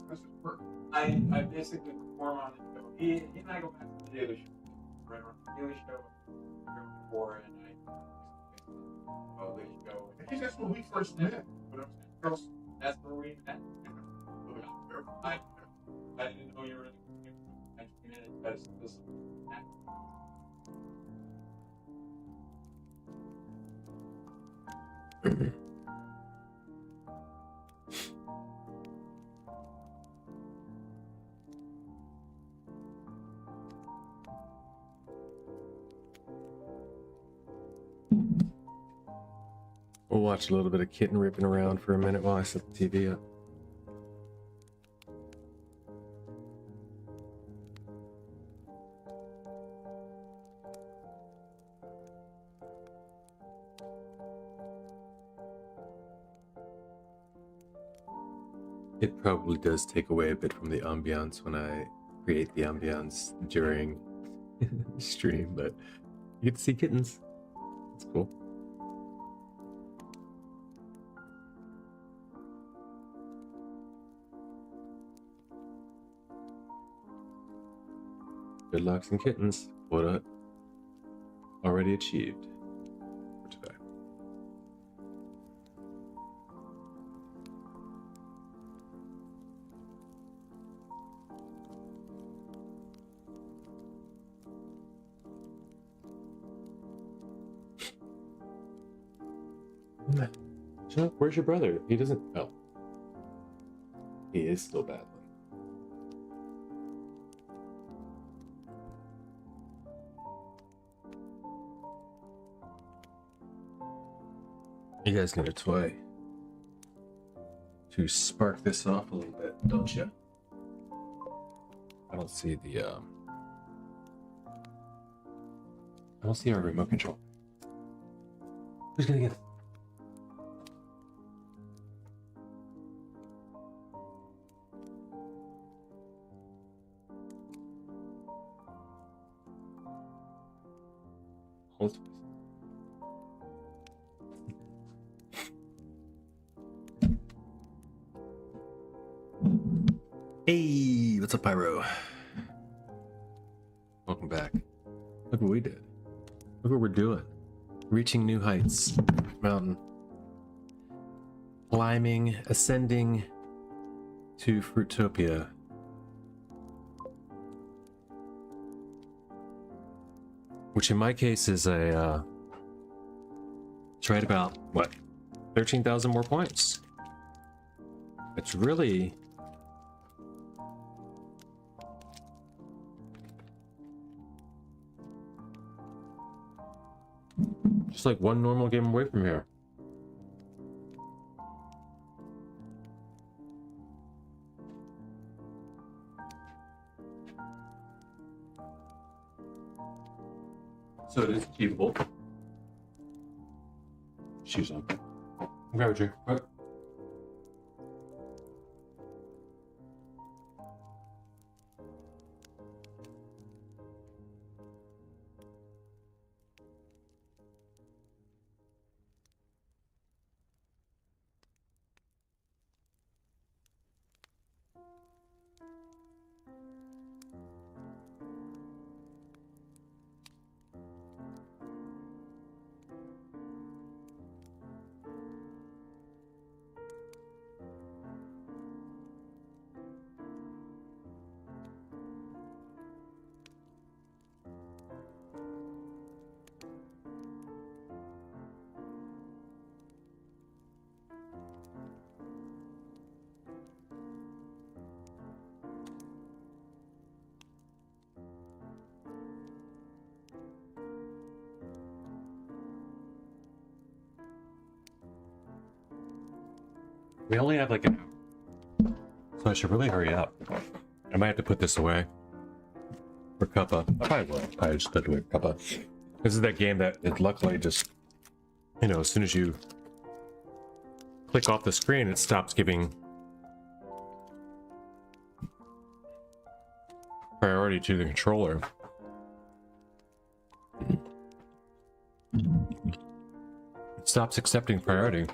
does it work? I basically perform on the show. He and I go back to the Daily Show. Right around the Daily Show before, and I Daily Show. I think that's when we first met. But I'm saying, That's where we met. I didn't know you were in the 19 minutes. That's this. We'll watch a little bit of kitten ripping around for a minute while I set the TV up. It probably does take away a bit from the ambiance when I create the ambiance during the stream, but you get to see kittens. It's cool. Good lucks and kittens. Quota already achieved for today. Chuck, where's your brother? He doesn't. Oh. He is still battling. You guys need a toy to spark this off a little bit, don't you? I don't see the I don't see our remote control. Who's gonna get it? Hold it. Hey, what's up, Pyro? Welcome back. Look what we did. Look what we're doing. Reaching new heights. Mountain. Climbing, ascending to Fruitopia. Which in my case is a, it's right about, what, 13,000 more points. It's really... just like one normal game away from here. So it is achievable. Shoes on. Grab a drink. Quick. We only have like an hour, so I should really hurry up. I might have to put this away for Cuppa. I probably will. I just put it away for Cuppa. This is that game that it luckily just, you know, as soon as you click off the screen, it stops giving priority to the controller. It stops accepting priority.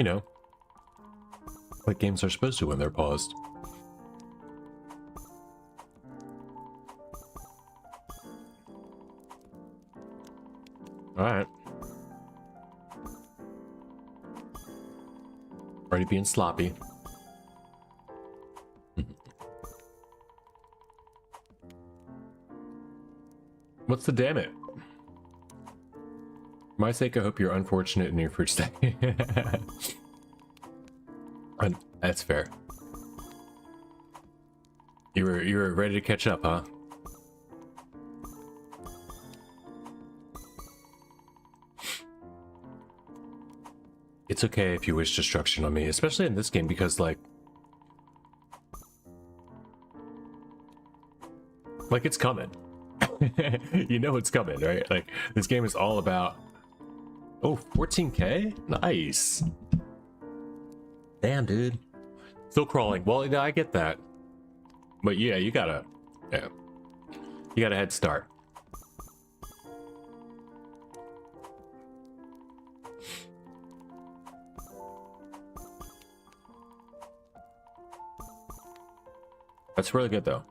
you know, like games are supposed to when they're paused. Alright. Already being sloppy. What's the damn it? For my sake, I hope you're unfortunate in your fruit stack. That's fair. You were ready to catch up, huh? It's okay if you wish destruction on me, especially in this game, because like it's coming. You know it's coming, right? Like this game is all about. Oh, 14K? Nice. Damn, dude. Still crawling. Well, yeah, I get that. But yeah, you got a head start. That's really good though.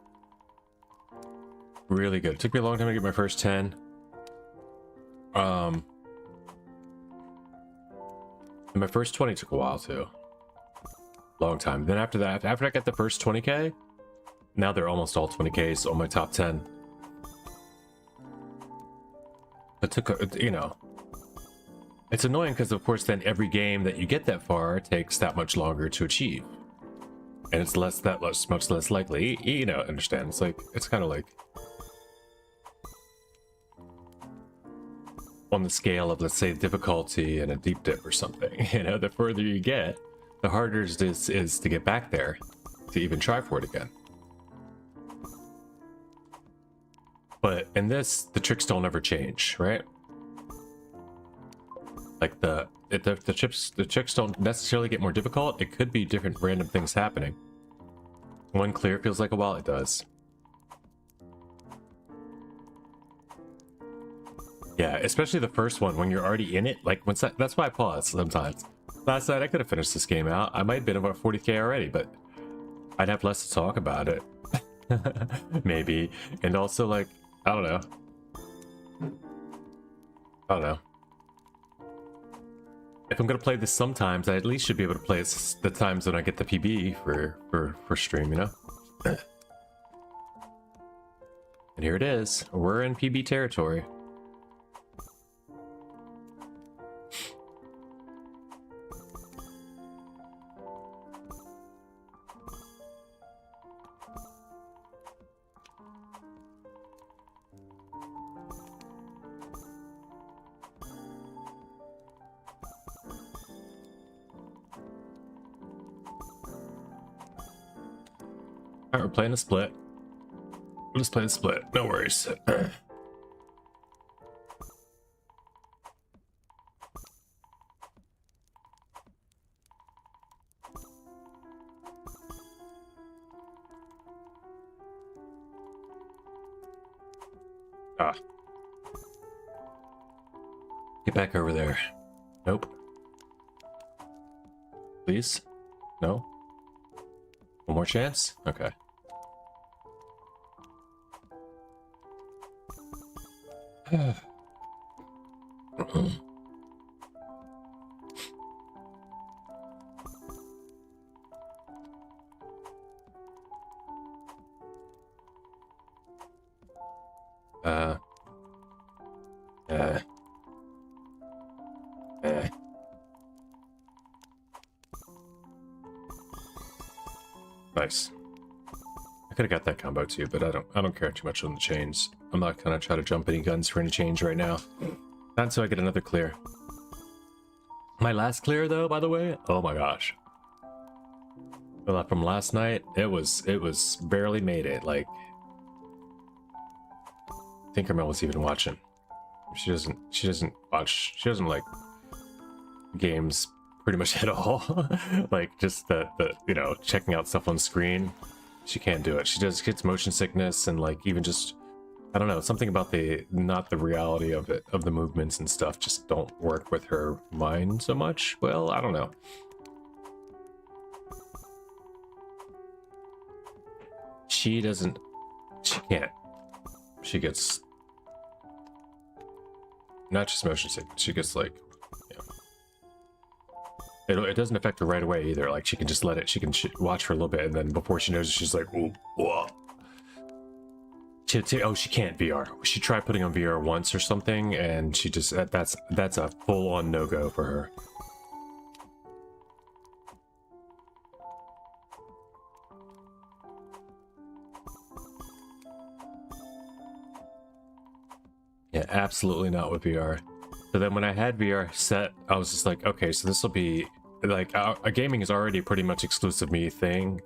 Really good. It took me a long time to get my first 10. And my first 20 took a while too. Long time. Then after that, after I got the first 20k, now they're almost all 20ks on my top 10. It took you know, it's annoying because of course then every game that you get that far takes that much longer to achieve. And it's much less likely, you know, understand. It's like, it's kind of like on the scale of, let's say, difficulty and a deep dip or something. You know, the further you get, the harder it is to get back there, to even try for it again. But in this, the tricks don't ever change, right? Like the tricks don't necessarily get more difficult. It could be different random things happening. One clear feels like a while. It does. Yeah, especially the first one when you're already in it. Like that's why I pause sometimes. Last night I could have finished this game out. I might have been about 40k already, but I'd have less to talk about it. Maybe. And also, like, I don't know. If I'm gonna play this sometimes, I at least should be able to play it the times when I get the PB for stream, you know? And here it is. We're in PB territory. Alright, we're playing a split. We'll just play the split. No worries. Get back over there. Nope. Please? No? One more chance? Okay. Nice. I could have got that combo too, but I don't care too much on the chains. I'm not gonna try to jump any guns for any change right now. Not until I get another clear. My last clear though, by the way, oh my gosh. Well, from last night, it was barely made it. Like, Tinkerman was even watching. She doesn't like games pretty much at all. Like just the you know, checking out stuff on screen. She can't do it. She gets motion sickness, and like even just I don't know, something about not the reality of it, of the movements and stuff, just don't work with her mind so much. Well, I don't know. She can't. She gets not just motion sickness, she gets like, you know, it doesn't affect her right away either. Like she can just let it, she can watch for a little bit, and then before she knows it, she's like, ooh, whoa. Oh, she can't VR. She tried putting on VR once or something, and she just that's a full-on no-go for her. Yeah, absolutely not with VR. So then when I had VR set, I was just like, okay, so this will be like a gaming is already pretty much exclusively me thing.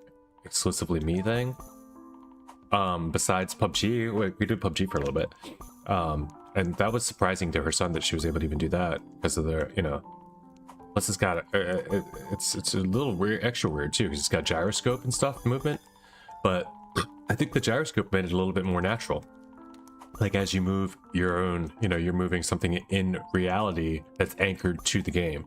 Besides PUBG, we did PUBG for a little bit, and that was surprising to her son that she was able to even do that because of the, you know. Plus, it's got it's a little weird, extra weird too, because it's got gyroscope and stuff movement, but I think the gyroscope made it a little bit more natural. Like as you move your own, you know, you're moving something in reality that's anchored to the game.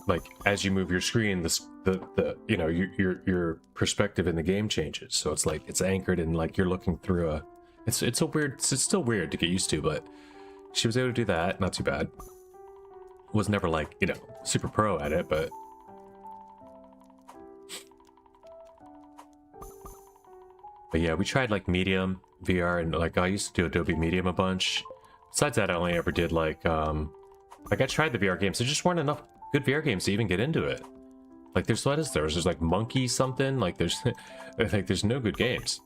Like as you move your screen, the you know, your perspective in the game changes. So it's like it's anchored in, like you're looking through a. It's still weird to get used to, but she was able to do that. Not too bad. Was never like, you know, super pro at it, but. But yeah, we tried like medium VR, and like I used to do Adobe Medium a bunch. Besides that, I only ever did like I tried the VR games. There just weren't enough good VR games to even get into it. Like there's what is there? There's like Monkey something. Like there's like there's no good games.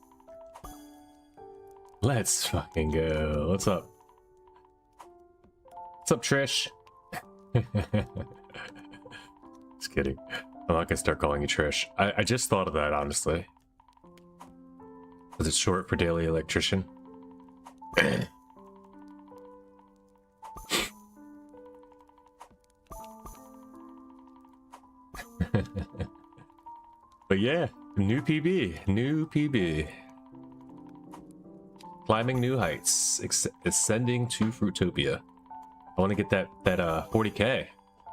Let's fucking go. What's up? What's up, Trish? Just kidding. I'm not gonna start calling you Trish. I just thought of that, honestly. Was it short for daily electrician? But yeah, new PB. Climbing new heights, ascending to Fruitopia. I want to get that 40k.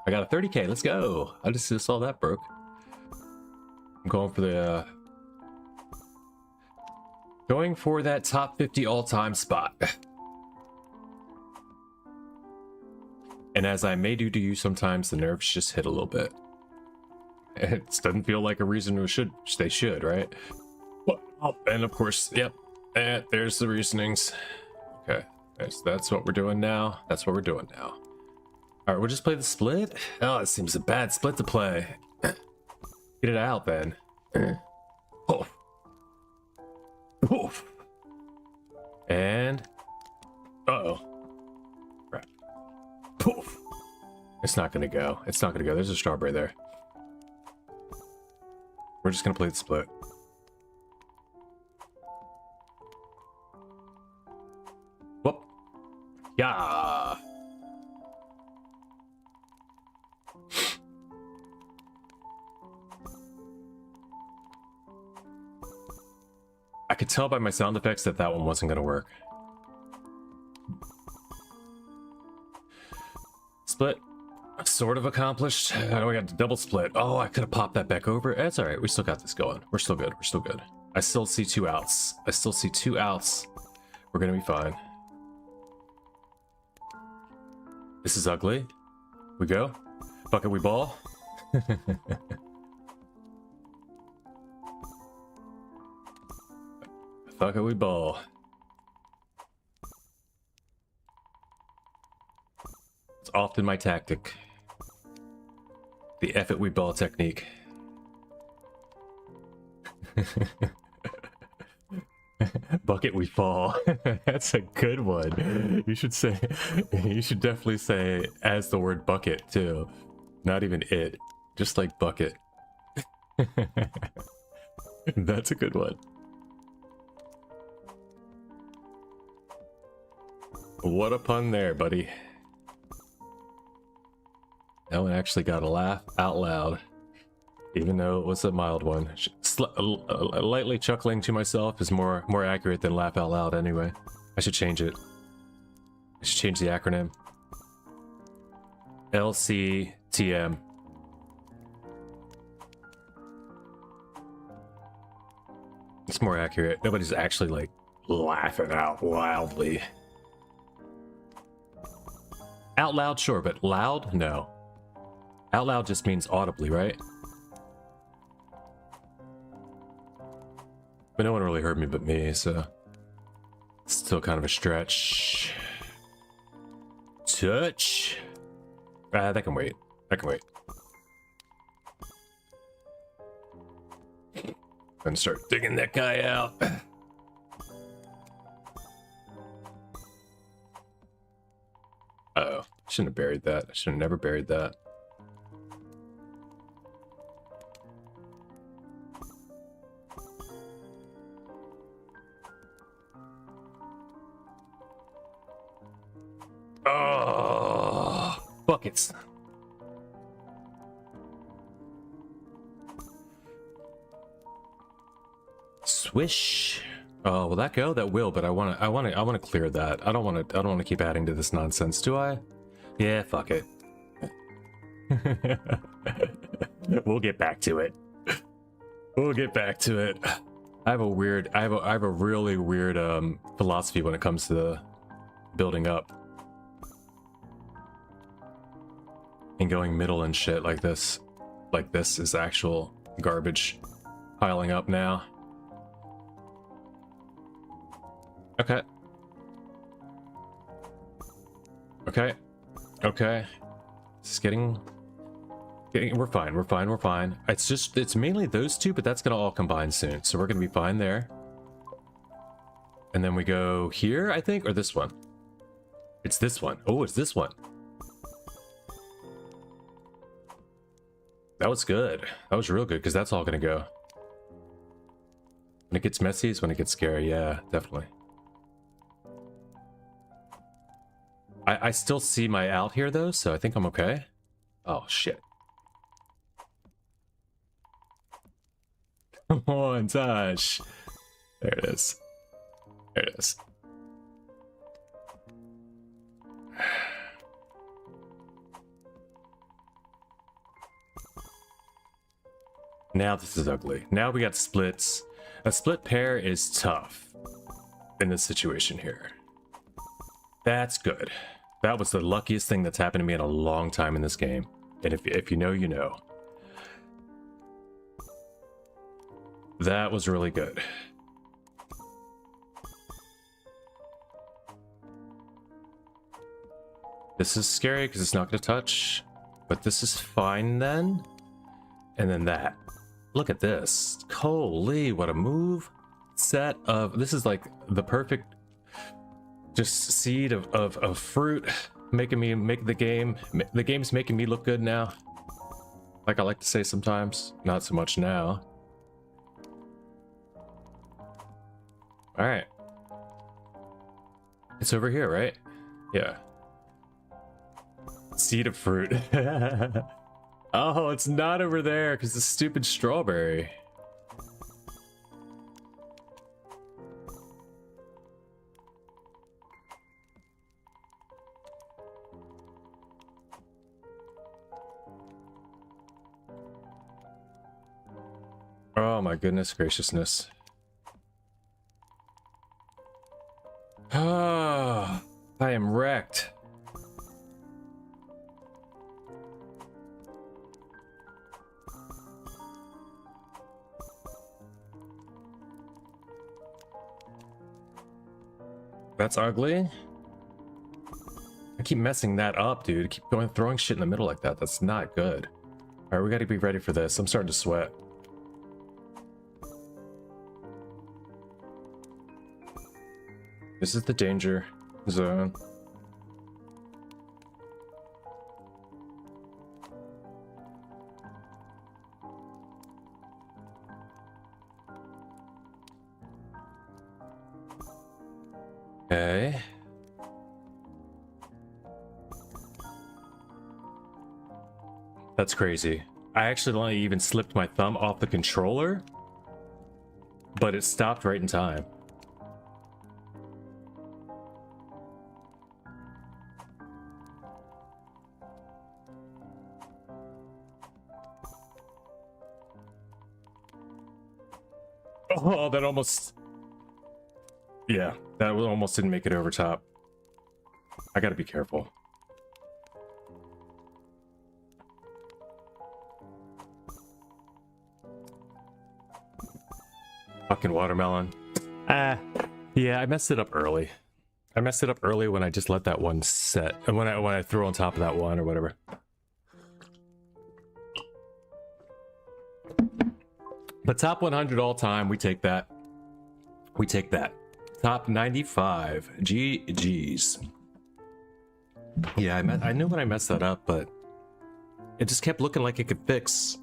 I got a 30k. Let's go. I just saw that broke. I'm going for that top 50 all-time spot. And as I may do to you sometimes, the nerves just hit a little bit. It doesn't feel like a reason they should, right? Well, and of course, yep. And there's the reasonings. Okay, that's what we're doing now. That's what we're doing now. All right, we'll just play the split. Oh, it seems a bad split to play. Get it out then. Oh. Oof. And uh-oh. Crap. Poof. It's not gonna go. It's not gonna go. There's a strawberry there. We're just gonna play the split. Whoop. Yeah. I could tell by my sound effects that one wasn't going to work. Split. Sort of accomplished. We got the double split. Oh, I could have popped that back over. That's all right. We still got this going. We're still good. We're still good. I still see 2 outs. We're going to be fine. This is ugly. We go. Bucket, we ball. Fuck it, we ball. It's often my tactic. The F it, we ball technique. Bucket, we fall. That's a good one. You should definitely say as the word bucket too. Not even it. Just like bucket. That's a good one. What a pun there, buddy. That one actually got a laugh out loud, even though it was a mild one. lightly chuckling to myself is more accurate than laugh out loud anyway. I should change it. I should change the acronym. LCTM. It's more accurate. Nobody's actually like laughing out wildly. Out loud, sure, but loud? No. Out loud just means audibly, right? But no one really heard me but me, so it's still kind of a stretch. Touch. That can wait. That can wait. Gonna start digging that guy out. Uh-oh. Shouldn't have buried that. I should have never buried that. Oh, buckets. Swish. Oh, will that go? That will, but I want to clear that. I don't want to keep adding to this nonsense, do I? Yeah, fuck it. We'll get back to it. We'll get back to it. I have a really weird philosophy when it comes to the building up and going middle and shit like this. Like this is actual garbage piling up now. Okay. Okay. Okay. It's getting we're fine. It's mainly those two, but that's gonna all combine soon. So we're gonna be fine there. And then we go here, I think, or this one. It's this one. Oh, it's this one. That was good. That was real good, because that's all gonna go. When it gets messy is when it gets scary. Yeah, definitely. I still see my out here though, so I think I'm okay. Oh shit. Come on, Tosh. There it is. There it is. Now this is ugly. Now we got splits. A split pair is tough in this situation here. That's good. That was the luckiest thing that's happened to me in a long time in this game. And if you know, you know. That was really good. This is scary because it's not going to touch. But this is fine then. And then that. Look at this. Holy, what a move. Set of... This is like the perfect... Just seed of fruit. Make the game's making me look good now. Like I like to say sometimes. Not so much now. Alright. It's over here, right? Yeah. Seed of fruit. Oh, it's not over there because the stupid strawberry. Oh my goodness graciousness. Ah, I am wrecked. That's ugly. I keep messing that up, dude. I keep throwing shit in the middle like that. That's not good. All right, we got to be ready for this. I'm starting to sweat. This is the danger zone. Okay. That's crazy. I accidentally even slipped my thumb off the controller but it stopped right in time. Oh, that almost... Yeah, that almost didn't make it over top. I gotta be careful. Fucking watermelon. Yeah, I messed it up early. I messed it up early when I just let that one set, and when I threw on top of that one or whatever. But top 100 all time, we take that. We take that. Top 95, GG's. Yeah, I knew when I messed that up, but it just kept looking like it could fix.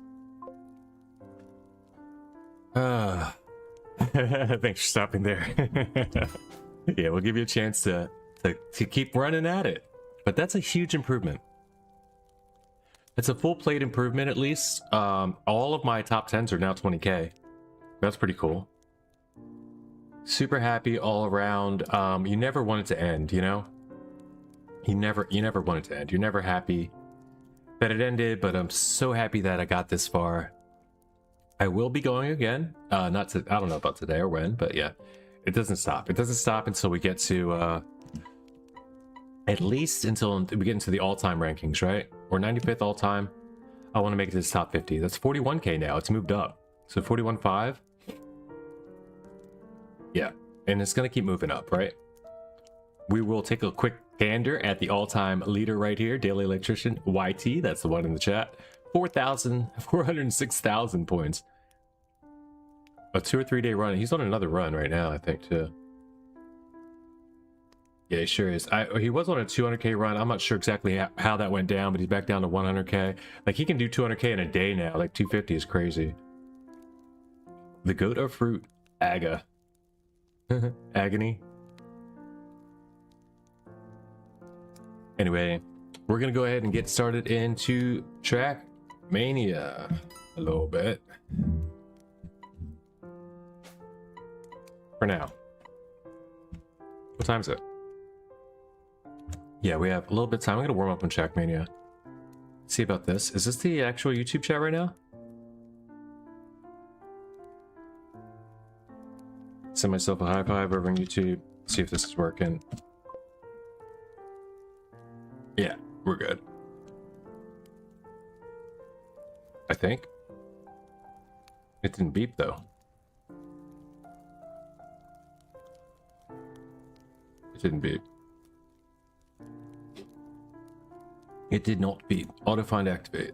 Thanks for stopping there. Yeah, we'll give you a chance to keep running at it. But that's a huge improvement. It's a full plate improvement at least. All of my top 10s are now 20k. That's pretty cool. Super happy all around. You never want it to end, you know? You never want it to end. You're never happy that it ended, but I'm so happy that I got this far. I will be going again. I don't know about today or when, but yeah. It doesn't stop. It doesn't stop until we get to at least until we get into the all-time rankings, right? Or 95th all-time. I want to make it to this top 50. That's 41k now. It's moved up. So 41.5. Yeah. And it's going to keep moving up, right? We will take a quick gander at the all-time leader right here. Daily Electrician YT. That's the one in the chat. 406,000 points. A 2 or 3 day run. He's on another run right now, I think, too. Yeah, he sure is. He was on a 200k run. I'm not sure exactly how that went down, but he's back down to 100k. Like, he can do 200k in a day now. Like, 250 is crazy. The goat of fruit. Aga. Agony. Anyway, we're going to go ahead and get started into Trackmania a little bit. For now. What time is it? Yeah, we have a little bit of time. I'm gonna warm up on Trackmania. See about this. Is this the actual YouTube chat right now? Send myself a high five over on YouTube. See if this is working. Yeah, we're good. I think. It didn't beep though. It didn't beep. It did not beep. Auto find activate.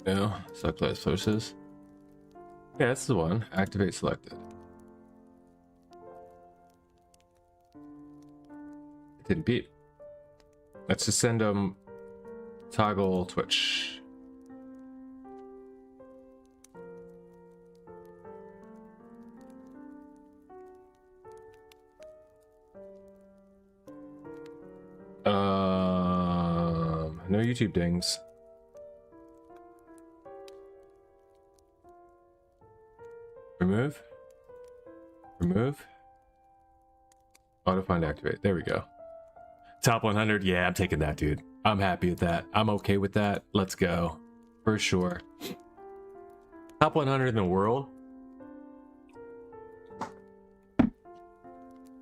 No, select those sources. Yeah, that's the one. Activate selected. It didn't beep. Let's just send them toggle Twitch. No YouTube dings. Remove. Remove. Auto find activate. There we go. Top 100. Yeah, I'm taking that, dude. I'm happy with that. I'm okay with that. Let's go. For sure. Top 100 in the world.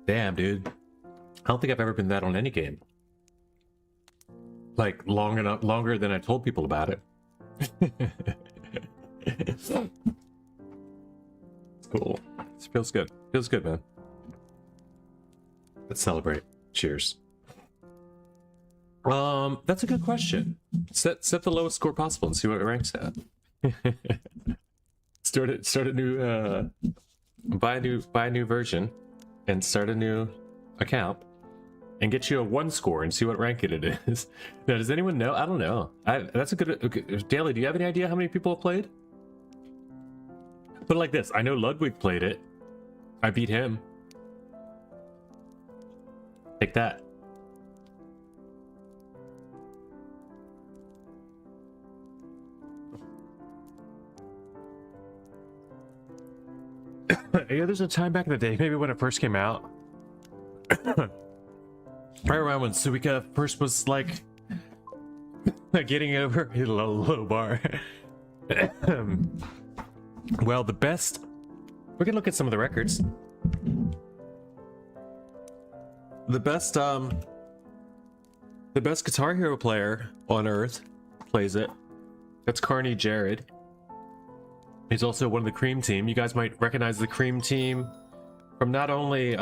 Damn, dude. I don't think I've ever been that on any game. Like, longer than I told people about it. It's cool. It feels good. Feels good, man. Let's celebrate. Cheers. That's a good question. Set the lowest score possible and see what it ranks at. Start a new buy a new version and start a new account. And get you a 1 score and see what rank it is. Now, does anyone know? I don't know. That's a good... Daily, do you have any idea how many people have played? Put it like this. I know Ludwig played it. I beat him. Take that. Yeah, there's a time back in the day, maybe when it first came out. Right around when Suika first was like getting over a low bar. Well, the best. We can look at some of the records. The best Guitar Hero player on Earth plays it. That's Carney Jared. He's also one of the Cream Team. You guys might recognize the Cream Team from not only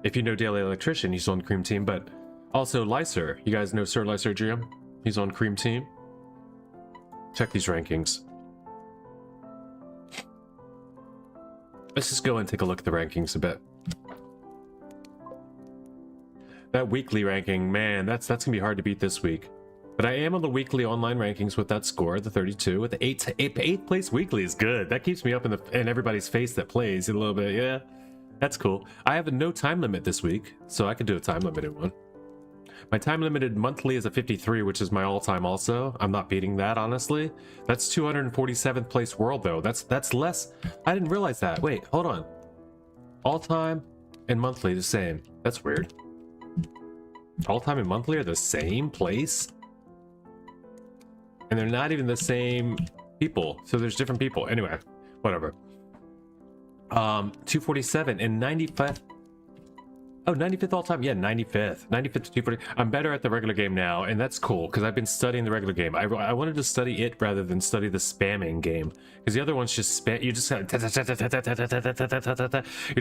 if you know Daily Electrician, he's on Cream Team, but also Lyser. You guys know Sir Lyser GM? He's on Cream Team. Check these rankings. Let's just go and take a look at the rankings a bit. That weekly ranking, man, that's gonna be hard to beat this week. But I am on the weekly online rankings with that score, the 32, with the 8th place weekly is good. That keeps me up in everybody's face that plays a little bit. Yeah, that's cool. I have a no time limit this week, so I could do a time limited one. My time limited monthly is a 53, which is my all-time also. I'm not beating that, honestly. That's 247th place world, though. That's less. I didn't realize that. Wait, hold on. All-time and monthly the same. That's weird. All-time and monthly are the same place? And they're not even the same people. So there's different people. Anyway, whatever. 247 and 95th. Oh, 95th all time. Yeah, 95th. 95th to 240. I'm better at the regular game now, and that's cool because I've been studying the regular game. I wanted to study it rather than study the spamming game because the other one's just spam. You just you're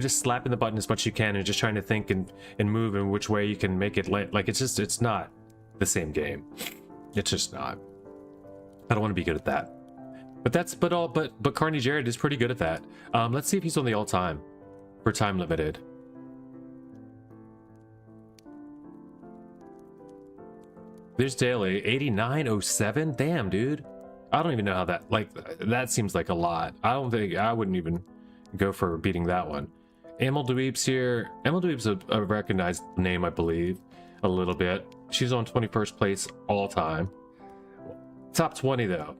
just slapping the button as much as you can and just trying to think and move in which way you can make it like it's not the same game. It's just not. I don't want to be good at that. But Carney Jared is pretty good at that. Let's see if he's on the all time for time limited. There's Daily 8907. Damn, dude. I don't even know how that seems like a lot. I don't think I wouldn't even go for beating that one. Emil Dweeb's here. Emil Dweeb's a recognized name, I believe, a little bit. She's on 21st place all time. Top 20 though.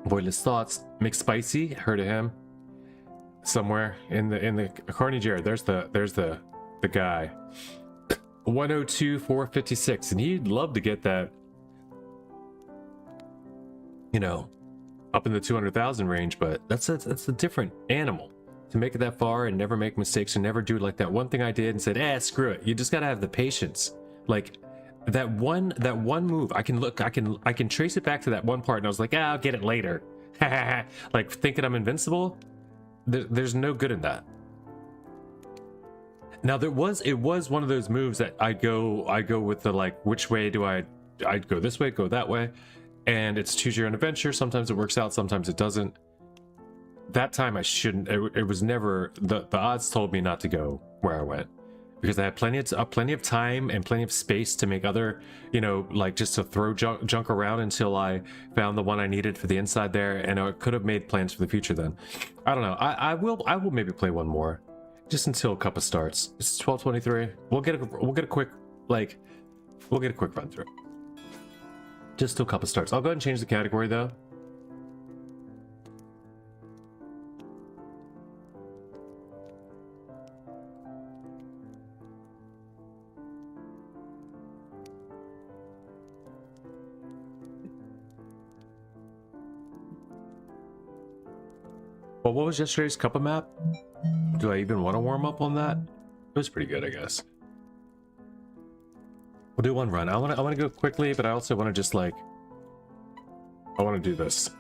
Voidless Thoughts, McSpicy, heard of him somewhere in the Carney Jared. There's the guy. 102,456, and he'd love to get that, you know, up in the 200,000 range, but that's a different animal to make it that far and never make mistakes and never do like that one thing I did and said, screw it. You just gotta have the patience. Like that one move, I can trace it back to that one part, and I was like, I'll get it later. Like thinking I'm invincible. There's no good in that. Now it was one of those moves that I go with the like, which way do I'd go this way, go that way, and it's choose your own adventure. Sometimes it works out, sometimes it doesn't. That time I shouldn't. It was never the odds told me not to go where I went because I had plenty of time and plenty of space to make other, you know, like just to throw junk around until I found the one I needed for the inside there, and I could have made plans for the future then. I don't know. I will maybe play one more. Just until Cuppa starts. It's 12:23. We'll get a quick run through. Just till Cuppa starts. I'll go ahead and change the category though. Well, what was yesterday's Cuppa map? Do I even want to warm up on that? It was pretty good, I guess. We'll do one run. I want to go quickly, but I also want to just like, I want to do this.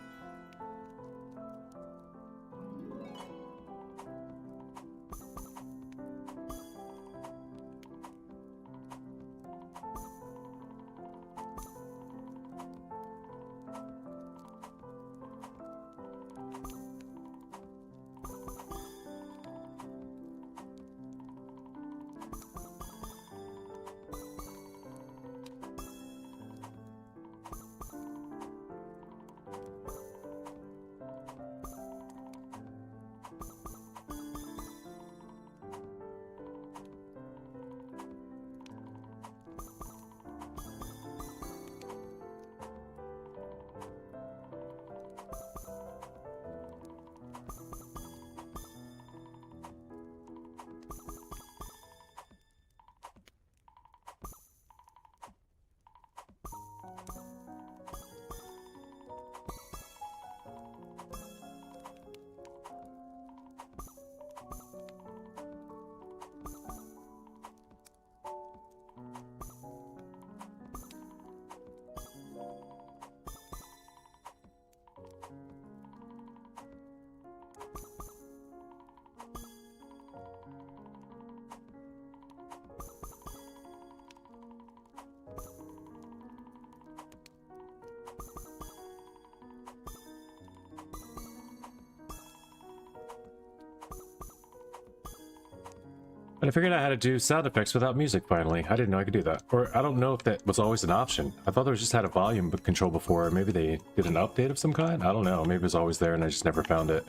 But I figured out how to do sound effects without music finally. I didn't know I could do that. Or I don't know if that was always an option. I thought there was just had a volume control before. Maybe they did an update of some kind? I don't know. Maybe it was always there and I just never found it.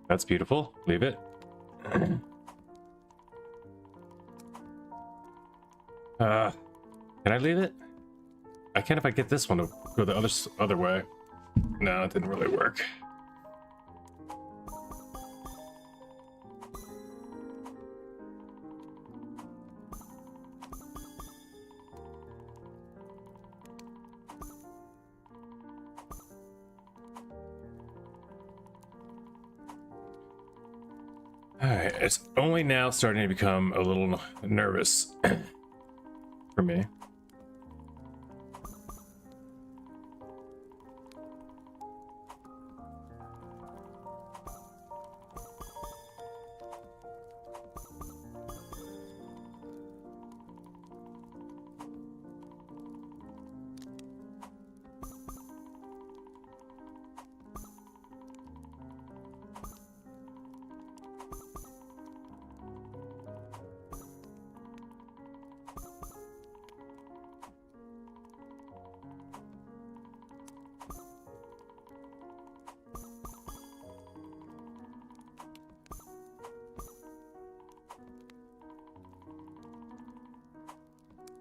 That's beautiful. Leave it. Can I leave it? I can if I get this one to go the other way. No, it didn't really work. Alright, it's only now starting to become a little nervous for me.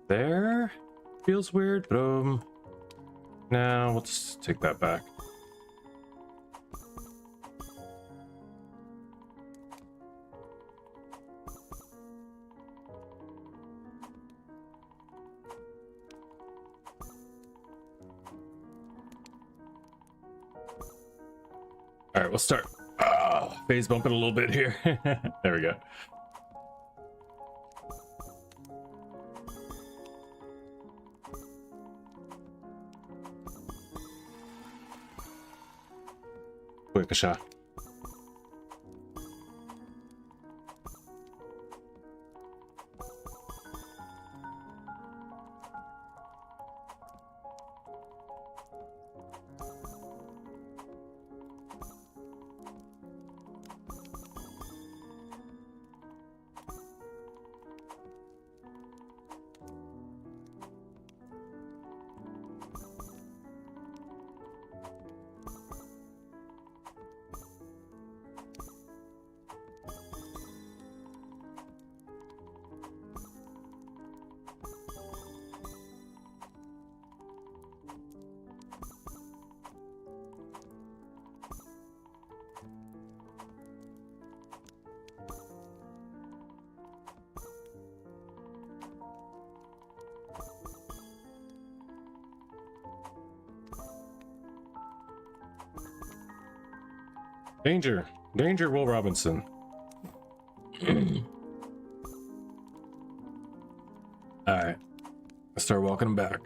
There feels weird, but now let's take that back. All right, we'll start phase bumping a little bit here. There we go. Quick a shot. Danger! Danger, Will Robinson. Alright. Let's start walking him back.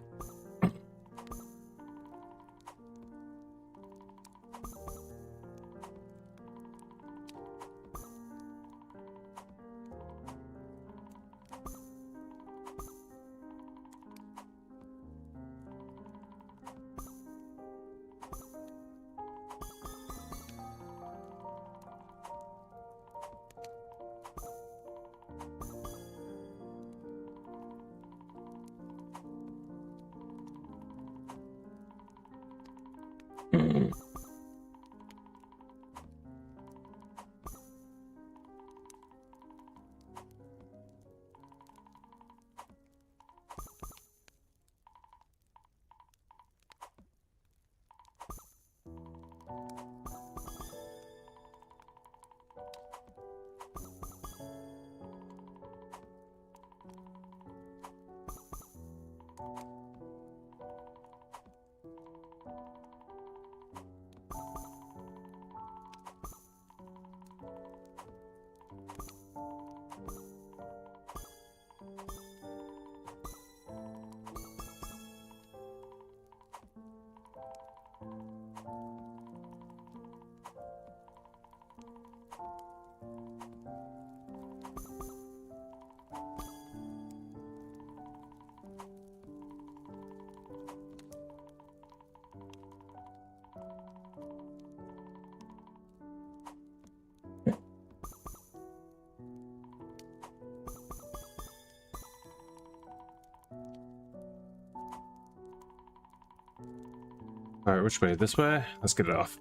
All right, which way? This way? Let's get it off.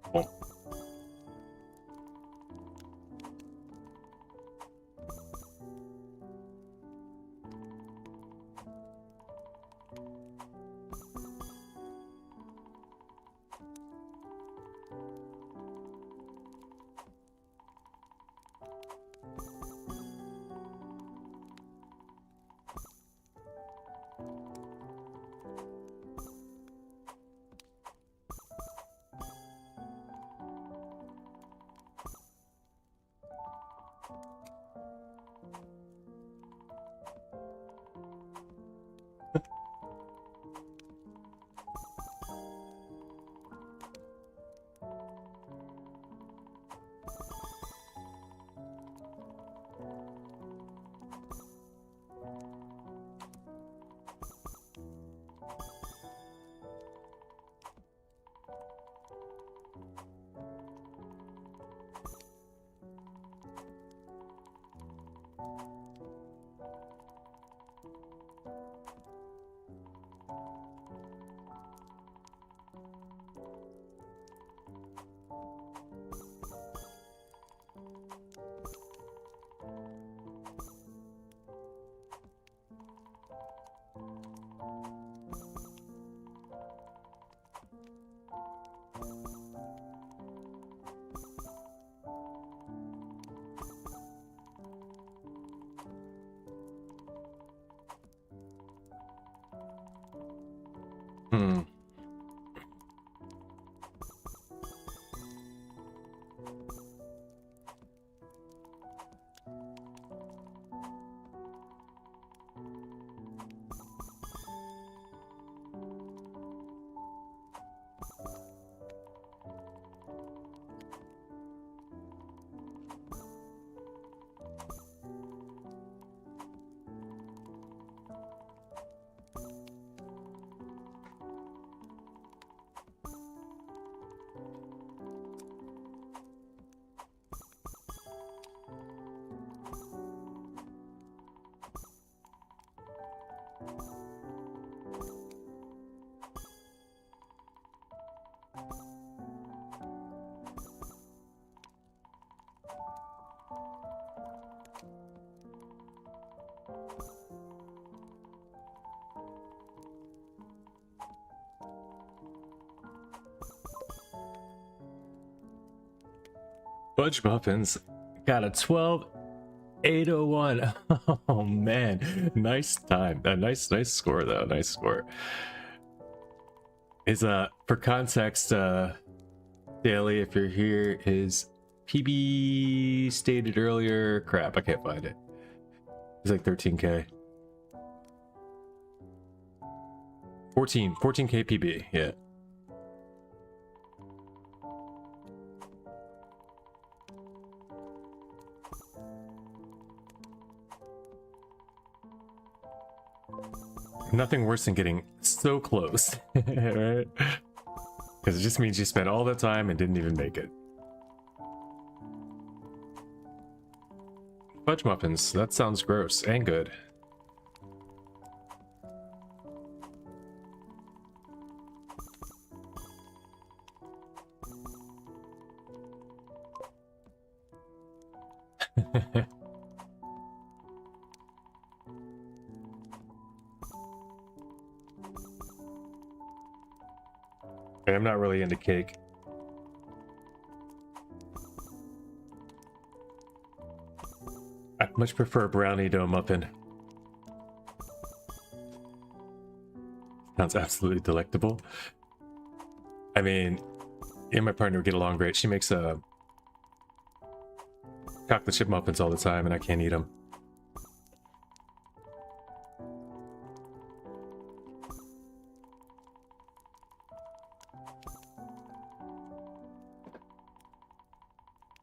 Cool. Hmm. Fudge Muffins got a 12,801. Oh man, nice time. A nice score though. Nice score. Is for context, Daily, if you're here, is PB stated earlier. Crap, I can't find it. It's like 13k. 14k PB, yeah. Nothing worse than getting so close, right? Because it just means you spent all that time and didn't even make it. Fudge muffins, that sounds gross and good. I'm not really into cake. I much prefer a brownie to a muffin. Sounds absolutely delectable. I mean, me and my partner get along great. She makes chocolate chip muffins all the time, and I can't eat them.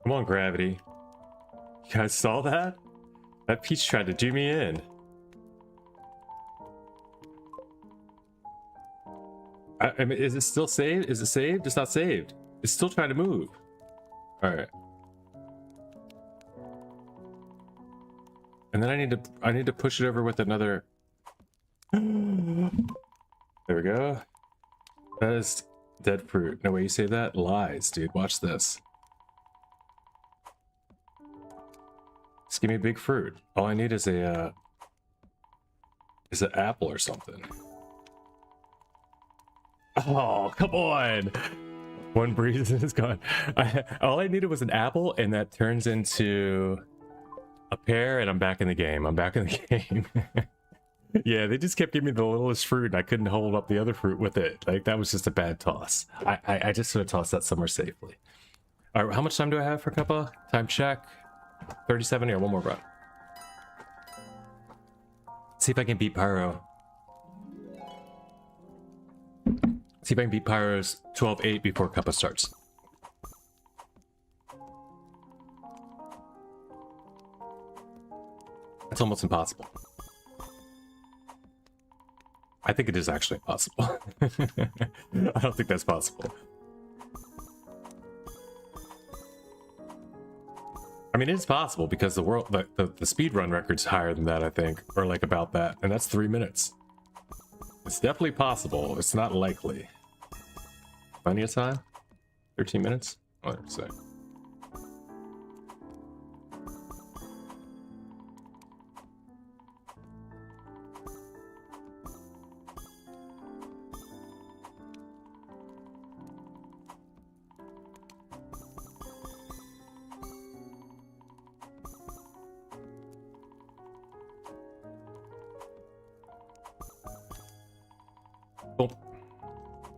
Come on, Gravity. You guys saw that? That Peach tried to do me in. I mean, is it still saved? Is it saved? It's not saved. It's still trying to move. Alright. And then I need to push it over with another There we go. That is dead fruit. No way you say that? Lies, dude. Watch this. Just give me a big fruit. All I need is an apple or something. Oh, come on. One breeze is gone. All I needed was an apple, and that turns into a pear, and I'm back in the game. I'm back in the game. Yeah, they just kept giving me the littlest fruit, and I couldn't hold up the other fruit with it. Like, that was just a bad toss. I just should have tossed that somewhere safely. All right, how much time do I have for Cuppa? Time check. 37 here, one more run. See if I can beat Pyro. See if I can beat Pyro's 12-8 before Cuppa starts. That's almost impossible. I think it is actually possible. I don't think that's possible. I mean, it is possible because the speedrun record's higher than that, I think, or like about that, and that's 3 minutes. It's definitely possible. It's not likely. Plenty of time? 13 minutes? Let's say. Bump.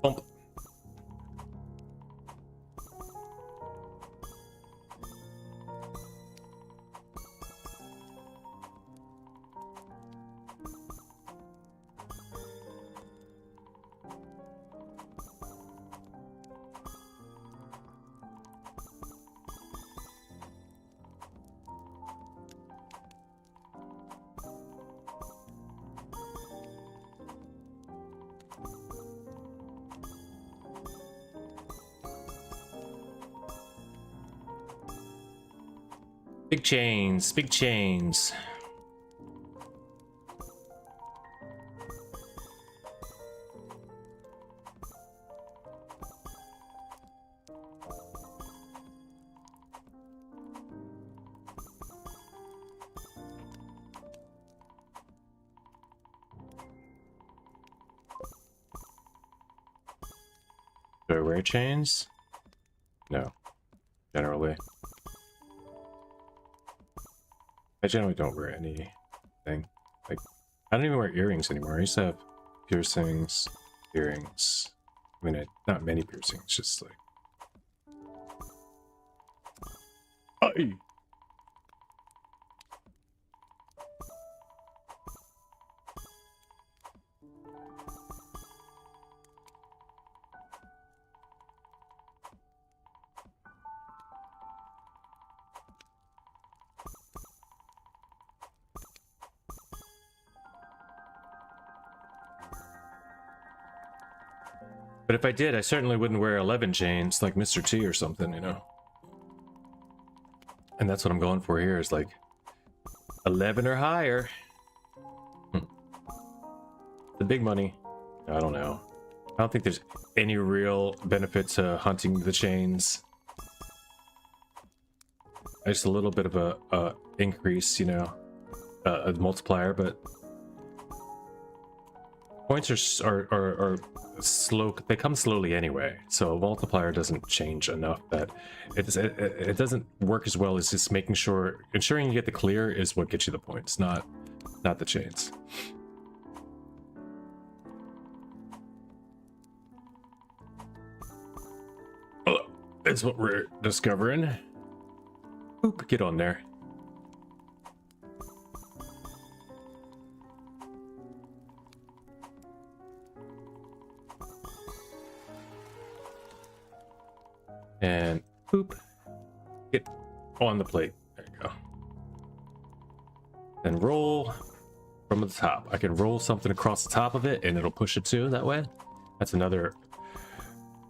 Bump. Big chains, big chains. Do I wear chains? No, generally. I generally don't wear anything. Like, I don't even wear earrings anymore. I used to have piercings, earrings. I mean, not many piercings, just like... Aye. But if I did, I certainly wouldn't wear 11 chains like Mr. T or something, you know? And that's what I'm going for here, is like 11 or higher. The big money. I don't know. I don't think there's any real benefit to hunting the chains. Just a little bit of a increase, you know, a multiplier, but points are slow. They come slowly anyway, so a multiplier doesn't change enough that it doesn't work as well as just ensuring you get the clear is what gets you the points, not the chains. That's what we're discovering. Oop, get on there. And boop, get on the plate. There you go. And roll from the top. I can roll something across the top of it and it'll push it too that way. That's another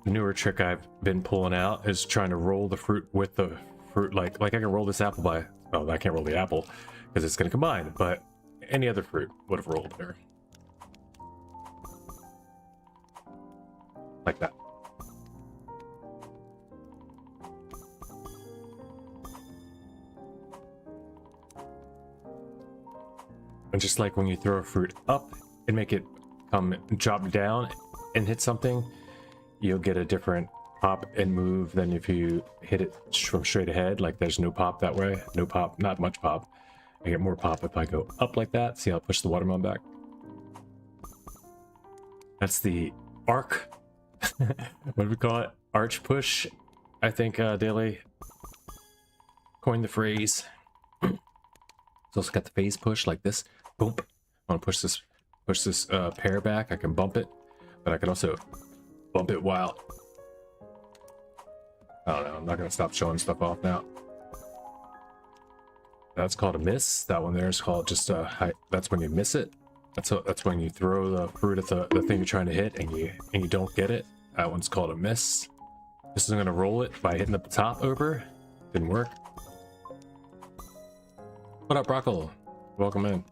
newer trick I've been pulling out, is trying to roll the fruit with the fruit. Like I can roll this apple by, oh, I can't roll the apple because it's going to combine, but any other fruit would have rolled there. like that. And just like when you throw a fruit up and make it drop down and hit something, you'll get a different pop and move than if you hit it from straight ahead. Like there's no pop that way. No pop, not much pop. I get more pop if I go up like that. See how I push the watermelon back? That's the arc. What do we call it? Arch push. I think Daday coined the phrase. It's also got the phase push like this. Boom. I want to push this pair back. I can bump it, but I can also bump it while. I don't know. I'm not gonna stop showing stuff off now. That's called a miss. That one there is called just a. That's when you miss it. That's when you throw the fruit at the thing you're trying to hit and you don't get it. That one's called a miss. This is gonna roll it by hitting the top over. Didn't work. What up, Brockle? Welcome in.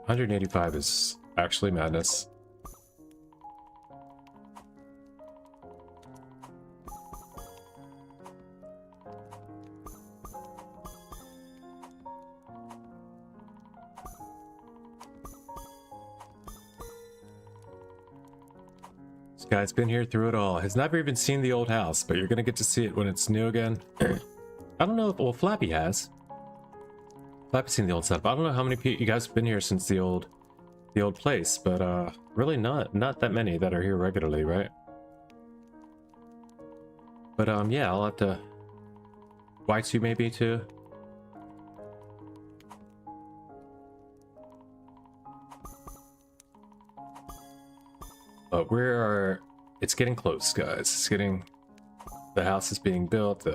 185 is actually madness. This guy's been here through it all. Has never even seen the old house, but you're gonna get to see it when it's new again. I don't know if, well, Flappy has. Flappy's seen the old stuff. I don't know how many people you guys have been here since the old place, but really not that many that are here regularly, right? But yeah, I'll have to Y2 maybe too. But it's getting close, guys. It's getting, the house is being built,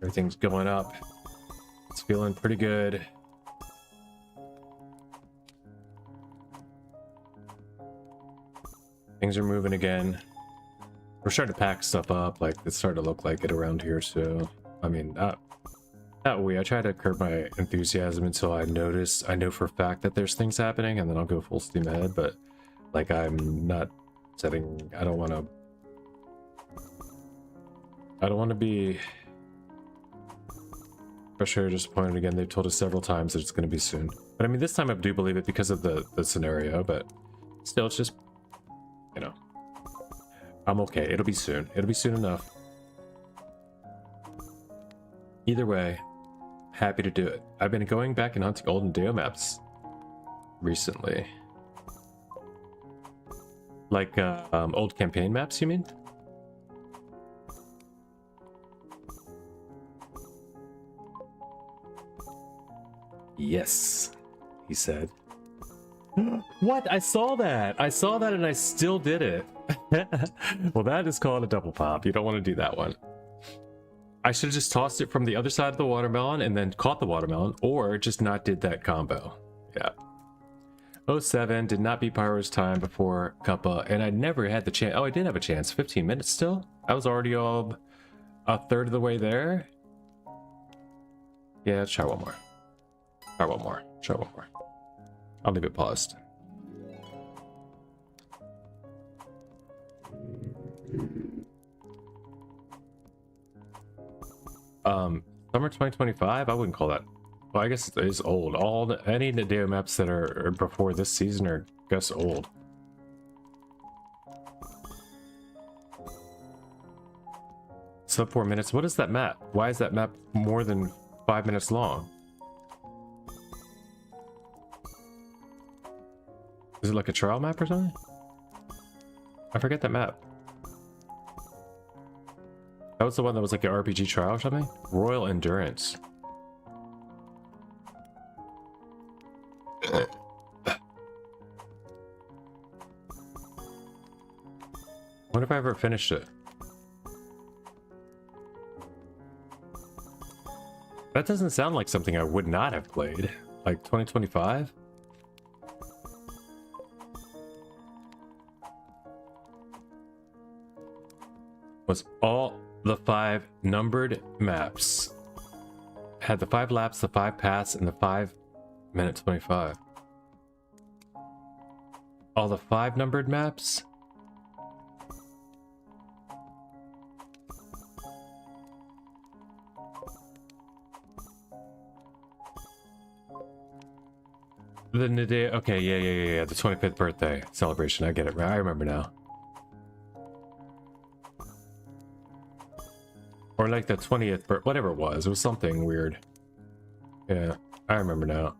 everything's going up. It's feeling pretty good. Things are moving again. We're starting to pack stuff up. Like it's starting to look like it around here. So, I mean, not we. I try to curb my enthusiasm until I know for a fact that there's things happening, and then I'll go full steam ahead. But like, I'm not setting. I don't want to be frustrated or disappointed again. They've told us several times that it's going to be soon. But I mean, this time I do believe it because of the scenario. But still, it's just, you know, I'm okay. It'll be soon. It'll be soon enough. Either way, happy to do it. I've been going back and hunting old Daday maps recently. Like old campaign maps, you mean? Yes, he said. What? I saw that. I saw that and I still did it. Well, that is called a double pop. You don't want to do that one. I should have just tossed it from the other side of the watermelon and then caught the watermelon, or just not did that combo. Yeah. 07 did not beat Pyro's time before Cuppa, and I never had the chance. Oh, I did have a chance. 15 minutes still? I was already all a third of the way there. Yeah, let's try one more. Try one more. Try one more. I'll leave it paused. Summer 2025? I wouldn't call that. Well, I guess it is old. Any Daday maps that are before this season are, I guess, old. Sub 4 minutes. What is that map? Why is that map more than 5 minutes long? Is it like a trial map or something? I forget that map. That was the one that was like an RPG trial or something? Royal Endurance. What if I ever finished it? That doesn't sound like something I would not have played. Like 2025? Was all the 5 numbered maps. Had the 5 laps, the 5 paths, and the 5 minute 25. All the 5 numbered maps? The Daday, okay, yeah. The 25th birthday celebration. I get it. I remember now. Or like the 20th, whatever it was. It was something weird. Yeah, I remember now.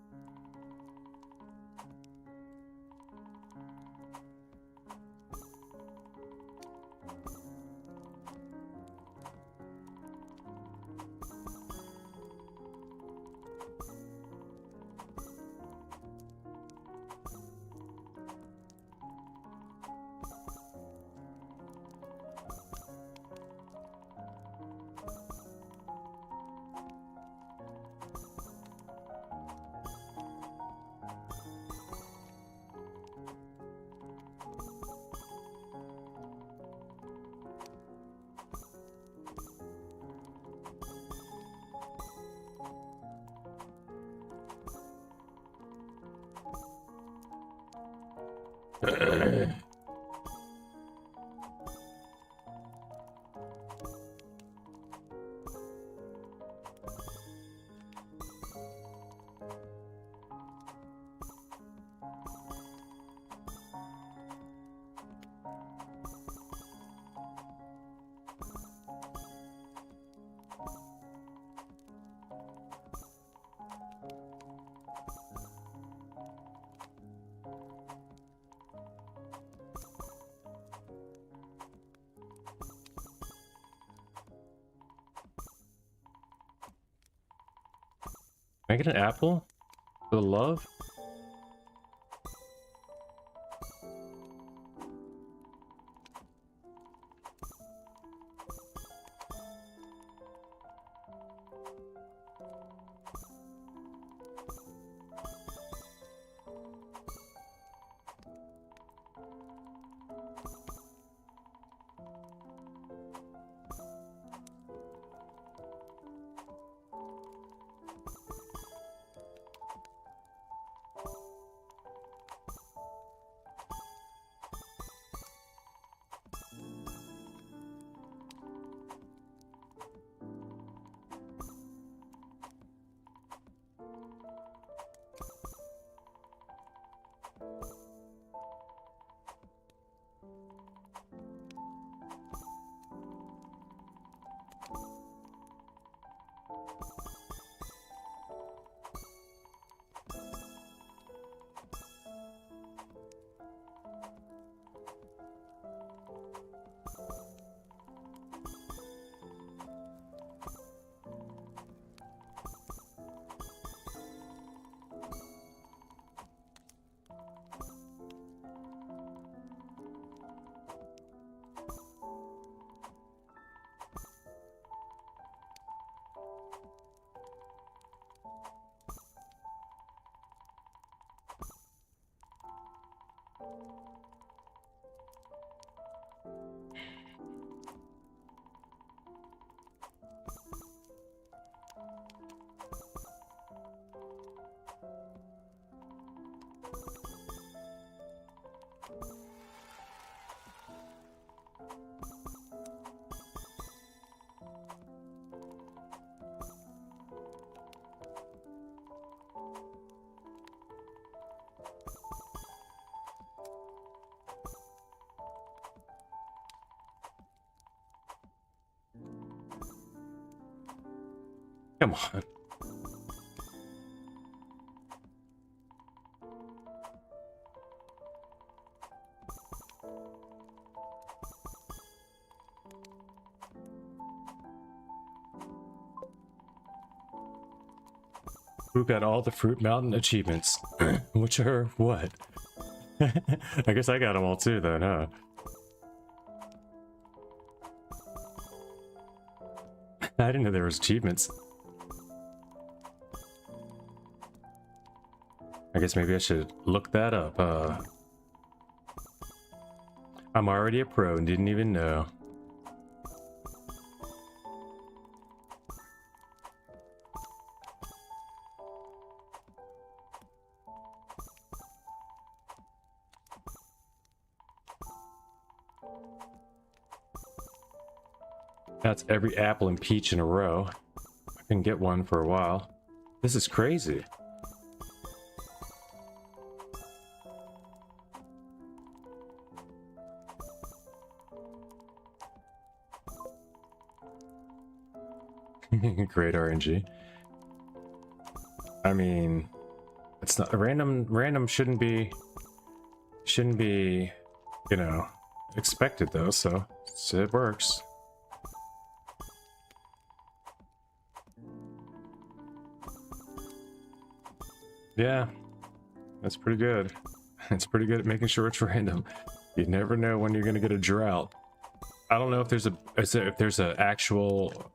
Can I get an apple? For the love? Come on. Who got all the Fruit Mountain achievements? Which are what? I guess I got them all too then, huh? I didn't know there was achievements. I guess maybe I should look that up. I'm already a pro and didn't even know. That's every apple and peach in a row. I can get one for a while. This is crazy. Great RNG. I mean, it's not random shouldn't be, you know, expected though, so it works. Yeah, that's pretty good. It's pretty good at making sure it's random. You never know when you're gonna get a drought. I don't know if there's a actual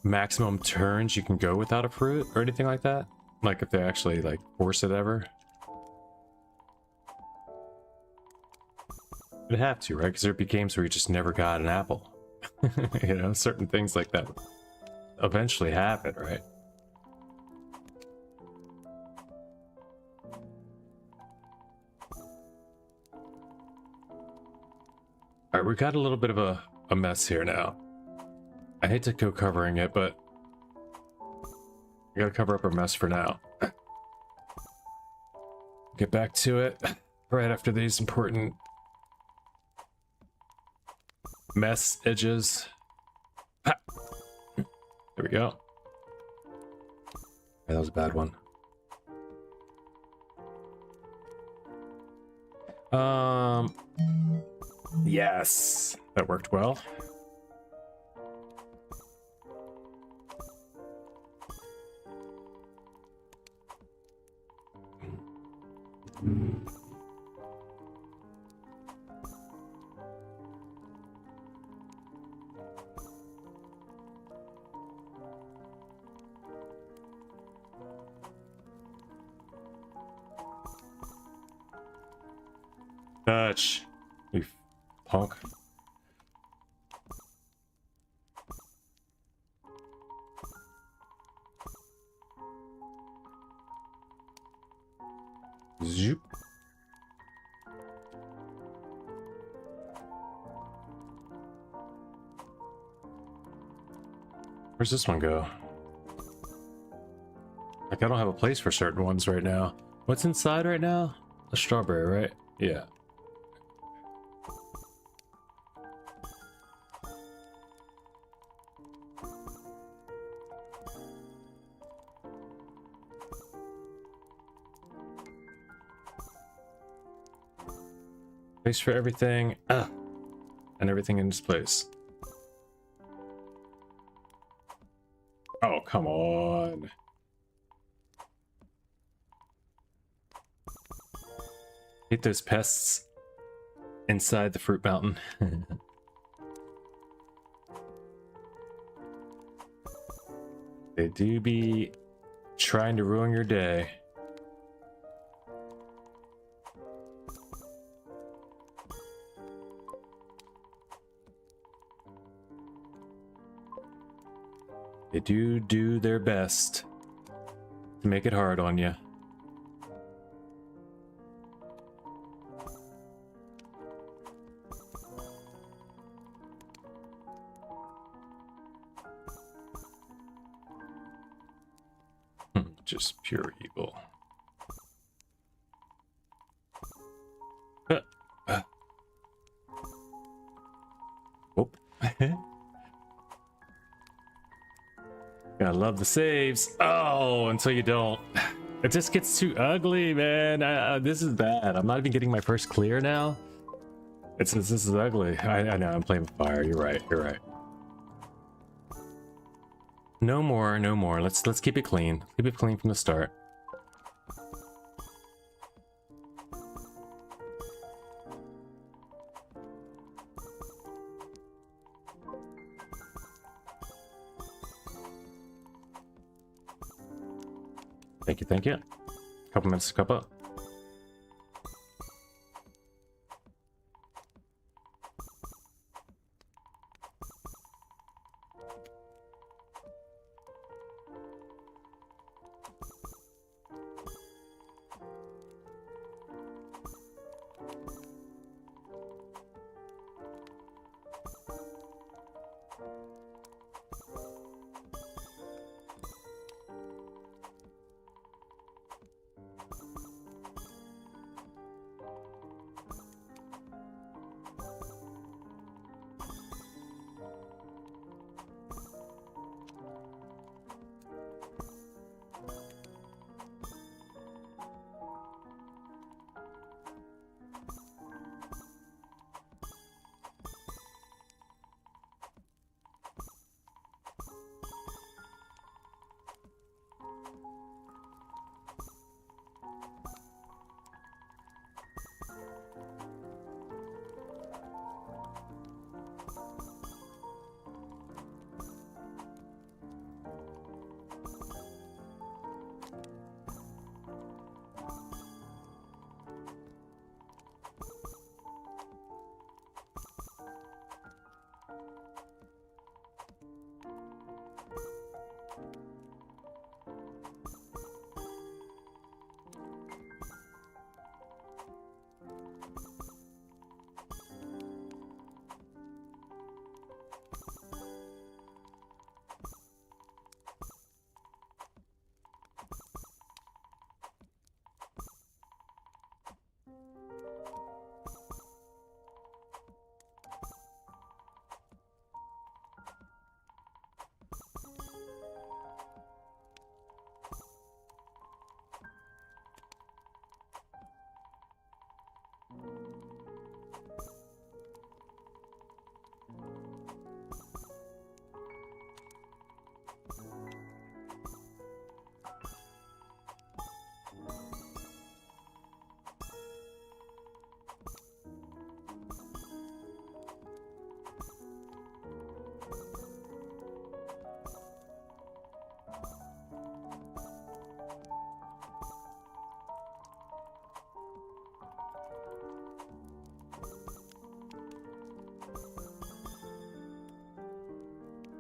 maximum turns you can go without a fruit or anything like that. Like if they actually like force it ever. It'd have to, right? Because there'd be games where you just never got an apple. You know, certain things like that eventually happen, right? All right, we got a little bit of a mess here now. I hate to go covering it, but we gotta cover up our mess for now. Get back to it right after these important mess edges. Ha! There we go. Yeah, that was a bad one. Yes, that worked well. Touch, you punk. Zoop. Where's this one go? Like, I don't have a place for certain ones right now. What's inside right now? A strawberry, right? Yeah. Place for everything. And everything in its place. Oh, come on. Hate those pests inside the fruit mountain. They do be trying to ruin your day. They do their best to make it hard on you. Just pure evil. Whoop. Gotta love the saves. Oh, until you don't. It just gets too ugly, man. This is bad. I'm not even getting my first clear now. This is ugly. I know, I'm playing with fire. You're right. You're right. No more, no more. Let's keep it clean. Keep it clean from the start. Thank you, thank you. Couple minutes to Cuppa.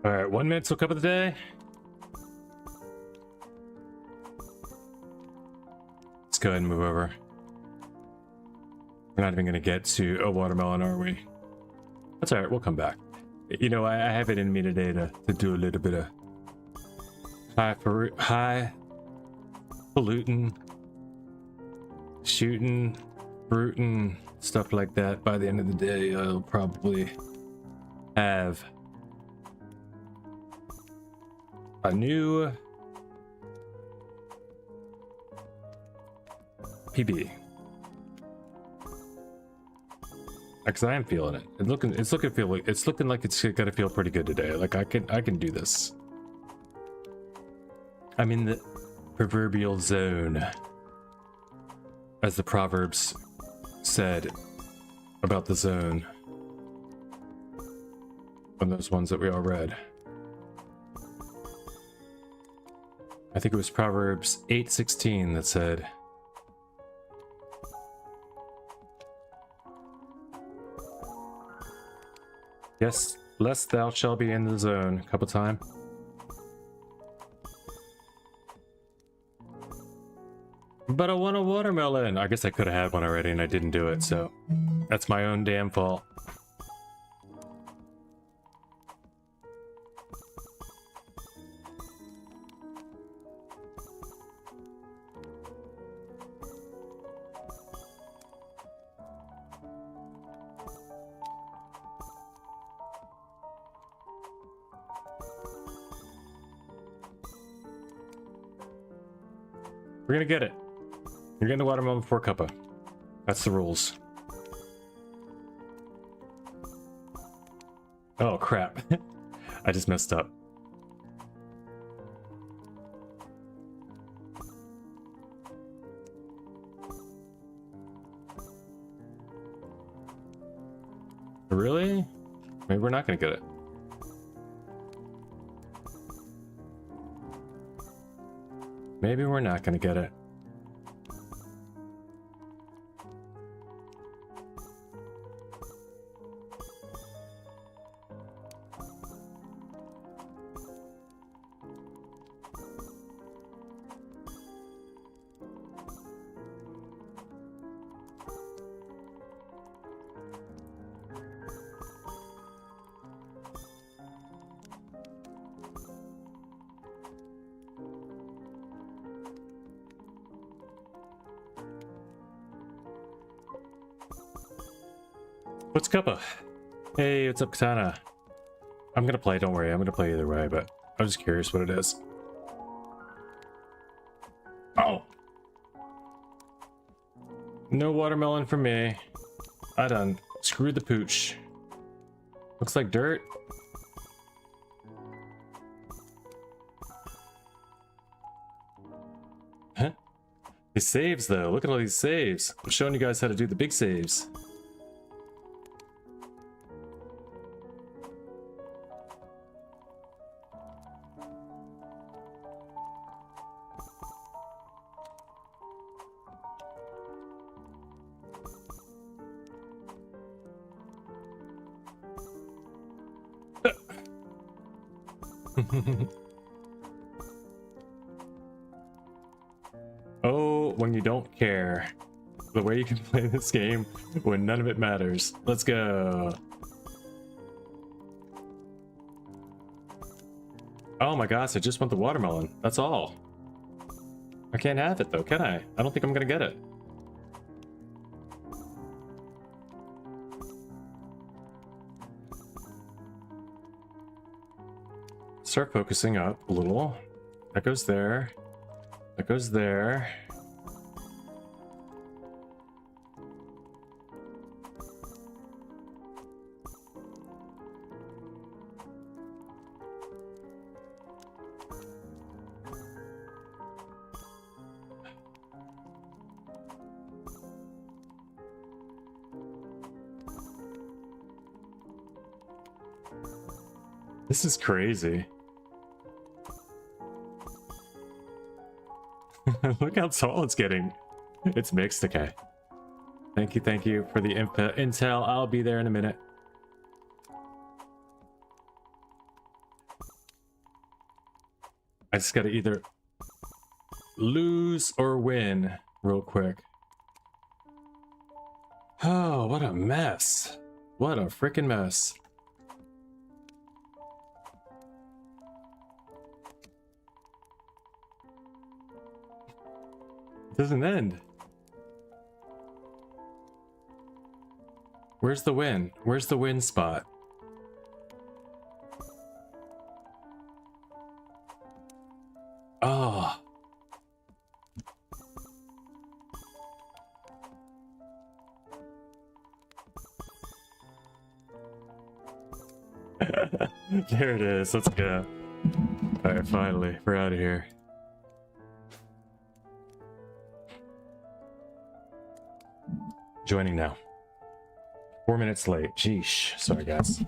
All right, 1 minute till cup of the day. Let's go ahead and move over. We're not even gonna get to a watermelon, are we? That's all right. We'll come back. You know, I have it in me today to do a little bit of high polluting, shooting, rooting, stuff like that. By the end of the day, I'll probably have a new PB. Because I am feeling it. It's looking like it's gonna feel pretty good today. Like I can do this. I'm in the proverbial zone, as the Proverbs said about the zone. One of those ones that we all read. I think it was Proverbs 8:16 that said, yes, lest thou shalt be in the zone. A couple times. But I want a watermelon. I guess I could have had one already and I didn't do it, so that's my own damn fault. We're gonna get it. You're getting the watermelon before Cuppa. That's the rules. Oh crap. I just messed up. Really? Maybe we're not gonna get it. Maybe we're not gonna get it. What's Cuppa? Hey, what's up, Katana? I'm gonna play, don't worry, I'm gonna play either way, but I'm just curious what it is. Oh! No watermelon for me. I done screwed the pooch. Looks like dirt. Huh? These saves though, look at all these saves. I'm showing you guys how to do the big saves. Oh, when you don't care. The way you can play this game when none of it matters. Let's go. Oh my gosh, I just want the watermelon. That's all. I can't have it though, can I? I don't think I'm gonna get it. Start focusing up a little. That goes there. That goes there. This is crazy. Look how tall it's getting. It's mixed, okay. Thank you for the intel. I'll be there in a minute. I just gotta either lose or win real quick. Oh, what a mess. What a freaking mess. It doesn't end. Where's the win? Where's the win spot? Oh. There it is. Let's go. Alright, finally. We're out of here. Joining now. 4 minutes late. Jeesh. Sorry, guys.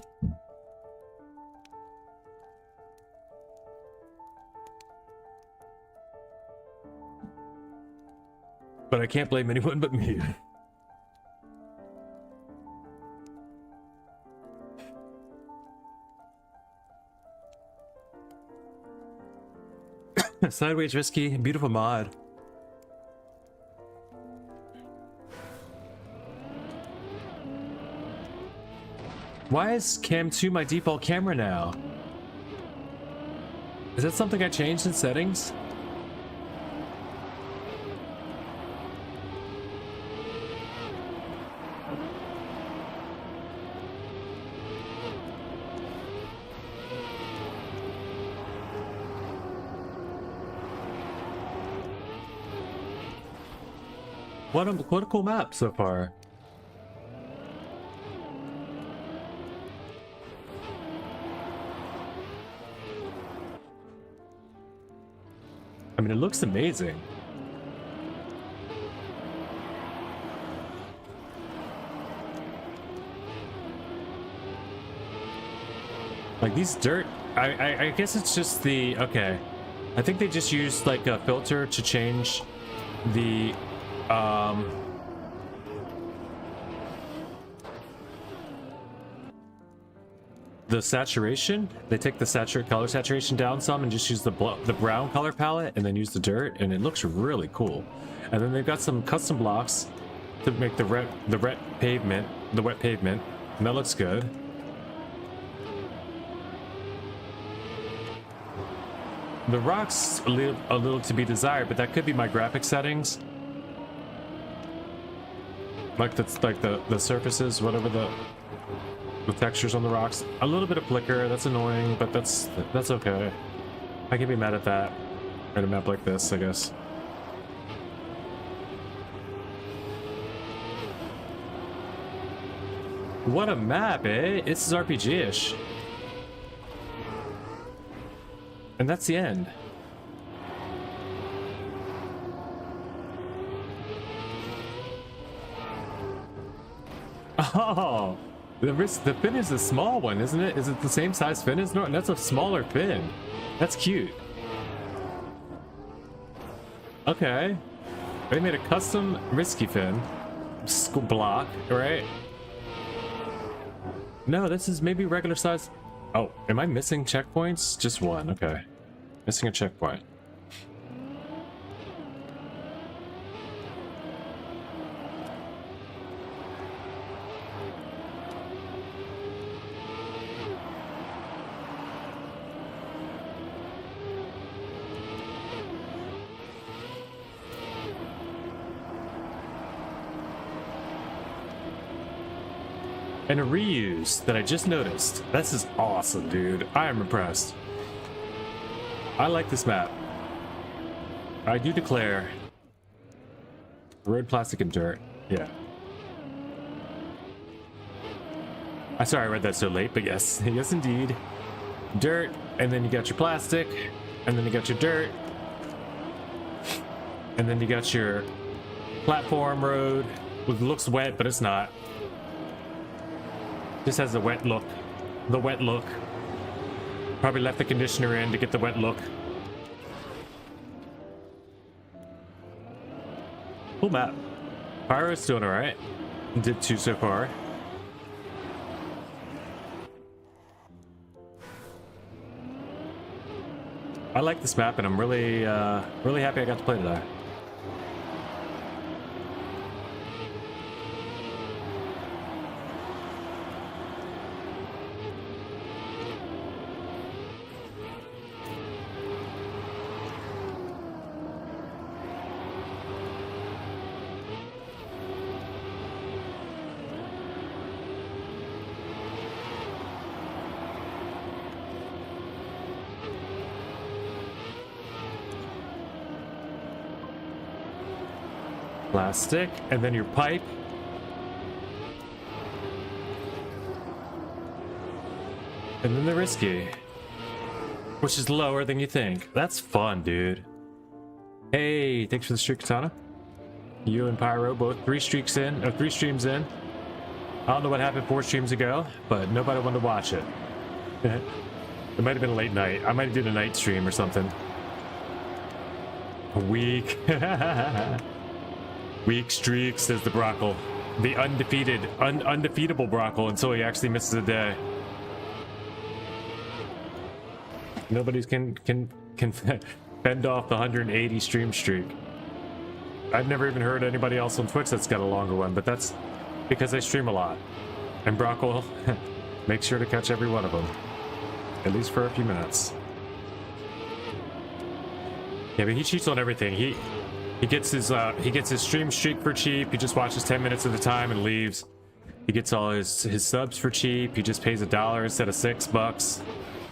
But I can't blame anyone but me. Sideways risky, beautiful mod. Why is Cam 2 my default camera now? Is that something I changed in settings? What a cool map so far. I mean, it looks amazing. Like these dirt, I guess it's just the, okay. I think they just used like a filter to change the saturation. They take the color saturation down some and just use the brown color palette and then use the dirt, and it looks really cool. And then they've got some custom blocks to make the wet pavement, and that looks good. The rocks a little to be desired, but that could be my graphic settings. Like the surfaces, whatever the textures on the rocks. A little bit of flicker, that's annoying, but that's okay. I can be mad at that in a map like this, I guess. What a map, eh? This is RPG-ish. And that's the end. Oh, the fin is a small one, isn't it? Is it the same size fin as Norton? That's a smaller fin. That's cute. Okay. They made a custom risky fin block, right? No, this is maybe regular size. Oh, am I missing checkpoints? Just one, okay. Missing a checkpoint. And a reuse that I just noticed. This is awesome, dude. I am impressed. I like this map. I do declare. Road, plastic, and dirt. Yeah. I'm sorry I read that so late, but yes. Yes, indeed. Dirt, and then you got your plastic, and then you got your dirt, and then you got your platform road, which looks wet, but it's not. Just has the wet look. The wet look. Probably left the conditioner in to get the wet look. Cool map. Pyro's doing alright. Did 2 so far. I like this map, and I'm really, really happy I got to play today. Plastic, and then your pipe. And then the risky, which is lower than you think. That's fun, dude. Hey, thanks for the streak, Katana. You and Pyro both 3 streams in. I don't know what happened 4 streams ago, but nobody wanted to watch it. It might have been a late night. I might have did a night stream or something. A week. Weak streak, says the Brockle. The undefeatable Brockle until he actually misses a day. Nobody's can fend off the 180 stream streak. I've never even heard anybody else on Twitch that's got a longer one, but that's because I stream a lot. And Brockle makes sure to catch every one of them. At least for a few minutes. Yeah, but he cheats on everything. He gets his stream streak for cheap. He just watches 10 minutes at a time and leaves. He gets all his subs for cheap. He just pays $1 instead of $6.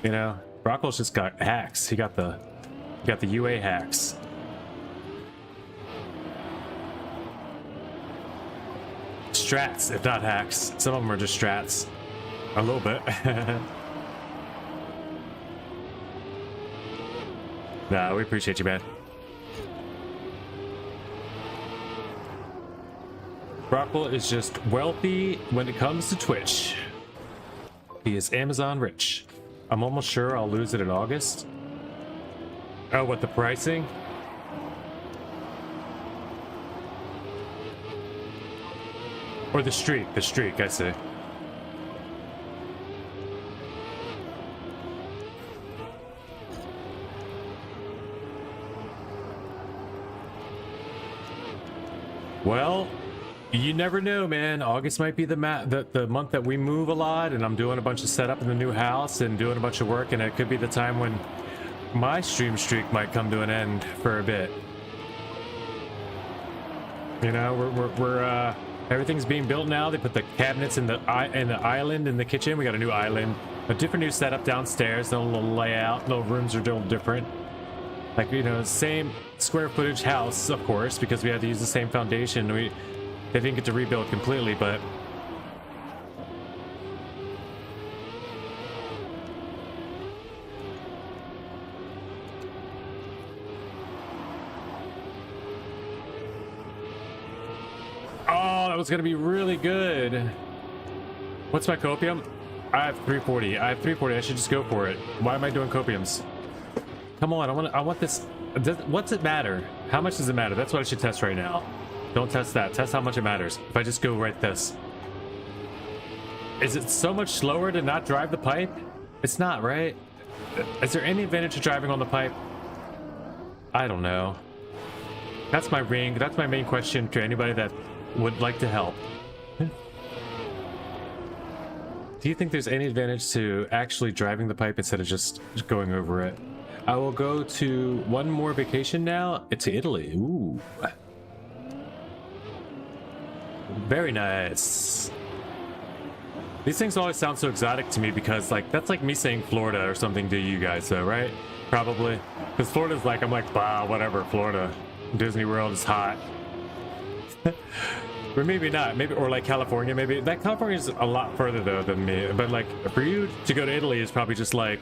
You know, Brockle's just got hacks. He got the UA hacks. Strats, if not hacks. Some of them are just strats. A little bit. Nah, we appreciate you, man. Brockle is just wealthy when it comes to Twitch. He is Amazon rich. I'm almost sure I'll lose it in August. Oh, what, the pricing? Or the streak, I say. Well, you never know, man. August might be the month that we move a lot, and I'm doing a bunch of setup in the new house and doing a bunch of work, and it could be the time when my stream streak might come to an end for a bit. You know, we're everything's being built now. They put the cabinets in the island in the kitchen. We got a new island, a different new setup downstairs, a little layout. Little rooms are a little different. Like, you know, same square footage house, of course, because we had to use the same foundation. They didn't get to rebuild completely, but oh, that was gonna be really good. What's my copium? I have 340. I should just go for it. Why am I doing copiums? Come on, I want this. What's it matter? How much does it matter? That's what I should test right now. Don't test that. Test how much it matters. If I just go right this. Is it so much slower to not drive the pipe? It's not, right? Is there any advantage to driving on the pipe? I don't know. That's my main question to anybody that would like to help. Do you think there's any advantage to actually driving the pipe instead of just going over it? I will go to one more vacation now. It's to Italy. Ooh. Very nice. These things always sound so exotic to me because, like, that's like me saying Florida or something to you guys, though, right? Probably. Because Florida's like, I'm like, bah, whatever, Florida. Disney World is hot. Or maybe not. Maybe, or like California, maybe. That California's a lot further, though, than me. But, like, for you to go to Italy is probably just like,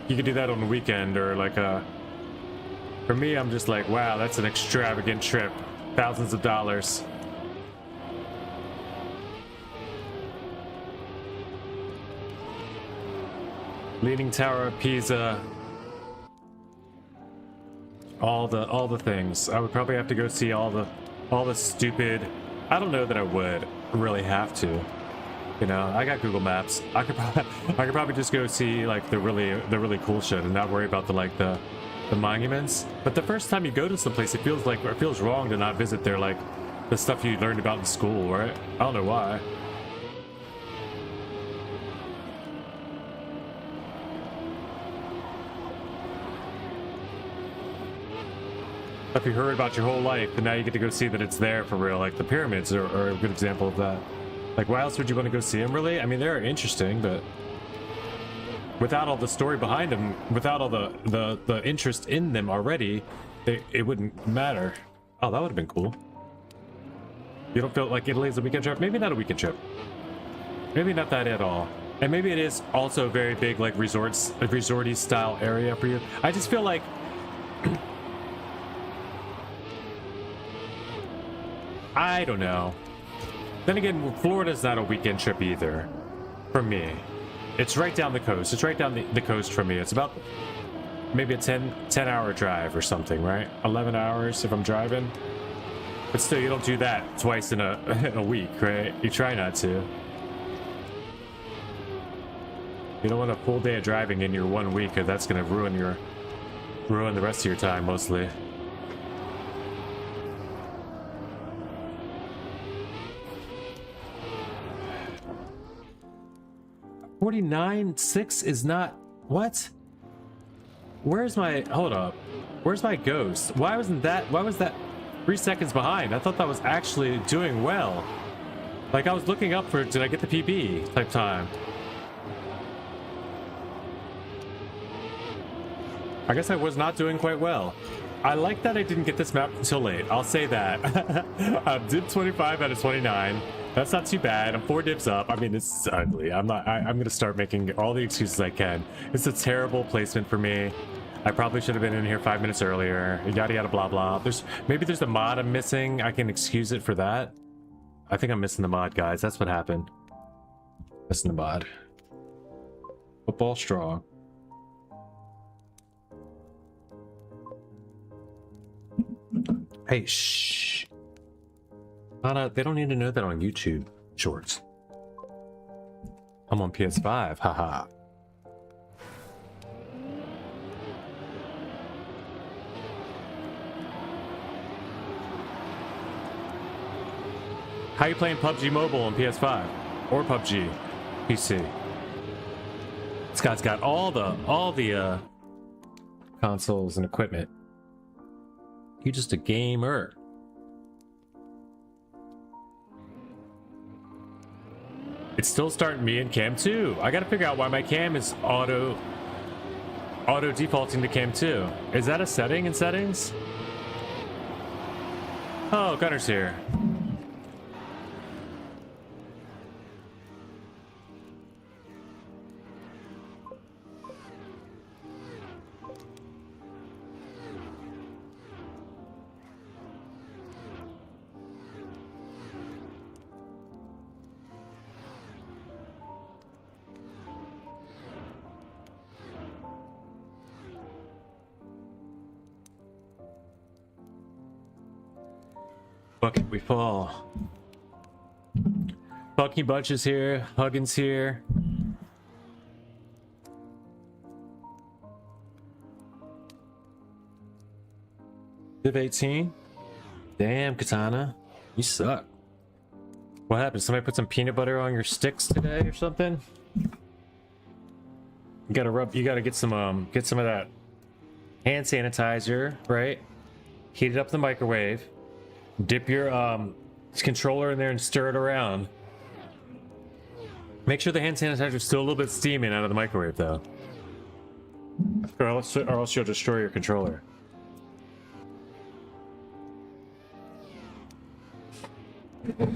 you could do that on the weekend, or like for me, I'm just like, wow, that's an extravagant trip. Thousands of dollars. Leaning Tower of Pisa. All the things. I would probably have to go see all the stupid. I don't know that I would really have to. You know, I got Google Maps. I could probably just go see like the really cool shit and not worry about the monuments. But the first time you go to someplace, it feels wrong to not visit their like the stuff you learned about in school, right? I don't know why. Stuff you heard about your whole life, and now you get to go see that it's there for real. Like the pyramids are a good example of that. Like, why else would you want to go see them, really? I mean, they're interesting, but without all the story behind them, without all the interest in them already, it wouldn't matter. Oh, that would have been cool. You don't feel like Italy is a weekend trip? Maybe not a weekend trip. Maybe not that at all. And maybe it is also a very big, like, resorty style area for you. I just feel like... I don't know. Then again, Florida's not a weekend trip either, for me. It's right down the coast. It's right down the coast from me. It's about maybe a 10-hour drive or something, right? 11 hours if I'm driving. But still, you don't do that twice in a week, right? You try not to. You don't want a full day of driving in your 1 week, because that's going to ruin the rest of your time, mostly. $49.6 is not what? Where's my hold up? Where's my ghost? Why was that 3 seconds behind? I thought that was actually doing well. Like I was looking up for did I get the PB type time? I guess I was not doing quite well. I like that I didn't get this map until late. I'll say that. I did 25 out of 29. That's not too bad. I'm 4 dips up. I mean, it's ugly. I'm gonna start making all the excuses I can. It's a terrible placement for me. I probably should have been in here 5 minutes earlier. Yada yada blah blah. Maybe there's a mod I'm missing. I can excuse it for that. I think I'm missing the mod, guys. That's what happened. Missing the mod. Football strong. Hey, shh. They don't need to know that on YouTube Shorts. I'm on PS5, haha. How you playing PUBG Mobile on PS5 or PUBG PC? This guy's got all the consoles and equipment. You just a gamer. It's still starting me in cam 2. I gotta figure out why my cam is auto defaulting to cam 2. Is that a setting in settings? Oh, Gunner's here. Bucket we fall. Bucky Bunch is here. Huggins here. Div 18. Damn, Katana. You suck. What happened? Somebody put some peanut butter on your sticks today or something? You gotta get some of that hand sanitizer, right? Heat it up in the microwave. Dip your controller in there and stir it around. Make sure the hand sanitizer is still a little bit steaming out of the microwave, though. Or else you'll destroy your controller. But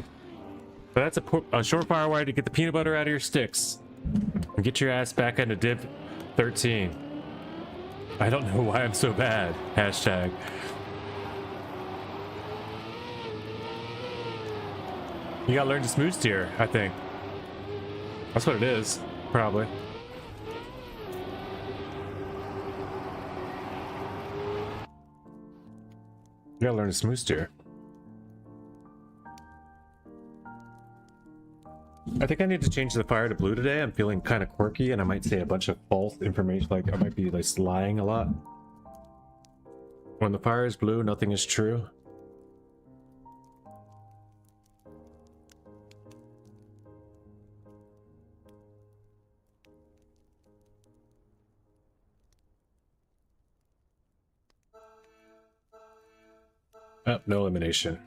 that's a surefire way to get the peanut butter out of your sticks. And get your ass back into Div 13. I don't know why I'm so bad. Hashtag. You gotta learn to smooth steer, I think. That's what it is, probably. You gotta learn to smooth steer. I think I need to change the fire to blue today. I'm feeling kind of quirky and I might say a bunch of false information. Like I might be like lying a lot. When the fire is blue, nothing is true. Oh, no elimination.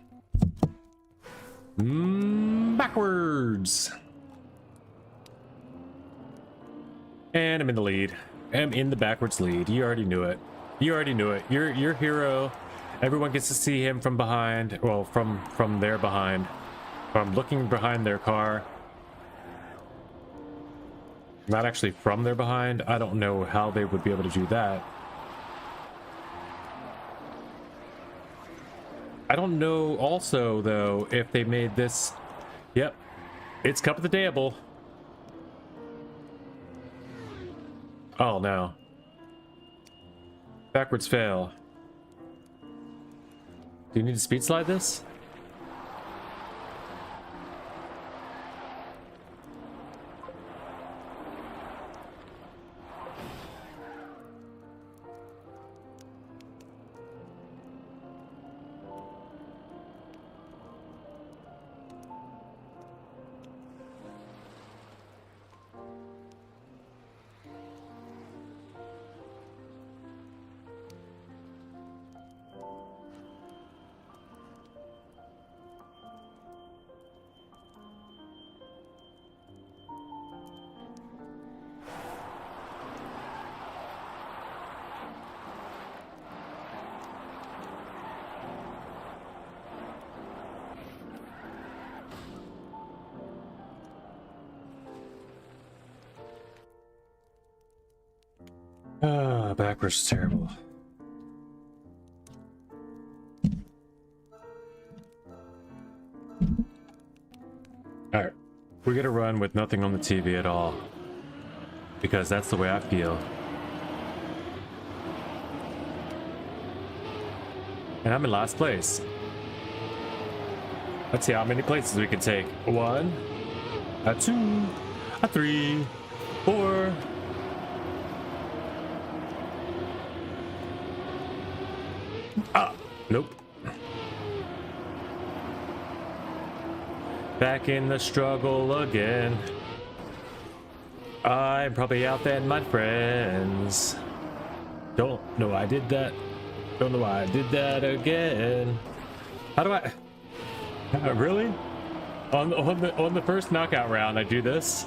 Backwards. And I'm in the lead. I'm in the backwards lead. You already knew it. You already knew it. Your hero. Everyone gets to see him from behind. Well, from their behind. From looking behind their car. Not actually from their behind. I don't know how they would be able to do that. I don't know also, though, if they made this... Yep. It's Cup of the Dayable. Oh, no. Backwards fail. Do you need to speed slide this? Ah, backwards is terrible. Alright, we're gonna run with nothing on the TV at all. Because that's the way I feel. And I'm in last place. Let's see how many places we can take. 1, 2, 3, 4. Ah, nope. Back in the struggle again. I'm probably out there, my friends. Don't know why I did that. Don't know why I did that again. How do I... really? On the first knockout round, I do this?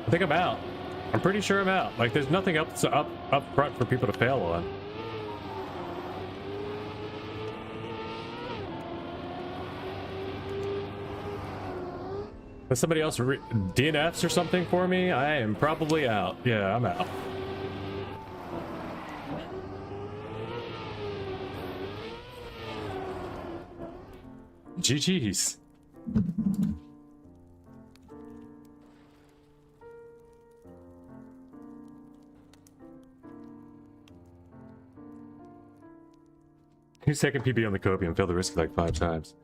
I think I'm out. I'm pretty sure I'm out. Like, there's nothing up front for people to fail on. Does somebody else DNFs or something for me? I am probably out. Yeah, I'm out. GG's. His second PB on the copium failed the risk like 5 times.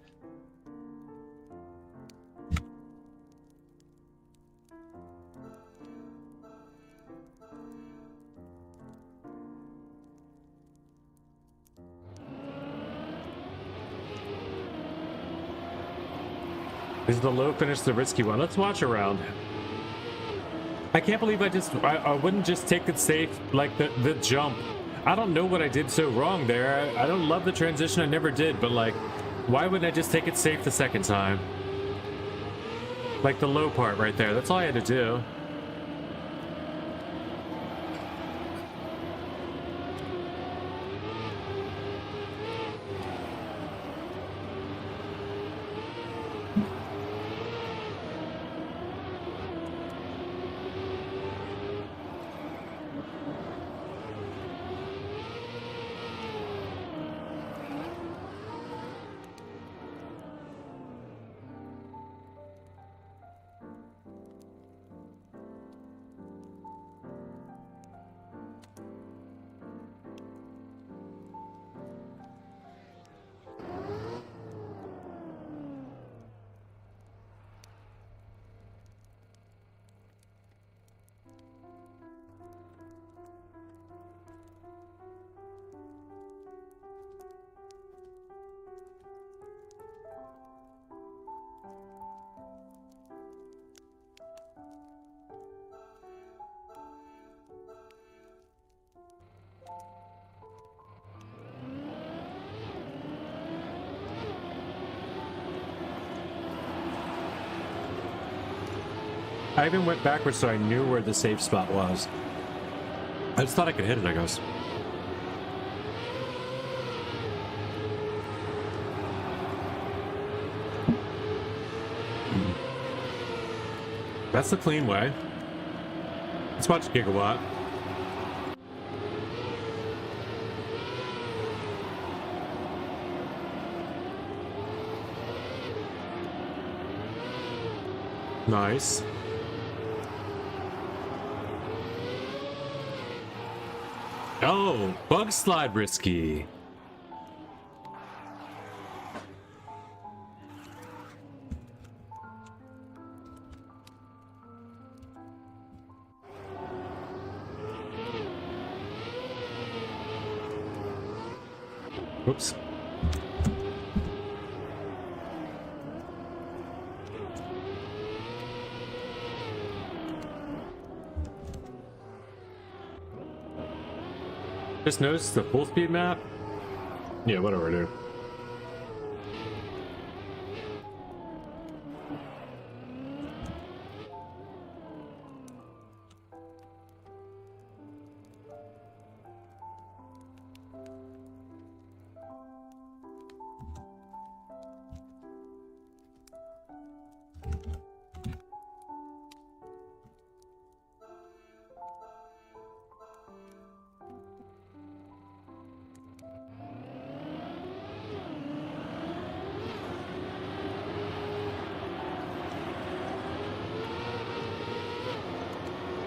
Is the low finish the risky one? Let's watch around. I can't believe I wouldn't just take it safe like the jump. I don't know what I did so wrong there. I don't love the transition, I never did, but like, why wouldn't I just take it safe the second time? Like the low part right there, that's all I had to do. I even went backwards so I knew where the safe spot was. I just thought I could hit it, I guess. That's the clean way. Let's watch Gigawatt. Nice. Oh, bug slide risky. Oops. Just noticed the full speed map? Yeah, whatever, dude.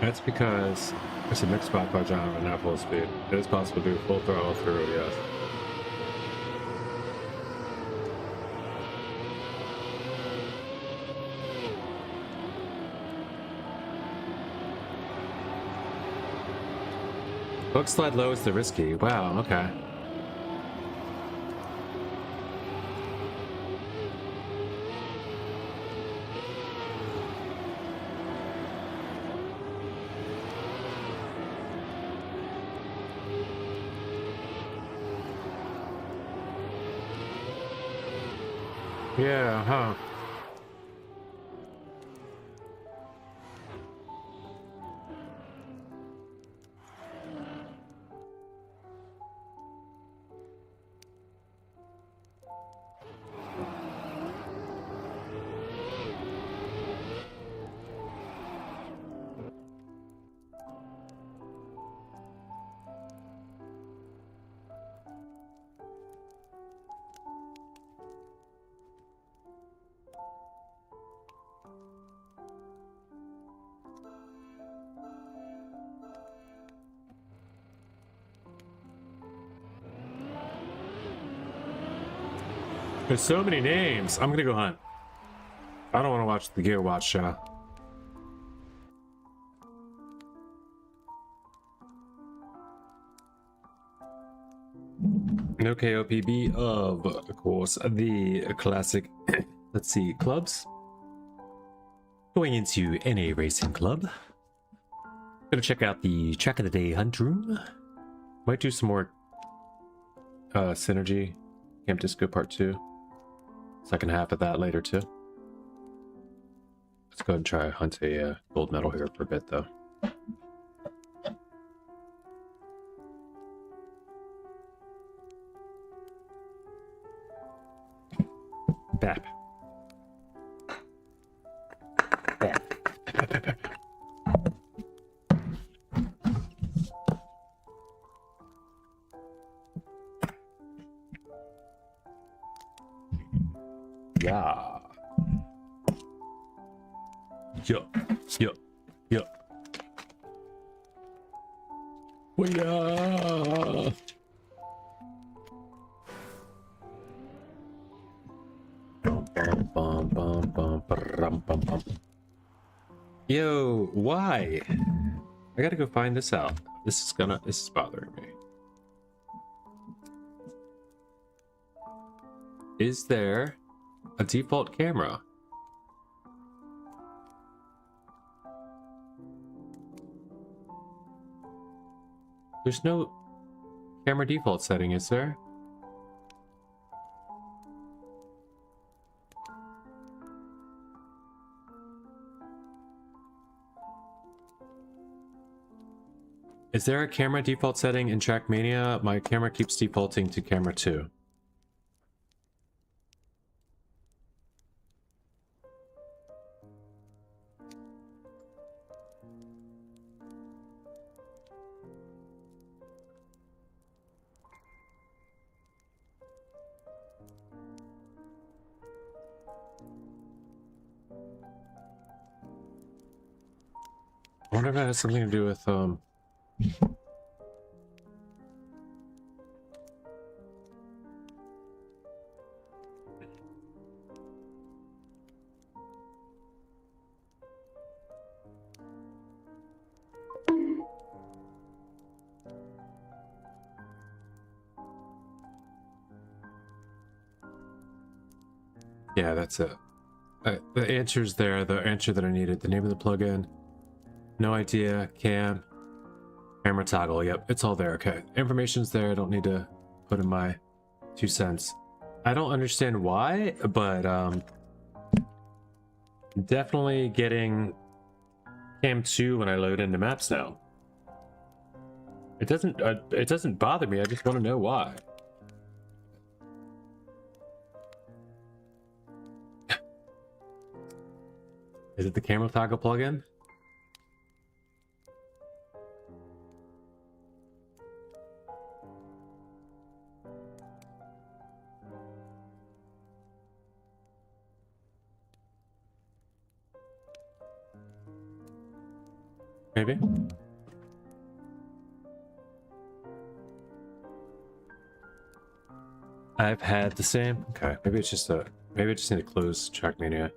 That's because it's a mixed spot by John and not full speed. It is possible to do full throttle through, yes. Bug slide low is the risky. Wow, okay. Yeah, huh. There's so many names. I'm gonna go hunt. I don't want to watch the Gear Watch show. No KOPB of course, the classic. Let's see, clubs. Going into NA Racing Club. Gonna check out the Track of the Day Hunt Room. Might do some more Synergy Camp Disco Part 2. Second half of that later too. Let's go ahead and try hunt a gold medal here for a bit though. Bap. Bap. Yeah. Yeah. Well, yeah. Yo, why? I gotta go find this out. This is bothering me. Is there a default camera? There's no camera default setting, is there? Is there a camera default setting in Trackmania? My camera keeps defaulting to camera 2. I wonder if that has something to do with yeah, that's it. The answer's there, the answer that I needed. The name of the plugin. No idea. Camera toggle. Yep, it's all there. Okay. Information's there. I don't need to put in my 2 cents. I don't understand why, but definitely getting cam 2 when I load into maps now. It doesn't bother me. I just want to know why. Is it the camera toggle plugin? Maybe. I've had the same. Okay, maybe it's just maybe I just need to close Trackmania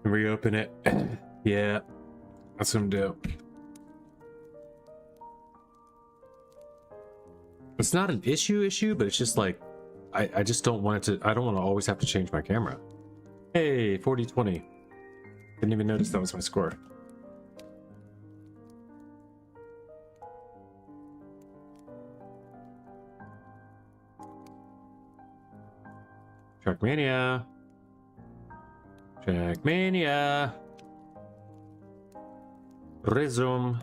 and reopen it. Yeah, that's what I'm gonna do. It's not an issue, but it's just like I just don't want it to. I don't want to always have to change my camera. Hey, 40-20. Didn't even notice that was my score. Trackmania. Trackmania. Resume.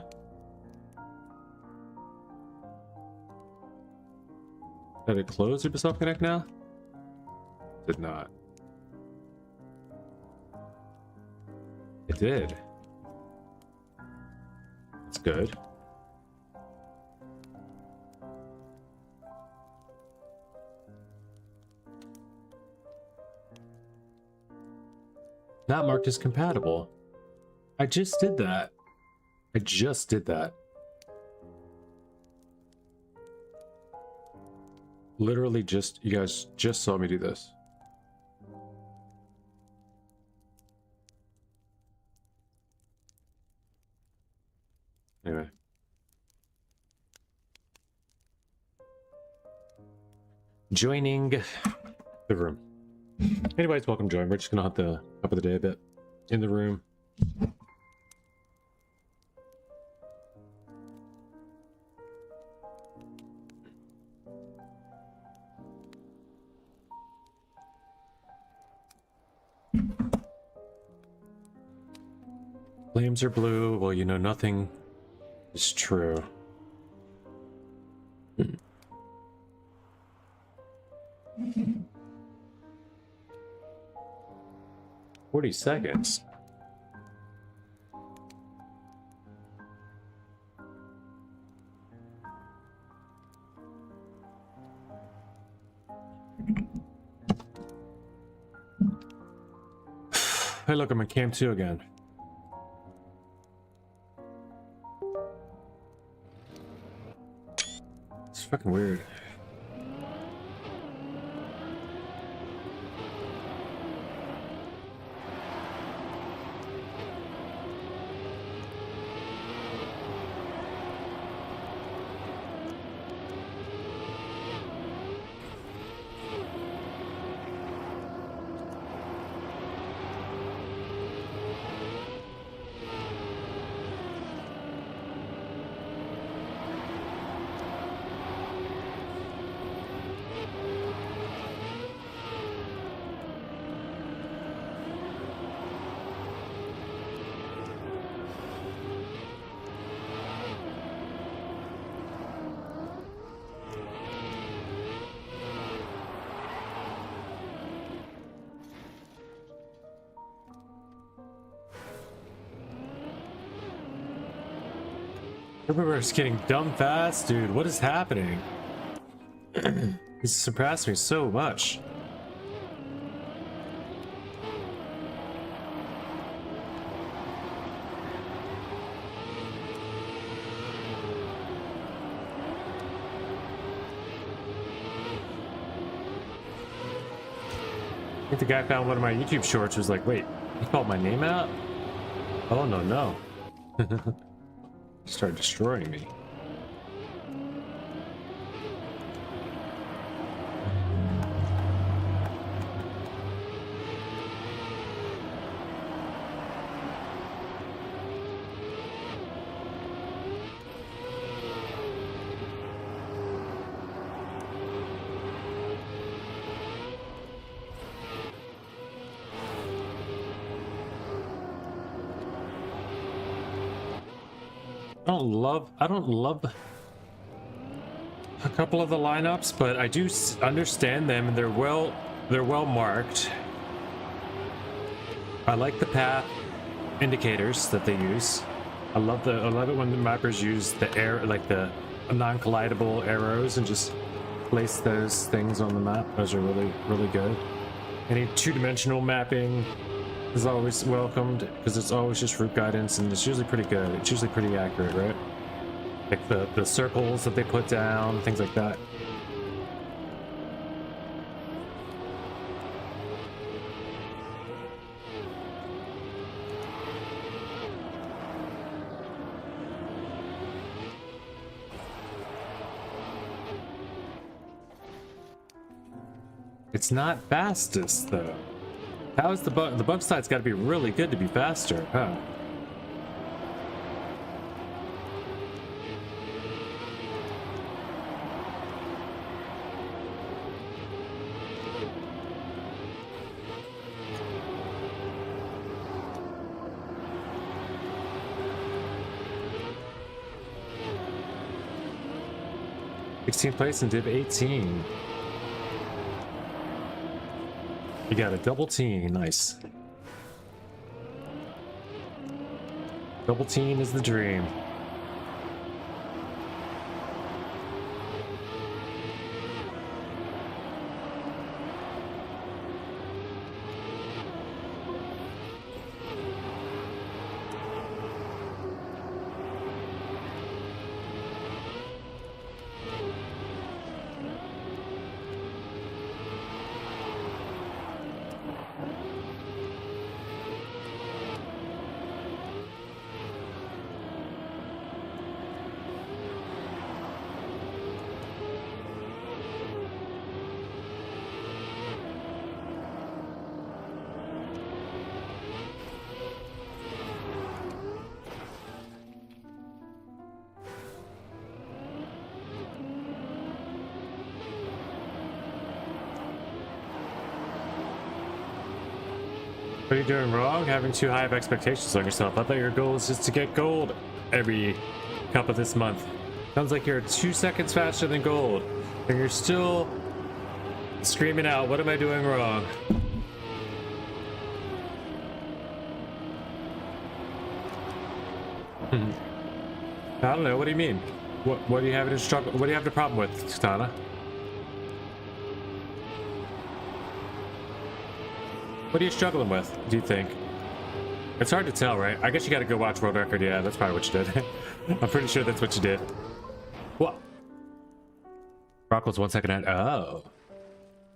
Did it close Ubisoft Connect now? Did not. It did. That's good. Not marked as compatible. I just did that. I just did that. Literally just, you guys just saw me do this. Anyway. Joining the room. Anyways, welcome, join. We're just gonna hop the top of the day a bit in the room. Flames are blue. Well, you know, nothing is true. 40 seconds. Hey, look, I'm in Cam 2 again. It's fucking weird. Everywhere's getting dumb fast, dude. What is happening? This surpassed me so much. I think the guy found one of my YouTube shorts, was like, wait, he called my name out? Oh, no. Started destroying me. I don't love a couple of the lineups, but I do understand them, and they're well marked. I like the path indicators that they use. I love it when the mappers use the non-collidable arrows and just place those things on the map. Those are really good. Any two-dimensional mapping is always welcomed, because it's always just route guidance, and it's usually pretty good. It's usually pretty accurate, right? Like the circles that they put down, things like that. It's not fastest though. How is the bug slide's got to be really good to be faster, huh? Sixteenth place in Div 18. You got a double teen, nice. Double teen is the dream. What are you doing wrong? Having too high of expectations on yourself. I thought your goal was just to get gold every cup of this month. Sounds like you're 2 seconds faster than gold, and you're still screaming out, what am I doing wrong? I don't know, what do you mean? What do you have to struggle? What do you have the problem with, Katana? What are you struggling with, do you think? It's hard to tell, right? I guess you gotta go watch World Record. Yeah, that's probably what you did. I'm pretty sure that's what you did. What? Broccoli's 1 second ahead. Oh.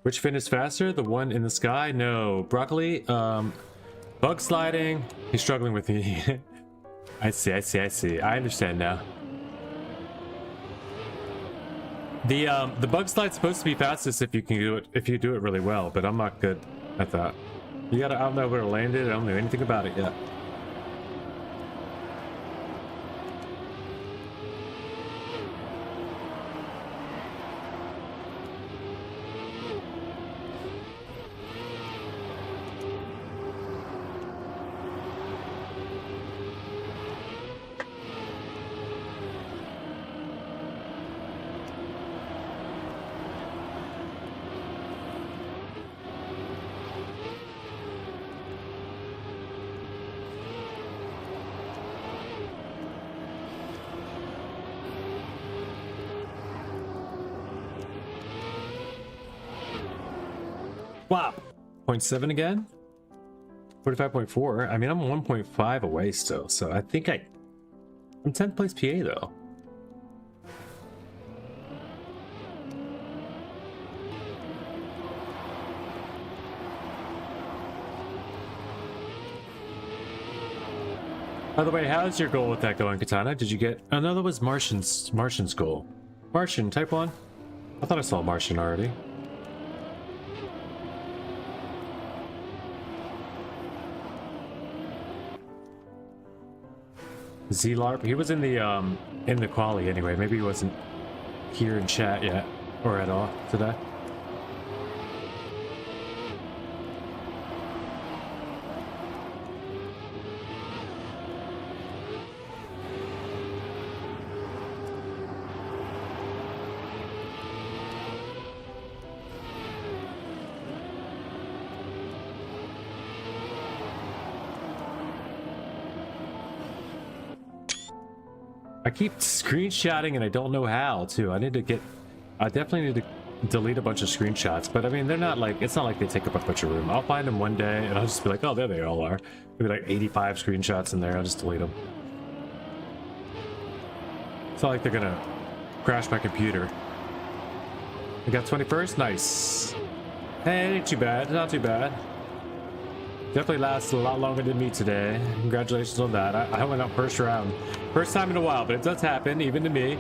Which finished faster? The one in the sky? No. Broccoli, bug sliding. He's struggling with me. I see. I understand now. The bug slide's supposed to be fastest if you can do it, if you do it really well, but I'm not good at that. I don't know where to land it. I don't know anything about it yet. Wow. 0.7 again? 45.4. I mean, I'm 1.5 away still, so I think I'm 10th place PA though. By the way, how's your goal with that going, Katana? Did you get... Oh, no, that was Martian's goal. Martian, type 1? I thought I saw Martian already. Z-LARP, he was in the quali anyway. Maybe he wasn't here in chat yet, or at all today. I keep screenshotting and I don't know how too. I definitely need to delete a bunch of screenshots, but I mean, they're not like, it's not like they take up a bunch of room. I'll find them one day and I'll just be like, oh, there they all are. Maybe like 85 screenshots in there. I'll just delete them. It's not like they're gonna crash my computer. I got 21st, nice. Hey, it ain't too bad, not too bad. Definitely lasted a lot longer than me today. Congratulations on that. I went out first round. First time in a while, but it does happen, even to me.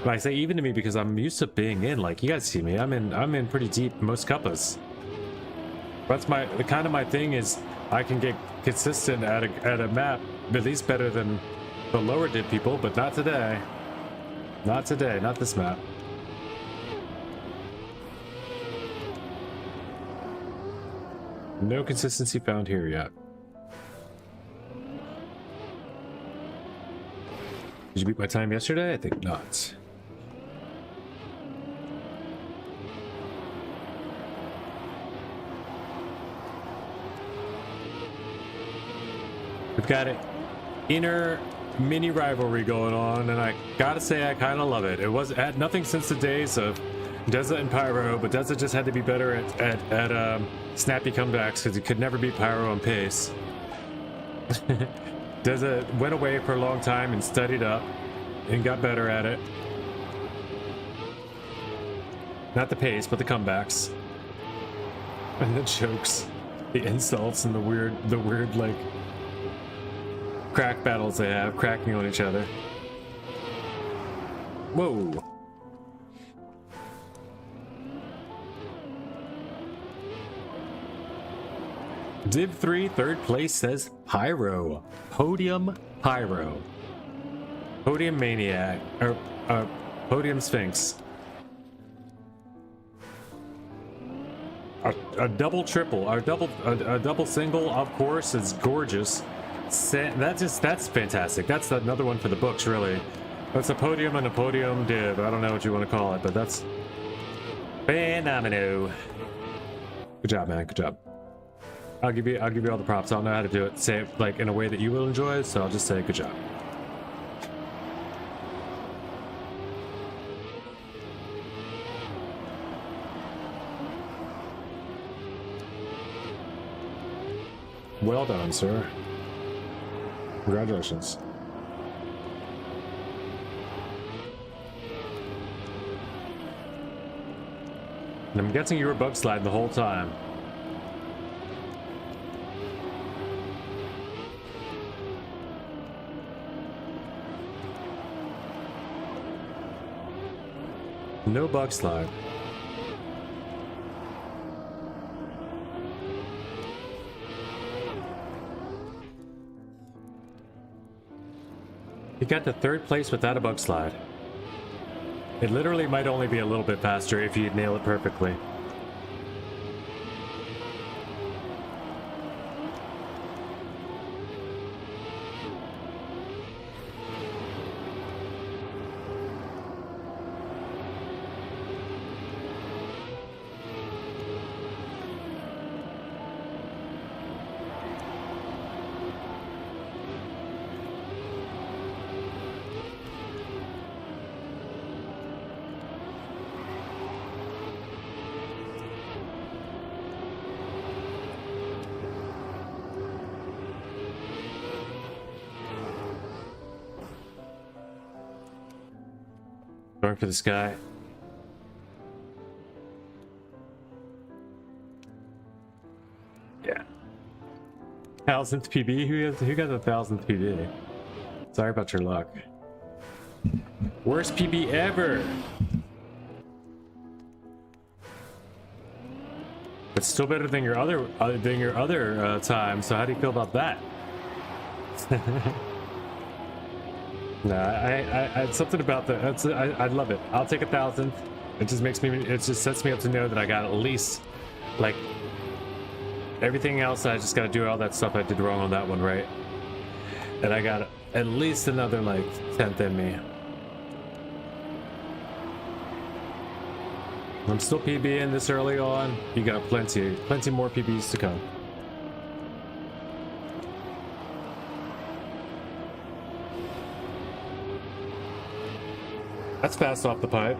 When I say even to me, because I'm used to being in, like, you guys see me, I'm in pretty deep in most cuppas. That's my thing is I can get consistent at a map, at least better than the lower did people, but not today. Not today, not this map. No consistency found here yet. Did you beat my time yesterday? I think not. We've got an inner mini rivalry going on, and I gotta say I kind of love it. It had nothing since the days of Deza and Pyro, but Deza just had to be better at snappy comebacks because he could never beat Pyro on pace. Deza went away for a long time and studied up and got better at it. Not the pace, but the comebacks. And the jokes, the insults, and the weird like crack battles they have, cracking on each other. Whoa. Div 3, third place, says Pyro. Podium Pyro. Podium Maniac. Or, Podium Sphinx. A double triple, a double single, of course, is gorgeous. That's fantastic. That's another one for the books, really. That's a podium and a podium div. I don't know what you want to call it, but that's phenomenal. Good job, man. Good job. I'll give you all the props. I don't know how to do it. Say it like in a way that you will enjoy, so I'll just say good job. Well done, sir. Congratulations. And I'm guessing you were bug sliding the whole time. No bug slide. You got to third place without a bug slide. It literally might only be a little bit faster if you nail it perfectly. Going for this guy. Yeah. 1000th PB? Who got the 1000th PB? Sorry about your luck. Worst PB ever. It's still better than your other time. So how do you feel about that? No, I something about that. I love it. I'll take 1,000. It just makes me. It just sets me up to know that I got at least like everything else. I just got to do all that stuff I did wrong on that one, right? And I got at least another like 10th in me. I'm still PBing this early on. You got plenty more PBs to come. That's fast off the pipe.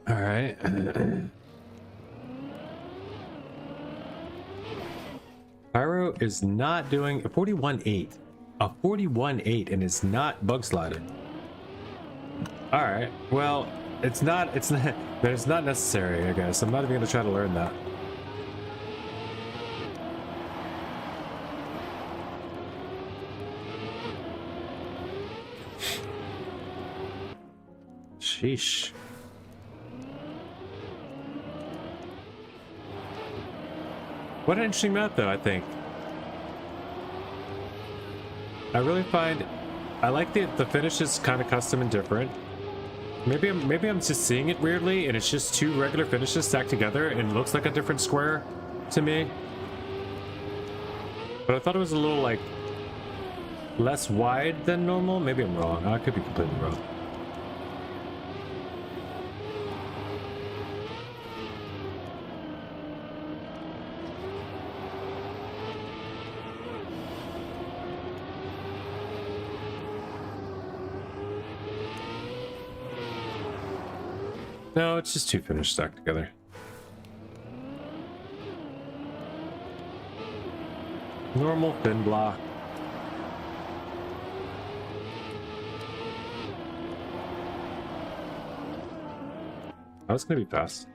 All right. Pyro is not doing a 41.8. A 41.8 and it's not bug sliding. All right. Well, it's not necessary, I guess. I'm not even going to try to learn that. Sheesh. What an interesting map, though, I think. I really find I like the finish is kind of custom and different. Maybe I'm just seeing it weirdly, and it's just two regular finishes stacked together, and it looks like a different square to me. But I thought it was a little like less wide than normal. Maybe I'm wrong. I could be completely wrong. No, it's just two finishes stacked together. Normal fin block. Oh, it's gonna be fast.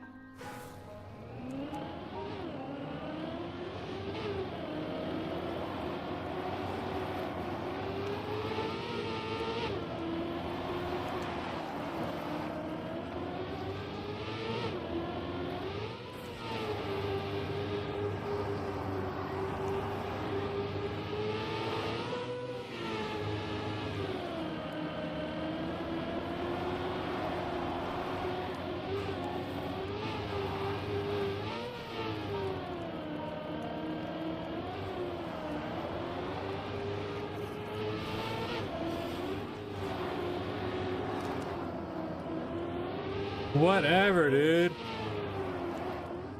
Whatever, dude.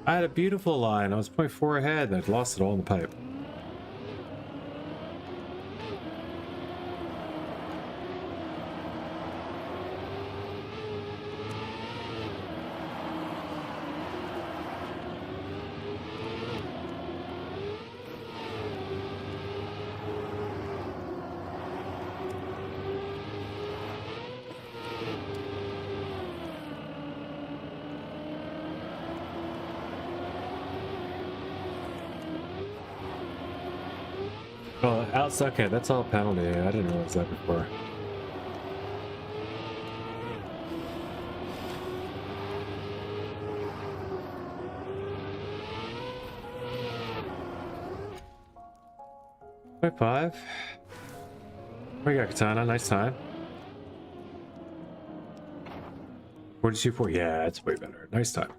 I had a beautiful line. I was 0.4 ahead and I'd lost it all in the pipe. Oh, outside. Okay, that's all penalty. I didn't realize that before. Point 5. We got Katana. Nice time. 42.4. Yeah, it's way better. Nice time.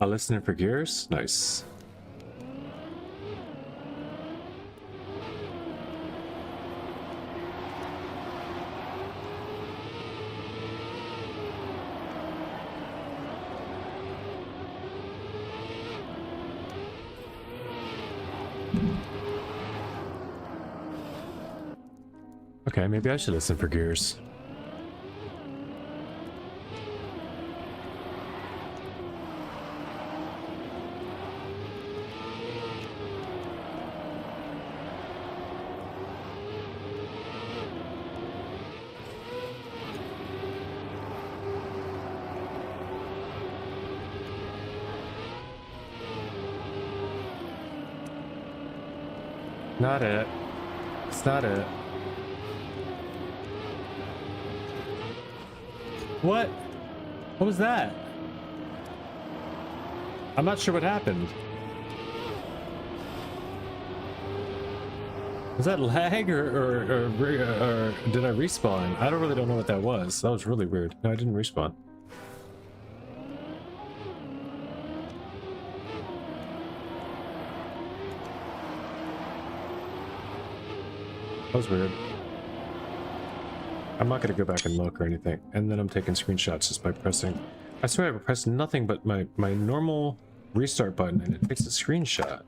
Listening for gears. Nice. Okay, maybe I should listen for gears. Not it. It's not it. What? What was that? I'm not sure what happened. Was that lag or did I respawn? I don't know what that was. That was really weird. No, I didn't respawn. That was weird. I'm not going to go back and look or anything. And then I'm taking screenshots just by pressing. I swear I pressed nothing but my normal restart button and it takes a screenshot.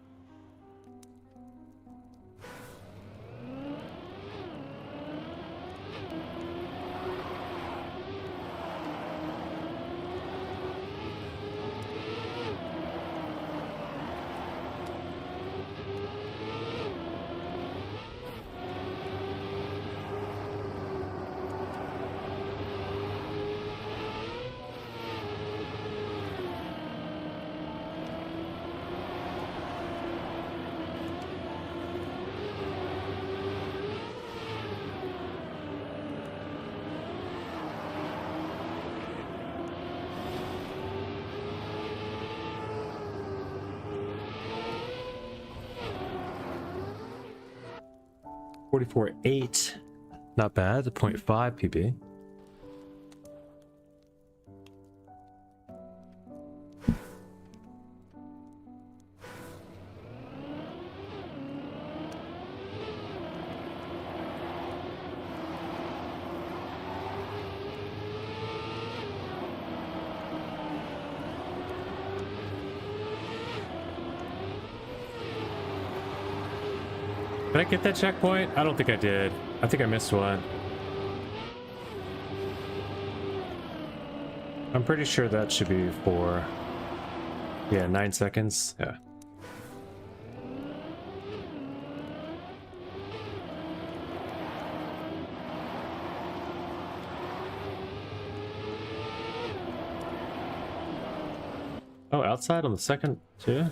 .8, not bad. The 0.5 PB. Did I get that checkpoint? I don't think I did. I think I missed one. I'm pretty sure that should be for... yeah, 9 seconds. Yeah. Oh, outside on the second too?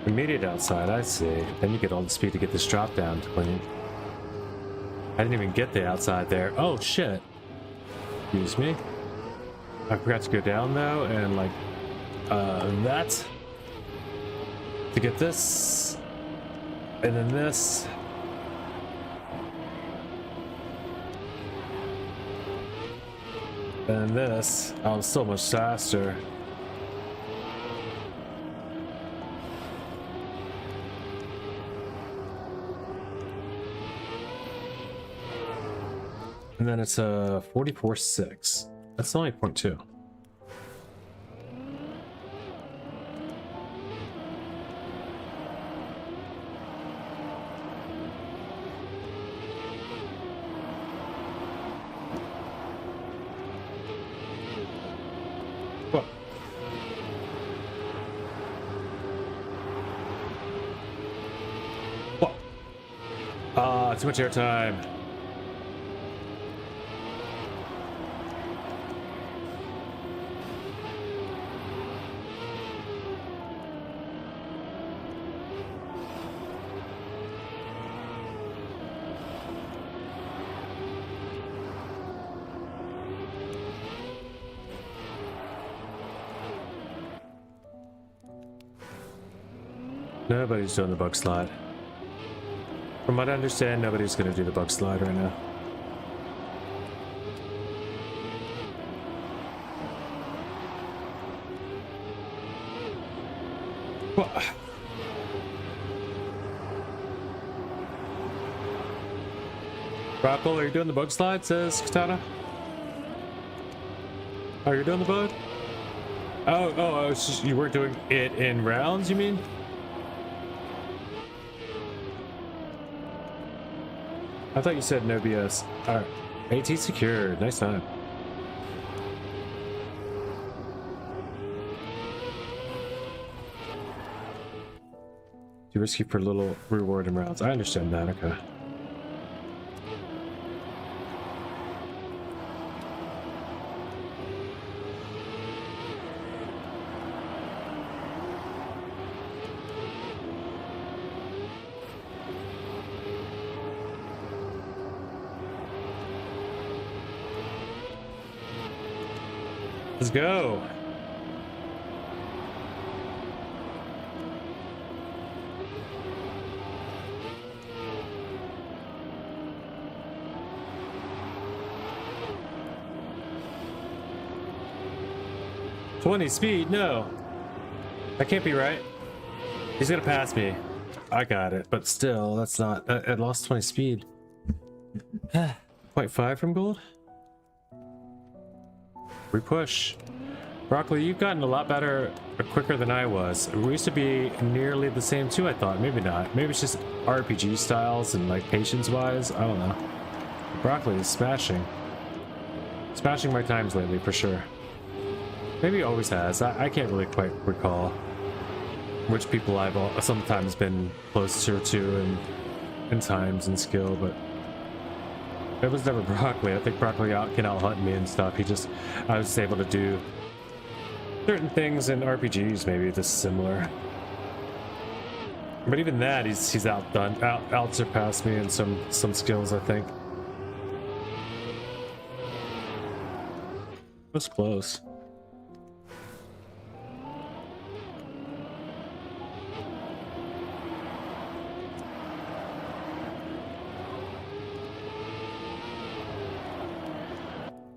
Immediate outside, I see. Then you get all the speed to get this drop down clean. I didn't even get the outside there. Oh shit. Excuse me. I forgot to go down though, and like that to get this, and then this. And this. I was so much faster. And then it's a 44.6. That's only 0.2. Whoa. Whoa. Ah, too much airtime. Nobody's doing the bug slide. From what I understand, nobody's gonna do the bug slide right now. Well, Grapple, are you doing the bug slide? Says Katana. Oh, you're doing the bug? Oh, it's just, you weren't doing it in rounds, you mean? I thought you said no BS. Alright. AT secured. Nice time. Too risky for little reward in rounds. I understand that, okay. Let's go. "20 speed? No. That can't be right. He's gonna pass me. I got it, but still, that's not... I lost 20 speed. 0.5 from gold? We push. Broccoli, you've gotten a lot better quicker than I was. We used to be nearly the same too, I thought. Maybe not. Maybe it's just RPG styles and like patience wise. I don't know. Broccoli is smashing. Smashing my times lately for sure. Maybe he always has. I can't really quite recall which people I've sometimes been closer to in times and skill, but it was never Broccoli. I think Broccoli can out-hunt me and stuff. I was able to do certain things in RPGs maybe just similar. But even that, he's out-surpassed me in some skills, I think. It was close.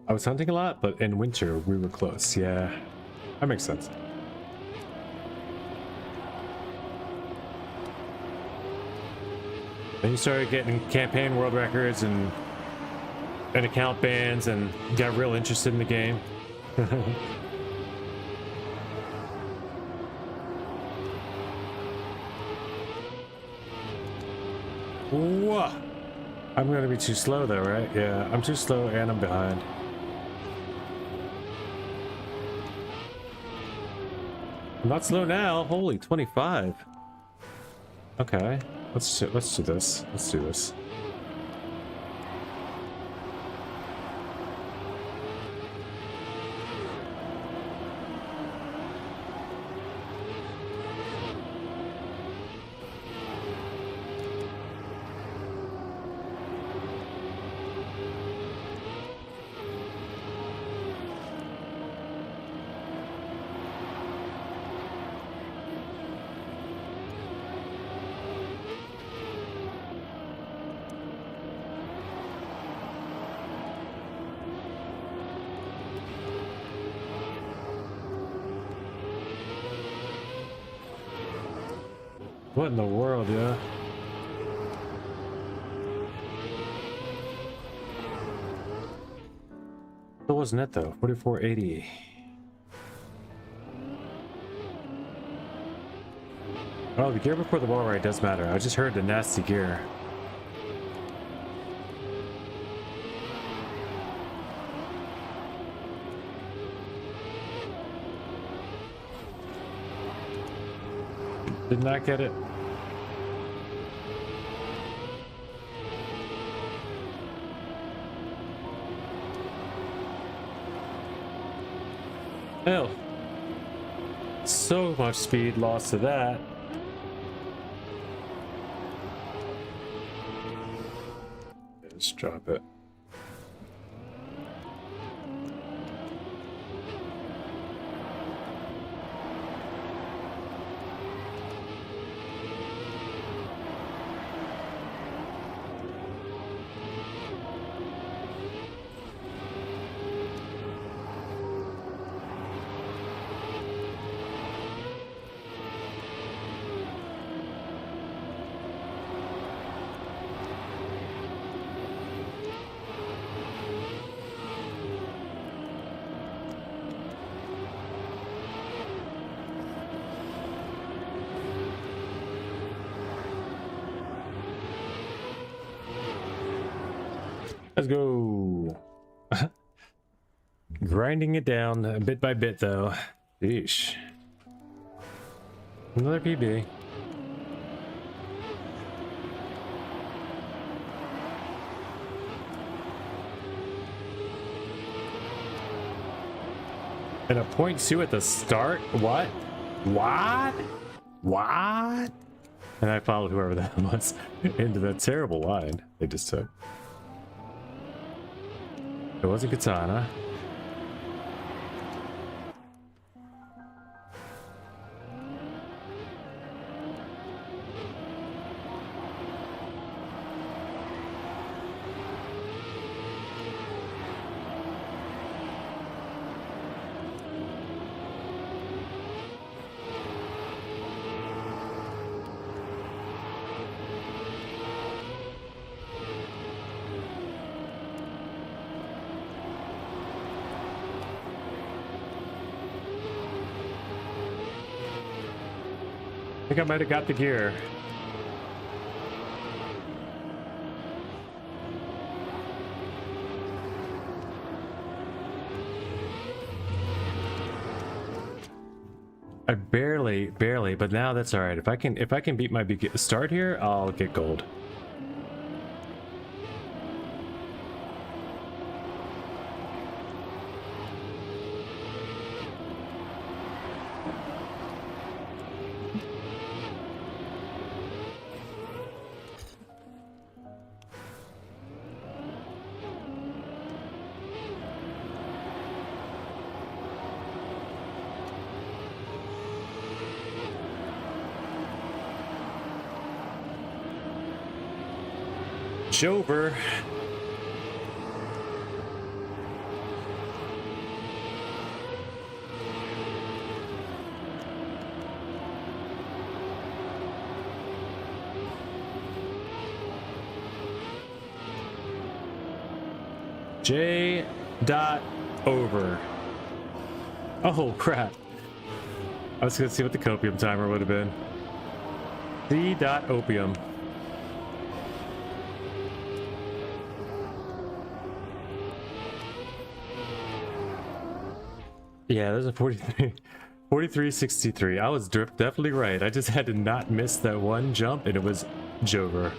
I was hunting a lot, but in winter we were close. Yeah, that makes sense. Then you started getting campaign world records and account bans and got real interested in the game. Whoa! I'm gonna be too slow though, right? Yeah, I'm too slow and I'm behind. I'm not slow now. Holy 25. Okay, let's do this. Let's do this. What in the world, yeah? What wasn't it though? 4480. Oh, the gear before the wall ride does matter. I just heard the nasty gear. Did not get it. Hell. So much speed lost to that. Let's drop it. Let's go. Grinding it down bit by bit, though. Yeesh. Another PB. And a .2 at the start? What? What? What? And I followed whoever that was into that terrible line they just took. It wasn't Katana. I think I might have got the gear. I barely, but now that's all right. If I can beat my start here, I'll get gold. Jover. J. Dot over. Oh crap. I was gonna see what the copium timer would have been. C. Dot opium. Yeah, there's a 43.63. I was definitely right. I just had to not miss that one jump, and it was Jover.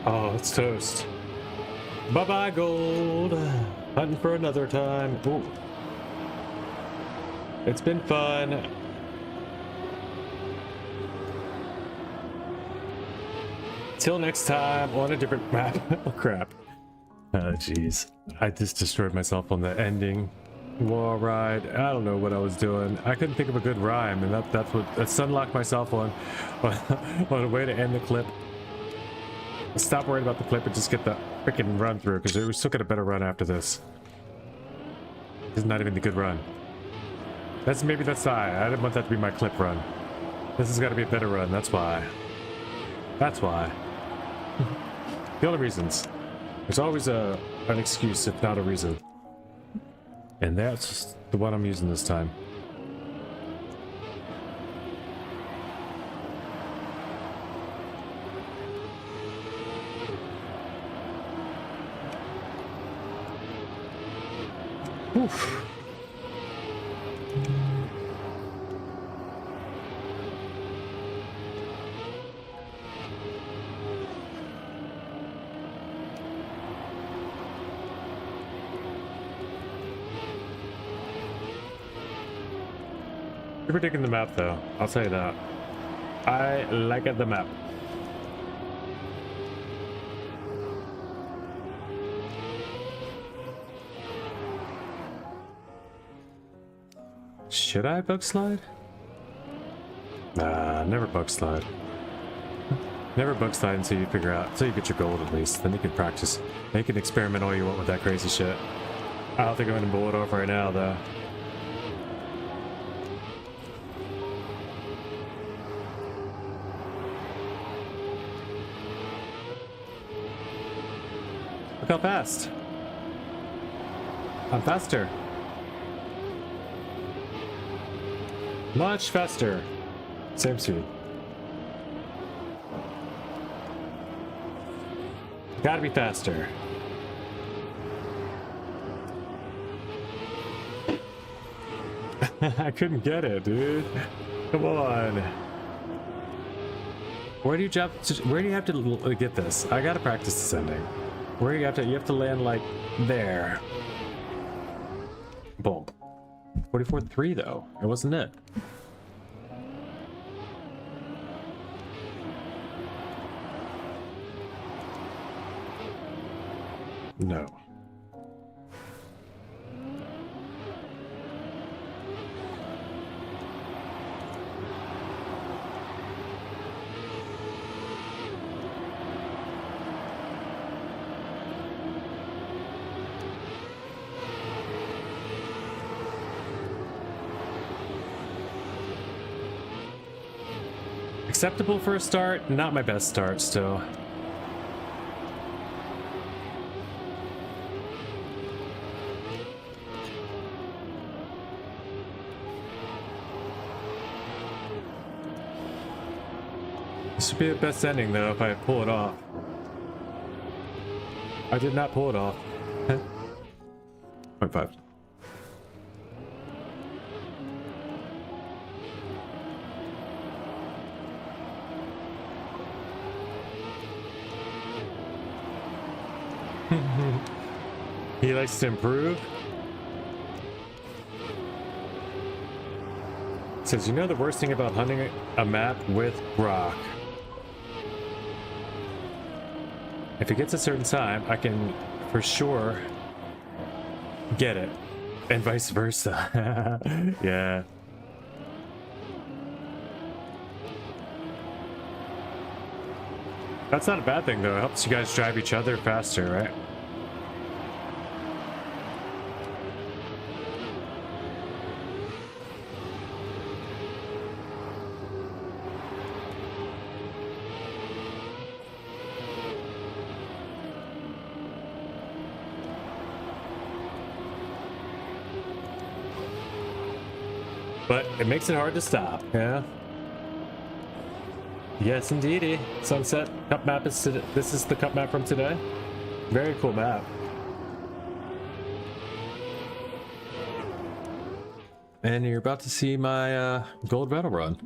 Oh, it's toast. Bye-bye, gold. Hunting for another time. Ooh. It's been fun. Till next time on a different map. Oh, crap. Oh, jeez. I just destroyed myself on the ending. Wall ride. I don't know what I was doing. I couldn't think of a good rhyme, and that's unlocked myself on on a way to end the clip. Stop worrying about the clip and just get the freaking run through, because we still get a better run after this. This is not even the good run. Maybe that's why I didn't want that to be my clip run. This has got to be a better run. That's why. That's why. The other reasons. There's always an excuse, if not a reason. And that's the one I'm using this time. Oof. Super digging the map though, I'll tell you that. I like the map. Should I bug slide? Nah, never bug slide. Never bug slide until you figure out, until you get your gold at least. Then you can practice. Then you can experiment all you want with that crazy shit. I don't think I'm gonna pull it off right now though. Look how fast. I'm faster. Much faster. Same speed. Gotta be faster. I couldn't get it, dude. Come on. Where do you jump? Where do you have to get this? I gotta practice descending. Where you have to land like there. Boom. 44.3 though. It wasn't it. No. Acceptable for a start, not my best start still. This would be the best ending though if I pull it off. I did not pull it off. 0.5. He likes to improve. Says, you know the worst thing about hunting a map with rock? If it gets a certain time, I can for sure get it. And vice versa. Yeah. That's not a bad thing though. It helps you guys drive each other faster, right? But it makes it hard to stop, yeah? Yes, indeedy. Sunset Cup map is today. This is the Cup map from today. Very cool map. And you're about to see my gold medal run.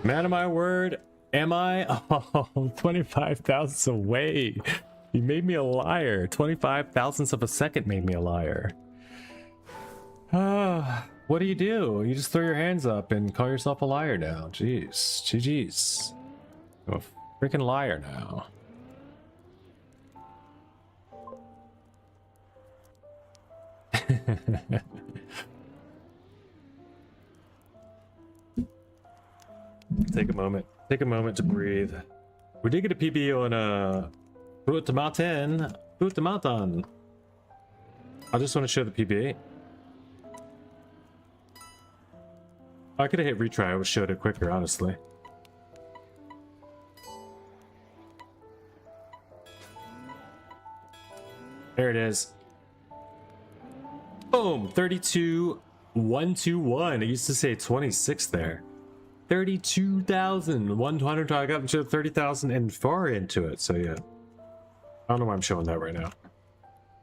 Man of my word, am I? Oh, 25 thousandths away. You made me a liar. 25 thousandths of a second made me a liar. What do? You just throw your hands up and call yourself a liar now. Jeez. GG's. I'm a freaking liar now. Take a moment. Take a moment to breathe. We did get a PB on Fruitopia. I just want to show the PB. I could have hit retry. I would have showed it quicker, honestly. There it is. Boom! 32,121. It used to say 26 there. 32,100. I got into 30,000 and far into it. So yeah, I don't know why I'm showing that right now.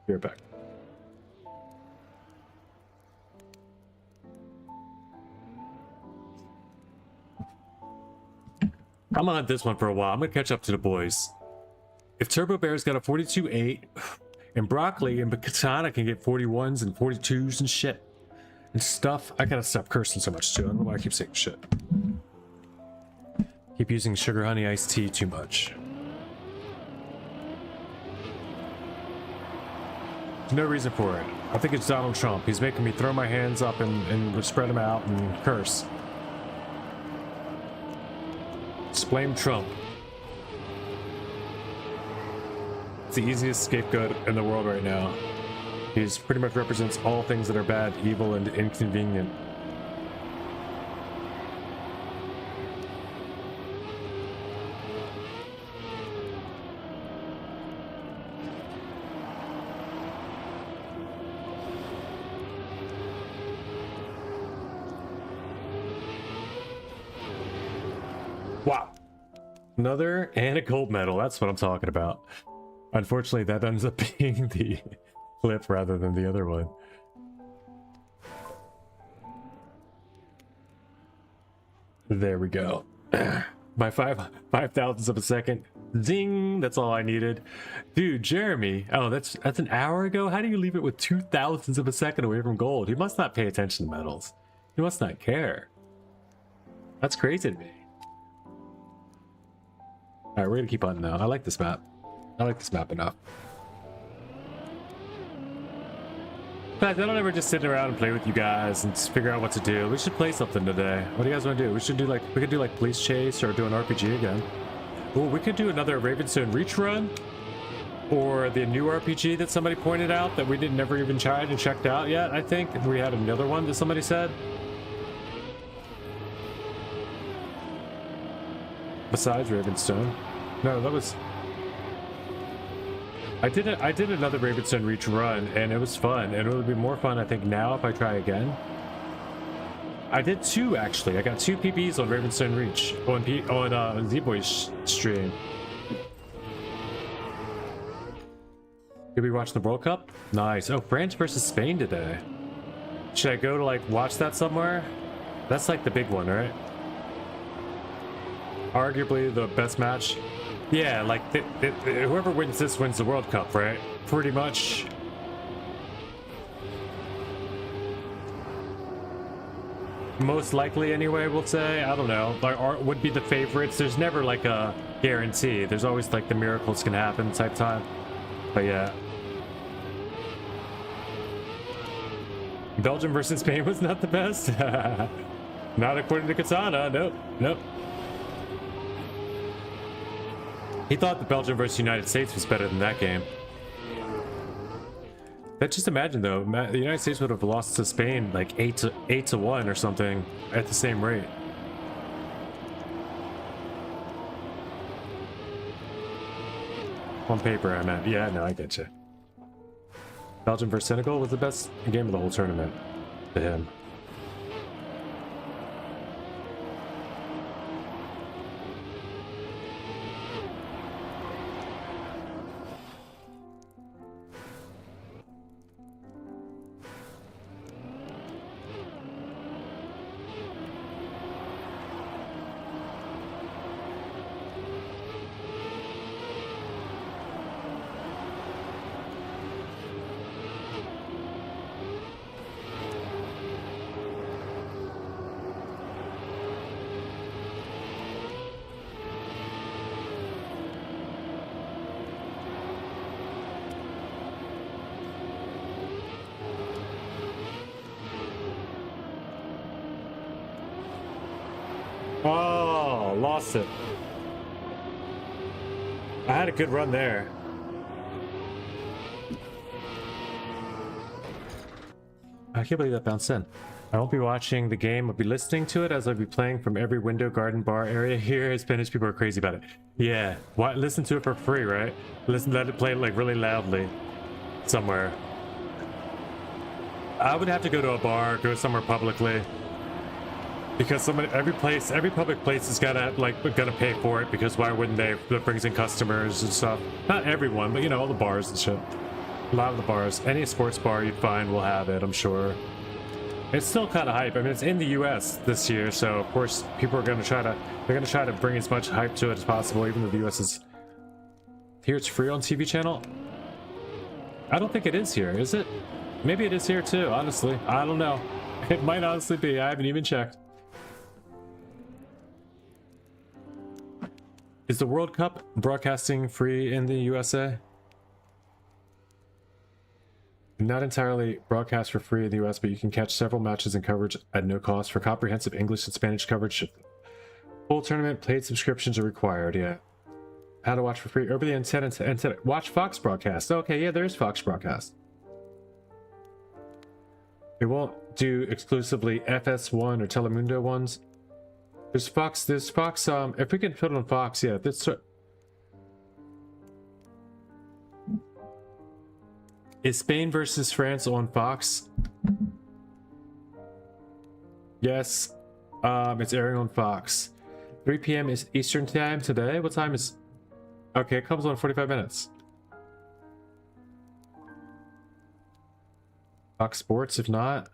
Be right back. I'm gonna hunt this one for a while. I'm gonna catch up to the boys. If Turbo Bear's got a 42.8 and Broccoli and Katana can get 41s and 42s and shit and stuff, I gotta stop cursing so much too. I don't know why I keep saying shit. Keep using sugar honey iced tea too much. There's no reason for it. I think it's Donald Trump. He's making me throw my hands up and spread them out and curse. Just blame Trump. It's the easiest scapegoat in the world right now. He's pretty much represents all things that are bad, evil, and inconvenient. Wow. Another and a gold medal. That's what I'm talking about. Unfortunately, that ends up being the flip rather than the other one. There we go. My 5 thousandths of a second. Zing! That's all I needed. Dude, Jeremy. Oh, that's an hour ago? How do you leave it with 2 thousandths of a second away from gold? He must not pay attention to medals. He must not care. That's crazy to me. Alright, we're gonna keep on now. I like this map. I like this map enough. Guys, I don't ever just sit around and play with you guys and figure out what to do. We should play something today. What do you guys want to do? We could do like police chase or do an RPG again. Oh, we could do another Ravenstone Reach run, or the new RPG that somebody pointed out that we didn't never even tried and checked out yet. I think we had another one that somebody said. Besides Ravenstone. No, that was... I did another Ravenstone Reach run, and it was fun, and it would be more fun, I think, now if I try again. I did 2, actually. I got 2 PBs on Ravenstone Reach on Z-Boy's stream. Did we watch the World Cup? Nice. Oh, France versus Spain today. Should I go to, like, watch that somewhere? That's, like, the big one, right? Arguably the best match. Yeah, like whoever wins this wins the World Cup, right? Pretty much. Most likely, anyway. We'll say. I don't know. Like, would be the favorites. There's never like a guarantee. There's always like the miracles can happen type time. But yeah. Belgium versus Spain was not the best. Not according to Katana. Nope. Nope. He thought the Belgium versus United States was better than that game. But just imagine though, the United States would have lost to Spain like 8-1 or something at the same rate. On paper, I meant. Yeah, no, I get you. Belgium versus Senegal was the best game of the whole tournament to him. lost it. I had a good run there. I can't believe that bounced in. I won't be watching the game, I'll be listening to it as I'll be playing from every window, garden, bar area here. Spanish people are crazy about it. Yeah, why, listen to it for free, right? Listen, let it play like really loudly somewhere. I would have to go to a bar, go somewhere publicly, because every public place is gonna pay for it, because why wouldn't they? That brings in customers and stuff. Not everyone, but you know, all the bars and shit. A lot of the bars, any sports bar you'd find will have it, I'm sure. It's still kind of hype. I mean, it's in the US this year, so of course people are gonna try to bring as much hype to it as possible, even though the US is here. It's free on TV channel. I don't think it is here, is it? Maybe it is here too, honestly. I don't know. It might honestly be. I haven't even checked. Is the World Cup broadcasting free in the USA? Not entirely broadcast for free in the US, but you can catch several matches and coverage at no cost. For comprehensive English and Spanish coverage, full tournament paid subscriptions are required. Yeah. How to watch for free over the antenna. Watch Fox broadcast. Okay, yeah, there is Fox broadcast. It won't do exclusively FS1 or Telemundo ones. There's Fox. If we can put it on Fox, yeah. Is Spain versus France on Fox? Yes. It's airing on Fox. 3 p.m. is Eastern time today. What time is... Okay, it comes on 45 minutes. Fox Sports, if not.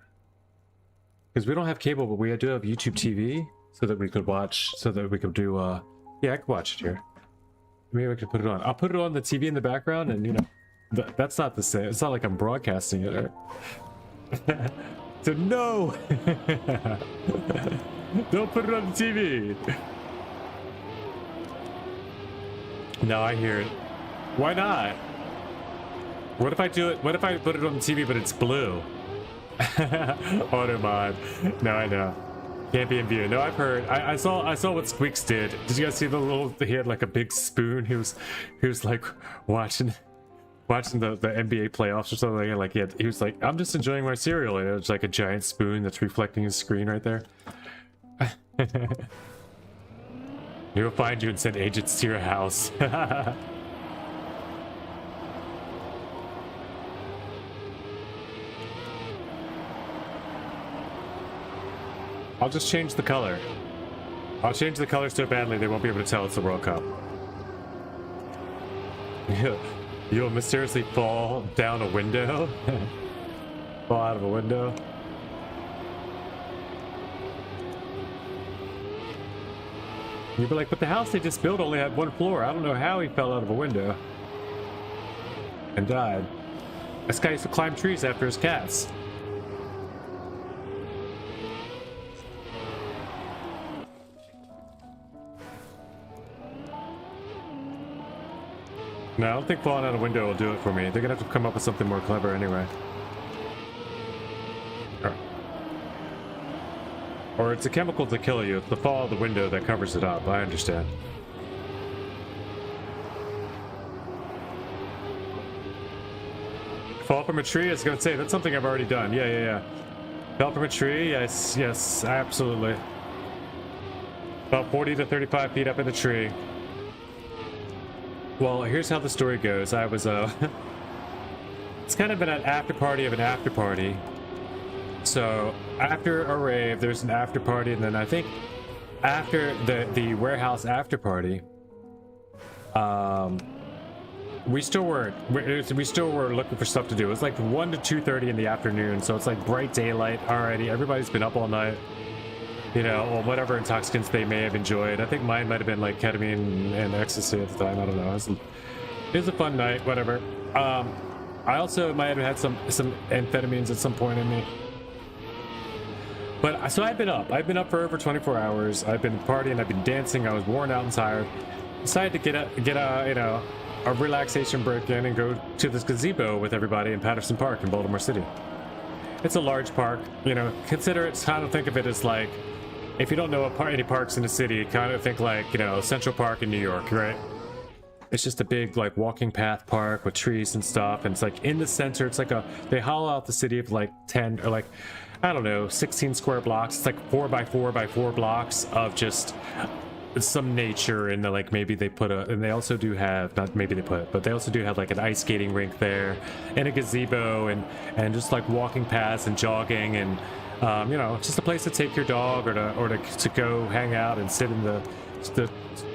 Because we don't have cable, but we do have YouTube TV, so that we could watch, so that we could do, yeah, I could watch it here. Maybe I could put it on. I'll put it on the TV in the background, and, you know, that's not the same. It's not like I'm broadcasting it. Right? So, no! Don't put it on the TV! No, I hear it. Why not? What if I do it? What if I put it on the TV, but it's blue? Auto mod. No, I know. Can't be in view. No, I've heard. I saw what Squeaks did. Did you guys see the little? He had like a big spoon. He was like watching the NBA playoffs or something. Like he was like, I'm just enjoying my cereal, and it was like a giant spoon that's reflecting his screen right there. He'll find you and send agents to your house. I'll just change the color. I'll change the color so badly they won't be able to tell it's the World Cup. You'll mysteriously fall down a window. Fall out of a window. You'd be like, but the house they just built only had one floor. I don't know how he fell out of a window and died. This guy used to climb trees after his cats. No, I don't think falling out a window will do it for me. They're gonna have to come up with something more clever anyway. Or it's a chemical to kill you. It's the fall of the window that covers it up. I understand. Fall from a tree? I was gonna say, that's something I've already done. Yeah. Fell from a tree? Yes, absolutely. About 40 to 35 feet up in the tree. Well, here's how the story goes. I was, it's kind of been an after party of an after party. So, after a rave, there's an after party, and then I think after the warehouse after party, we still were looking for stuff to do. It was like 1 to 2:30 in the afternoon, so it's like bright daylight already. Everybody's been up all night. You know, or whatever intoxicants they may have enjoyed. I think mine might have been like ketamine and ecstasy at the time. I don't know. It was a fun night, whatever. I also might have had some amphetamines at some point in me. But so I've been up for over 24 hours. I've been partying, I've been dancing, I was worn out and tired. Decided to get a relaxation break in and go to this gazebo with everybody in Patterson Park in Baltimore City. It's a large park, you know, consider it, kind of think of it as like if you don't know any parks in the city, kind of think like, you know, Central Park in New York, right? It's just a big like walking path park with trees and stuff, and it's like in the center. It's like they hollow out the city of like 10 or like, I don't know, 16 square blocks. It's like 4 by 4 by 4 blocks of just some nature, and like maybe they put and they also do have, not maybe they put, but they also do have like an ice skating rink there, and a gazebo, and just like walking paths and jogging, and you know, just a place to take your dog, or to go hang out and sit in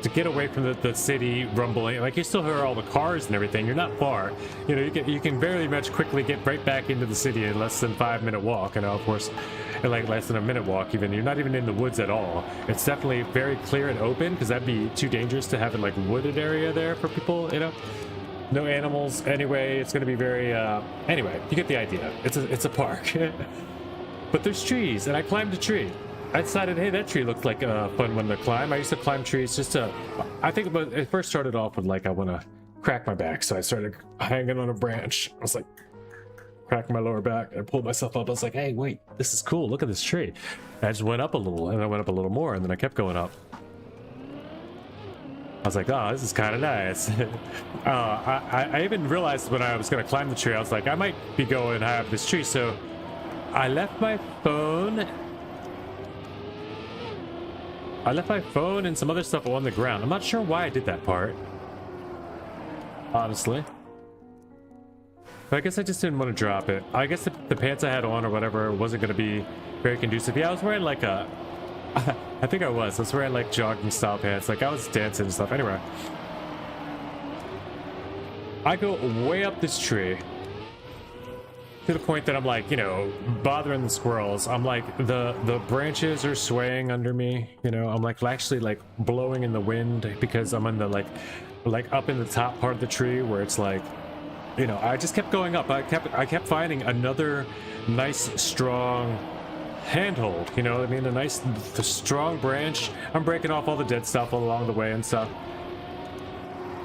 to get away from the city rumbling. Like, you still hear all the cars and everything. You're not far. You know, you can very much quickly get right back into the city in less than 5-minute walk. You know, of course, in like less than a minute walk. Even you're not even in the woods at all. It's definitely very clear and open, because that'd be too dangerous to have it like wooded area there for people. You know, no animals anyway. It's going to be very. Anyway, you get the idea. It's a park, but there's trees, and I climbed a tree. I decided, hey, that tree looked like a fun one to climb. I used to climb trees just to, I think it first started off with like, I want to crack my back. So I started hanging on a branch. I was like, cracking my lower back. I pulled myself up. I was like, hey, wait, this is cool. Look at this tree. And I just went up a little, and I went up a little more, and then I kept going up. I was like, oh, this is kind of nice. I even realized when I was going to climb the tree, I was like, I might be going high up this tree. So I left my phone and some other stuff on the ground. I'm not sure why I did that part, honestly. But I guess I just didn't want to drop it. I guess the pants I had on or whatever wasn't going to be very conducive. Yeah, I was wearing like I think I was wearing like jogging style pants. Like, I was dancing and stuff. Anyway, I go way up this tree, to the point that I'm like, you know, bothering the squirrels. I'm like, the branches are swaying under me, you know. I'm like actually like blowing in the wind, because I'm in the like up in the top part of the tree where it's like, you know, I just kept going up. I kept finding another nice strong handhold, you know what I mean? A nice strong branch. I'm breaking off all the dead stuff along the way and stuff.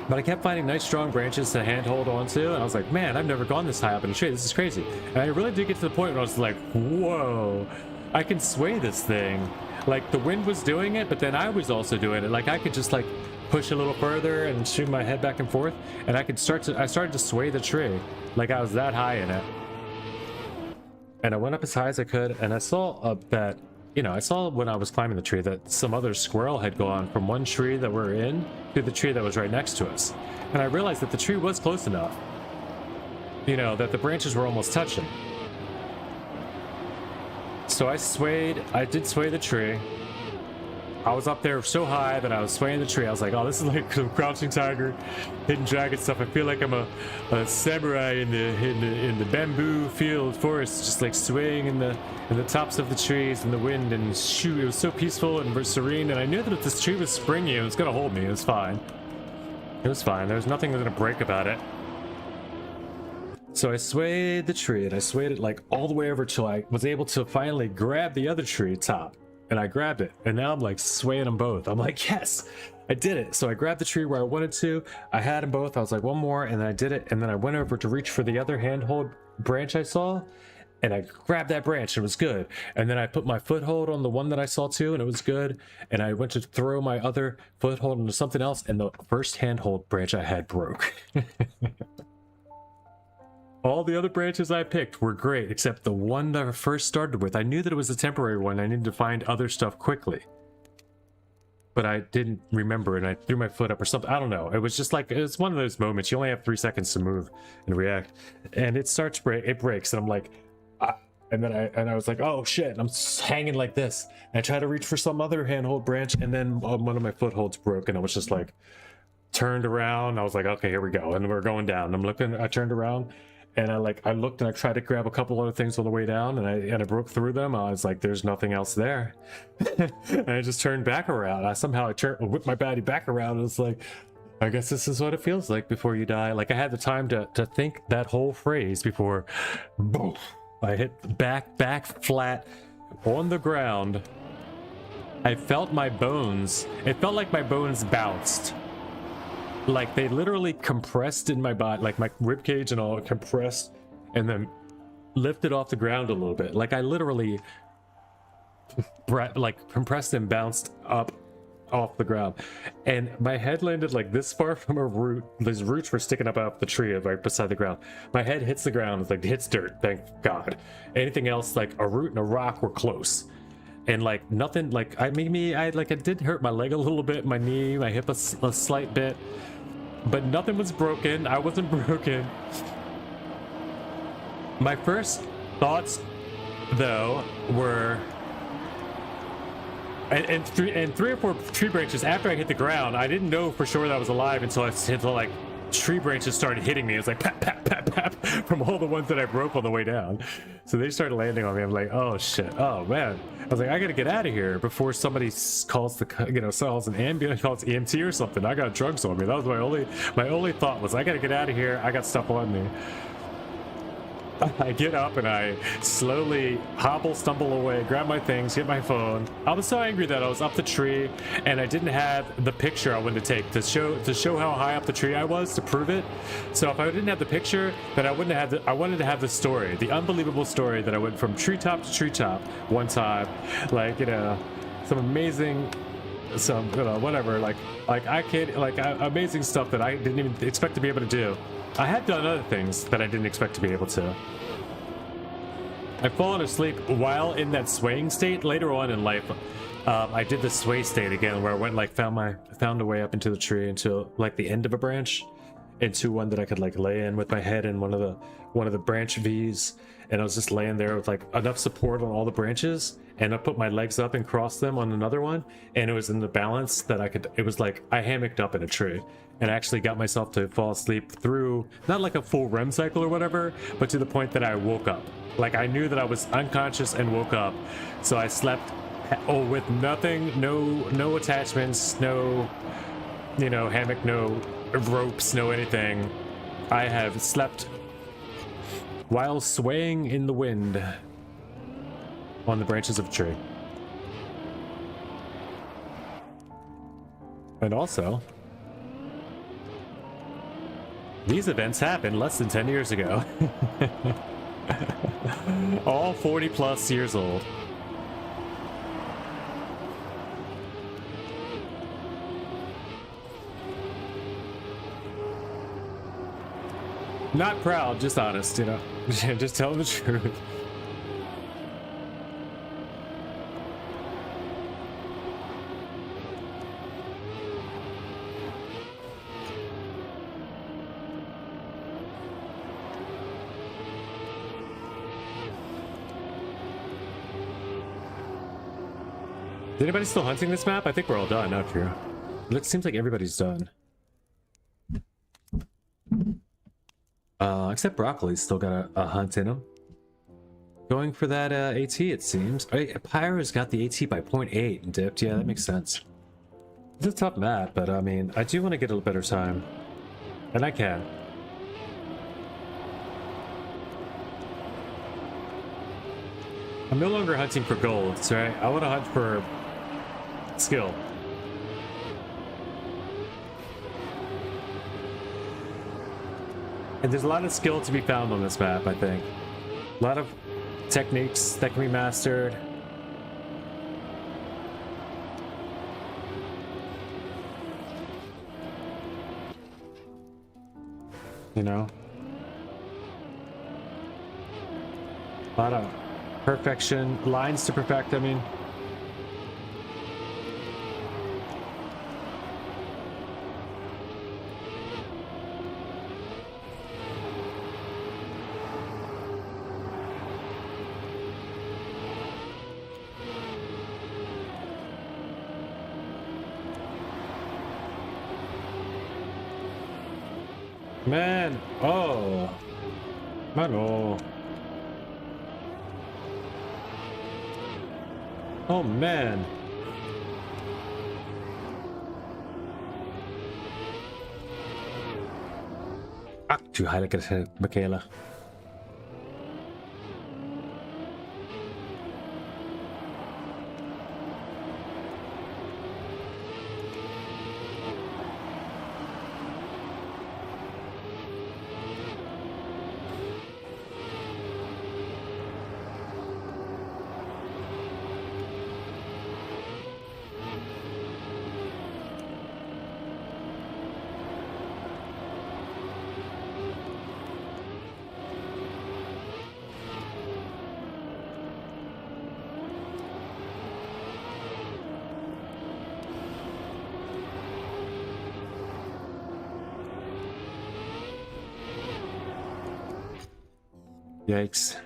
But I kept finding nice strong branches to handhold onto, and I was like, man, I've never gone this high up in a tree. This is crazy. And I really did get to the point where I was like, whoa, I can sway this thing. Like, the wind was doing it, but then I was also doing it. Like, I could just like push a little further and shoot my head back and forth, and I started to sway the tree. Like, I was that high in it. And I went up as high as I could, and I saw that, you know, I saw when I was climbing the tree that some other squirrel had gone from one tree that we're in to the tree that was right next to us. And I realized that the tree was close enough, you know, that the branches were almost touching. So I did sway the tree. I was up there so high that I was swaying the tree. I was like, oh, this is like some Crouching Tiger, Hidden Dragon stuff. I feel like I'm a samurai in the bamboo forest, just like swaying in the tops of the trees in the wind, and shoot, it was so peaceful and serene. And I knew that if this tree was springy, it was gonna hold me. It was fine. It was fine. There was nothing gonna break about it. So I swayed the tree, and I swayed it like all the way over till I was able to finally grab the other tree top. And I grabbed it, and now I'm like swaying them both. I'm like, yes, I did it. So I grabbed the tree where I wanted to. I had them both. I was like, one more, and then I did it. And then I went over to reach for the other handhold branch I saw, and I grabbed that branch, and it was good. And then I put my foothold on the one that I saw too, and it was good. And I went to throw my other foothold into something else, and the first handhold branch I had broke. All the other branches I picked were great, except the one that I first started with. I knew that it was a temporary one. I needed to find other stuff quickly. But I didn't remember, and I threw my foot up or something. I don't know. It was just like, it's one of those moments. You only have 3 seconds to move and react. And it breaks, and I'm like, and I was like, oh shit, and I'm hanging like this. And I tried to reach for some other handhold branch, and then one of my footholds broke, and I was just like, turned around. I was like, okay, here we go. And we're going down. I'm looking, I turned around. And I looked, and I tried to grab a couple other things on the way down, and I broke through them. I was like, there's nothing else there. And I just turned back around. I whipped my body back around, and it's like, I guess this is what it feels like before you die. Like, I had the time to think that whole phrase before, boom, I hit back flat on the ground. I felt my bones. It felt like my bones bounced. Like, they literally compressed in my body, like my rib cage and all compressed, and then lifted off the ground a little bit. Like, I literally like compressed and bounced up off the ground, and my head landed like this far from a root. These roots were sticking up out the tree right beside the ground. My head hits the ground, like hits dirt, thank God. Anything else, like a root and a rock, were close. And like nothing, like I did hurt my leg a little bit, my knee, my hip a slight bit, but nothing was broken. I wasn't broken. My first thoughts though were, and three or four tree branches after I hit the ground, I didn't know for sure that I was alive until like tree branches started hitting me. It was like pap, pap, pap, pap from all the ones that I broke on the way down. So they started landing on me. I'm like, oh shit, oh man. I was like, I gotta get out of here before somebody calls calls an ambulance, calls EMT or something. I got drugs on me. That was my only thought was I gotta get out of here. I got stuff on me. I get up and I slowly stumble away, grab my things, get my phone. I was so angry that I was up the tree and I didn't have the picture I wanted to take to show how high up the tree I was, to prove it. So if I didn't have the picture, then I wouldn't have I wanted to have the story, the unbelievable story that I went from treetop to treetop one time, like, you know, some amazing, whatever, like I can't, like amazing stuff that I didn't even expect to be able to do. I had done other things that I didn't expect to be able to. I've fallen asleep while in that swaying state. Later on in life, I did the sway state again, where I went like found a way up into the tree into like the end of a branch, into one that I could like lay in with my head in one of the branch V's, and I was just laying there with like enough support on all the branches, and I put my legs up and crossed them on another one, and it was in the balance that I could. It was like I hammocked up in a tree. And I actually got myself to fall asleep through, not like a full REM cycle or whatever, but to the point that I woke up. Like I knew that I was unconscious and woke up. So I slept with nothing, no attachments, no, you know, hammock, no ropes, no anything. I have slept while swaying in the wind on the branches of a tree. And also, these events happened less than 10 years ago. All 40 plus years old. Not proud, just honest, you know. Just tell the truth. Is anybody still hunting this map? I think we're all done, not true. It seems like everybody's done. Except Broccoli's still got a hunt in him. Going for that AT, it seems. Pyro's got the AT by 0.8 and dipped. Yeah, that makes sense. It's a tough map, but I mean, I do want to get a better time. And I can. I'm no longer hunting for golds, right? I want to hunt for skill. And there's a lot of skill to be found on this map, I think. A lot of techniques that can be mastered. You know? A lot of perfection, lines to perfect, I mean. Man, oh, mano. Oh man. Too high, look at it, Michaela. Yikes.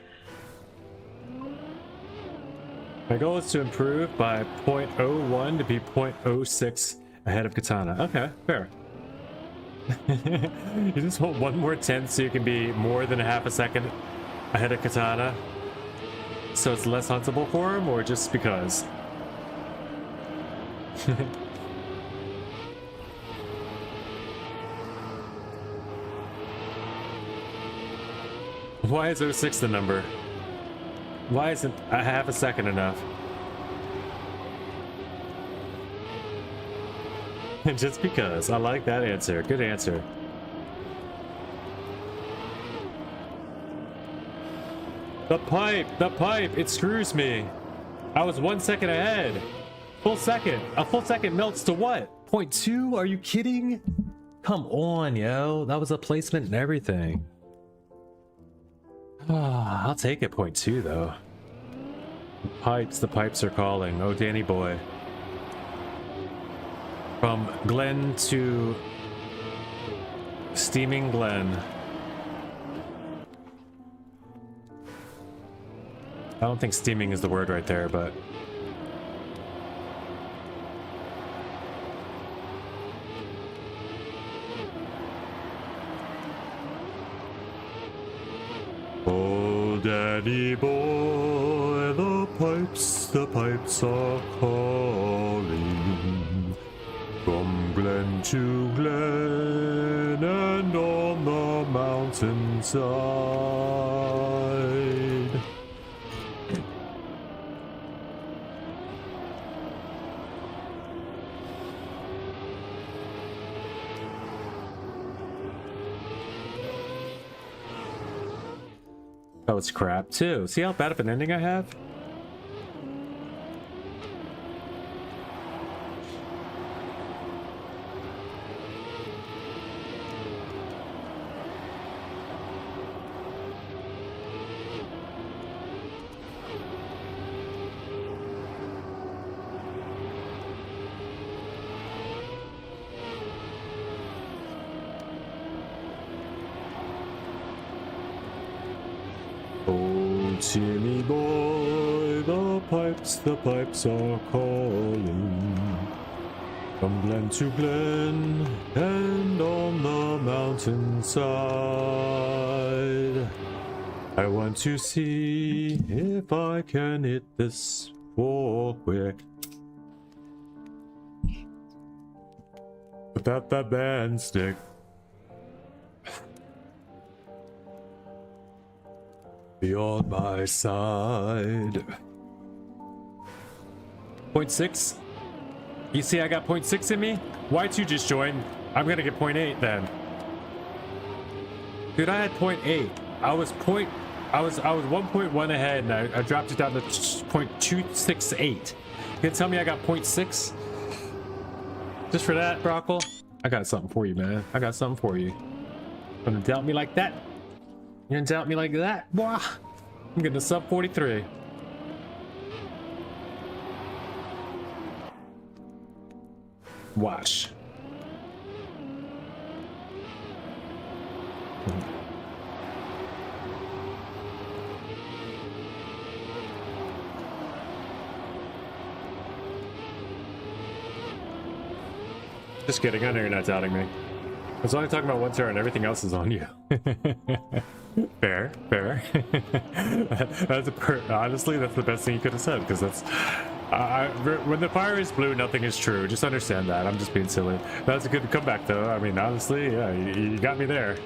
My goal is to improve by 0.01 to be 0.06 ahead of Katana. Okay, fair. You just hold one more tenth so you can be more than a half a second ahead of Katana. So it's less huntable for him, or just because? Why is 06 the number? Why isn't a half a second enough? Just because. I like that answer. Good answer. The pipe, it screws me. I was 1 second ahead. Full second. A full second melts to what? 0.2? Are you kidding? Come on, yo. That was a placement and everything. I'll take it 0.2 though. The pipes are calling. Oh, Danny boy. From Glen to Steaming Glen. I don't think steaming is the word right there, but oh, Danny boy, the pipes are calling from glen to glen and on the mountainside. Oh, it's crap too. See how bad of an ending I have? Silly boy, the pipes are calling from glen to glen and on the mountainside. I want to see if I can hit this wall quick without that band stick. Be on my side. 0.6? You see I got 0.6 in me? Why'd you just join? I'm gonna get 0.8 then. Dude, I had 0.8. I was 1.1 ahead and I dropped it down to 0.268. You gonna tell me I got 0.6? Just for that, Brockle? I got something for you, man. I got something for you. Gonna doubt me like that? You gonna doubt me like that? Boah! I'm getting a sub 43. Watch. Just kidding, I know you're not doubting me. I was only talking about one turn, everything else is on you. Fair. Honestly, that's the best thing you could have said, because that's... when the fire is blue, nothing is true. Just understand that. I'm just being silly. That's a good comeback, though. I mean, honestly, yeah, you got me there.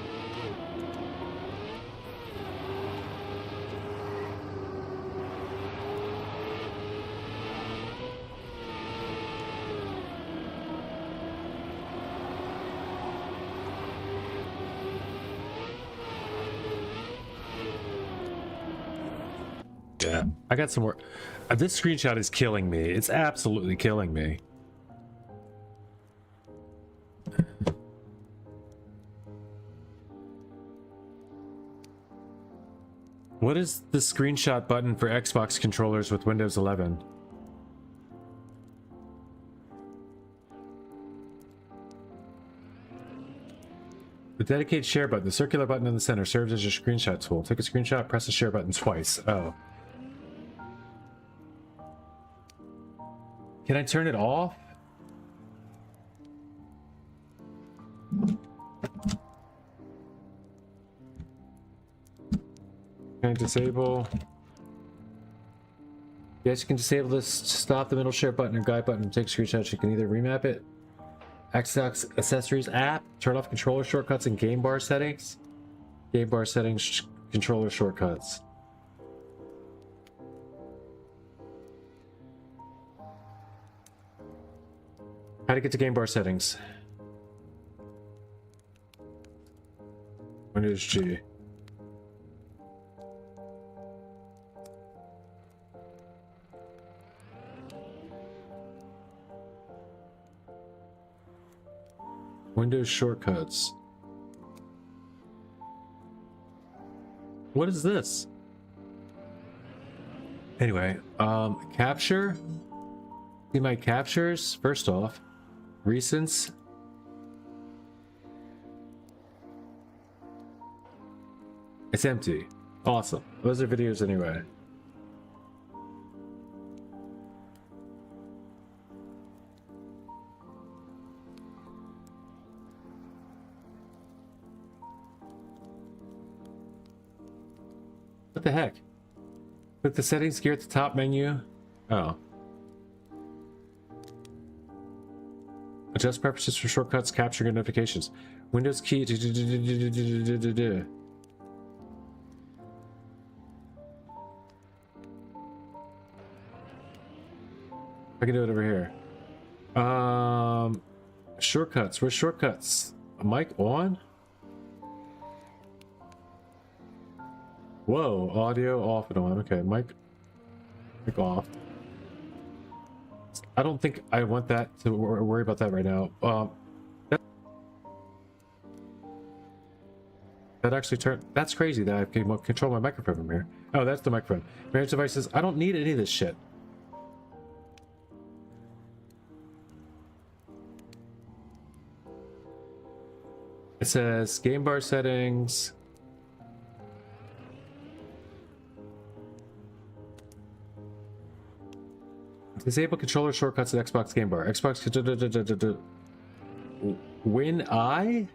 Yeah, I got some more. This screenshot is killing me. It's absolutely killing me. What is the screenshot button for Xbox controllers with Windows 11? The dedicated share button, the circular button in the center, serves as your screenshot tool. Take a screenshot, press the share button twice. Oh. Can I turn it off? Can I disable? Yes, you can disable this. Stop the middle share button or guide button. Take screenshots. You can either remap it. Xbox accessories app. Turn off controller shortcuts and game bar settings. Game bar settings, controller shortcuts. How to get to game bar settings? Windows G. Windows shortcuts. What is this? Anyway, capture. See my captures. First off, recents. It's empty. Awesome. Those are videos anyway. What the heck? Click the settings gear at the top menu. Oh. Adjust preferences for shortcuts, capturing notifications. Windows key. I can do it over here. Shortcuts. Where's shortcuts? Mic on? Whoa, audio off and on. Okay, mic off. I don't think I want that to worry about that right now. That actually turned. That's crazy that I can control my microphone from here. Oh, that's the microphone. Manage devices. I don't need any of this shit. It says game bar settings. Disable controller shortcuts at Xbox game bar. Xbox. Win I?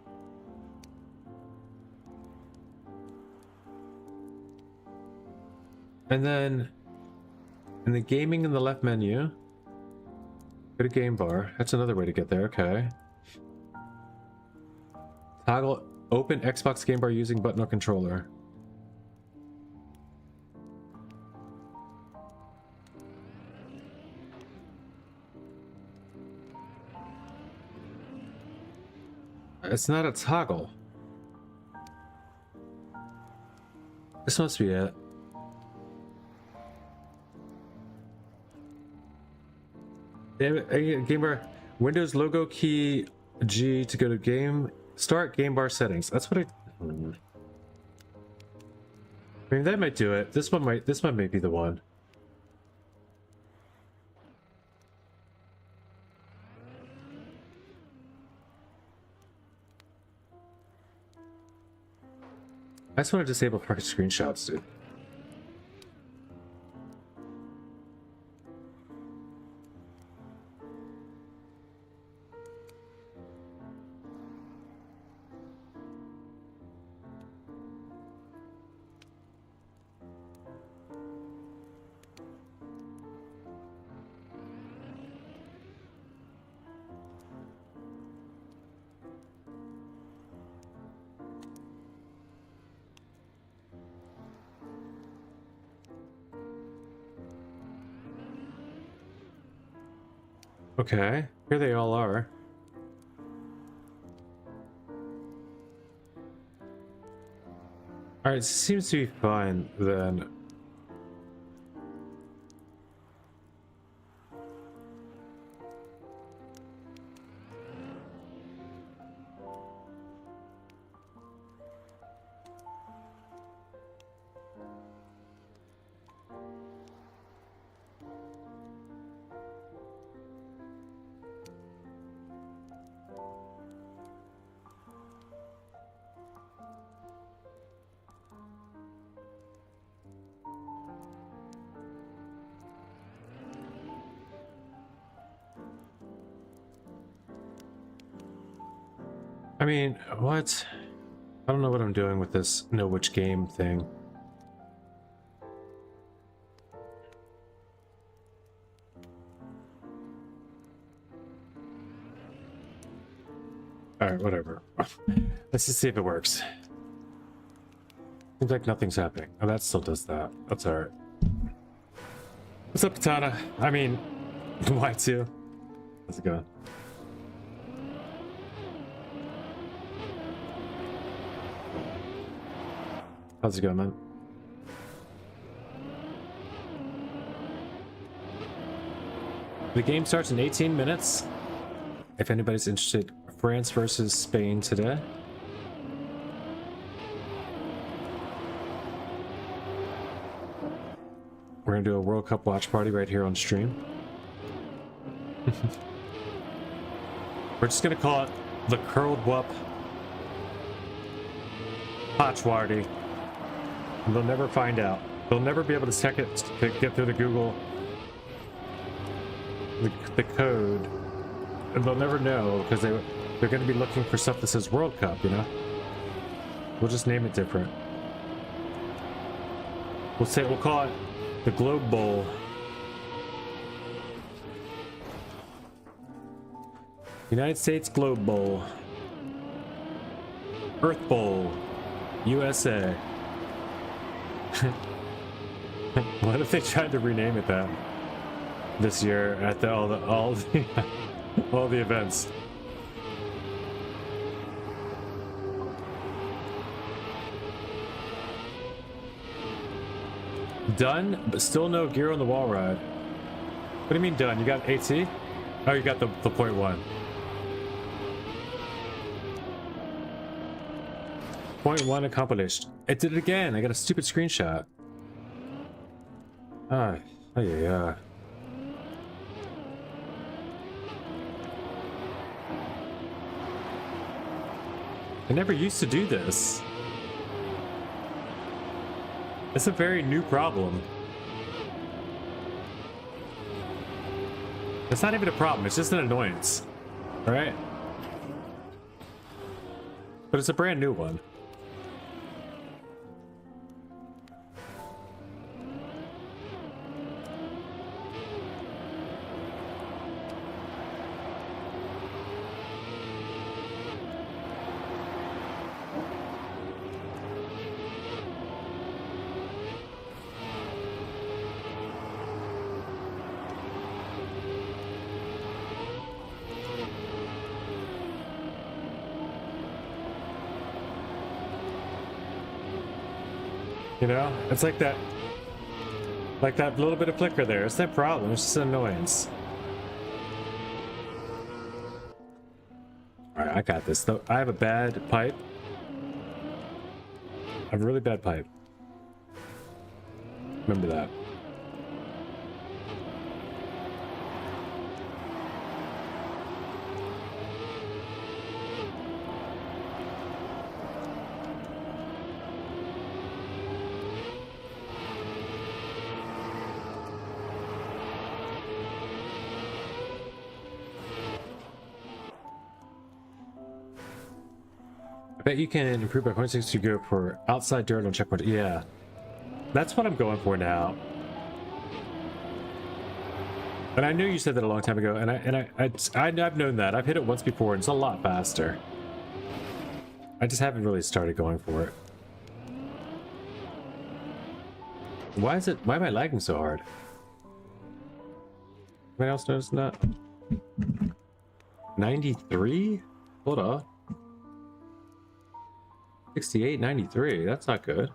And then in the gaming in the left menu, go to game bar. That's another way to get there. Okay. Toggle open Xbox game bar using button or controller. It's not a toggle. This must be it. Game bar. Windows logo key G to go to game. Start game bar settings. That's what I mean, that might do it. This one might be the one. I just want to disable fucking screenshots, dude. Okay, here they all are. Alright, seems to be fine then. I mean, what? I don't know what I'm doing with this know which game thing. Alright, whatever. Let's just see if it works. Seems like nothing's happening. Oh, that still does that. That's alright. What's up, Katana? I mean, Y2. How's it going? How's it going, man? The game starts in 18 minutes. If anybody's interested, France versus Spain today. We're gonna do a World Cup watch party right here on stream. We're just gonna call it the Curled Wup Watch Party. And they'll never find out. They'll never be able to check it, to get through the Google, the code, and they'll never know because they're going to be looking for stuff that says World Cup, you know? We'll just name it different. We'll call it the Globe Bowl. United States Globe Bowl. Earth Bowl. USA. What if they tried to rename it that this year at all the events? Done, but still no gear on the wall ride. What do you mean done? You got AT? Oh, you got the point one. Point one accomplished. It did it again. I got a stupid screenshot. Ah, oh yeah. I never used to do this. It's a very new problem. It's not even a problem, it's just an annoyance. Alright? But it's a brand new one. You know, it's like that little bit of flicker there. It's that problem. It's just an annoyance. All right, I got this. Though I have a bad pipe. I have a really bad pipe. Remember that. I bet you can improve by 0.6 to go for outside dirt on checkpoint. Yeah, that's what I'm going for now. And I knew you said that a long time ago, and I've known that. I've hit it once before, and it's a lot faster. I just haven't really started going for it. Why am I lagging so hard? Anybody else notice that? 93? Hold on. 68, 93. That's not good.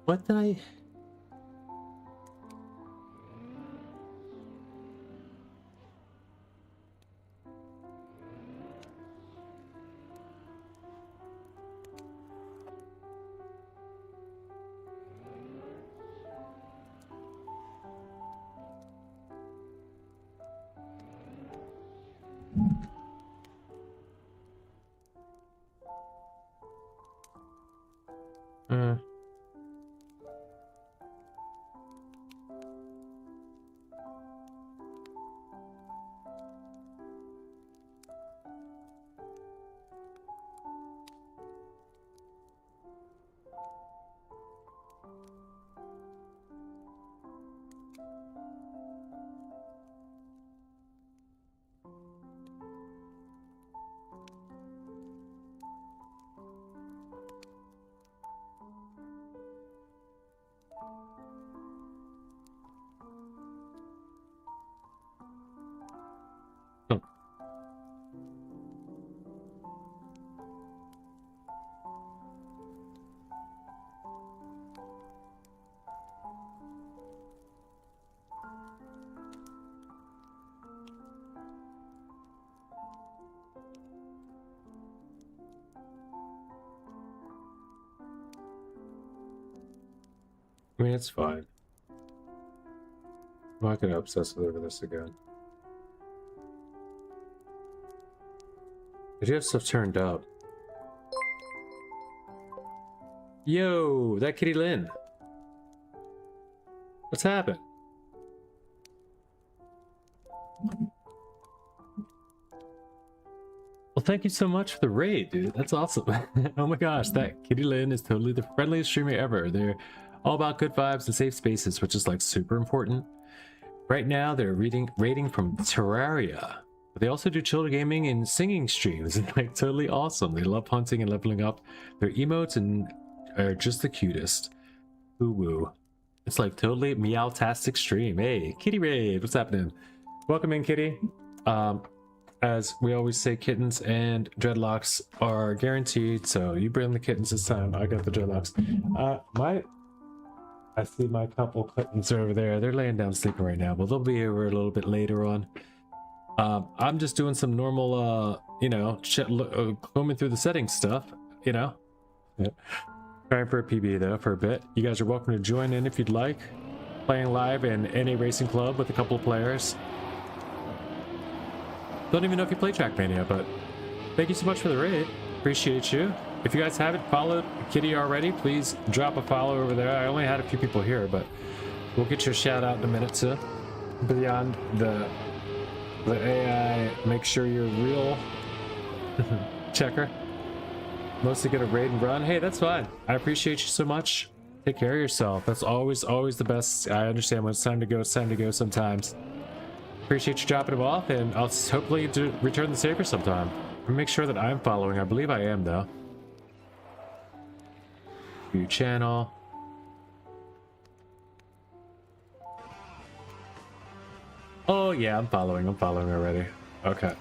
What did I... I mean, it's fine. I'm not gonna obsess over this again. I do have stuff turned up. Yo, that Kitty Lynn. What's happened? Well, thank you so much for the raid, dude. That's awesome. Oh my gosh, that Kitty Lynn is totally the friendliest streamer ever. They're all about good vibes and safe spaces, which is like super important. Right now, they're rating from Terraria. But they also do chill gaming and singing streams. It's like totally awesome. They love hunting and leveling up. Their emotes and are just the cutest. Woo woo. It's like totally meow-tastic stream. Hey, Kitty Raid, what's happening? Welcome in, Kitty. As we always say, kittens and dreadlocks are guaranteed. So you bring the kittens this time. I got the dreadlocks. I see my couple kittens over there. They're laying down sleeping right now, but they'll be over a little bit later on. I'm just doing some normal, you know, combing through the settings stuff, you know. Yeah. Trying for a PB though for a bit. You guys are welcome to join in if you'd like. Playing live in NA Racing Club with a couple of players. Don't even know if you play Trackmania, but thank you so much for the raid. Appreciate you. If you guys haven't followed Kitty already, please drop a follow over there. I only had a few people here, but we'll get your shout out in a minute too. Beyond the AI, make sure you're real checker. Mostly gonna raid and run. Hey, that's fine. I appreciate you so much. Take care of yourself. That's always the best. I understand when it's time to go, it's time to go sometimes. Appreciate you dropping them off, and I'll hopefully return the saver sometime. Make sure that I'm following. I believe I am, though. View channel. Oh, yeah, I'm following already. Okay.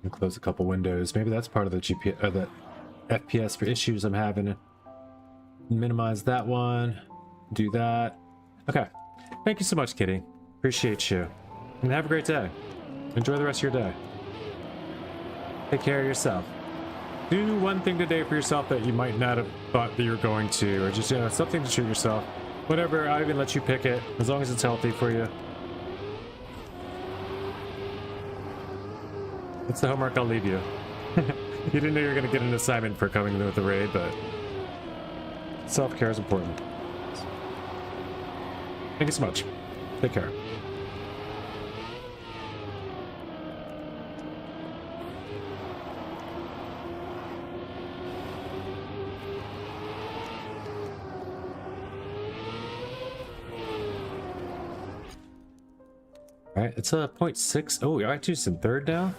And close a couple windows. Maybe that's part of the GPS or the FPS for issues I'm having. Minimize that one. Do that. Okay. Thank you so much, Kitty. Appreciate you. And have a great day. Enjoy the rest of your day. Take care of yourself. Do one thing today for yourself that you might not have thought that you were going to, or just, you know, something to treat yourself. Whatever, I even let you pick it, as long as it's healthy for you. That's the homework I'll leave you. You didn't know you were going to get an assignment for coming with the raid, but self-care is important. Thank you so much. Take care. All right, it's a 0.6. Oh, I2's in third now.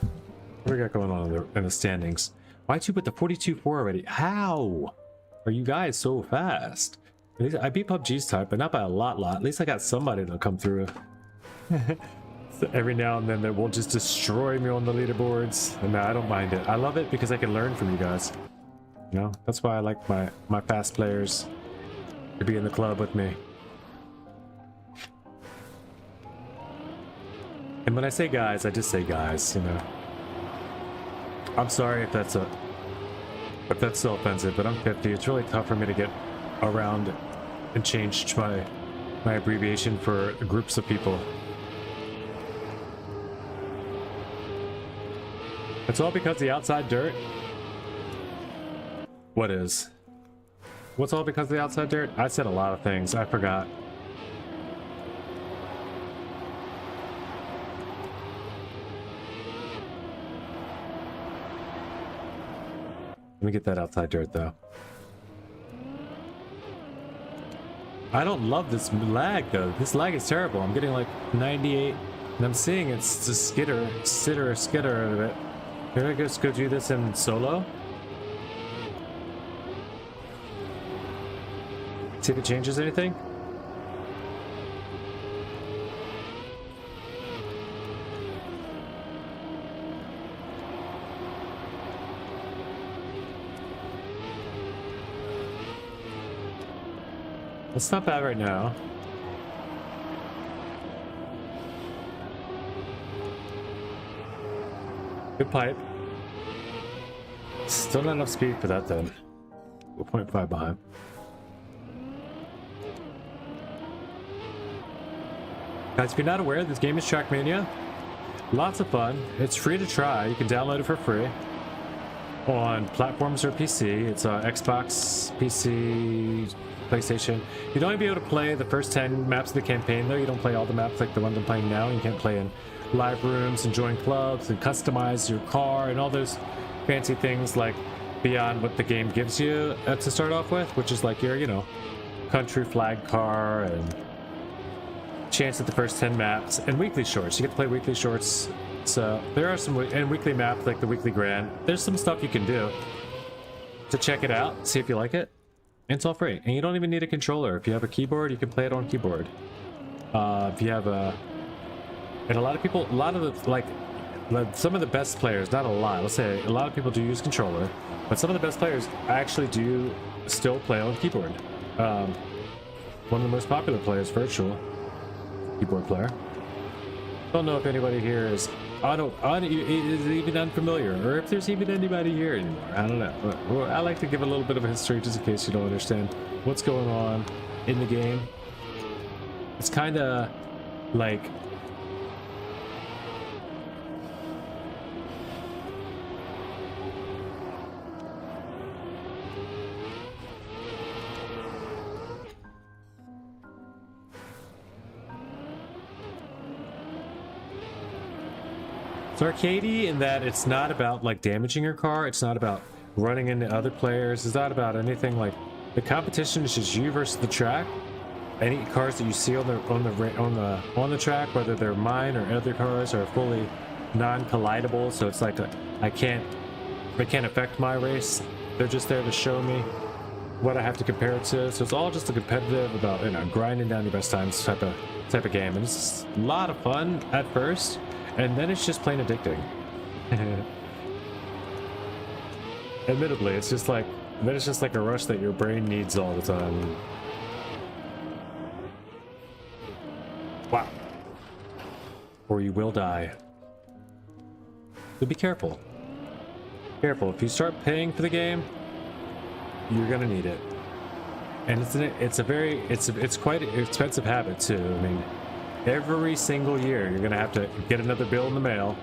What do we got going on in the standings? Y2 with the 42-4 already. How are you guys so fast? I beat PUBG's type, but not by a lot. At least I got somebody to come through. So every now and then they will just destroy me on the leaderboards. And I don't mind it. I love it because I can learn from you guys. You know, that's why I like my fast players to be in the club with me. And when I say guys, I just say guys, you know. I'm sorry if that's so offensive, but I'm 50. It's really tough for me to get around and change my abbreviation for groups of people. It's all because the outside dirt. What is? What's all because of the outside dirt? I said a lot of things. I forgot. Let me get that outside dirt, though. I don't love this lag, though. This lag is terrible. I'm getting like 98, and I'm seeing it's just skitter out of it. Can I just go do this in solo? See if it changes anything? It's not bad right now. Good pipe. Still not enough speed for that then. We're 0.5 behind. Guys, if you're not aware, this game is Trackmania. Lots of fun. It's free to try. You can download it for free on platforms or PC. It's Xbox, PC, PlayStation. You'd only be able to play the first 10 maps of the campaign, though. You don't play all the maps like the ones I'm playing now. You can't play in live rooms and join clubs and customize your car and all those fancy things like beyond what the game gives you to start off with, which is like your, you know, country flag car and chance at the first 10 maps and weekly shorts. You get to play weekly shorts. So there are some and weekly maps like the weekly grand. There's some stuff you can do to check it out, see if you like it. And it's all free. And you don't even need a controller. If you have a keyboard, you can play it on keyboard. If you have a... And a lot of people, some of the best players, not a lot, let's say a lot of people do use controller, but some of the best players actually do still play on keyboard. One of the most popular players, Virtual, keyboard player. Don't know if anybody here is is even unfamiliar, or if there's even anybody here anymore. I don't know. But I like to give a little bit of a history just in case you don't understand what's going on in the game. It's kind of like it's arcadey in that it's not about like damaging your car. It's not about running into other players. It's not about anything like the competition is just you versus the track. Any cars that you see on the track, whether they're mine or other cars, are fully non-collidable. So it's like they can't affect my race. They're just there to show me what I have to compare it to. So it's all just a competitive about, you know, grinding down your best times type of game. And it's a lot of fun at first. And then it's just plain addicting. Admittedly, it's just like a rush that your brain needs all the time. Wow. Or you will die. So be careful. Careful. If you start paying for the game, you're gonna need it. And it's quite an expensive habit too. I mean, every single year, you're gonna have to get another bill in the mail.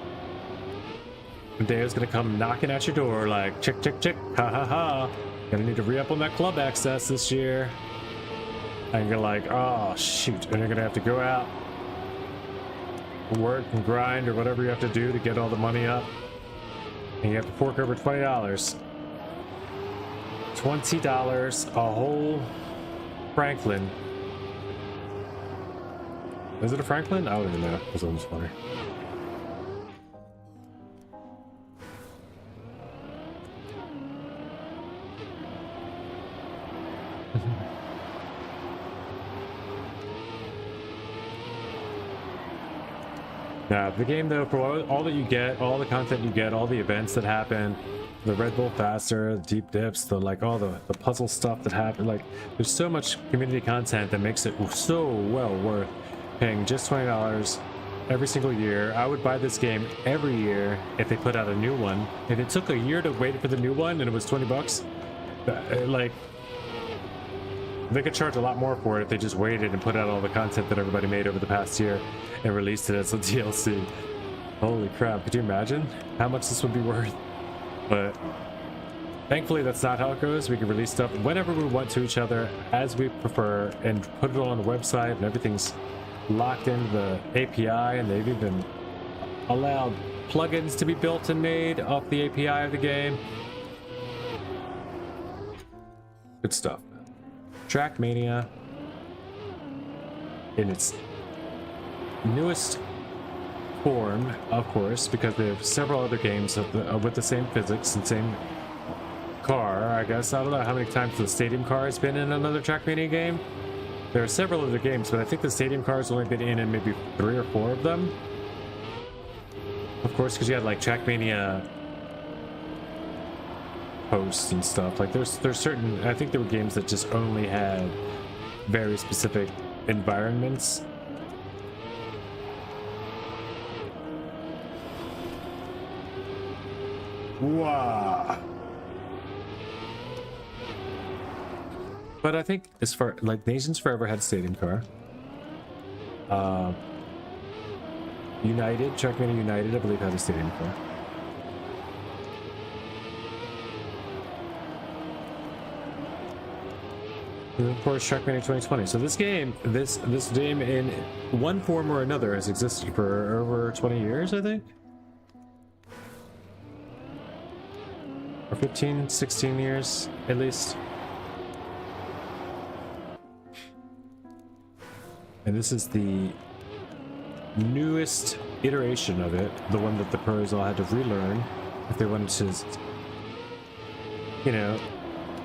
And Dayo's gonna come knocking at your door like, chick, chick, chick, ha ha ha. Gonna need to re-up on that club access this year. And you're like, oh shoot. And you're gonna have to go out, work and grind or whatever you have to do to get all the money up. And you have to fork over $20. $20, a whole Franklin. Is it a Franklin? I don't even know. This one's funny. Now, the game though, for all that you get, all the content you get, all the events that happen, the Red Bull Faster, the deep dips, all the puzzle stuff that happen, like there's so much community content that makes it so well worth paying just $20 every single year. I would buy this game every year if they put out a new one. If it took a year to wait for the new one and it was $20, like they could charge a lot more for it if they just waited and put out all the content that everybody made over the past year and released it as a DLC. Holy crap, could you imagine how much this would be worth? But thankfully that's not how it goes. We can release stuff whenever we want to each other, as we prefer, and put it on the website, and everything's locked into the API, and they've even allowed plugins to be built and made off the API of the game. Good stuff. Trackmania in its newest form, of course, because they have several other games with the same physics and same car, I guess. I don't know how many times the stadium car has been in another Trackmania game. There are several other games, but I think the stadium car has only been in maybe 3 or 4 of them. Of course, because you had like Trackmania hosts and stuff. Like there's certain, I think there were games that just only had very specific environments. Wow. But I think as far like Nations Forever had a stadium car. United, Trackmania United, I believe, had a stadium car. And of course, Trackmania 2020. So this game in one form or another has existed for over 20 years, I think. Or 15, 16 years, at least. And this is the newest iteration of it, the one that the pros all had to relearn if they wanted to, you know,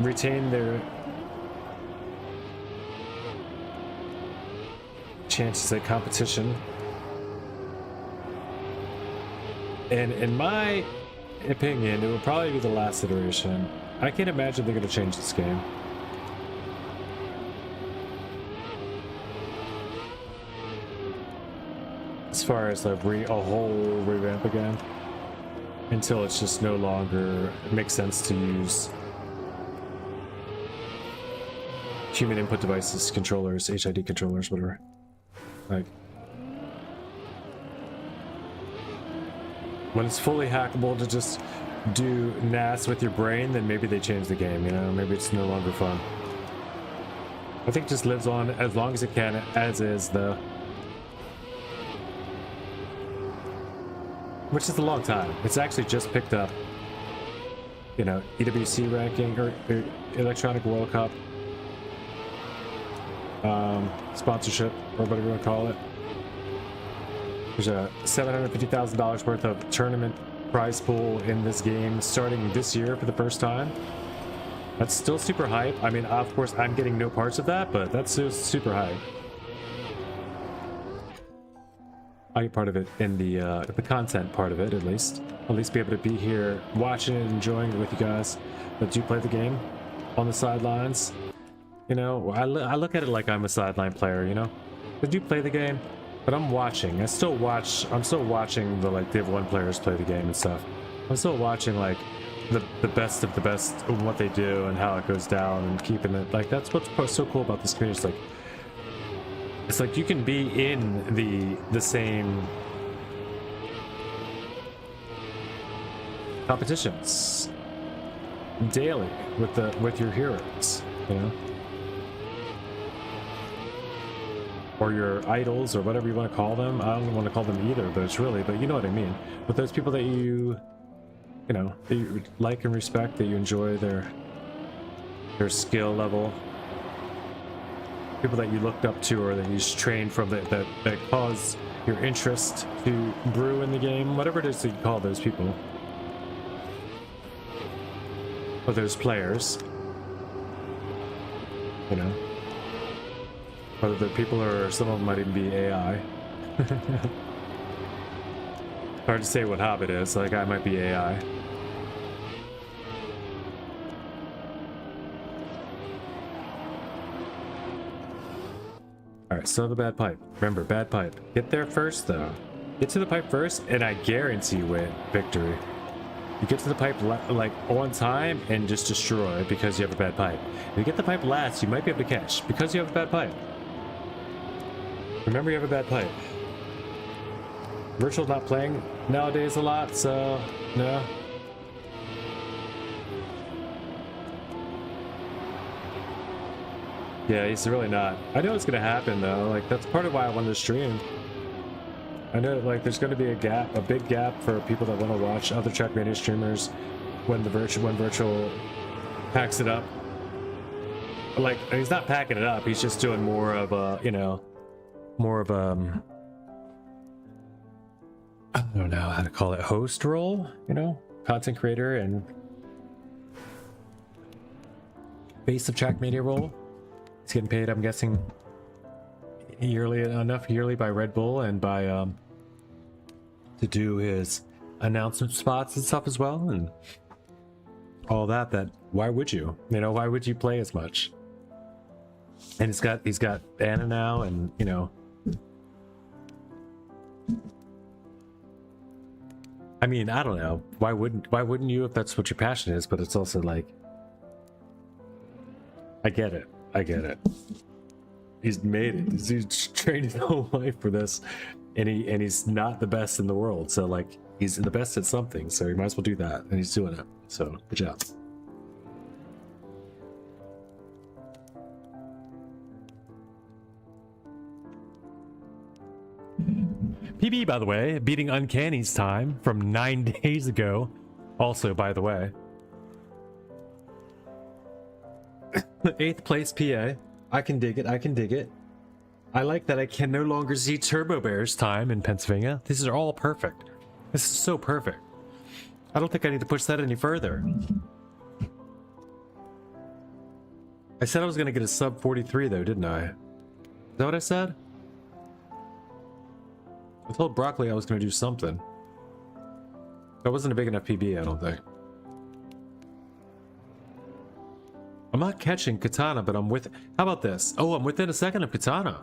retain their chances at competition. And in my opinion, it will probably be the last iteration. I can't imagine they're going to change this game. As far as like a whole revamp again, until it's just no longer makes sense to use human input devices, controllers, HID controllers, whatever. Like when it's fully hackable to just do NAS with your brain, then maybe they change the game, you know, maybe it's no longer fun. I think it just lives on as long as it can, as is though. Which is a long time. It's actually just picked up, you know, EWC ranking or Electronic World Cup sponsorship, or whatever you want to call it. There's a $750,000 worth of tournament prize pool in this game starting this year for the first time. That's still super hype. I mean, of course, I'm getting no parts of that, but that's still super hype. I get part of it in the content part of it, at least be able to be here watching it, enjoying it with you guys that do play the game on the sidelines. You know, I look at it like I'm a sideline player, you know, I do play the game, but I'm watching. I'm still watching the like Div 1 players play the game and stuff. I'm still watching like the best of the best of what they do and how it goes down, and keeping it like that's what's so cool about this community. It's like you can be in the same competitions daily with your heroes, you know, or your idols, or whatever you want to call them. I don't want to call them either, but you know what I mean. But those people that you know, that you like and respect, that you enjoy their skill level. People that you looked up to, or that you trained from, that caused your interest to brew in the game, whatever it is that you call those people, or those players, you know, whether they're people or some of them might even be AI. Hard to say what Hobbit is. Like, I might be AI. Alright, still have a bad pipe. Remember, bad pipe. Get there first, though. Get to the pipe first, and I guarantee you win victory. You get to the pipe like on time and just destroy it because you have a bad pipe. If you get the pipe last, you might be able to catch because you have a bad pipe. Remember, you have a bad pipe. Virtual's not playing nowadays a lot, so no. Yeah, he's really not. I know it's gonna happen though. Like, that's part of why I wanted to stream. I know, like, there's gonna be a big gap for people that want to watch other Trackmania streamers when virtual packs it up. Like, he's not packing it up. He's just doing more of a, you know, I don't know how to call it, host role, you know, content creator and face of Trackmania role. He's getting paid, I'm guessing, yearly by Red Bull and by to do his announcement spots and stuff as well, and all that. Why would you? You know, why would you play as much? And he's got Anna now, and you know, I mean, I don't know. Why wouldn't you if that's what your passion is? But it's also like, I get it. I get it. He's made it. He's trained his whole life for this, and he's not the best in the world. So like, he's the best at something. So he might as well do that, and he's doing it. So good job. PB, by the way, beating Uncanny's time from 9 days ago. Also, by the way. 8th place PA. I can dig it. I can dig it. I like that I can no longer see Turbo Bear's time in Pennsylvania. These are all perfect. This is so perfect. I don't think I need to push that any further. I said I was going to get a sub 43 though, didn't I? Is that what I said? I told Broccoli I was going to do something. That wasn't a big enough PB, I don't think. I'm not catching Katana, but I'm with... How about this? Oh, I'm within a second of Katana.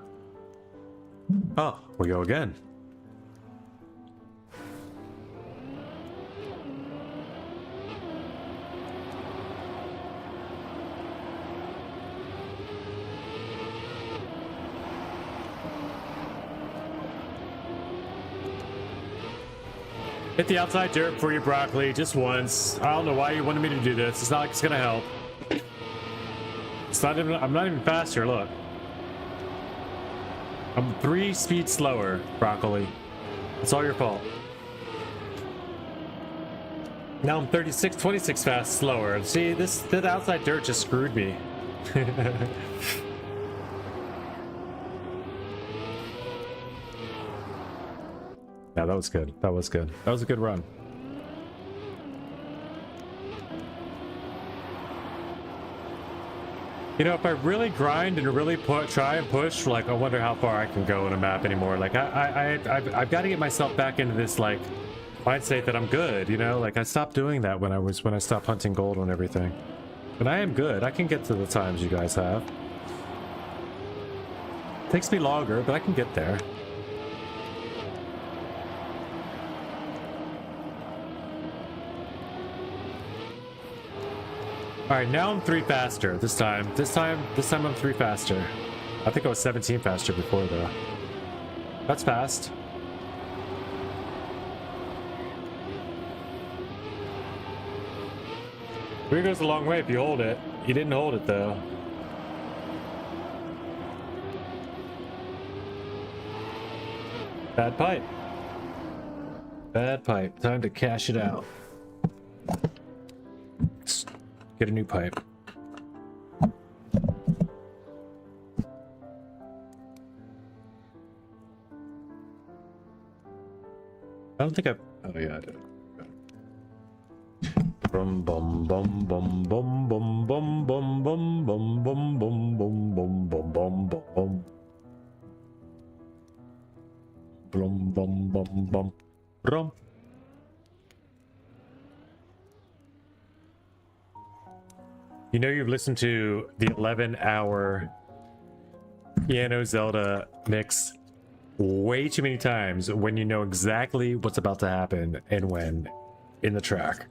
Oh, we go again. Hit the outside dirt for you, Broccoli, just once. I don't know why you wanted me to do this. It's not like it's gonna help. It's not even, I'm not even faster, look. I'm 3 speeds slower, Broccoli. It's all your fault. Now I'm 26 fast slower. See, that outside dirt just screwed me. Yeah, that was good. That was good. That was a good run. You know, if I really grind and really try and push, like, I wonder how far I can go in a map anymore. Like, I've got to get myself back into this, like, mindset that I'm good, you know? Like, I stopped doing that when I stopped hunting gold on everything. But I am good. I can get to the times you guys have. Takes me longer, but I can get there. Alright, now I'm 3 faster this time. This time I'm 3 faster. I think I was 17 faster before though. That's fast. Rear goes a long way if you hold it. You didn't hold it though. Bad pipe. Bad pipe. Time to cash it out. Get a new pipe. I don't think I've... Oh yeah, I did. Bum bum bum bum bum bum bum bum bum bum bum bum bum bum bum bum bum. Bum bum bum bum bum. You know you've listened to the 11-hour Piano Zelda mix way too many times when you know exactly what's about to happen and when in the track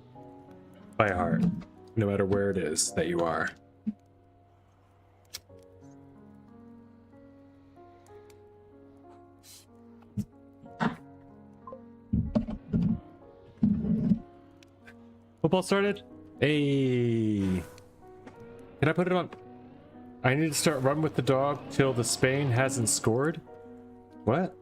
by heart, no matter where it is that you are. Football started? Hey. Can I put it on? I need to start Run with the Dog till the Spain hasn't scored? What?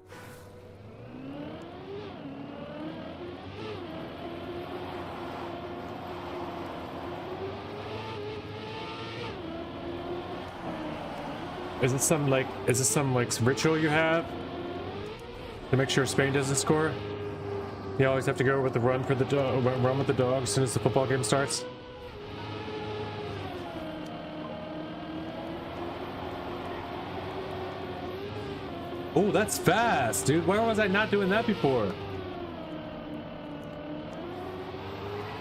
Is this some ritual you have to make sure Spain doesn't score? You always have to go with the run with the dog as soon as the football game starts? Oh, that's fast, dude. Why was I not doing that before?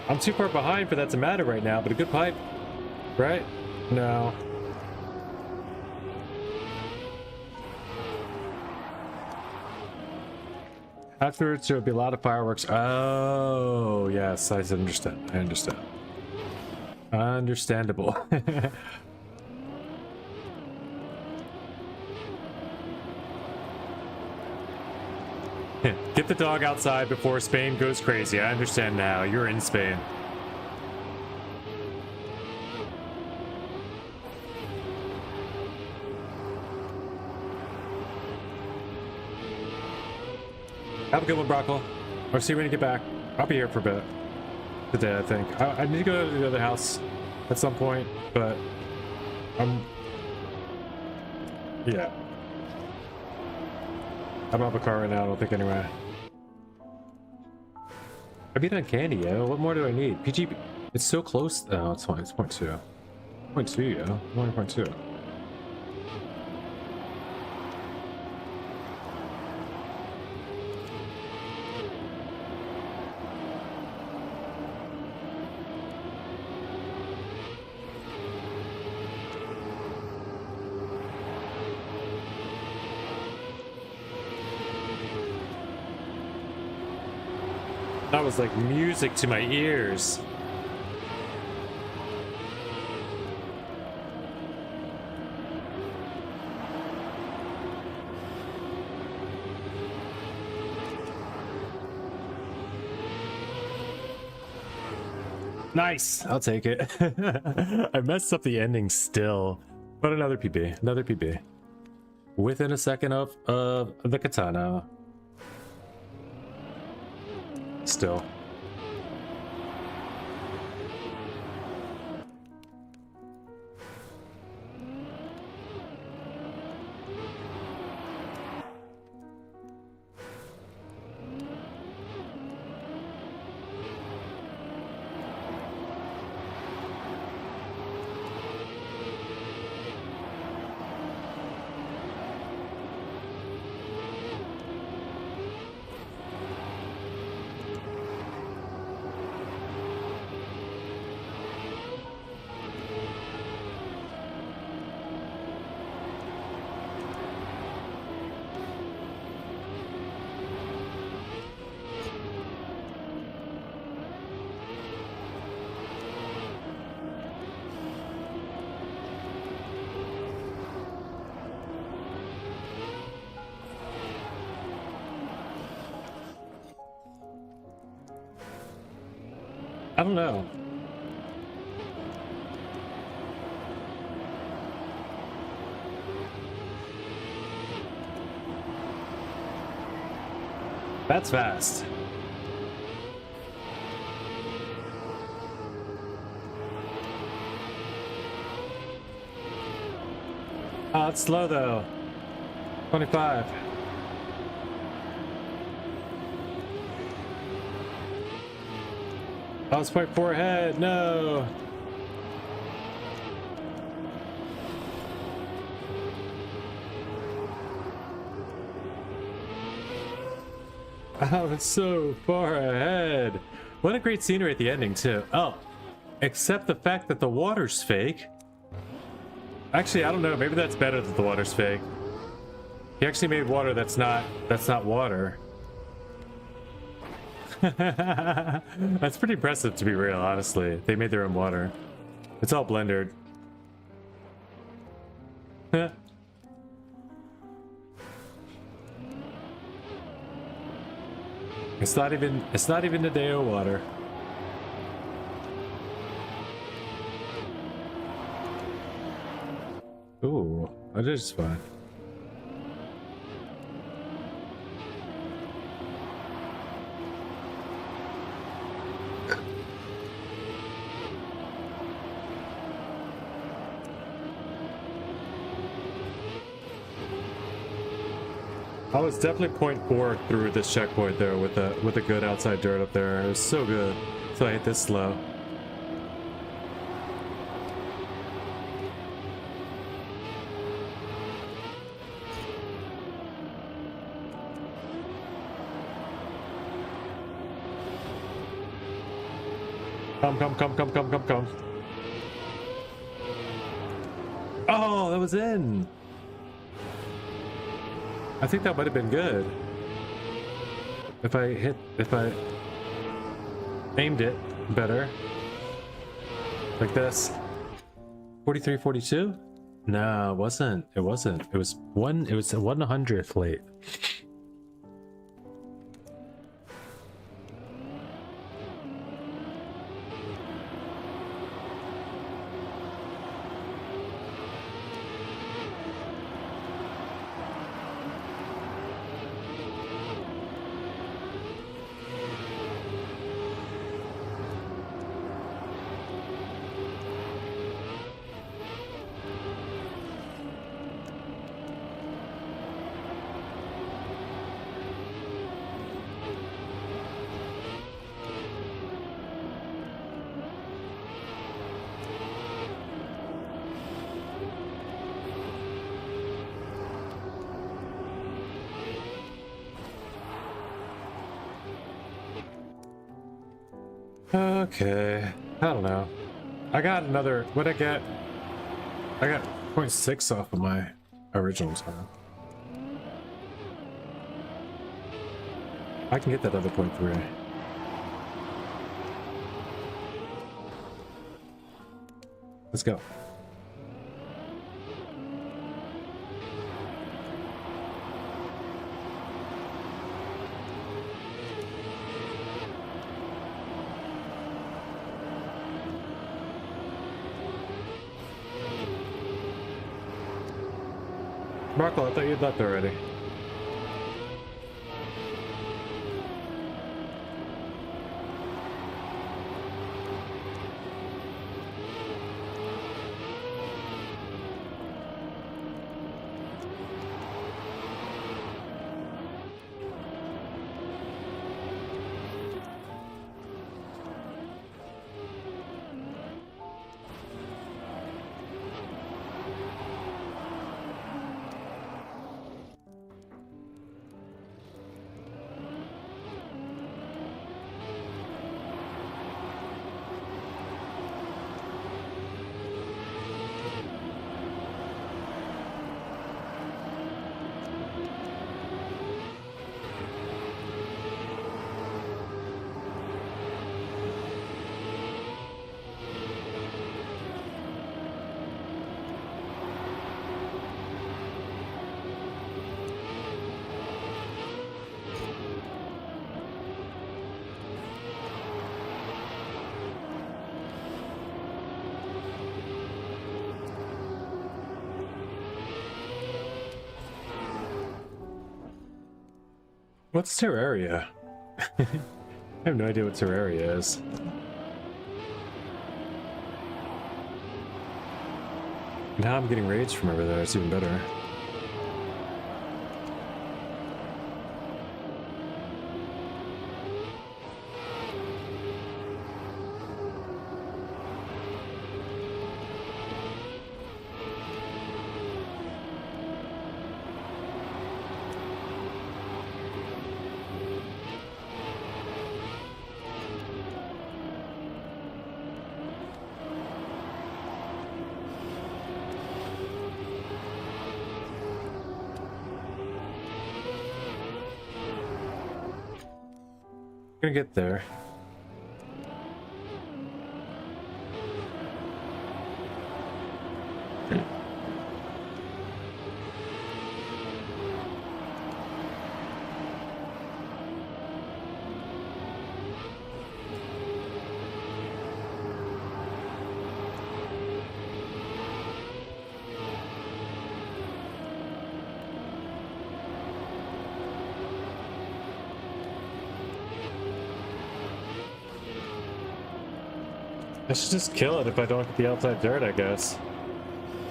I'm too far behind for that to matter right now, but a good pipe, right? No. Afterwards, there will be a lot of fireworks. Oh, yes, I understand. I understand. Understandable. Get the dog outside before Spain goes crazy. I understand now. You're in Spain. Have a good one, Brockle. I'll see you when you get back. I'll be here for a bit today, I think. I need to go to the other house at some point, but yeah. I don't have a car right now, I don't think, anyway. I beat on candy, yeah? What more do I need? PG... It's so close. Oh, it's fine. It's 0.2. 0.2, yeah? 1.2. That was like music to my ears. Nice, I'll take it. I messed up the ending still, but another PB, another PB. Within a second of the katana. Still. I don't know. That's fast. Oh, it's slow though. 25. I was 0.4 ahead. No. I was so far ahead. What a great scenery at the ending too. Oh, except the fact that the water's fake. Actually, I don't know. Maybe that's better that the water's fake. He actually made water that's not water. That's pretty impressive, to be real, honestly. They made their own water. It's all blended. It's not even Daday water. Ooh, that is fine. I was definitely 0.4 through this checkpoint there with a good outside dirt up there. It was so good. So I hit this slow. Come. Oh, that was in. I think that might have been good. if I aimed it better, like this. 43, 42? No, it wasn't. It wasn't. It was one. It was a 100th late. Okay, I don't know. I got another. What I get? I got 0.6 off of my original time. I can get that other 0.3. Let's go. Marco, I thought you'd left already. What's Terraria? I have no idea what Terraria is. Now I'm getting rage from over there, it's even better. Gonna get there. I should just kill it if I don't get the outside dirt, I guess.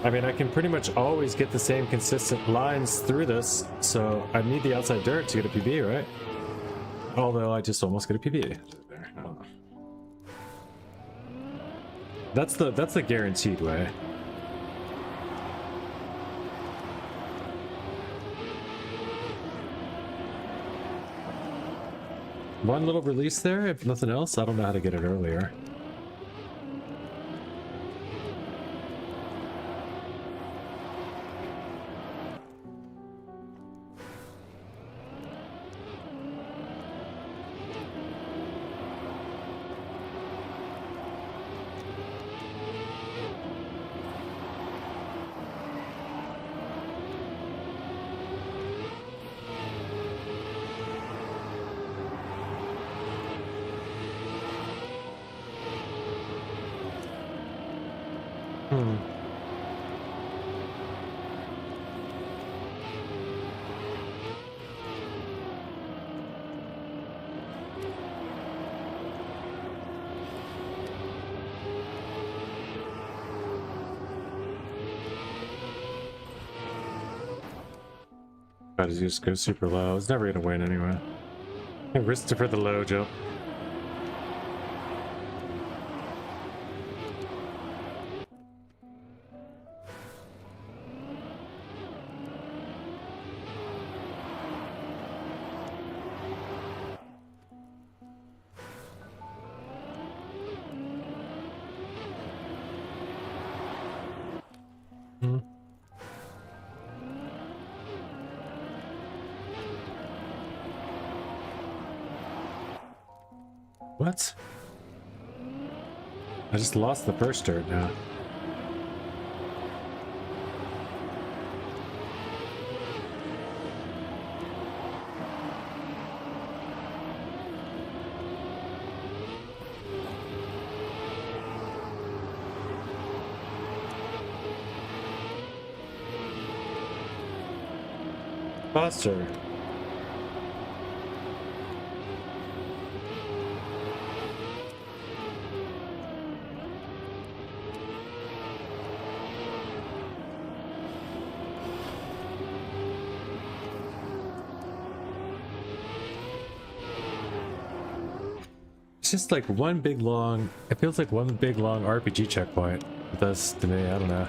I mean, I can pretty much always get the same consistent lines through this, so I need the outside dirt to get a PB, right? Although I just almost get a PB. I don't know. That's the guaranteed way. One little release there, if nothing else. I don't know how to get it earlier. Hmm. Try to just go super low. It's never gonna win anyway. I risked it for the low jump. Hmm. What? I just lost the first dirt now. Faster. It's just like one big long, it feels like one big long RPG checkpoint with us to me, I don't know.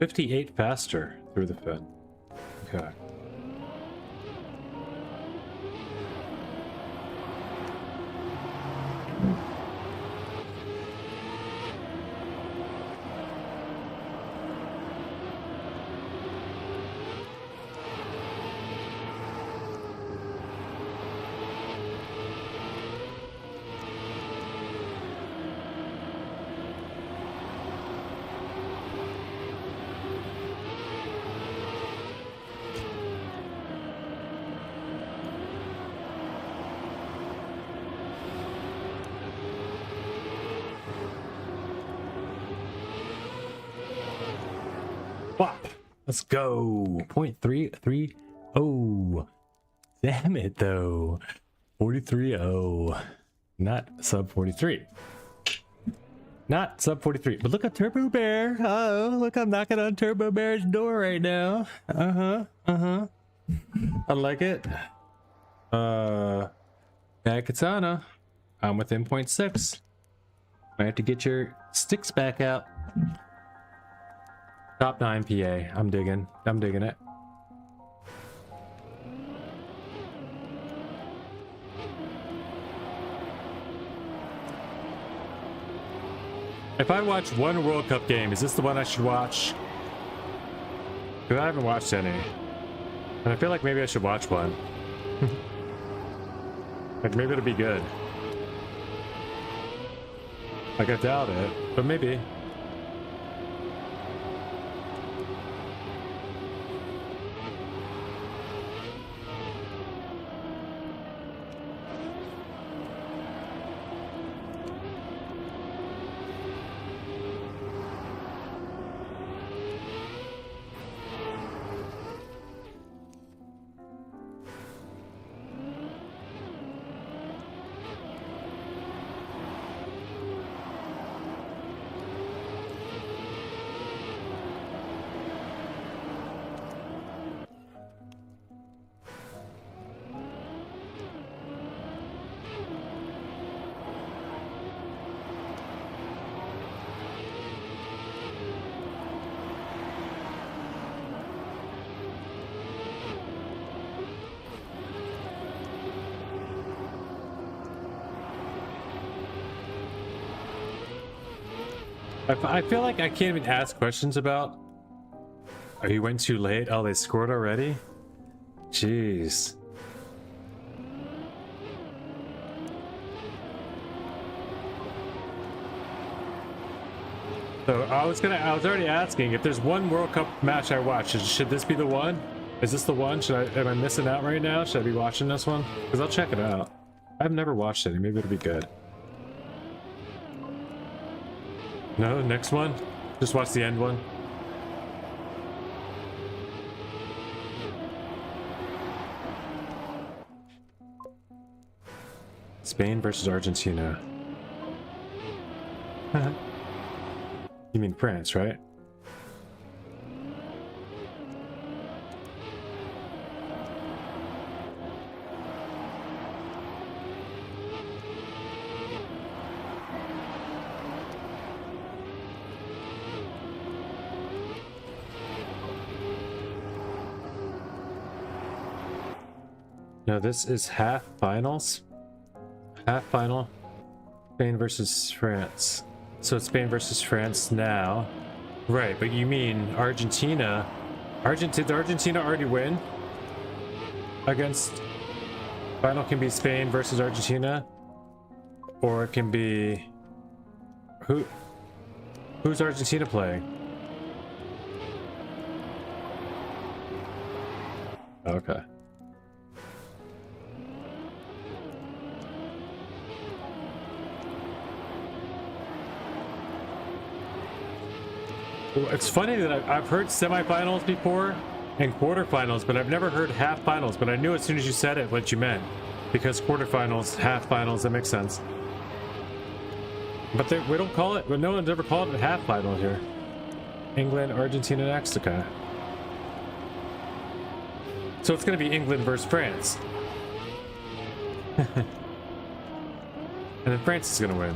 $58 faster through the fin. Okay. Whop! Let's go. 0.330. Oh, damn it though. 43.0. Not sub 43. Not sub 43. But look at Turbo Bear. Oh, look, I'm knocking on Turbo Bear's door right now. I like it. Katana. I'm within 0.6. I have to get your sticks back out. Top 9 PA. I'm digging it. If I watch one World Cup game, is this the one I should watch? Because I haven't watched any. And I feel like maybe I should watch one. Like maybe it'll be good. Like I doubt it, but maybe. I feel like I can't even ask questions about. Oh, you went too late? Oh, they scored already? Jeez. So I was already asking if there's one World Cup match I watch, should this be the one? Is this the one? Am I missing out right now? Should I be watching this one? Because I'll check it out. I've never watched it. Maybe it'll be good. No, next one? Just watch the end one. Spain versus Argentina. You mean France, right? No, this is half finals. Half final. Spain versus France. So it's Spain versus France now. Right, but you mean Argentina? Did Argentina already win? Against... Final can be Spain versus Argentina? Or it can be... Who's Argentina playing? Okay. It's funny that I've heard semifinals before and quarterfinals, but I've never heard half finals. But I knew as soon as you said it what you meant, because quarterfinals, half finals, that makes sense. But we don't call it. But no one's ever called it half final here. England, Argentina next. Okay. So it's going to be England versus France, and then France is going to win.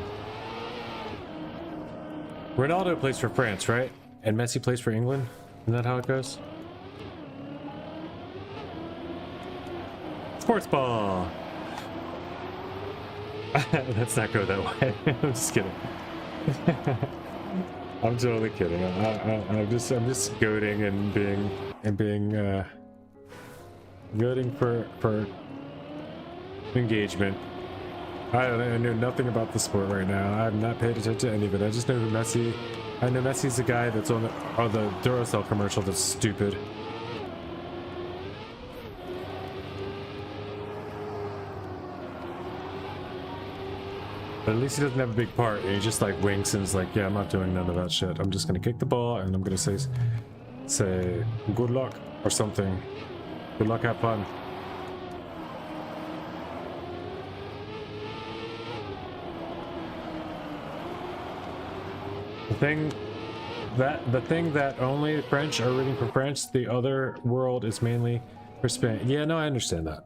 Ronaldo plays for France, right? And Messi plays for England? Isn't that how it goes? Sports ball! Let's not go that way. I'm just kidding. I'm totally kidding. I'm just goading and being goading for engagement. I know nothing about the sport right now. I've not paid attention to any of it. I just know who Messi. I know Messi's the guy that's on the Duracell commercial that's stupid. But at least he doesn't have a big part. And he just like winks and is like, yeah, I'm not doing none of that shit. I'm just gonna kick the ball and I'm gonna say good luck or something. Good luck, have fun. The thing that only French are rooting for France, the other world is mainly for Spain. Yeah, no, I understand that.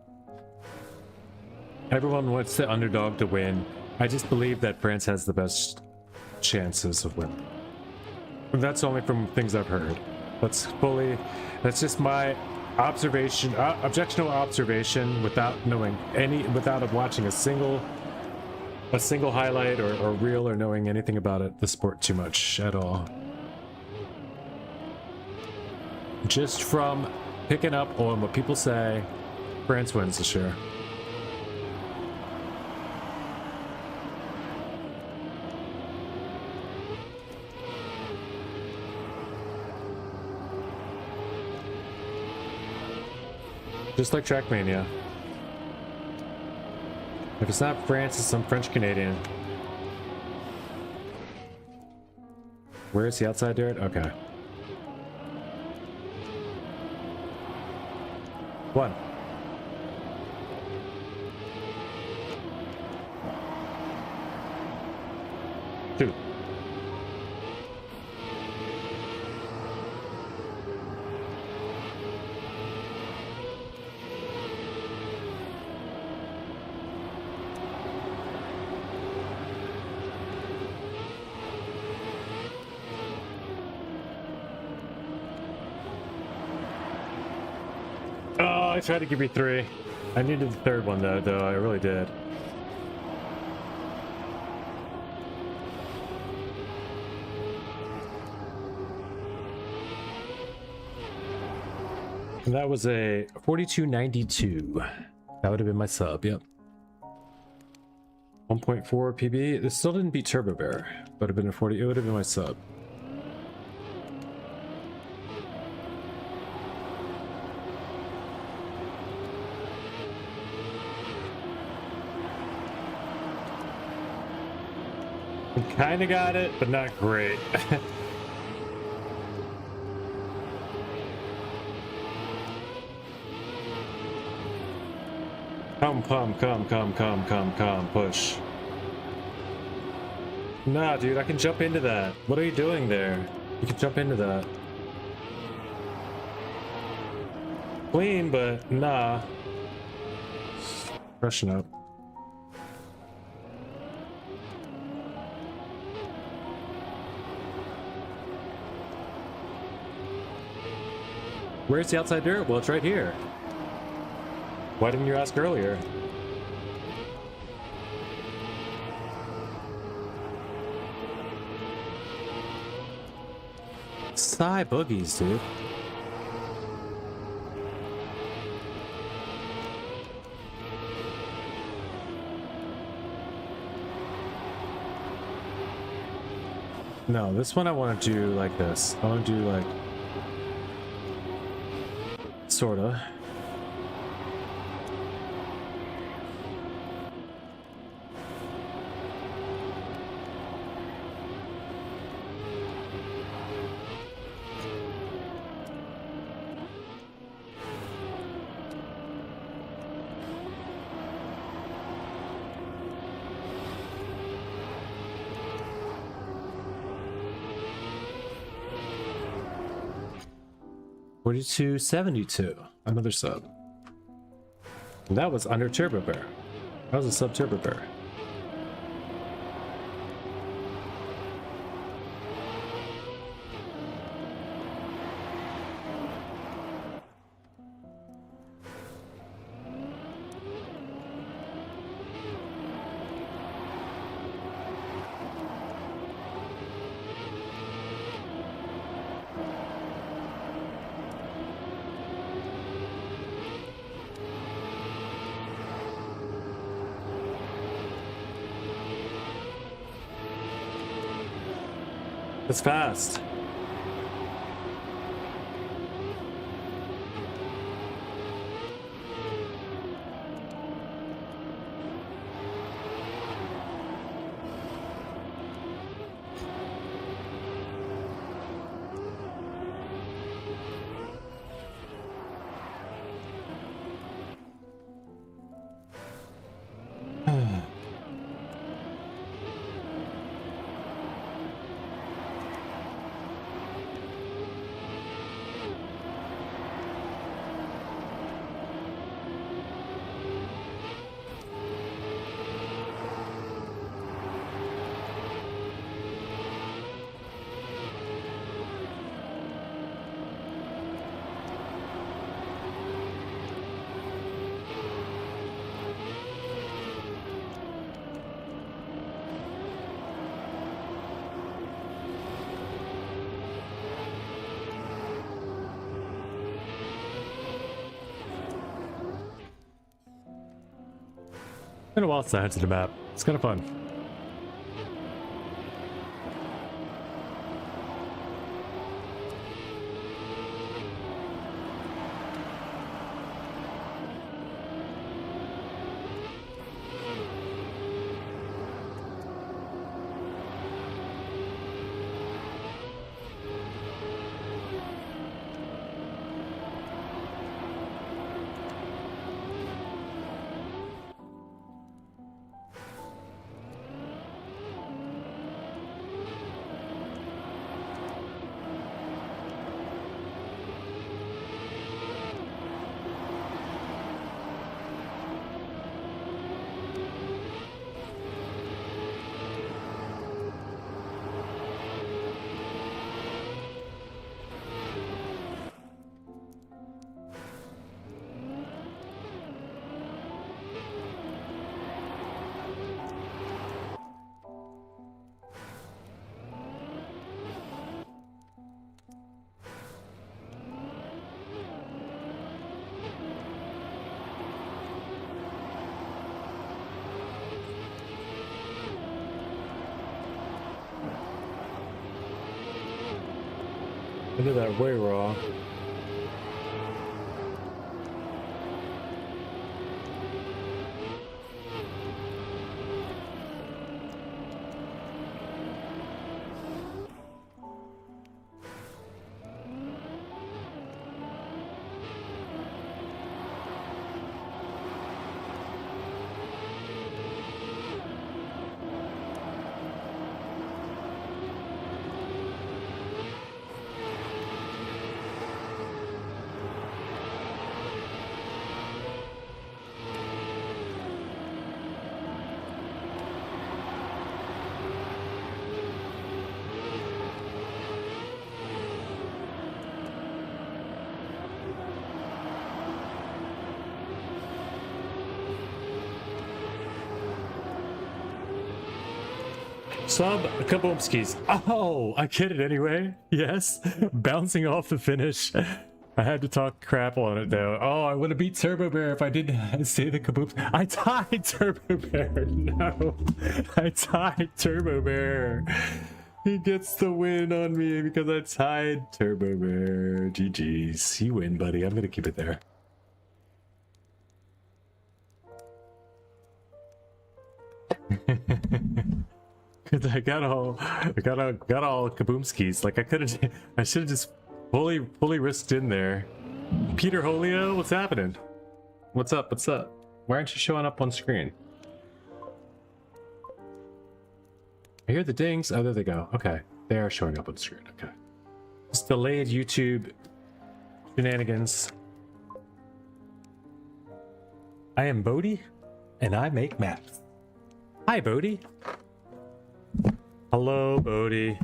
Everyone wants the underdog to win. I just believe that France has the best chances of winning. That's only from things I've heard. That's just my observation, objectionable observation, without watching a single highlight or reel or knowing anything about it, the sport too much at all. Just from picking up on what people say, France wins this year. Just like Trackmania. If it's not France, it's some French Canadian. Where is the outside dirt? Okay. 1. Two. I tried to give you 3. I needed the third one though, I really did. And that was a 4292. That would have been my sub, yep. 1.4 PB. This still didn't beat Turbo Bear, but it would have been a 40. It would have been my sub. Kinda got it, but not great. Come, push. Nah, dude, I can jump into that. What are you doing there? You can jump into that. Clean, but nah. Rushing up. Where's the outside dirt? Well, it's right here. Why didn't you ask earlier? Sigh boogies, dude. No, this one I want to do like this. I want to do like... sorta. $42.72, another sub. And that was under Turbo Bear. That was a sub Turbo Bear. It's fast. Been a while since I had to the map. It's kind of fun. I did that way wrong. Sub Kaboomskis. Oh, I get it anyway. Yes. Bouncing off the finish. I had to talk crap on it though. Oh, I would have beat Turbo Bear if I didn't say the Kabooms. I tied Turbo Bear. No. I tied Turbo Bear. He gets the win on me because I tied Turbo Bear. GG's. You win, buddy. I'm going to keep it there. Cause I got all Kaboomskis. Like I should have just fully risked in there. Peter Holio, what's happening? What's up? What's up? Why aren't you showing up on screen? I hear the dings. Oh, there they go. Okay, they are showing up on screen. Okay, it's delayed YouTube shenanigans. I am Bodhi, and I make maps. Hi, Bodhi. Hello, Bodhi.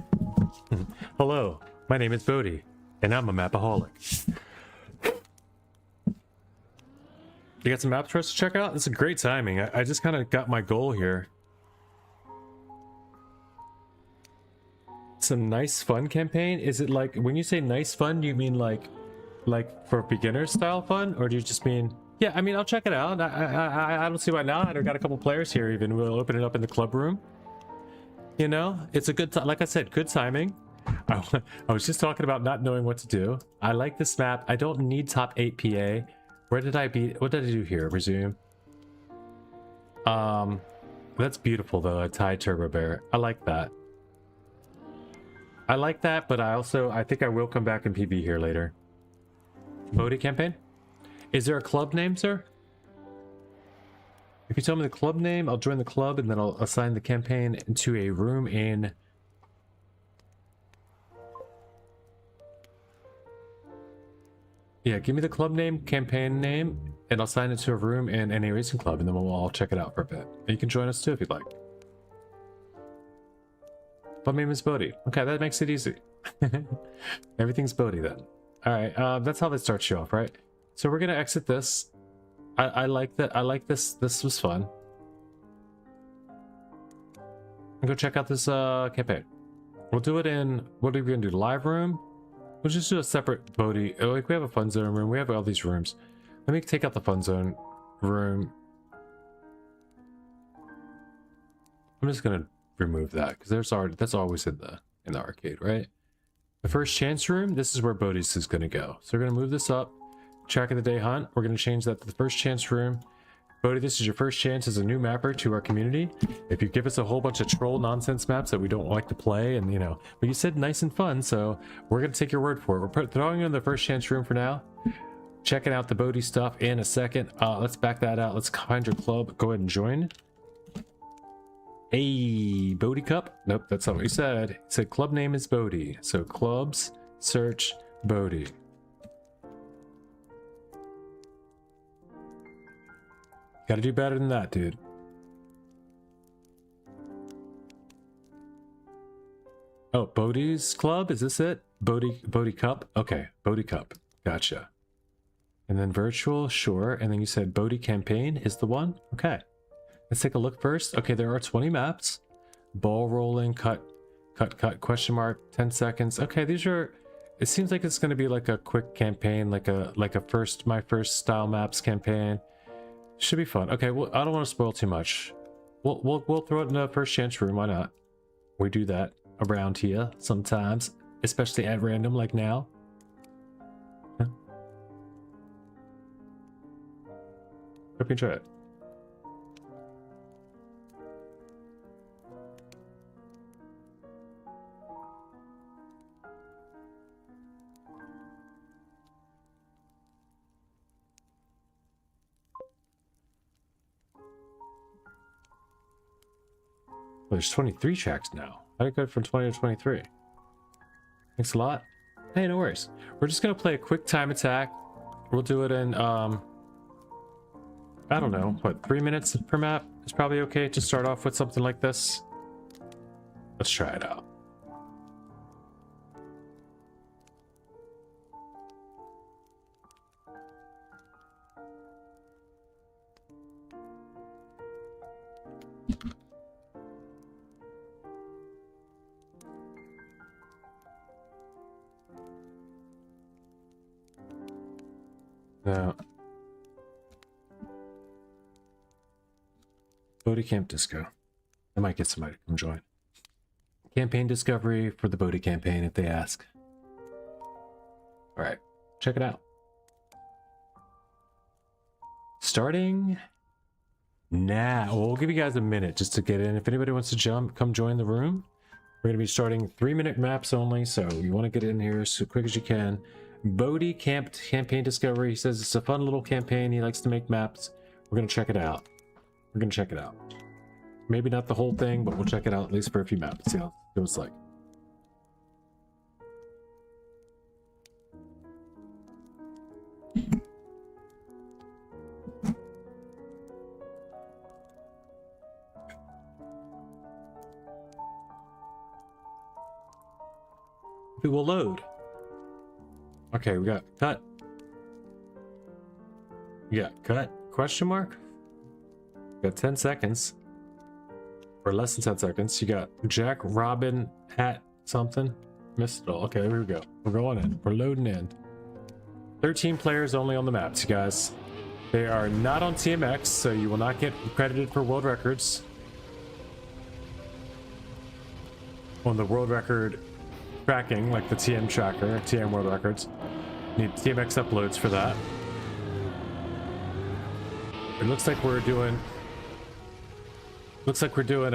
Hello, my name is Bodhi, and I'm a mapaholic. You got some maps for us to check out? This is great timing. I just kind of got my goal here. Some nice fun campaign? Is it like, when you say nice fun, do you mean like for beginner style fun? Or do you just mean, yeah, I mean, I'll check it out. I don't see why not. I've got a couple players here even. We'll open it up in the club room. You know, it's a good time. Like I said, good timing. I was just talking about not knowing what to do. I like this map. I don't need top 8 PA. Where did I beat? What did I do here? Resume. That's beautiful though. I tied Turbo Bear. I like that. I like that, but I think I will come back in PB here later. Bodhi campaign? Is there a club name, sir? If you tell me the club name, I'll join the club and then I'll assign the campaign into a room in... Yeah, give me the club name, campaign name, and I'll assign it to a room in NA.RC Club, and then we'll all check it out for a bit. And you can join us too if you'd like. Club name is Bodhi. Okay, that makes it easy. Everything's Bodhi then. Alright, that's how they start you off, right? So we're gonna exit this. I like that. I like this. This was fun. Go check out this campaign. We'll do it in, what are we gonna do? Live room? We'll just do a separate Bodhi. Oh, like we have a fun zone room. We have all these rooms. Let me take out the fun zone room. I'm just gonna remove that because that's always in the arcade, right? The first chance room. This is where Bodhi's is gonna go. So we're gonna move this up. Track of the day hunt. We're going to change that to the first chance room. Bodhi, this is your first chance as a new mapper to our community. If you give us a whole bunch of troll nonsense maps that we don't like to play, and you know, but you said nice and fun, so we're going to take your word for it. We're throwing you in the first chance room for now. Checking out the Bodhi stuff in a second. Let's back that out. Let's find your club. Go ahead and join. Hey, Bodhi Cup. Nope, that's not what he said. He said club name is Bodhi. So clubs, search Bodhi. Gotta do better than that, dude. Oh, Bodhi's club? Is this it? Bodhi Cup? Okay, Bodhi Cup. Gotcha. And then virtual, sure. And then you said Bodhi campaign is the one? Okay. Let's take a look first. Okay, there are 20 maps. Ball rolling, cut, question mark, 10 seconds. Okay, these are... It seems like it's gonna be like a quick campaign, like a my first style maps campaign. Should be fun. Okay, well, I don't want to spoil too much. We'll throw it in the first chance room. Why not? We do that around here sometimes. especially at random like now. Huh? Hope you enjoy it. Well, there's 23 tracks now. How did it go from 20 to 23? Thanks a lot. Hey, no worries. We're just gonna play a quick time attack. We'll do it in I don't know, what, 3 minutes per map is probably okay to start off with something like this. Let's try it out. Now, Bodhi Camp Disco. I might get somebody to come join. Campaign discovery for the Bodhi campaign if they ask. Alright, check it out. Starting now. Well, we'll give you guys a minute just to get in. If anybody wants to come join the room. We're going to be starting 3-minute maps only, so you want to get in here as quick as you can. Bodhi campaign discovery. He says it's a fun little campaign. He likes to make maps. We're going to check it out. We're going to check it out. Maybe not the whole thing, but we'll check it out at least for a few maps. See how it was like. It will load. Okay, we got cut. Yeah, cut. Question mark? We got 10 seconds. Or less than 10 seconds. You got Jack, Robin, Hat, something. Missed it all. Okay, here we go. We're going in. We're loading in. 13 players only on the maps, you guys. They are not on TMX, so you will not get credited for world records. On the world record tracking, like the TM tracker, TM world records. Need TMX uploads for that. It looks like we're doing... Looks like we're doing,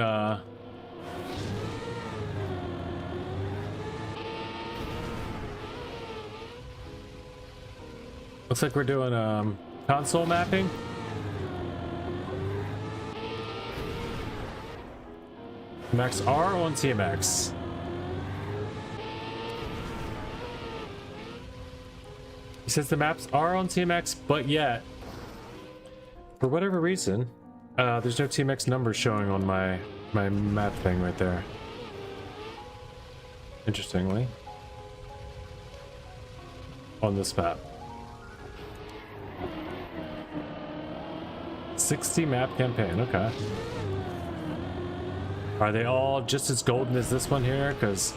Looks like we're doing, console mapping. Max R on TMX. He says the maps are on TMX, but yet, for whatever reason, there's no TMX numbers showing on my map thing right there. Interestingly, on this map, 60 map campaign. Okay, are they all just as golden as this one here? Because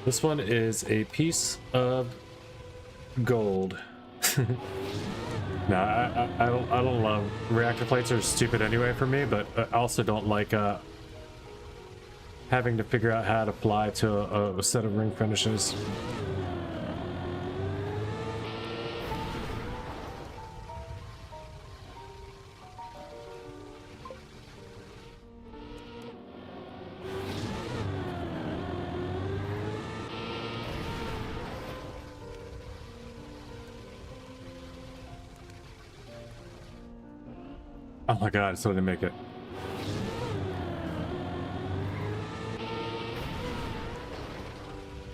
this one is a piece of gold. No, I don't love reactor plates. Are stupid anyway for me, but I also don't like having to figure out how to fly to a set of ring finishes. Oh my god, I still didn't make it.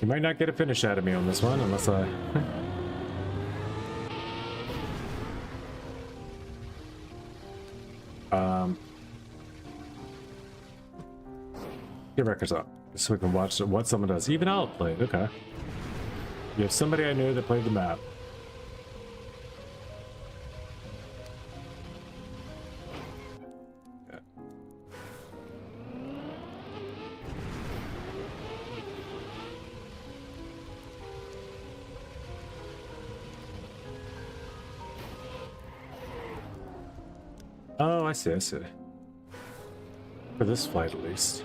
You might not get a finish out of me on this one unless I... Get records up so we can watch what someone does. Even I'll play it. Okay. You have somebody I knew that played the map. Oh, I see, I see. For this flight, at least.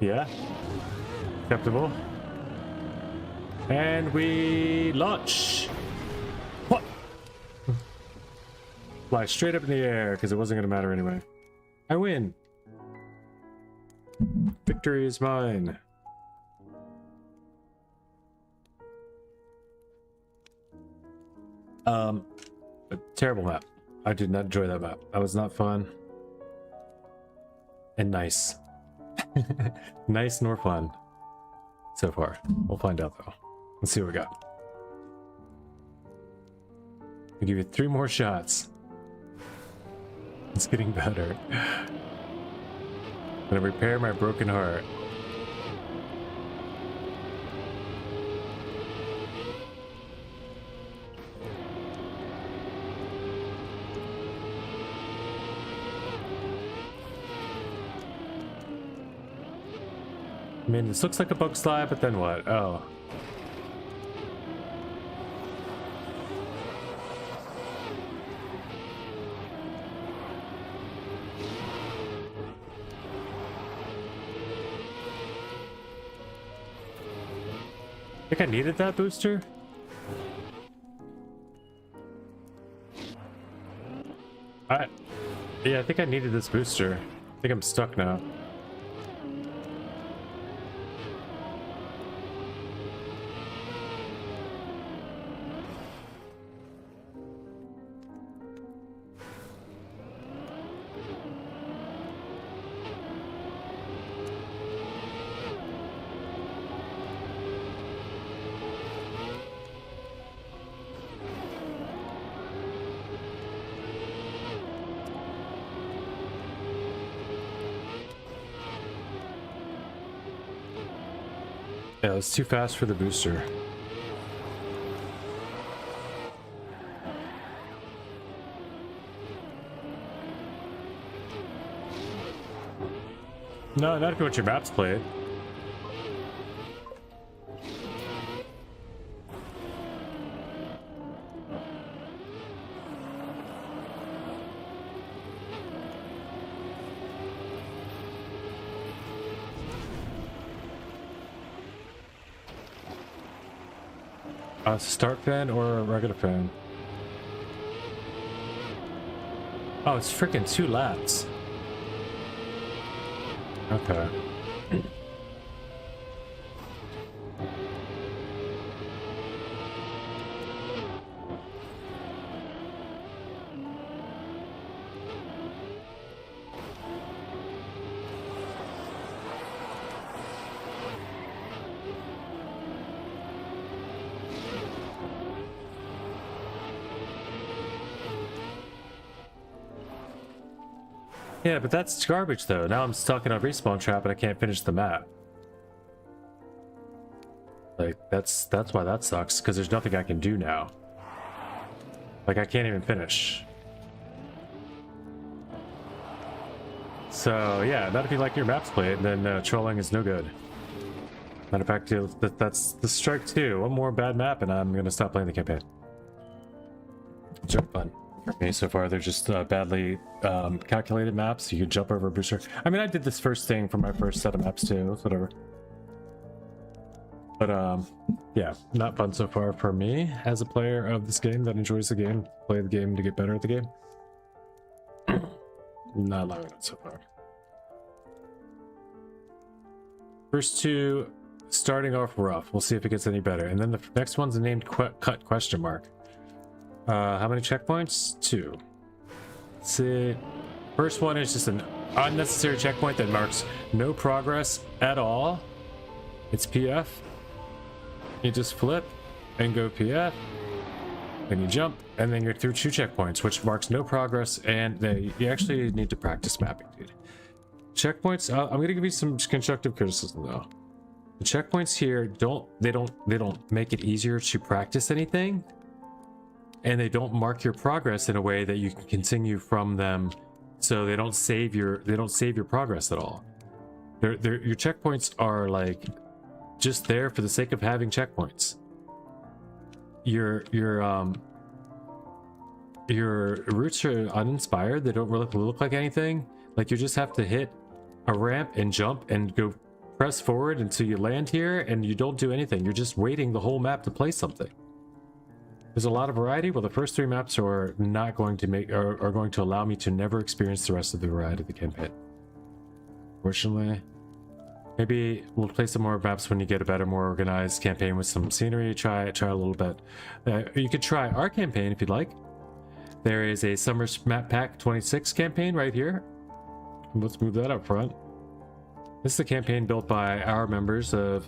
Yeah. Acceptable. And we launch. What? Fly straight up in the air because it wasn't going to matter anyway. I win. Victory is mine. A terrible map. I did not enjoy that map. That was not fun. And nice. Nice nor fun. So far. We'll find out though. Let's see what we got. I'll give you 3 more shots. It's getting better. I'm gonna repair my broken heart. I mean, this looks like a bug slide, but then what? Oh. I think I needed that booster. Yeah, I think I needed this booster. I think I'm stuck now. Yeah, it's too fast for the booster. No, not if you want your maps played. Start fan or a regular fan? Oh, it's freaking 2 laps. Okay. Yeah, but that's garbage though. Now I'm stuck in a respawn trap and I can't finish the map. Like, that's why that sucks, because there's nothing I can do now. Like, I can't even finish. So, yeah, not if you like your maps played, then trolling is no good. Matter of fact, that's the strike 2. One more bad map and I'm gonna stop playing the campaign. Jump fun. For me so far, they're just badly calculated maps. You can jump over a booster. I mean, I did this first thing for my first set of maps too, whatever. But yeah, not fun so far for me as a player of this game that enjoys the game, play the game to get better at the game. Not loving it so far. First 2 starting off rough. We'll see if it gets any better. And then the next one's a named cut question mark. How many checkpoints? 2. That's it. First one is just an unnecessary checkpoint that marks no progress at all. It's PF. You just flip and go PF. Then you jump, and then you're through 2 checkpoints, which marks no progress, and you actually need to practice mapping, dude. Checkpoints, I'm gonna give you some constructive criticism though. The checkpoints here don't make it easier to practice anything. And they don't mark your progress in a way that you can continue from them, so they don't save your progress at all. Your checkpoints are like just there for the sake of having checkpoints. Your routes are uninspired. They don't really look like anything. Like, you just have to hit a ramp and jump and go press forward until you land here, and you don't do anything. You're just waiting the whole map to play something. There's a lot of variety. Well, the first 3 maps are not going to make, are going to allow me to never experience the rest of the variety of the campaign. Fortunately, maybe we'll play some more maps when you get a better, more organized campaign with some scenery. Try a little bit. You could try our campaign if you'd like. There is a Summer Map Pack 26 campaign right here. Let's move that up front. This is a campaign built by our members of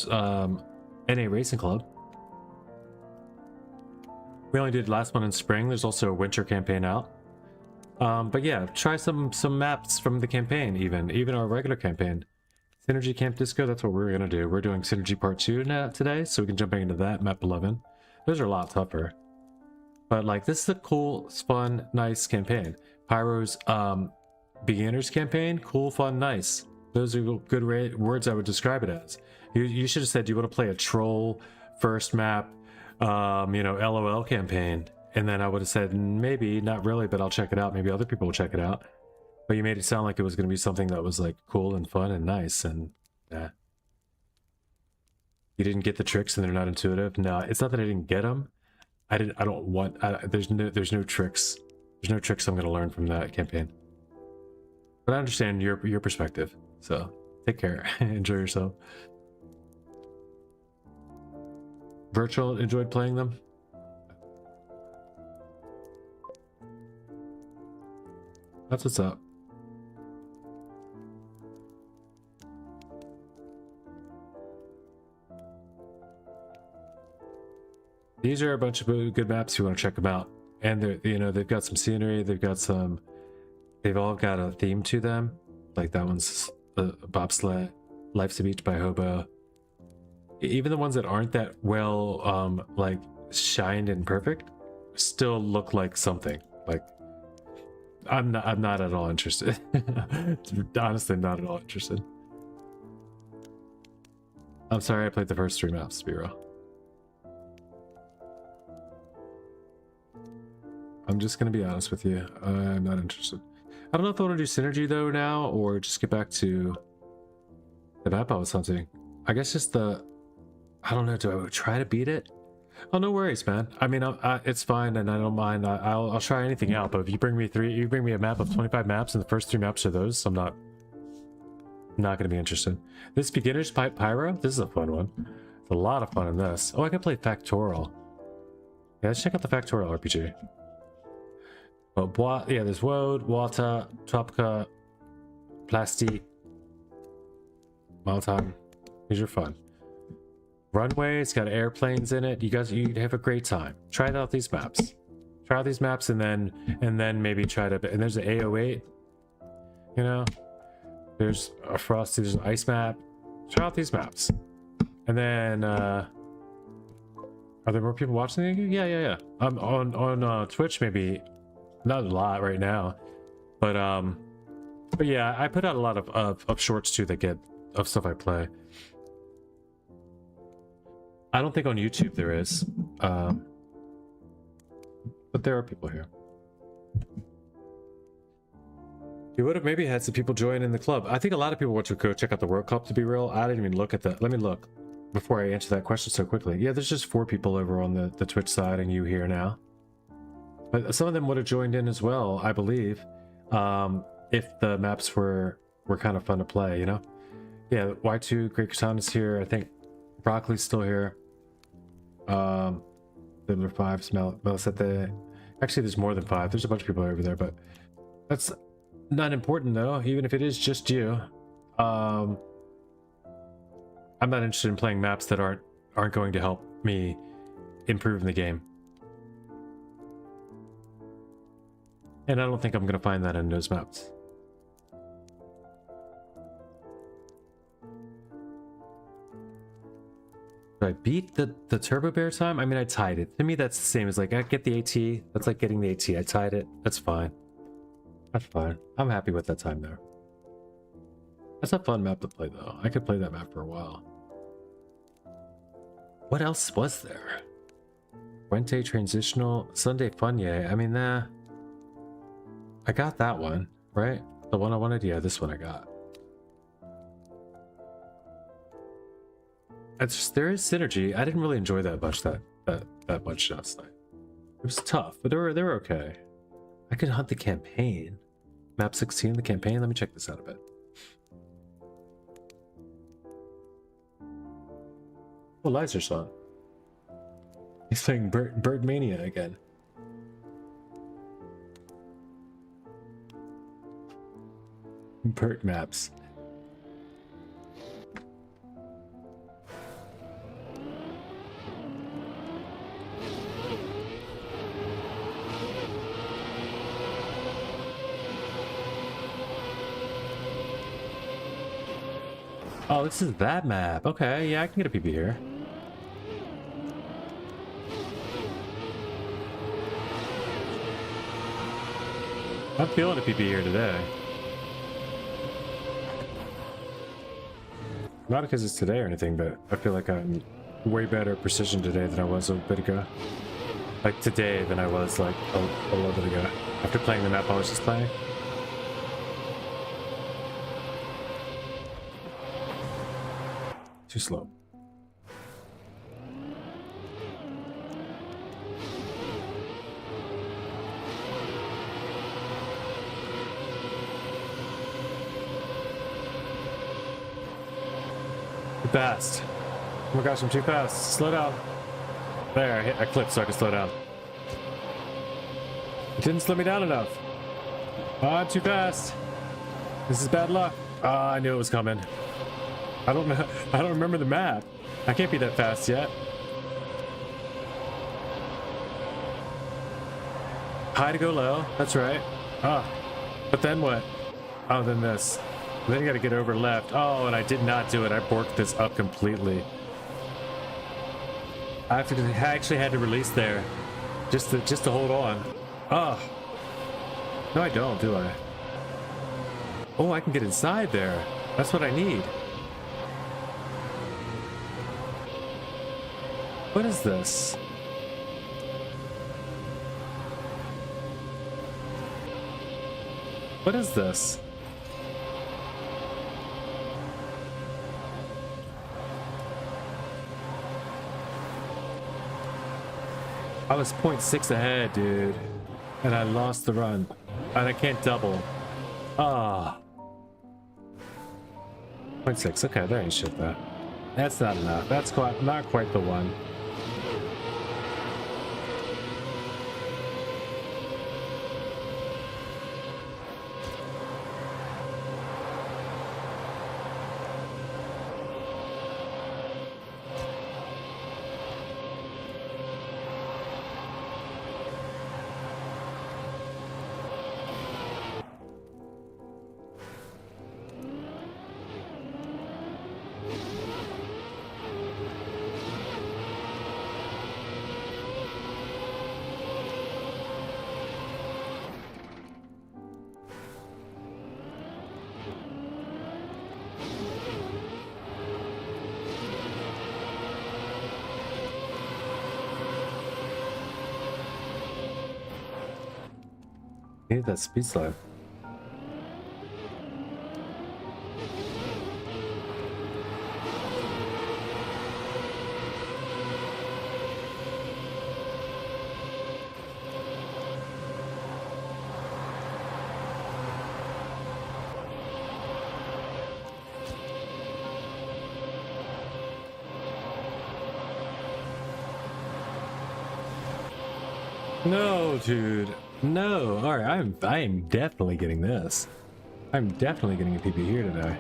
NA Racing Club. We only did last one in spring. There's also a winter campaign out. But yeah, try some maps from the campaign, even our regular campaign. Synergy Camp Disco, that's what we're gonna do. We're doing Synergy Part 2 now today, so we can jump into that, map 11. Those are a lot tougher. But like, this is a cool, fun, nice campaign. Pyro's beginner's campaign, cool, fun, nice. Those are good words I would describe it as. You should have said you want to play a troll first map, you know, LOL campaign. And then I would have said, maybe, not really, but I'll check it out. Maybe other people will check it out. But you made it sound like it was going to be something that was like cool and fun and nice, and you didn't get the tricks and they're not intuitive. No, it's not that I didn't get them. There's no tricks. There's no tricks I'm going to learn from that campaign. But I understand your perspective. So take care. Enjoy yourself. Virtual enjoyed playing them. That's what's up. These are a bunch of good maps. You want to check them out, and they're, you know, they've got some scenery. They've all got a theme to them. Like that one's bobsled, Life's a Beach by Hobo. Even the ones that aren't that well, like shined and perfect, still look like something. Like I'm not at all interested. Honestly, not at all interested. I'm sorry I played the first 3 maps, to be real. I'm just gonna be honest with you. I'm not interested. I don't know if I want to do synergy though now, or just get back to the map I was hunting. I guess just I don't know. Do I try to beat it? Oh, no worries, man. I mean, it's fine, and I don't mind. I'll try anything out. But if you bring me a map of 25 maps, and the first 3 maps are those, I'm not gonna be interested. This beginner's pyro. This is a fun one. It's a lot of fun in this. Oh, I can play Factorial. Yeah, let's check out the Factorial RPG. But yeah, there's Woad, Water, Tropka, Plasti, Maltan. These are fun. Runway, it's got airplanes in it. You'd have a great time. Try out these maps. Try out these maps, and then maybe try to. And there's an AO8. You know, there's a Frosty. There's an ice map. Try out these maps, and then are there more people watching? Yeah. On Twitch, maybe. Not a lot right now, but yeah, I put out a lot of shorts too that get of stuff I play. I don't think on YouTube there is, but there are people here. You would have maybe had some people join in the club. I think a lot of people want to go check out the World Cup, to be real. I didn't even look at that. Let me look before I answer that question so quickly. Yeah, there's just 4 people over on the Twitch side, and you here now. But some of them would have joined in as well, I believe, if the maps were kind of fun to play, you know? Yeah, Y2, Great Katana's here. I think Broccoli's still here. Fiddler 5, Melisette. Actually, there's more than 5. There's a bunch of people over there, but that's not important, though, even if it is just you. I'm not interested in playing maps that aren't going to help me improve in the game. And I don't think I'm going to find that in those maps. Did I beat the Turbo Bear time? I mean, I tied it. To me, that's the same as like, I get the AT. That's like getting the AT. I tied it. That's fine. That's fine. I'm happy with that time there. That's a fun map to play, though. I could play that map for a while. What else was there? Fuente Transitional. Sunday Funye. I mean, I got that one, right? The one I wanted? Yeah, this one I got. It's just, there is synergy. I didn't really enjoy that much that much last night. It was tough, but they were okay. I could hunt the campaign. Map 16, the campaign. Let me check this out a bit. Oh, Lizer saw it. He's playing Birdmania again. Bird maps. Oh, this is that map. Okay, yeah, I can get a PB here. I'm feeling a PB here today. Not because it's today or anything, but I feel like I'm way better at precision today than I was a bit ago. Like today than I was like a little bit ago. After playing the map I was just playing. Too slow. Too fast. Oh my gosh, I'm too fast. Slow down. There, I clipped so I can slow down. It didn't slow me down enough. Oh, I'm too fast. This is bad luck. Ah, I knew it was coming. I don't know. I don't remember the map. I can't be that fast yet. High to go low. That's right. Ah, but then what? Oh, then this. Then you got to get over left. Oh, and I did not do it. I borked this up completely. I actually had to release there, just to hold on. Oh, no, I don't, do I? Oh, I can get inside there. That's what I need. What is this? What is this? I was 0.6 ahead, dude. And I lost the run. And I can't double. Ah. 0.6. Okay, there ain't shit there. That's not enough. That's not quite the one. Need that speed slide. No, dude. No. All right, I am definitely getting this. I'm definitely getting a PB here today.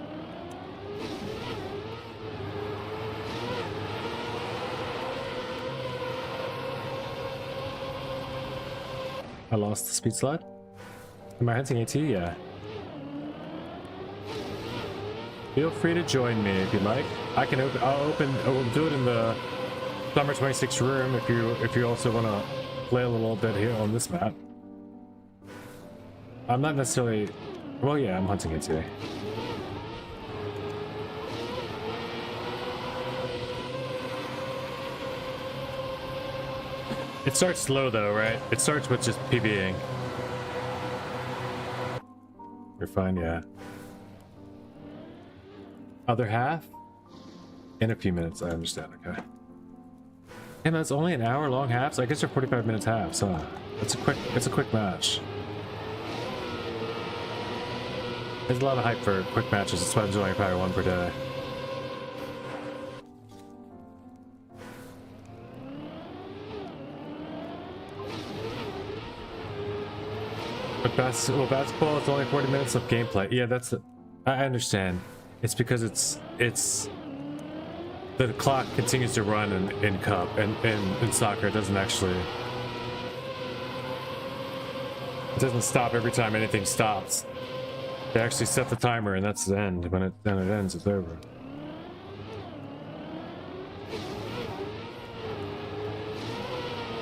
I lost the speed slide. Am I hunting AT? Yeah. Feel free to join me if you'd like. I can open. I'll do it in the Summer 26 room if you also want to play a little bit here on this map. I'm not necessarily... Well, yeah, I'm hunting it today. It starts slow though, right? It starts with just PBing. You're fine, yeah. Other half? In a few minutes, I understand. Okay. And that's only an hour-long halves. I guess they're 45 minutes halves, huh? It's a quick match. There's a lot of hype for quick matches. That's why I'm doing probably one per day. But basketball is only 40 minutes of gameplay. Yeah, that's. I understand. It's because it's the clock continues to run in Cup and in soccer. It doesn't actually. It doesn't stop every time anything stops. They actually set the timer, and that's the end. When it ends, it's over.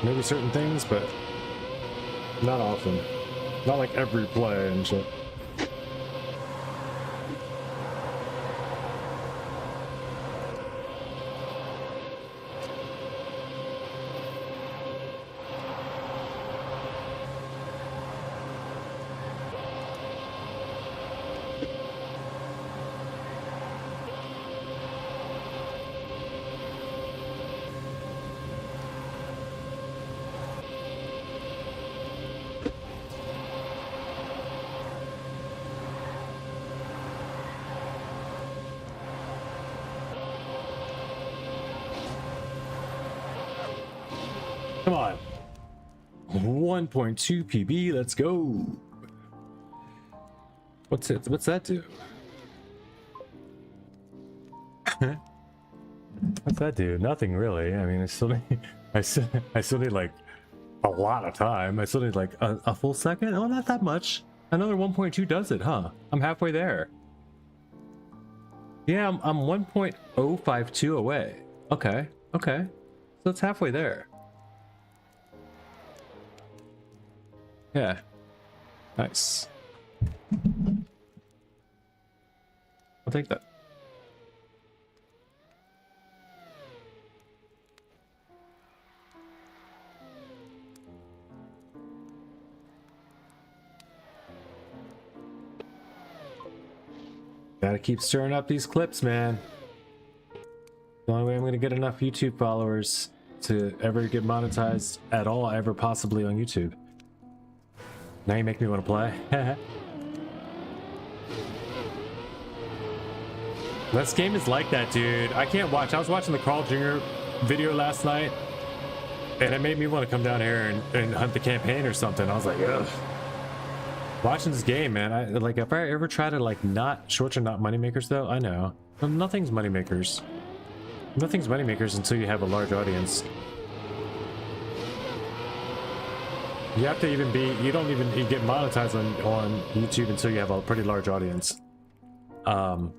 Maybe certain things, but not often. Not like every play and shit. Come on. 1.2 PB, let's go. What's that do? What's that do? Nothing really. I mean, I still need like a lot of time. I still need like a full second. Oh, not that much. Another 1.2 does it, huh? I'm halfway there. Yeah, I'm 1.052 away. Okay. So it's halfway there. Yeah. Nice. I'll take that. Gotta keep stirring up these clips, man. The only way I'm gonna get enough YouTube followers to ever get monetized at all ever possibly on YouTube. Now you make me want to play. This game is like that, dude. I can't watch. I was watching the Carl Jr. video last night, and it made me want to come down here and hunt the campaign or something. I was like, ugh. Watching this game, man. I like if I ever try to like not shorts are not moneymakers though. I know nothing's moneymakers. Nothing's moneymakers until you have a large audience. You have to even be, you don't even get monetized on YouTube until you have a pretty large audience. And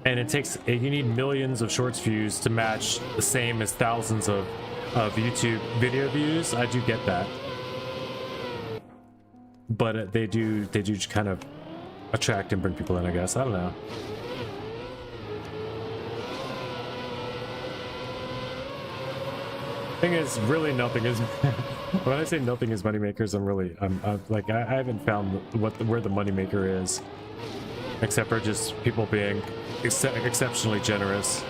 it takes, you need millions of shorts views to match the same as thousands of YouTube video views. I do get that. But they do kind of attract and bring people in, I guess. I don't know. Thing is, really nothing is. When I say nothing is moneymakers, I'm like I haven't found where the moneymaker is, except for just people being exceptionally generous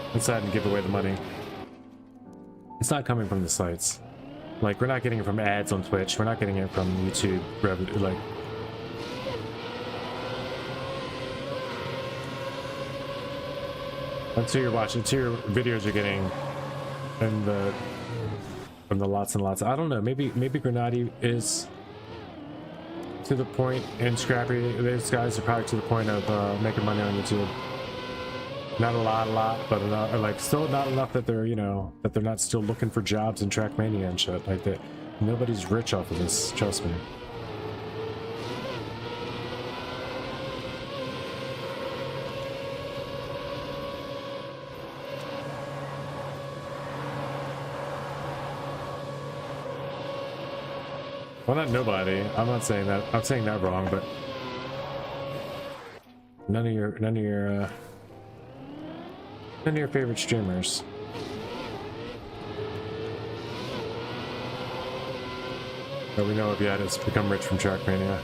and deciding to give away the money. It's not coming from the sites. Like, we're not getting it from ads on Twitch. We're not getting it from YouTube revenue. Like, until you're watching, until your videos are getting from the lots and lots. I don't know. Maybe Grenady is to the point, and Scrappy. Those guys are probably to the point of making money on YouTube. Not a lot, but enough, like still not enough that they're, you know, that they're not still looking for jobs in Trackmania and shit like that. Nobody's rich off of this. Trust me. Well, not nobody. I'm not saying that. I'm saying that wrong, but none of your favorite streamers. That we know of yet has become rich from Trackmania.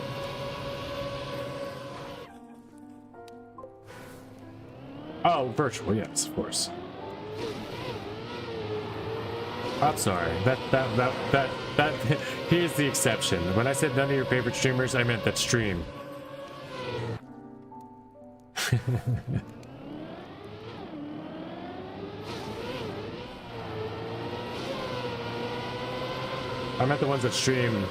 Oh, virtual, yes, of course. I'm sorry. That he is the exception. When I said none of your favorite streamers, I meant that stream. I meant the ones that stream,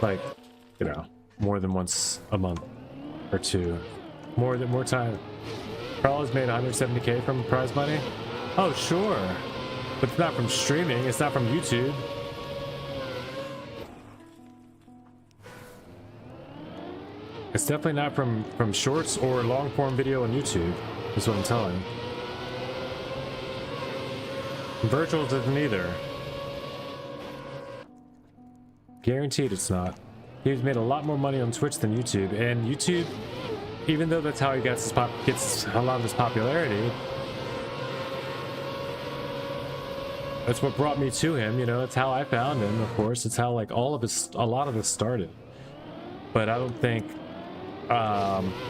like, you know, more than once a month or two, more time. Carl has made 170K from prize money. Oh, sure. But it's not from streaming. It's not from YouTube. It's definitely not from shorts or long form video on YouTube, is what I'm telling. Virtual doesn't either. Guaranteed it's not. He's made a lot more money on Twitch than YouTube, and YouTube, even though that's how he gets a lot of his popularity, that's what brought me to him, you know. It's how I found him, of course. It's how like a lot of this started. But I don't think,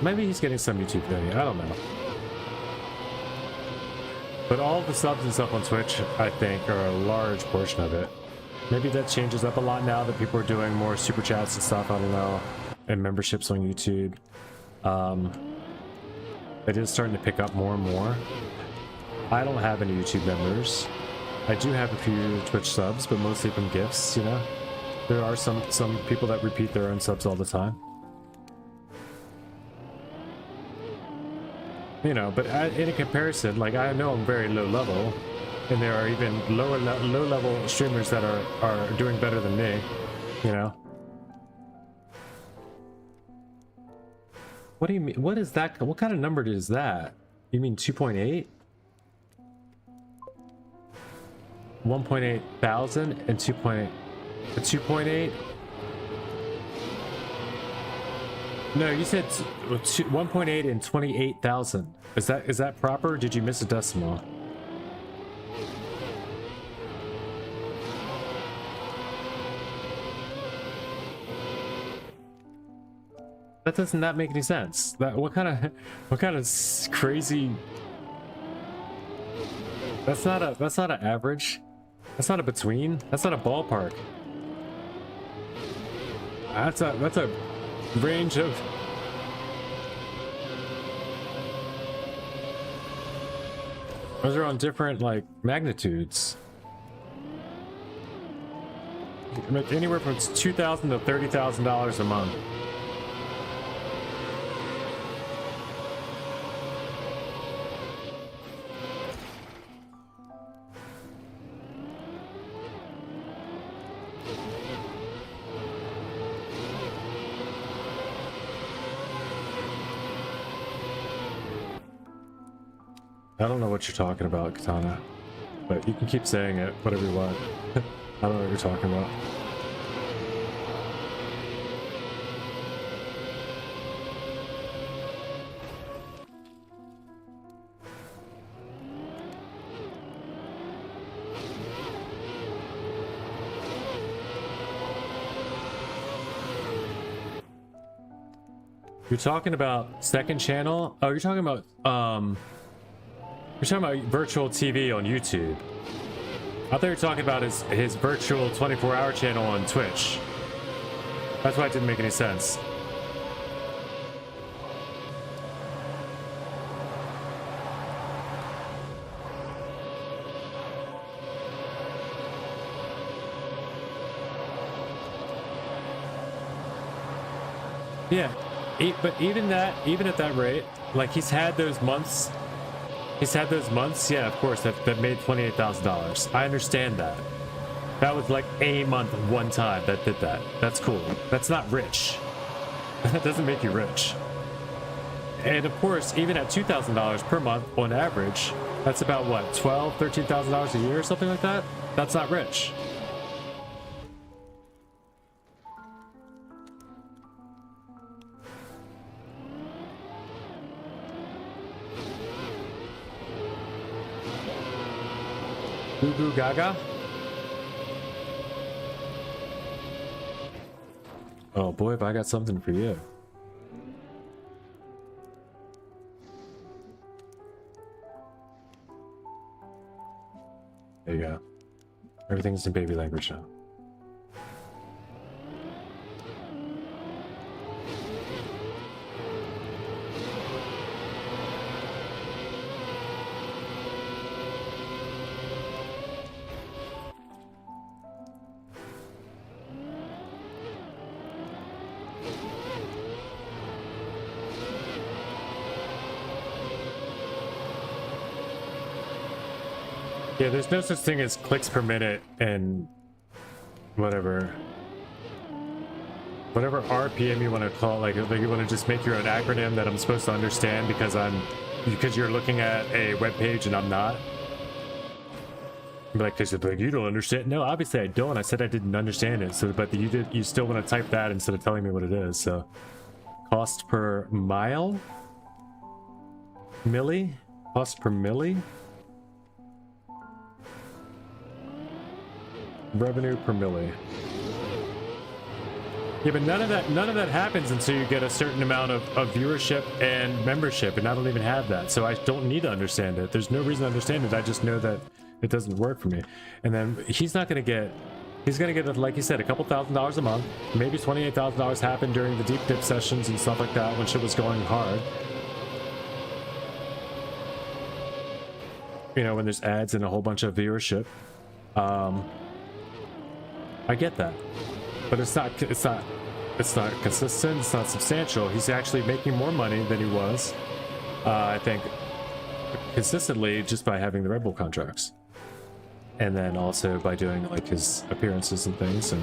maybe he's getting some YouTube thing. I don't know. But all the subs and stuff on Twitch, I think, are a large portion of it. Maybe that changes up a lot now that people are doing more super chats and stuff. I don't know, and memberships on YouTube. It is starting to pick up more and more. I don't have any YouTube members. I do have a few Twitch subs, but mostly from gifts, you know. There are some people that repeat their own subs all the time. You know, but in a comparison, like, I know I'm very low level, and there are even low level streamers that are doing better than me, you know. What do you mean? What is that? What kind of number is that? You mean 2.8? 1.8 thousand and 2.8? No, you said 1.8 and 28,000. Is that proper? Or did you miss a decimal? That does not make any sense. What kind of crazy? That's not an average. That's not a between. That's not a ballpark. That's a range of. Those are on different like magnitudes. You can make anywhere from $2,000 to $30,000 a month. I don't know what you're talking about, Katana, but you can keep saying it, whatever you want. I don't know what you're talking about. You're talking about second channel? Oh, you're talking about virtual TV on YouTube. I thought you were talking about his virtual 24-hour channel on Twitch. That's why it didn't make any sense. Yeah, but even at that rate, like he's had those months, yeah, of course, that made $28,000. I understand that. That was like a month, one time that did that. That's cool. That's not rich. That doesn't make you rich. And of course, even at $2,000 per month on average, that's about what, $12,000, $13,000 a year or something like that? That's not rich. Goo Goo Gaga? Oh boy, if I got something for you. There you go. Everything's in baby language now. Yeah, there's no such thing as clicks per minute and whatever RPM you want to call it, like you want to just make your own acronym that I'm supposed to understand because you're looking at a web page and I'm not. Like, you don't understand. No, obviously I don't. I said I didn't understand it. So, but you still want to type that instead of telling me what it is. So, cost per mile, milli, cost per milli. Revenue per milli. Yeah, but none of that happens until you get a certain amount of viewership and membership, and I don't even have that, so I don't need to understand it. There's no reason to understand it. I just know that it doesn't work for me. And then he's gonna get, like you said, a couple $1,000s a month. Maybe $28,000 happened during the deep dip sessions and stuff like that when shit was going hard. You know, when there's ads and a whole bunch of viewership. I get that, but it's not consistent. It's not substantial. He's actually making more money than he was, I think, consistently just by having the Red Bull contracts, and then also by doing like his appearances and things. And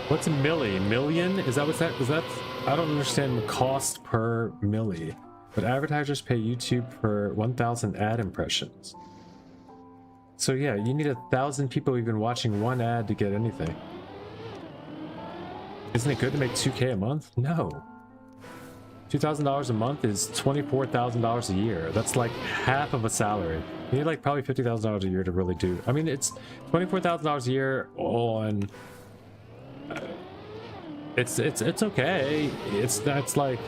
what's a milli? Million? Is that what's that? Is that? I don't understand cost per milli. But advertisers pay YouTube for 1,000 ad impressions. So yeah, you need 1,000 people even watching one ad to get anything. Isn't it good to make $2K a month? No. $2,000 a month is $24,000 a year. That's like half of a salary. You need like probably $50,000 a year to really do. I mean, it's $24,000 a year on. It's okay. That's like.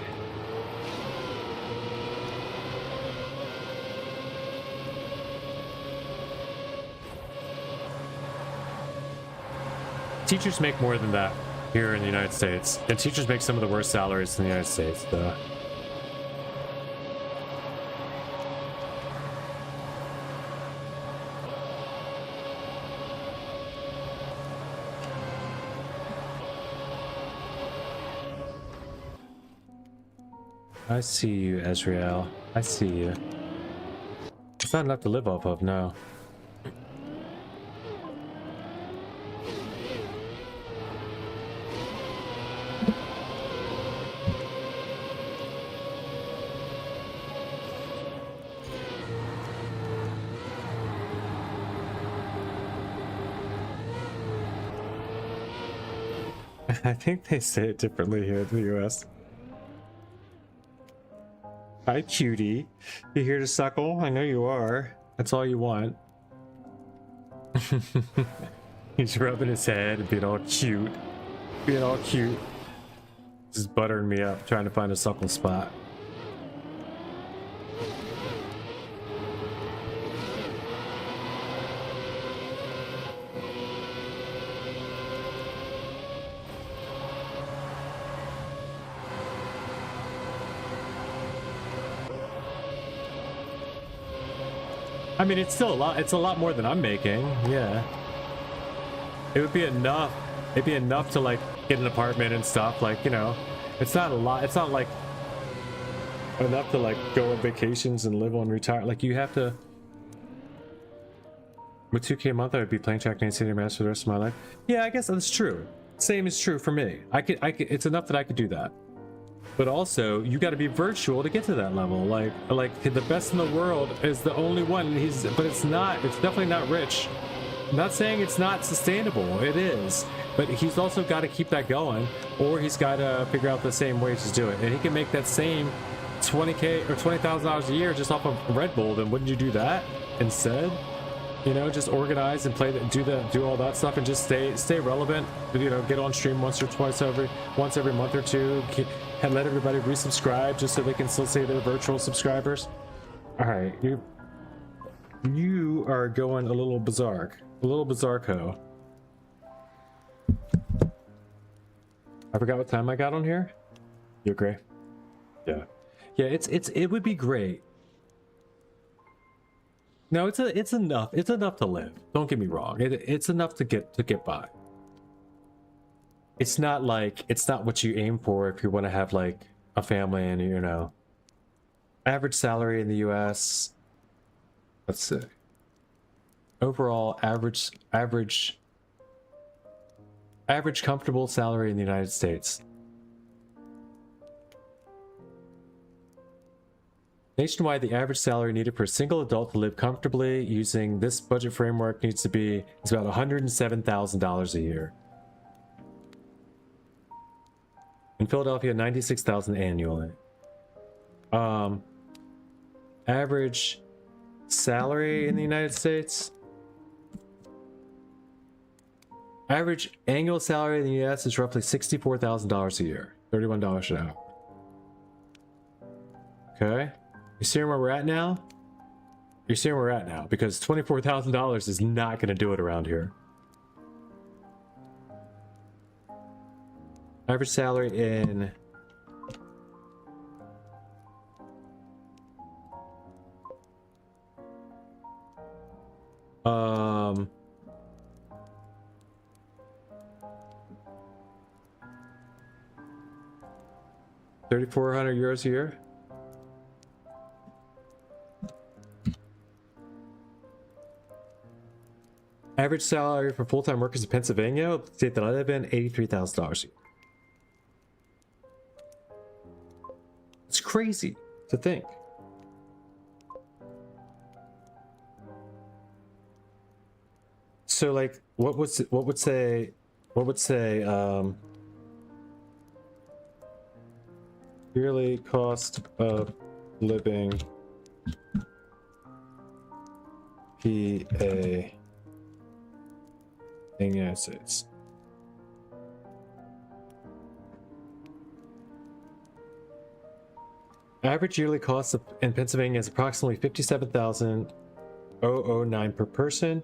Teachers make more than that here in the United States, and teachers make some of the worst salaries in the United States. I see you, Ezreal. I see you. It's not enough to live off of, no. I think they say it differently here in the US. Hi, cutie. You here to suckle? I know you are. That's all you want. He's rubbing his head and being all cute. Being all cute. Just buttering me up, trying to find a suckle spot. I mean, it's still a lot. It's a lot more than I'm making. Yeah. It would be enough. It'd be enough to like get an apartment and stuff. Like, you know, it's not a lot. It's not like enough to like go on vacations and live on retire. Like you have to. With 2K a month, I would be playing Trackmania City Master for the rest of my life. Yeah, I guess that's true. Same is true for me. I could. It's enough that I could do that. But also, you got to be virtual to get to that level. Like the best in the world is the only one. But it's not. It's definitely not rich. I'm not saying it's not sustainable. It is. But he's also got to keep that going, or he's got to figure out the same ways to do it. And he can make that same $20K or $20,000 a year just off of Red Bull. Then wouldn't you do that? instead. You know, just organize and play, do all that stuff, and just stay relevant. You know, get on stream once every month or two, and let everybody resubscribe just so they can still say they're virtual subscribers. All right, you are going a little bizarro. I forgot what time I got on here. You agree? Yeah. It would be great. No, it's enough. It's enough to live. Don't get me wrong. It's enough to get by. It's not what you aim for if you want to have like a family and, you know, average salary in the US. Let's see. Overall average comfortable salary in the United States. Nationwide, the average salary needed for a single adult to live comfortably using this budget framework is about $107,000 a year. In Philadelphia, $96,000 annually. Average salary in the United States. Average annual salary in the US is roughly $64,000 a year, $31 an hour. Okay. You see where we're at now? You're seeing where we're at now, because $24,000 is not going to do it around here. Average salary in €3,400 a year. Average salary for full-time workers in Pennsylvania, the state that I live in, $83,000 a year. It's crazy to think. So like, what would say yearly cost of living PA in the United States? Average yearly cost in Pennsylvania is approximately $57,009 per person,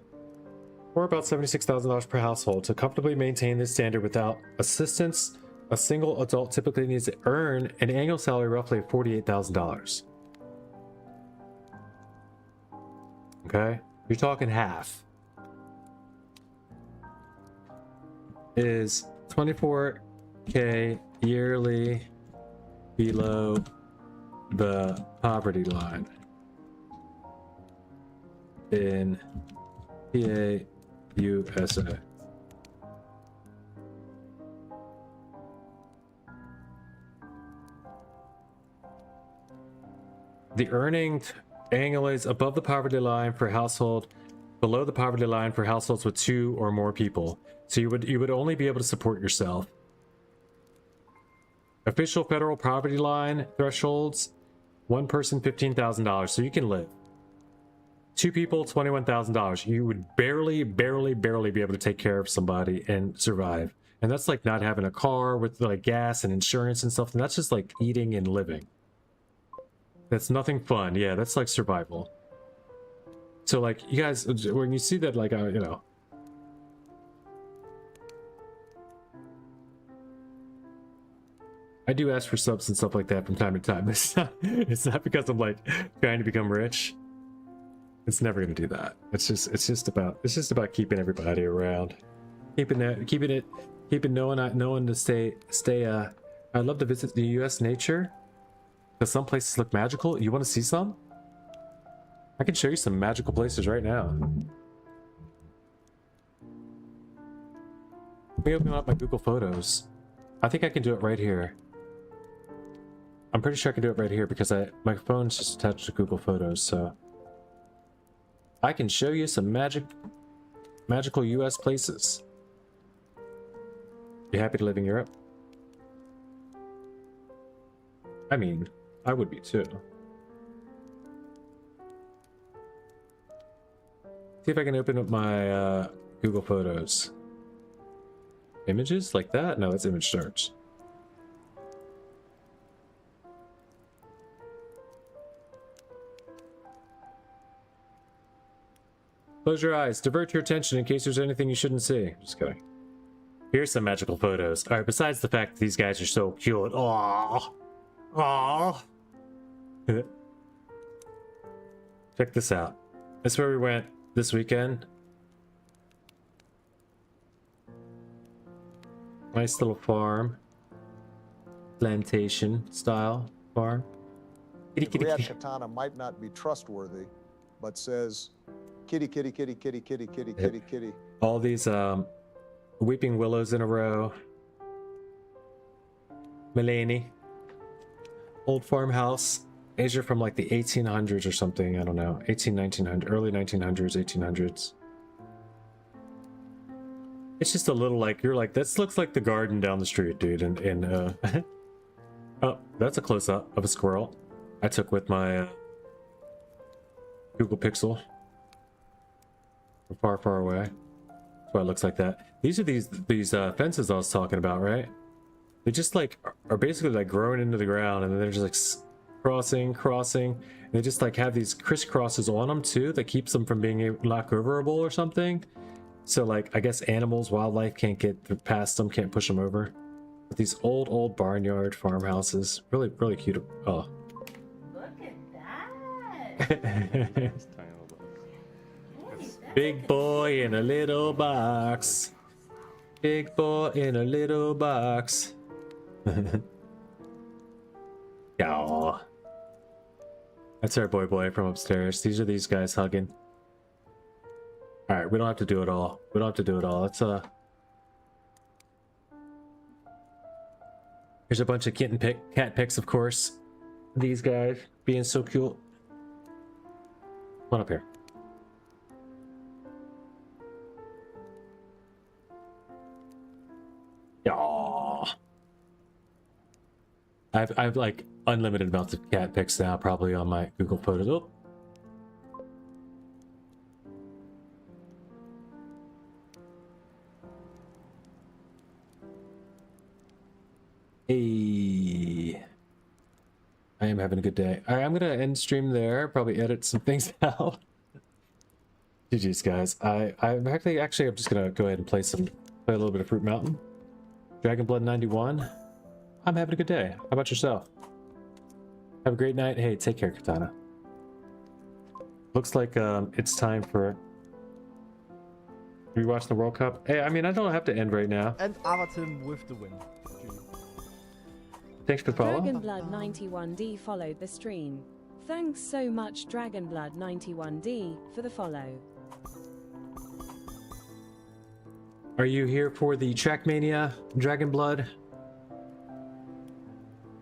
or about $76,000 per household. To comfortably maintain this standard without assistance, a single adult typically needs to earn an annual salary roughly of $48,000. Okay, you're talking half. Is 24K yearly below the poverty line in PA, USA. The earning annually is above the poverty line for household, below the poverty line for households with 2 or more people. So you would only be able to support yourself. Official federal poverty line thresholds: 1 person $15,000, so you can live. 2 people $21,000. You would barely be able to take care of somebody and survive. And that's like not having a car with like gas and insurance and stuff. And that's just like eating and living. That's nothing fun. Yeah, that's like survival. So like you guys, when you see that, like you know, I do ask for subs and stuff like that from time to time. It's not because I'm like trying to become rich. It's never gonna do that. It's just about keeping everybody around, keeping knowing to stay. I'd love to visit the U.S. nature, because some places look magical. You want to see some? I can show you some magical places right now. Let me open up my Google Photos. I think I can do it right here. I'm pretty sure I can do it right here because my phone's just attached to Google Photos, so I can show you some magical US places. You happy to live in Europe? I mean, I would be too. See if I can open up my Google Photos. Images like that? No, that's image search. Close your eyes. Divert your attention in case there's anything you shouldn't see. Just kidding. Here's some magical photos. Alright, besides the fact that these guys are so cute. Aww. Aww. Check this out. That's where we went this weekend. Nice little farm. Plantation style farm. Kitty, kitty, kitty. Katana might not be trustworthy, but says kitty, kitty, kitty, kitty, kitty, kitty, kitty, kitty. All these weeping willows in a row. Mulaney. Old farmhouse. These are from like the 1800s or something. I don't know. 1900, early 1900s, 1800s. It's just a little like, you're like, this looks like the garden down the street, dude. And oh, that's a close-up of a squirrel I took with my Google Pixel. From far, far away. That's why it looks like that. These are these fences I was talking about, right? They just like are basically like growing into the ground, and then they're just like crossing, and they just like have these crisscrosses on them too that keeps them from being knock overable or something. So like I guess animals, wildlife can't get past them, can't push them over. But these old barnyard farmhouses, really cute. Oh, Look at that. big boy in a little box. Big boy in a little box. Yeah. That's our boy from upstairs. These are these guys hugging. Alright, we don't have to do it all. We don't have to do it all. Let's here's a bunch of cat pics, of course. These guys being so cute. Come on up here. Yeah. I've like unlimited amounts of cat pics now, probably on my Google Photos. Oh. Hey, I am having a good day. All right, I'm gonna end stream there. Probably edit some things out. GG's, guys. I'm actually I'm just gonna go ahead and play a little bit of Fruit Mountain. Dragon Blood 91. I'm having a good day. How about yourself? Have a great night. Hey, take care, Katana. Looks like it's time for. Are you watching the World Cup? Hey, I mean, I don't have to end right now. And Everton with the win. Thanks for following. Dragonblood91D followed the stream. Thanks so much, Dragonblood91D, for the follow. Are you here for the Trackmania, Dragonblood?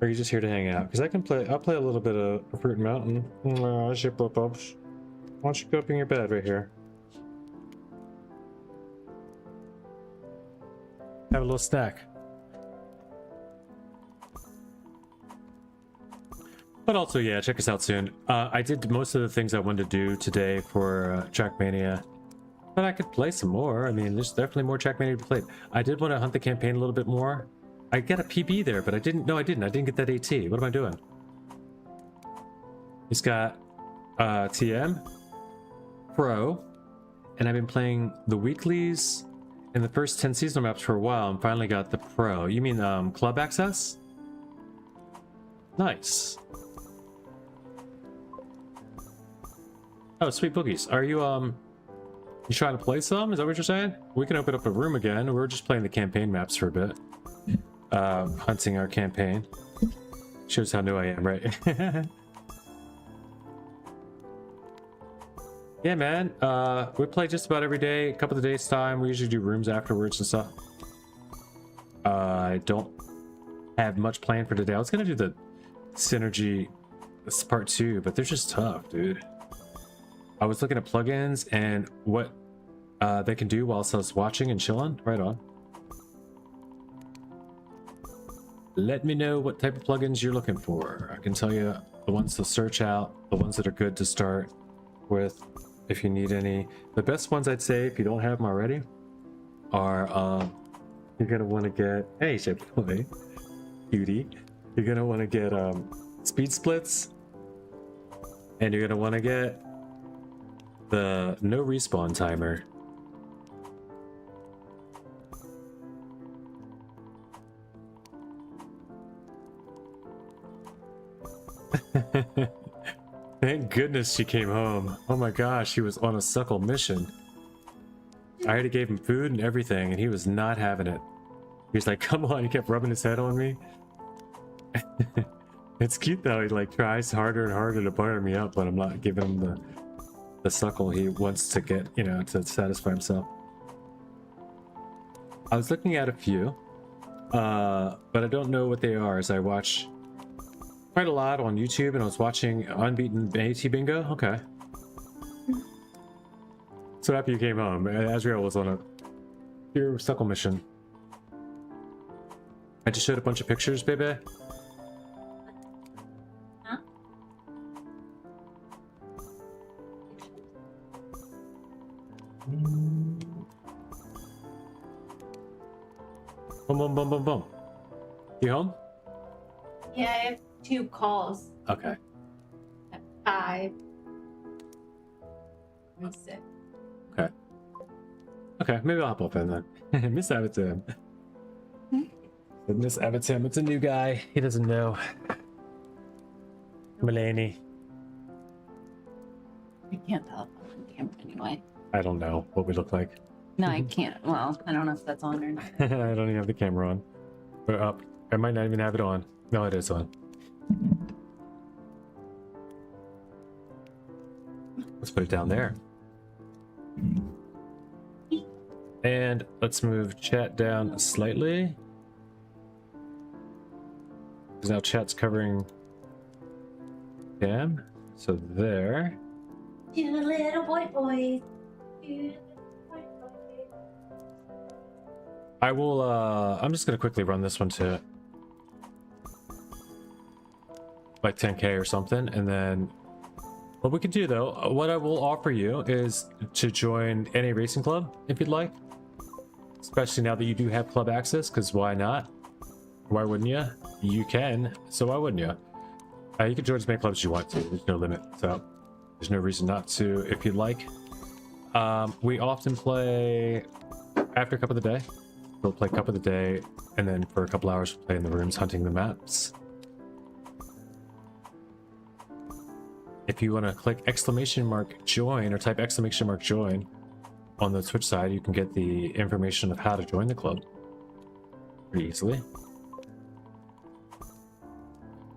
Or are you just here to hang out? Because I'll play a little bit of Fruit Mountain. Why don't you go up in your bed right here? Have a little snack. But also, yeah, check us out soon. I did most of the things I wanted to do today for Trackmania. But I could play some more. I mean, there's definitely more Trackmania to be played. I did want to hunt the campaign a little bit more. I got a PB there, but I didn't. No, I didn't. I didn't get that AT. What am I doing? He's got TM, Pro, and I've been playing the weeklies and the first 10 seasonal maps for a while and finally got the Pro. You mean club access? Nice. Oh, sweet boogies. Are you you trying to play some? Is that what you're saying? We can open up a room again. We're just playing the campaign maps for a bit. Hunting our campaign. Shows how new I am, right? Yeah, man. We play just about every day. A couple of days time. We usually do rooms afterwards and stuff. I don't have much planned for today. I was gonna do the synergy part 2, but they're just tough, dude. I was looking at plugins and what they can do whilst I was watching and chilling. Right on. Let me know what type of plugins you're looking for. I can tell you the ones to search out, the ones that are good to start with. if you need any. The best ones I'd say, if you don't have them already, are you're gonna want to get, hey Chip Boy, cutie, you're gonna want to get speed splits, and you're gonna want to get the no respawn timer. Thank goodness she came home. Oh my gosh, he was on a suckle mission. I already gave him food and everything, and he was not having it. He was like, come on, he kept rubbing his head on me. It's cute though, he like tries harder and harder to butter me up, but I'm not giving him the suckle he wants to get, you know, to satisfy himself. I was looking at a few, but I don't know what they are, as I watch quite a lot on YouTube, and I was watching Unbeaten AT Bingo. Okay. So happy you came home. Azrael was on a pure suckle mission. I just showed a bunch of pictures, baby. Huh? Boom, boom, boom, boom, boom. You home? Yeah, I have 2 calls Okay. at 5 and 6. Okay. Okay, maybe I'll hop up in then. Miss Avatim. Miss Avatim, it's a new guy. He doesn't know. Mulaney. I can't tell on camera anyway. I don't know what we look like. No, I can't. Well, I don't know if that's on or not. I don't even have the camera on. We're up. I might not even have it on. No, it is on. Let's put it down there. And let's move chat down slightly. Because now chat's covering cam. So there. 2 little boys. 2 little boys. I will, I'm just gonna quickly run this one to like 10k or something, and then what we can do though, what I will offer you is to join NA Racing Club if you'd like, especially now that you do have club access, because why not? Why wouldn't you? You can, so why wouldn't you? You can join as many clubs as you want to. There's no limit, so there's no reason not to if you'd like. We often play after Cup of the Day. We'll play Cup of the Day, and then for a couple hours we'll play in the rooms hunting the maps. If you want to click !join or type !join on the Twitch side, you can get the information of how to join the club pretty easily.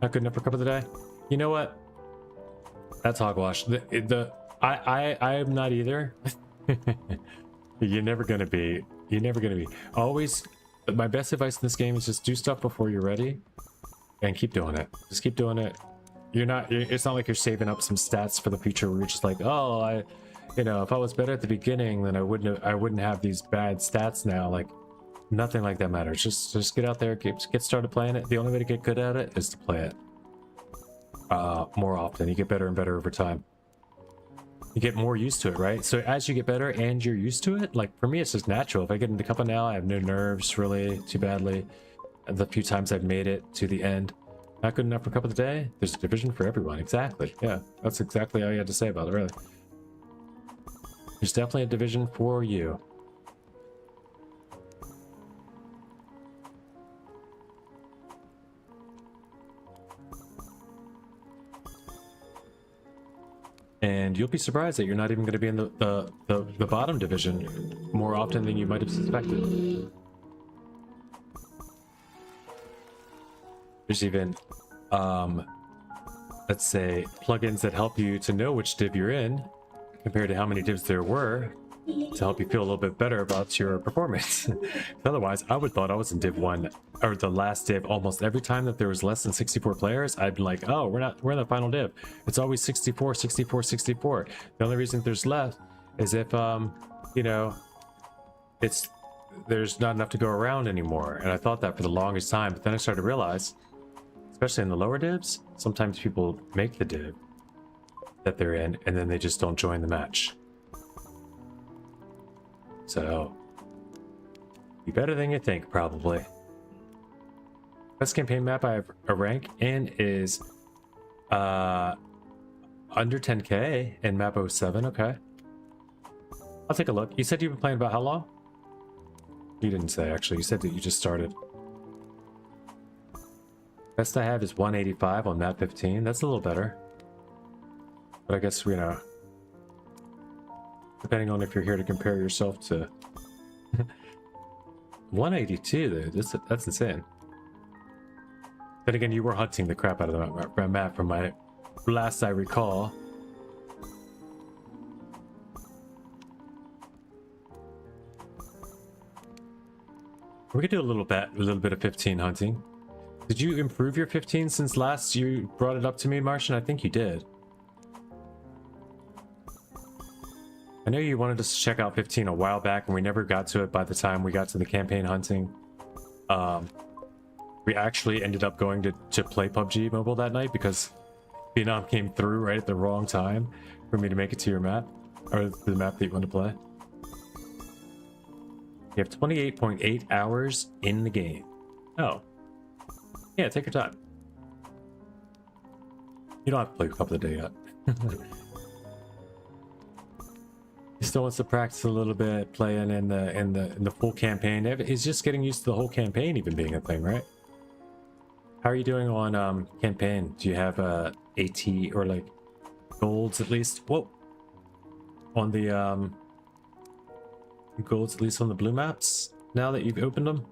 Not good enough for Cup of the Day? You know what? That's hogwash. I am not either. You're never gonna be. You're never gonna be. Always, my best advice in this game is just do stuff before you're ready, and keep doing it. Just keep doing it. It's not like you're saving up some stats for the future where you're just like, oh, you know, if I was better at the beginning, then I wouldn't have these bad stats now. Like, nothing like that matters. Just get out there, get started playing it. The only way to get good at it is to play it more often. You get better and better over time. You get more used to it, right? So as you get better and you're used to it, like for me, it's just natural. If I get into Cuppa now, I have no nerves really too badly. The few times I've made it to the end, not good enough for Cup of the Day. There's a division for everyone. Exactly. Yeah, that's exactly all you had to say about it, really. There's definitely a division for you. And you'll be surprised that you're not even going to be in the bottom division more often than you might have suspected. There's even, let's say, plugins that help you to know which div you're in compared to how many divs there were to help you feel a little bit better about your performance. Otherwise, I would thought I was in div 1 or the last div almost every time that there was less than 64 players. I'd be like, oh, we're in the final div. It's always 64, 64, 64. The only reason there's less is if, you know, there's not enough to go around anymore. And I thought that for the longest time, but then I started to realize, especially in the lower divs, sometimes people make the div that they're in and then they just don't join the match. So, be better than you think, probably. Best campaign map I have a rank in is under 10k in map 07. Okay. I'll take a look. You said you've been playing about how long? You didn't say, actually. You said that you just started. Best I have is 185 on map 15. That's a little better. But I guess, you know, depending on if you're here to compare yourself to 182, though. That's insane. Then again, you were hunting the crap out of the map from my last I recall. We could do a little bit of 15 hunting. Did you improve your 15 since last you brought it up to me, Martian? I think you did. I know you wanted us to check out 15 a while back, and we never got to it by the time we got to the campaign hunting. We actually ended up going to play PUBG Mobile that night because Vietnam came through right at the wrong time for me to make it to your map, or the map that you want to play. You have 28.8 hours in the game. Oh. Yeah, take your time. You don't have to play Cuppa the day yet. He still wants to practice a little bit playing in the full campaign. He's just getting used to the whole campaign even being a thing, right? How are you doing on campaign? Do you have AT or like golds at least? Whoa. On the golds at least on the blue maps now that you've opened them?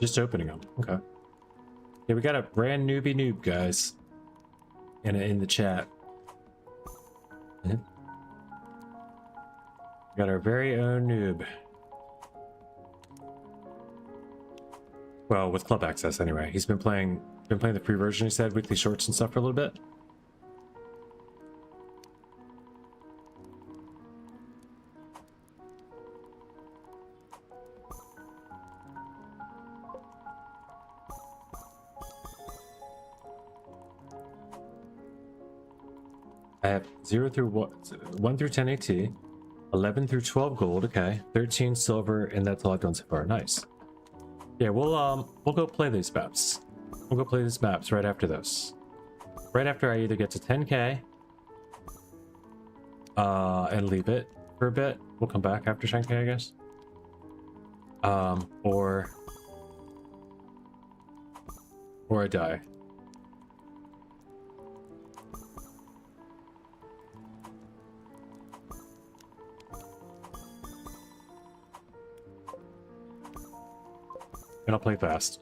Just opening them. Okay. Yeah, we got a brand newbie noob, guys. In the chat. Got our very own noob. Well, with club access anyway. He's been playing the free version, he said, weekly shorts and stuff for a little bit. I have 1 through 10 AT, 11 through 12 gold, okay, 13 silver, and that's all I've done so far. Nice. Yeah, we'll go play these maps. We'll go play these maps right after this. Right after I either get to 10k, and leave it for a bit. We'll come back after 10k, I guess. Or I die. And I'll play fast.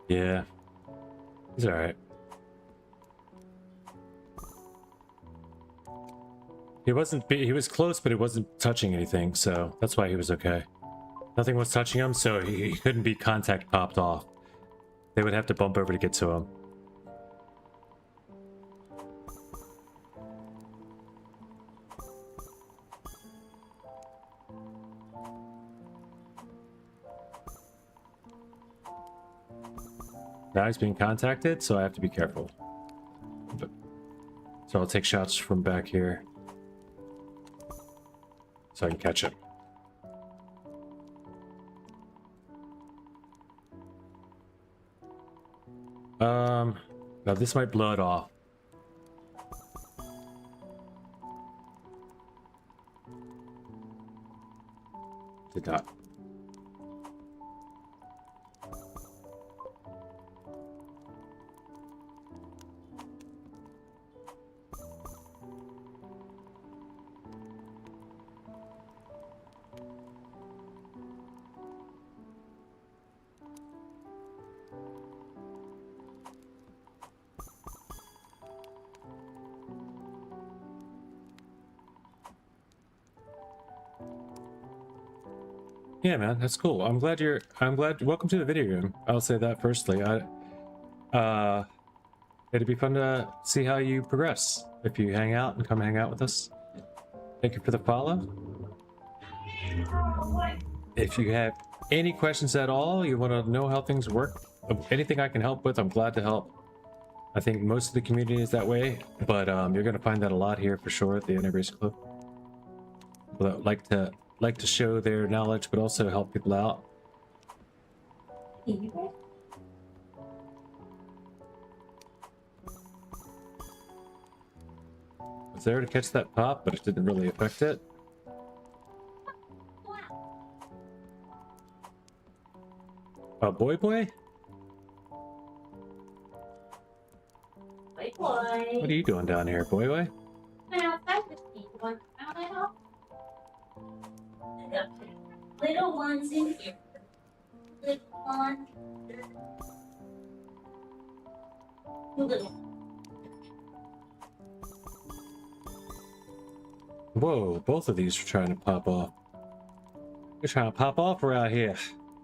Yeah, he's all right. He was close, but he wasn't touching anything, so that's why he was okay. Nothing was touching him, so he couldn't be contact popped off. They would have to bump over to get to him. Now he's being contacted, so I have to be careful. So I'll take shots from back here. So I can catch him. Now this might blow it off. Did not. Yeah, man, that's cool. I'm glad. Welcome to the video game. I'll say that firstly. It'd be fun to see how you progress if you hang out and come hang out with us. Thank you for the follow. If you have any questions at all, you want to know how things work, anything I can help with, I'm glad to help. I think most of the community is that way, but you're going to find that a lot here for sure at the NA.RC Club. People that like to show their knowledge, but also help people out. Was there to catch that pop, but it didn't really affect it. Boy? Boy. What are you doing down here, boy? Went outside with me. You want to come out at all? Little ones in here. Little one. Little. Whoa, both of these are trying to pop off. You're trying to pop off around here.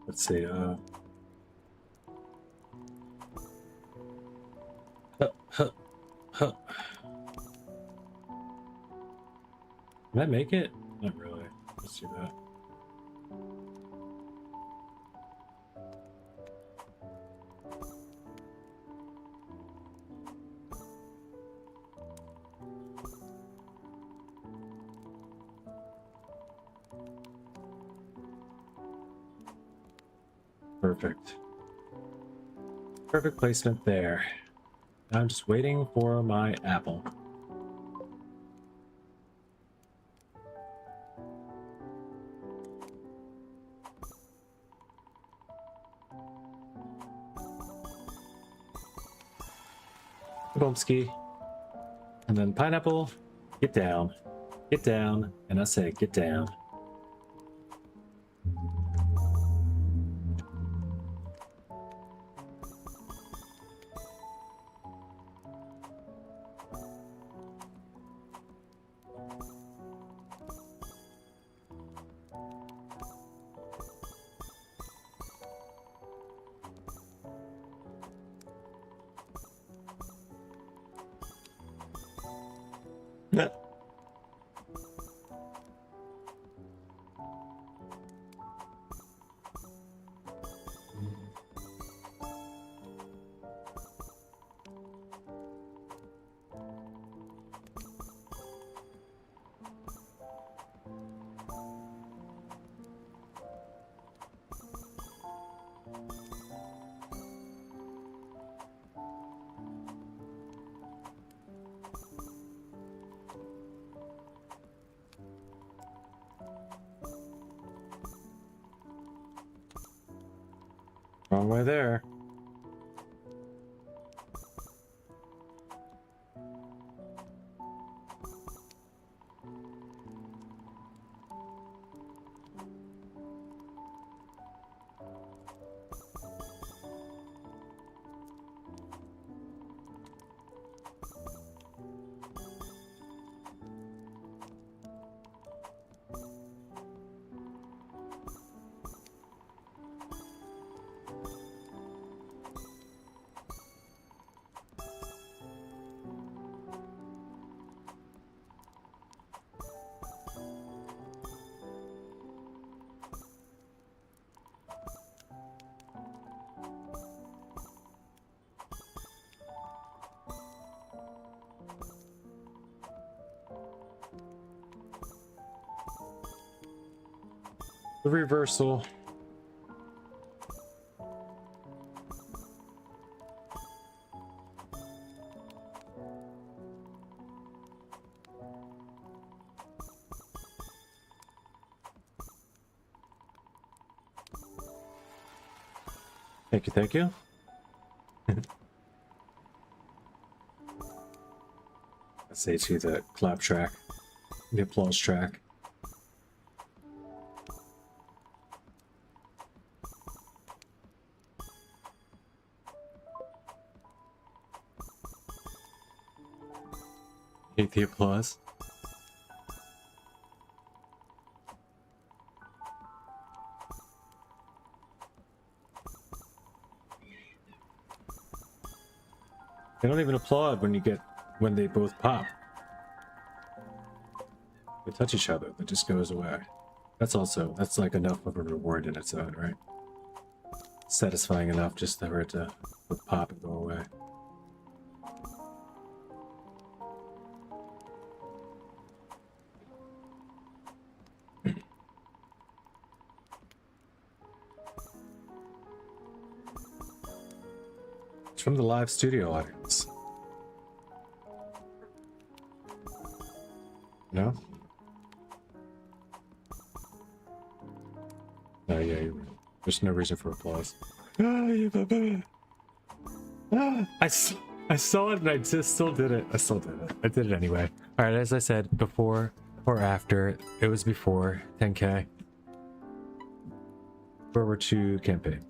Let's see, Can I make it? Not really. Let's do that. Perfect. Perfect placement there. Now I'm just waiting for my apple. Boomski. And then pineapple. Get down. Get down. And I say, get down. Yeah. Wrong way there. The reversal. Thank you, thank you. I say to the clap track, the applause track. Hate the applause. They don't even applaud when they both pop. They touch each other, that just goes away. That's like enough of a reward in its own, right? Satisfying enough just for it to pop and go away. It's from the live studio audience. No? Oh yeah, you're right. There's no reason for applause. I saw it and I just still did it. I still did it. I did it anyway. Alright, as I said, before or after, it was before 10k. Forward to campaign.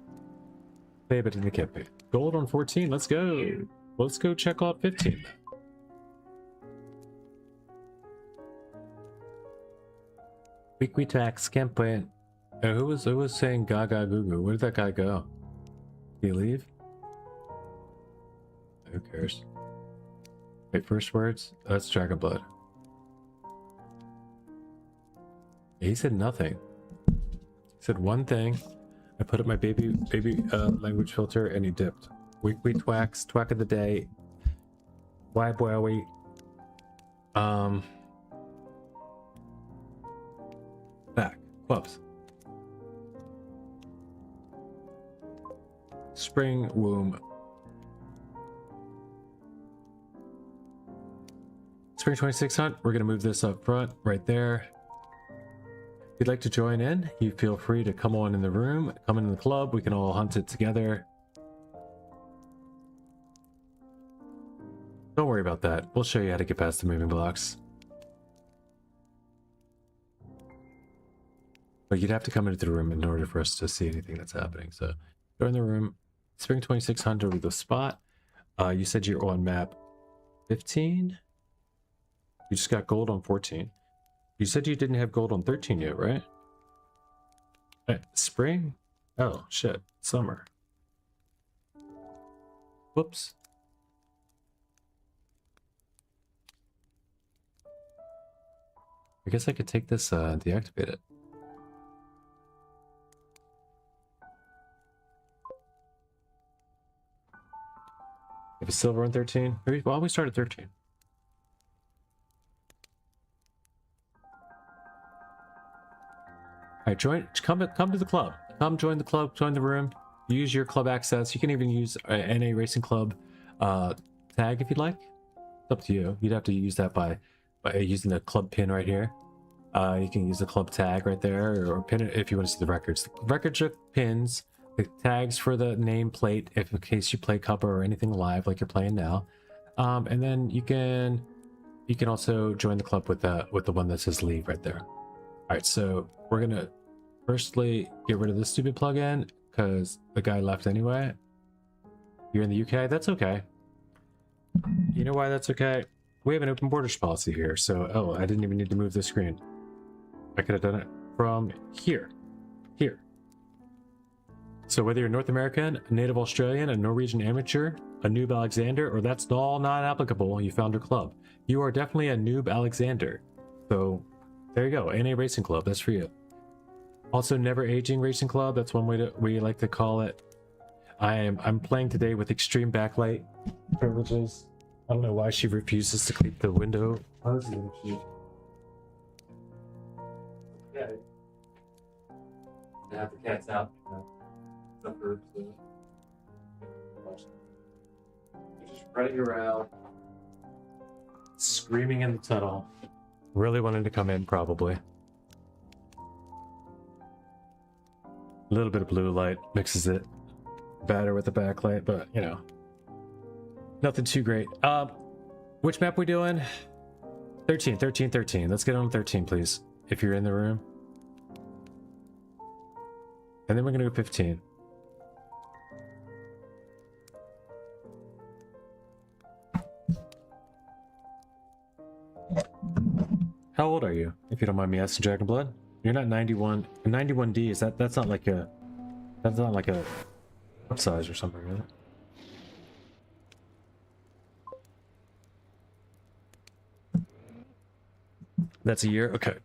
Play a bit in the campaign. Gold on 14, let's go. Let's go check out 15. Weekly tax campaign. Who was saying gaga goo goo? Where did that guy go? Did he leave? Who cares? Wait, first words? That's Dragon Blood. He said nothing. He said one thing. I put up my baby language filter and he dipped. Weekly twacks, twack of the day. Why boy back. Clubs. Spring womb. Spring 26 hunt. We're gonna move this up front right there. If you'd like to join in, you feel free to come on in the room, come in the club, we can all hunt it together. Don't worry about that. We'll show you how to get past the moving blocks. But you'd have to come into the room in order for us to see anything that's happening. So join the room. Spring 2600 with the spot. You said you're on map 15. You just got gold on 14. You said you didn't have gold on 13 yet, right? Spring? Oh, shit. Summer. Whoops. I guess I could take this, deactivate it. If it's silver on 13, maybe, well, we start at 13. Alright, come to the club. Come join the club, join the room. Use your club access. You can even use NA Racing Club tag if you'd like. It's up to you. You'd have to use that by using the club pin right here. You can use the club tag right there, or pin it if you want to see the records. The records are pins. The tags for the nameplate, if in case you play Cuppa or anything live like you're playing now. And then you can also join the club with the one that says leave right there. All right, so we're gonna firstly get rid of this stupid plugin because the guy left anyway. You're in the UK, that's okay. You know why that's okay? We have an open borders policy here, so oh, I didn't even need to move the screen. I could have done it from here. So whether you're North American, a native Australian, a Norwegian amateur, a noob Alexander, or that's all not applicable, you found your club. You are definitely a noob Alexander. So there you go, NA Racing Club, that's for you. Also Never Aging Racing Club, that's one way we like to call it. I'm playing today with extreme backlight privileges. I don't know why she refuses to keep the window. to have the cats out. Suburbs. They're just running around, screaming in the tunnel. Really wanting to come in, probably. A little bit of blue light mixes it better with the backlight, but you know, nothing too great. Which map we doing? 13. Let's get on 13, please, if you're in the room. And then we're gonna go 15. How old are you, if you don't mind me asking, Dragonblood? You're not 91. 91D, is that's not like a upsize or something, is it? That's a year? Okay.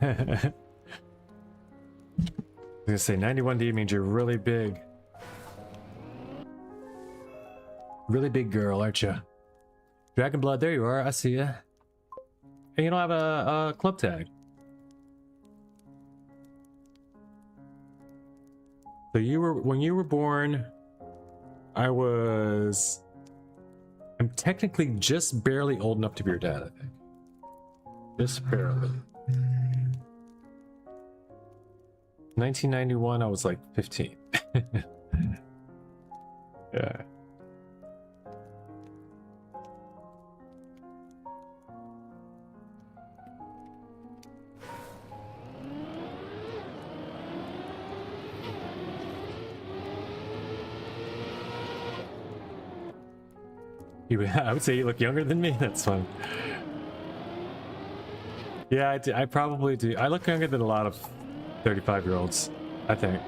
I was gonna say 91D means you're really big. Really big girl, aren't you? Dragonblood, there you are. I see ya. Hey, you don't have a club tag. So when you were born, I'm technically just barely old enough to be your dad, I think. Just barely. 1991, I was like 15. Yeah. I would say you look younger than me. That's fun. Yeah, I probably do. I look younger than a lot of 35-year-olds, I think.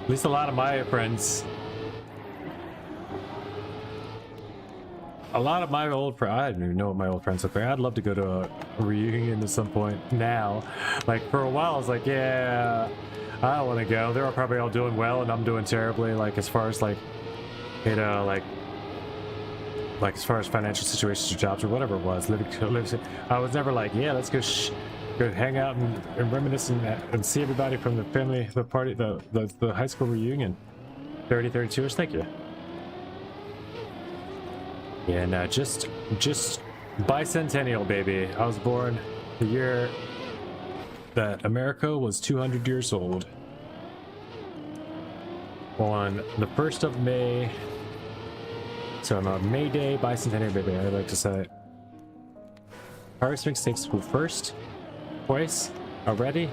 At least a lot of my friends. A lot of my old friends, I don't even know what my old friends look like. I'd love to go to a reunion at some point now. Like, for a while, I was like, yeah, I don't want to go. They're probably all doing well, and I'm doing terribly, like, as far as, like, you know, like as far as financial situations or jobs or whatever it was. I was never like, yeah, let's go hang out and reminisce and see everybody from the family, the party, the high school reunion. 32ers, thank you. Yeah, no, just bicentennial, baby. I was born the year that America was 200 years old. On the 1st of May. So I'm a May Day bicentennial, baby, I like to say. Paris makes state school first. Twice already.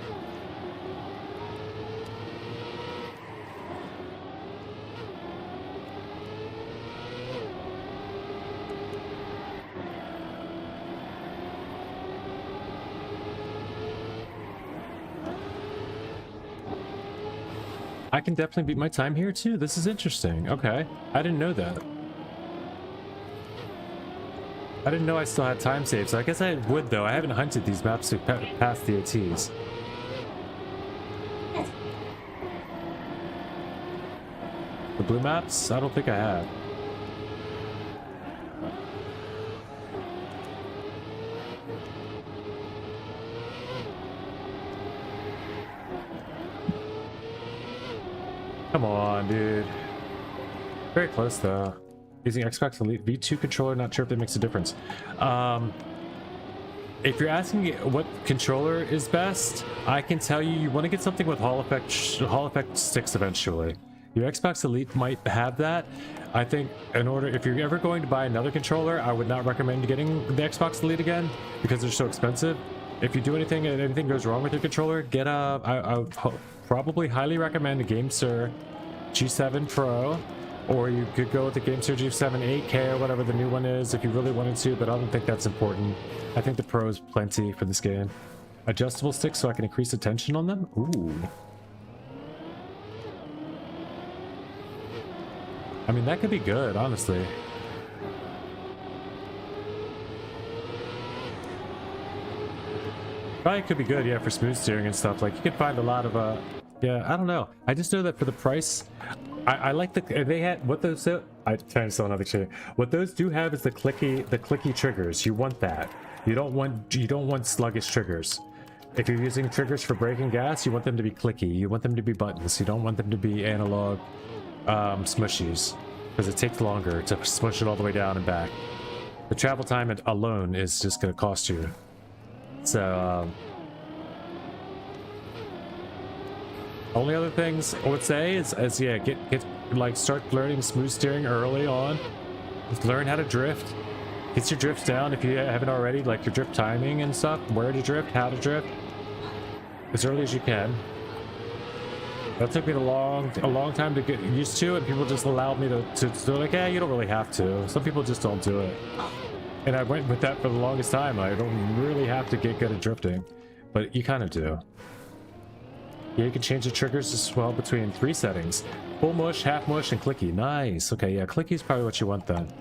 I can definitely beat my time here too. This is interesting. Okay. I didn't know that. I didn't know I still had time saves. So I guess I would though. I haven't hunted these maps to pass the ATs. The blue maps? I don't think I have. Come on, dude. Very close, though. Using Xbox Elite V2 controller, not sure if that makes a difference. If you're asking what controller is best, I can tell you, you want to get something with Hall effect sticks eventually. Your Xbox Elite might have that. I think if you're ever going to buy another controller, I would not recommend getting the Xbox Elite again because they're so expensive. If you do anything and anything goes wrong with your controller, get I would probably highly recommend a GameSir G7 Pro, or you could go with the GameSir G7 8K or whatever the new one is if you really wanted to, but I don't think that's important. I think the Pro is plenty for this game. Adjustable sticks so I can increase the tension on them? Ooh. I mean, that could be good, honestly. Probably could be good, yeah, for smooth steering and stuff. Like, you could find a lot of Yeah, I don't know. I just know that for the price, I like they had what those. I trying to sell another chair. What those do have is the clicky triggers. You want that. You don't want sluggish triggers. If you're using triggers for braking gas, you want them to be clicky. You want them to be buttons. You don't want them to be analog smushies, because it takes longer to smush it all the way down and back. The travel time alone is just going to cost you. So. Only other things I would say is yeah, get like start learning smooth steering early on. Just learn how to drift. Get your drifts down if you haven't already, like your drift timing and stuff, where to drift, how to drift, as early as you can. That took me a long time to get used to, and people just allowed me to they're like, yeah, you don't really have to. Some people just don't do it. And I went with that for the longest time. I don't really have to get good at drifting, but you kind of do. Yeah, you can change the triggers as well between 3 settings. Full mush, half mush, and clicky. Nice. Okay, yeah, clicky is probably what you want then.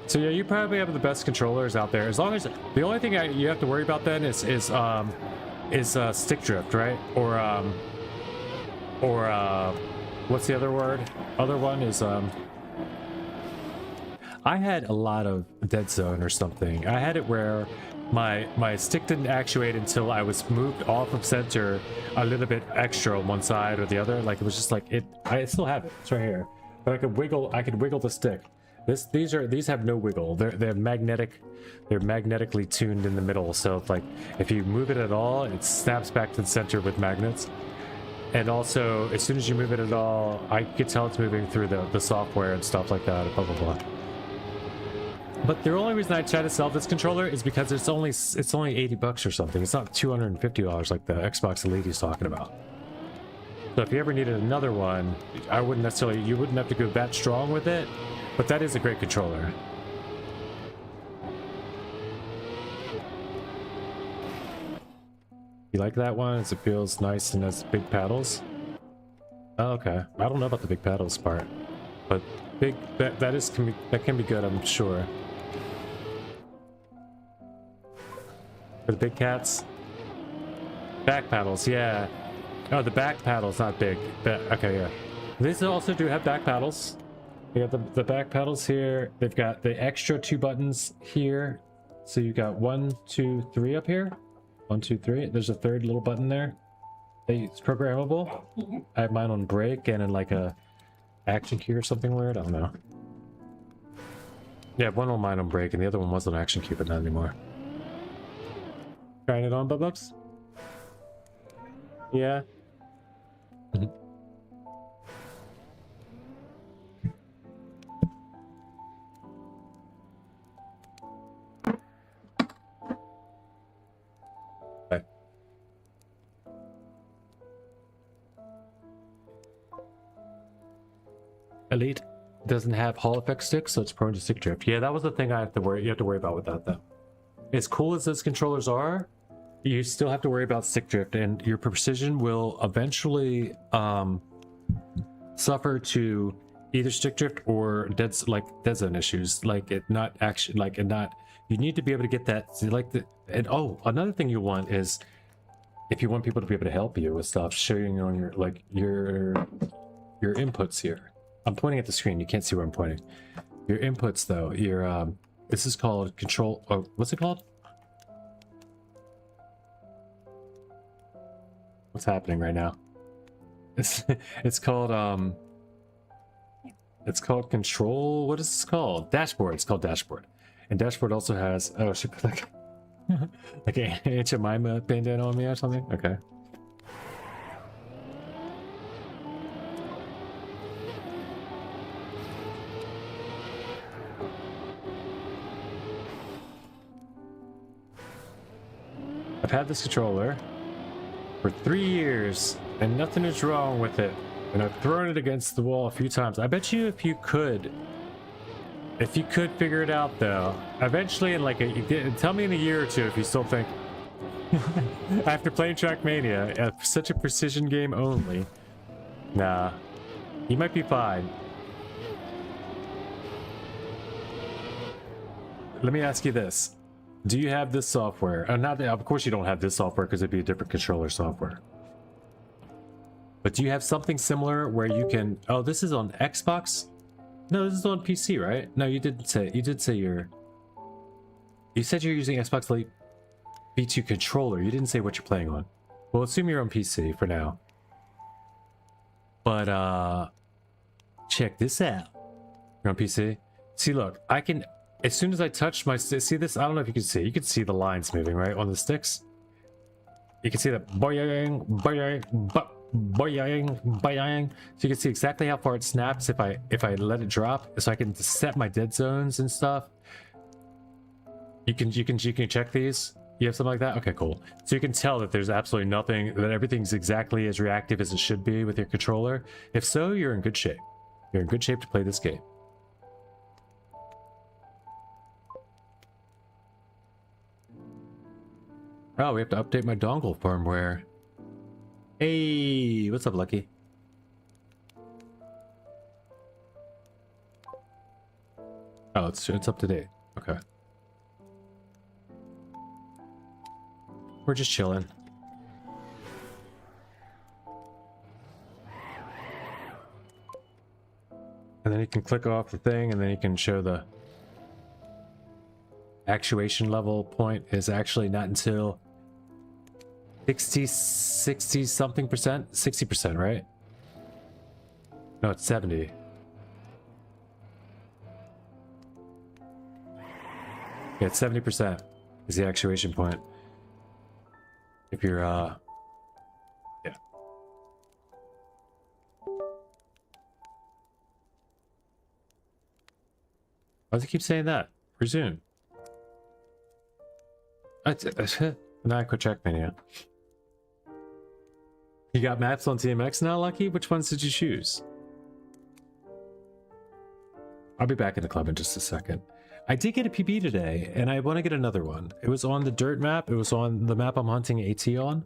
So yeah, you probably have the best controllers out there. As long as the only thing you have to worry about then is stick drift, right? Or what's the other word? Other one is I had a lot of dead zone or something. I had it where my stick didn't actuate until I was moved off of center a little bit extra on one side or the other. Like it was just like it. I still have it. It's right here, but I could wiggle the stick. These have no wiggle. They're magnetic. They're magnetically tuned in the middle. So like if you move it at all, it snaps back to the center with magnets. And also, as soon as you move it at all, I could tell it's moving through the software and stuff like that. Blah blah blah. But the only reason I try to sell this controller is because it's only $80 or something. It's not $250 like the Xbox Elite is talking about. So if you ever needed another one, you wouldn't have to go that strong with it. But that is a great controller. You like that one? As it feels nice and has big paddles. Oh, okay, I don't know about the big paddles part, but that can be good, I'm sure. For the big cats, back paddles, yeah. Oh, the back paddles, not big. Okay, yeah. These also do have back paddles. You got the back paddles here. They've got the extra 2 buttons here. So you got 1, 2, 3 up here. 1, 2, 3. There's a 3rd little button there. It's programmable. I have mine on brake and in like a action key or something weird. I don't know. Yeah, one on mine on brake and the other one was on action key, but not anymore. Trying it on, Bubbups? Yeah. Okay. Elite doesn't have Hall effect sticks, so it's prone to stick drift. Yeah, that was the thing you have to worry about with that, though. As cool as those controllers are, you still have to worry about stick drift, and your precision will eventually suffer to either stick drift or dead zone issues. You need to be able to get that. And another thing you want is, if you want people to be able to help you with stuff, showing on your inputs here. I'm pointing at the screen. You can't see where I'm pointing. Your inputs, though. This is called control. Oh, what's it called? What's happening right now? It's called control. What is this called? Dashboard. It's called dashboard. And dashboard also has like an Aunt Jemima bandana on me or something. Okay. I've had this controller for 3 years and nothing is wrong with it, and I've thrown it against the wall a few times. I bet you if you could figure it out, though, eventually tell me in a year or two if you still think after playing Trackmania, such a precision game only, nah, you might be fine. Let me ask you this. Do you have this software? Of course you don't have this software because it'd be a different controller software. But do you have something similar where you can... Oh, this is on Xbox? No, this is on PC, right? No, you did say you're... You said you're using Xbox Elite B2 controller. You didn't say what you're playing on. We'll assume you're on PC for now. But, check this out. You're on PC? See, look, I can... As soon as I touch my... See this? I don't know if you can see. You can see the lines moving, right? On the sticks. You can see that boing, boing, boing, boing. So you can see exactly how far it snaps if I let it drop. So I can set my dead zones and stuff. You can check these. You have something like that? Okay, cool. So you can tell that there's absolutely nothing, that everything's exactly as reactive as it should be with your controller. If so, you're in good shape. You're in good shape to play this game. Oh, we have to update my dongle firmware. Hey, what's up, Lucky? Oh, it's up to date. Okay. We're just chilling. And then you can click off the thing, and then you can show the actuation level point is actually not until 60 something percent, 60%, right? No, it's 70. Yeah, it's 70% is the actuation point. If you're yeah. Why does it keep saying that? Resume. Now I quit Trackmania. You got maps on TMX now, Lucky? Which ones did you choose? I'll be back in the club in just a second. I did get a PB today, and I want to get another one. It was on the dirt map. It was on the map I'm hunting AT on.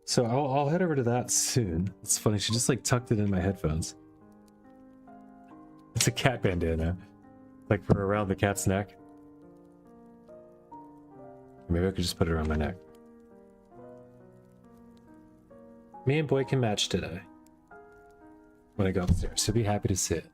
So I'll head over to that soon. It's funny, she just like tucked it in my headphones. It's a cat bandana. Like for around the cat's neck. Maybe I could just put it around my neck. Me and Boy can match today. When I go upstairs, so be happy to see it.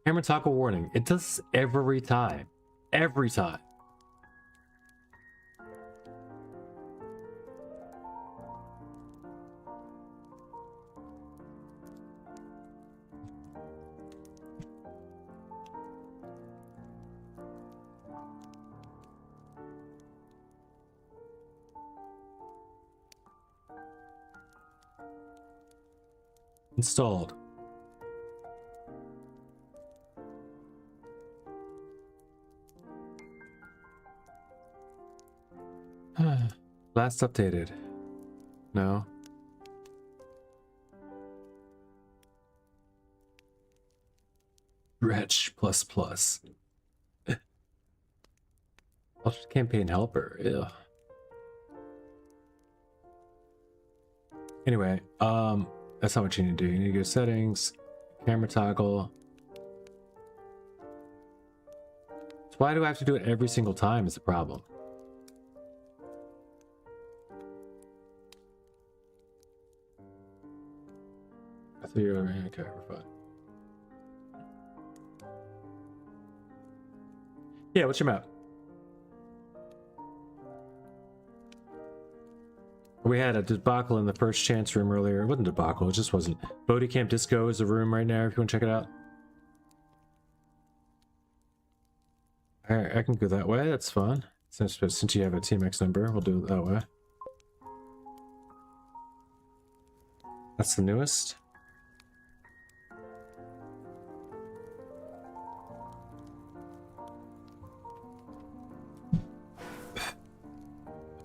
Camera toggle warning. It does every time. Every time. Installed. Last updated. No. Wretch plus plus. Ultra campaign helper. Ew. Anyway, that's not what you need to do. You need to go to settings, camera toggle. So why do I have to do it every single time is the problem. I thought you were okay, we're fine. Yeah, what's your map? We had a debacle in the first chance room earlier. It wasn't a debacle, it just wasn't. Bodhi Camp Disco is a room right now if you want to check it out. Alright, I can go that way, that's fun. Since you have a TMX number, we'll do it that way. That's the newest.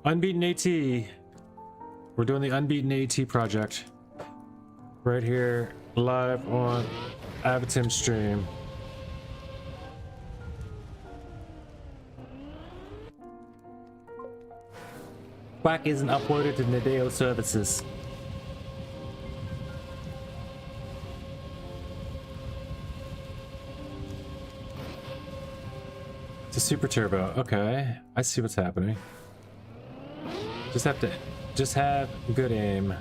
Unbeaten AT. We're doing the Unbeaten AT project. Right here, live on Avatim stream. Quack isn't uploaded to Daday services. It's a super turbo. Okay, I see what's happening. Just have good aim.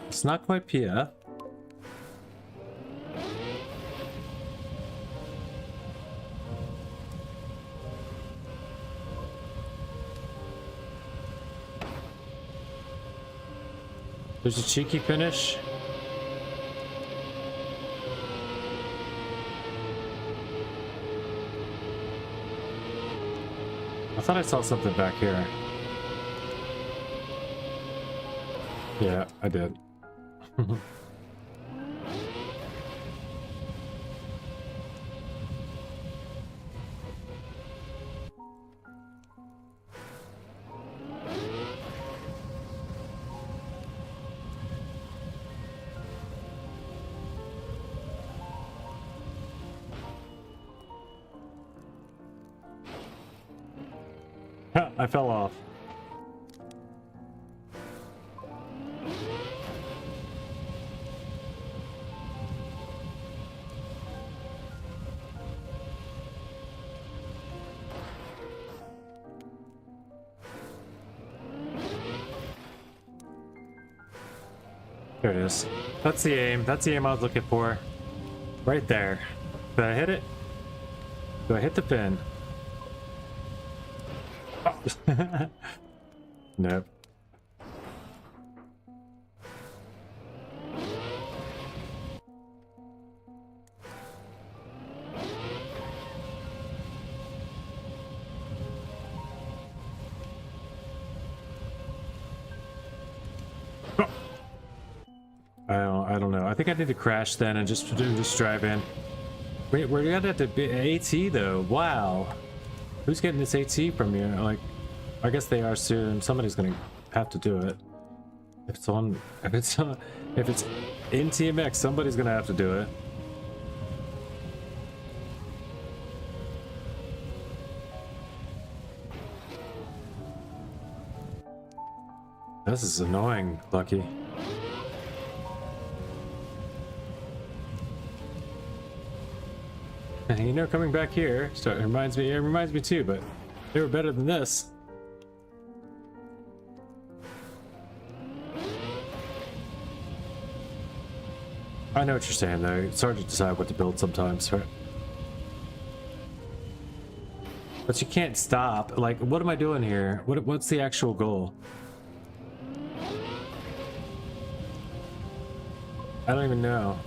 It's not quite PF. There's a cheeky finish. I thought I saw something back here. Yeah, I did. I fell off. There it is. That's the aim. That's the aim I was looking for. Right there. Did I hit it? Do I hit the pin? Nope. I don't know. I think I need to crash then and just drive in. Wait, we're gonna have to be AT though. Wow. Who's getting this AT from you? Like, I guess they are soon. Somebody's gonna have to do it. If it's in TMX, somebody's gonna have to do it. This is annoying, Lucky. You know, coming back here, so it reminds me too, but they were better than this. I know what you're saying though. It's hard to decide what to build sometimes, right? But you can't stop. Like, what am I doing here? What's the actual goal? I don't even know.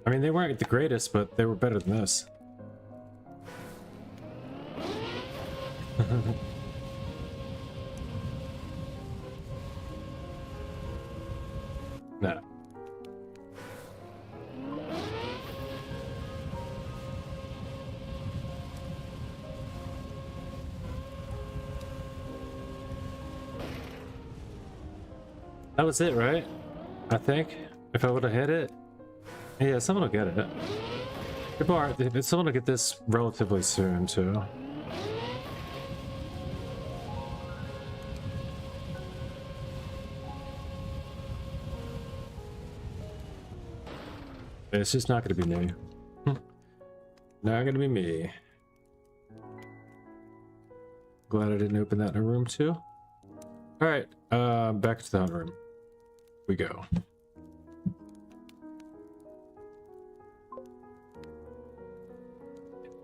I mean, they weren't the greatest, but they were better than this. No. That was it, right? I think. If I would have hit it. Yeah, someone will get it. Someone will get this relatively soon, too. It's just not going to be me. Not going to be me. Glad I didn't open that in a room, too. Alright, back to the hunt room. We go.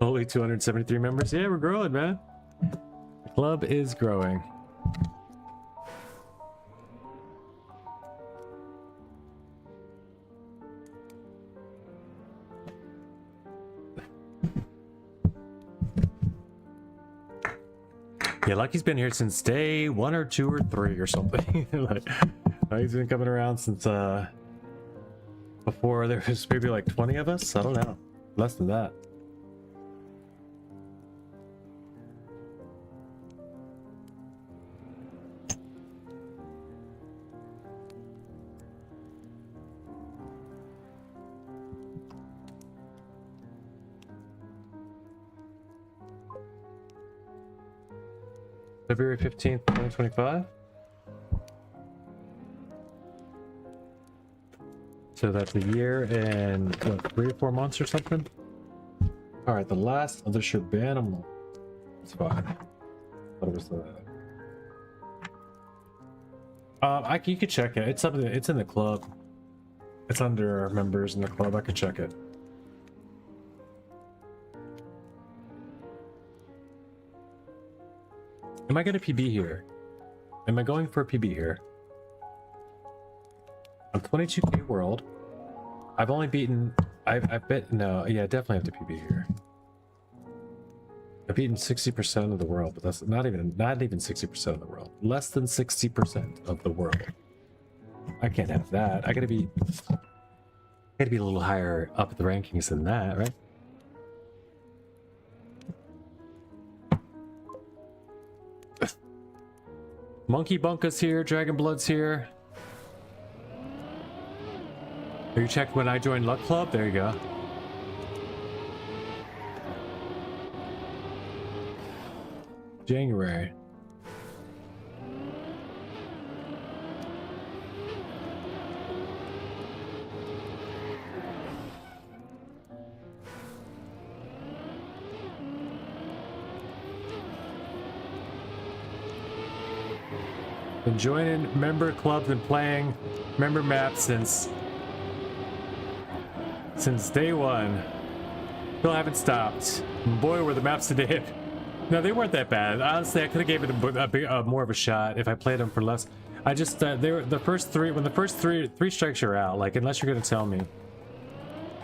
Only 273 members. Yeah, we're growing, man. The club is growing. Yeah, Lucky's been here since day 1 or 2 or 3 or something. Like, he's been coming around since before there was maybe like 20 of us. I don't know, less than that. February 15th, 2025. So that's a year and what, 3 or 4 months or something. All right, the last of the shebanimal. It's fine. What was the? You could check it. It's something. It's in the club. It's under our members in the club. I could check it. Am I gonna PB here? Am I going for a PB here? I'm 22k world. I've only beaten. I've bet no. Yeah, I definitely have to PB here. I've beaten 60% of the world, but that's not even 60% of the world. Less than 60% of the world. I can't have that. I gotta be a little higher up the rankings than that, right? Monkey Bunka's here, Dragon Blood's here. Are you checked when I joined Luck Club? There you go. January. Been joining member clubs and playing member maps since day one. Still haven't stopped. Boy, were the maps today. No, they weren't that bad. Honestly, I could have gave it a more of a shot if I played them for less. I just they were the first three. When the first three strikes are out, like unless you're gonna tell me,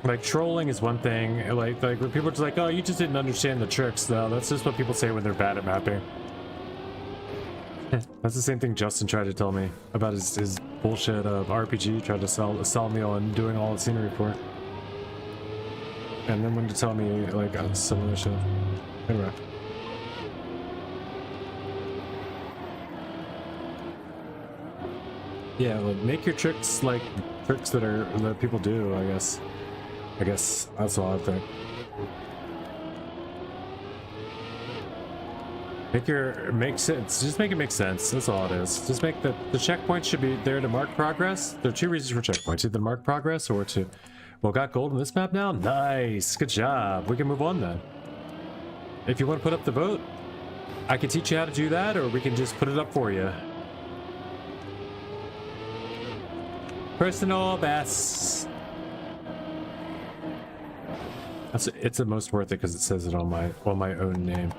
like trolling is one thing. Like when people are just like, oh, you just didn't understand the tricks, though. That's just what people say when they're bad at mapping. That's the same thing Justin tried to tell me about his bullshit of RPG. Tried to sell me on doing all the scenery for it, and then when to tell me like some of the shit. Anyway. Yeah, like make your tricks like tricks that people do, I guess. I guess that's all I think. Make sense. Just make it make sense. That's all it is. Just make the checkpoints should be there to mark progress. There are 2 reasons for checkpoints: either mark progress or to, well, got gold in this map now. Nice, good job. We can move on then. If you want to put up the vote, I can teach you how to do that, or we can just put it up for you. Personal best. It's the most worth it because it says it on my own name.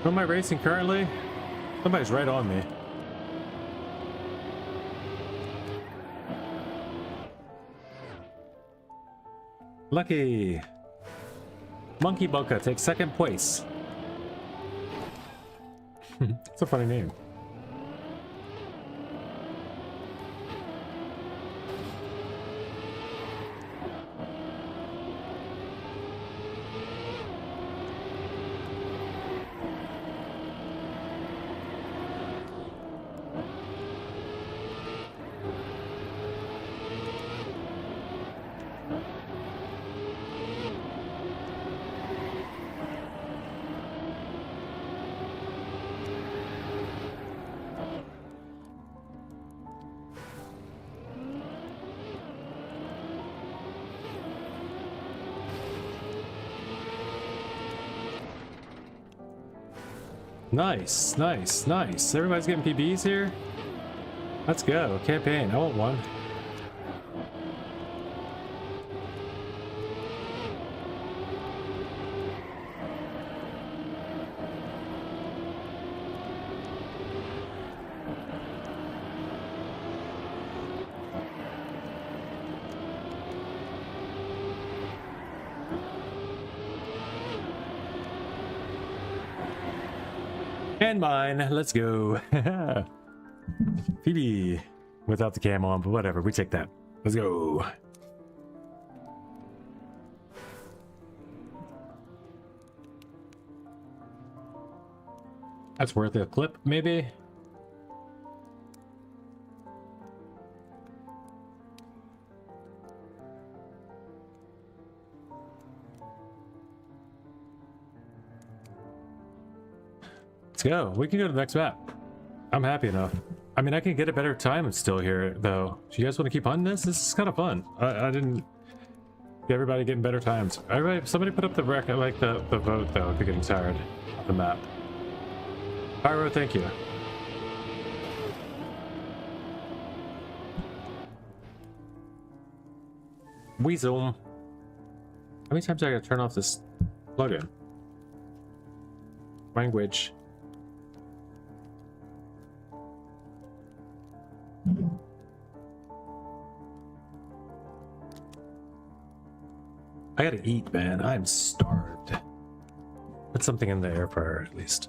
Who am I racing currently? Somebody's right on me. Lucky. Monkey Bunka takes 2nd place. It's a funny name. Nice, nice, nice. Everybody's getting PBs here. Let's go. Campaign. I want one. And mine. Let's go. Phoebe without the cam on, but whatever. We take that. Let's go. That's worth a clip, maybe. Let's go. We can go to the next map. I'm happy enough. I mean, I can get a better time and still here, though. Do you guys want to keep hunting this? This is kind of fun. I didn't get everybody getting better times. Everybody, somebody put up the the vote, though, if you're getting tired of the map. Pyro, thank you. Weasel. How many times do I gotta turn off this plugin? Language. I gotta eat, man. I'm starved. Put something in the air fryer at least.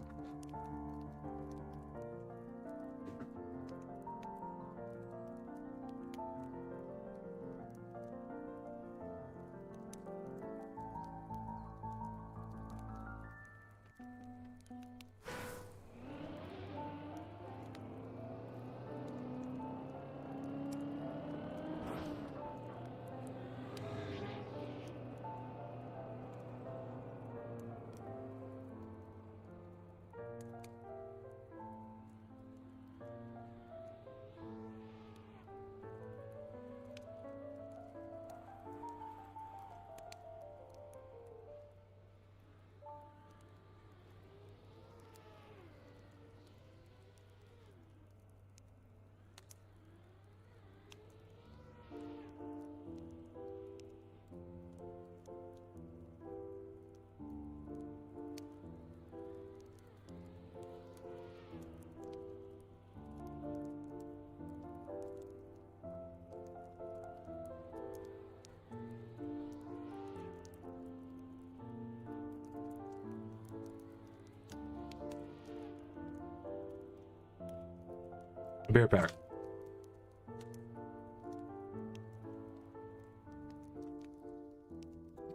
I'll be right back.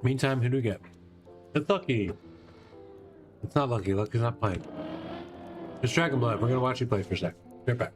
Meantime, who do we get? It's Lucky. It's not Lucky. Lucky's not playing. It's Dragon Blood. We're gonna watch you play for a sec. Be right back.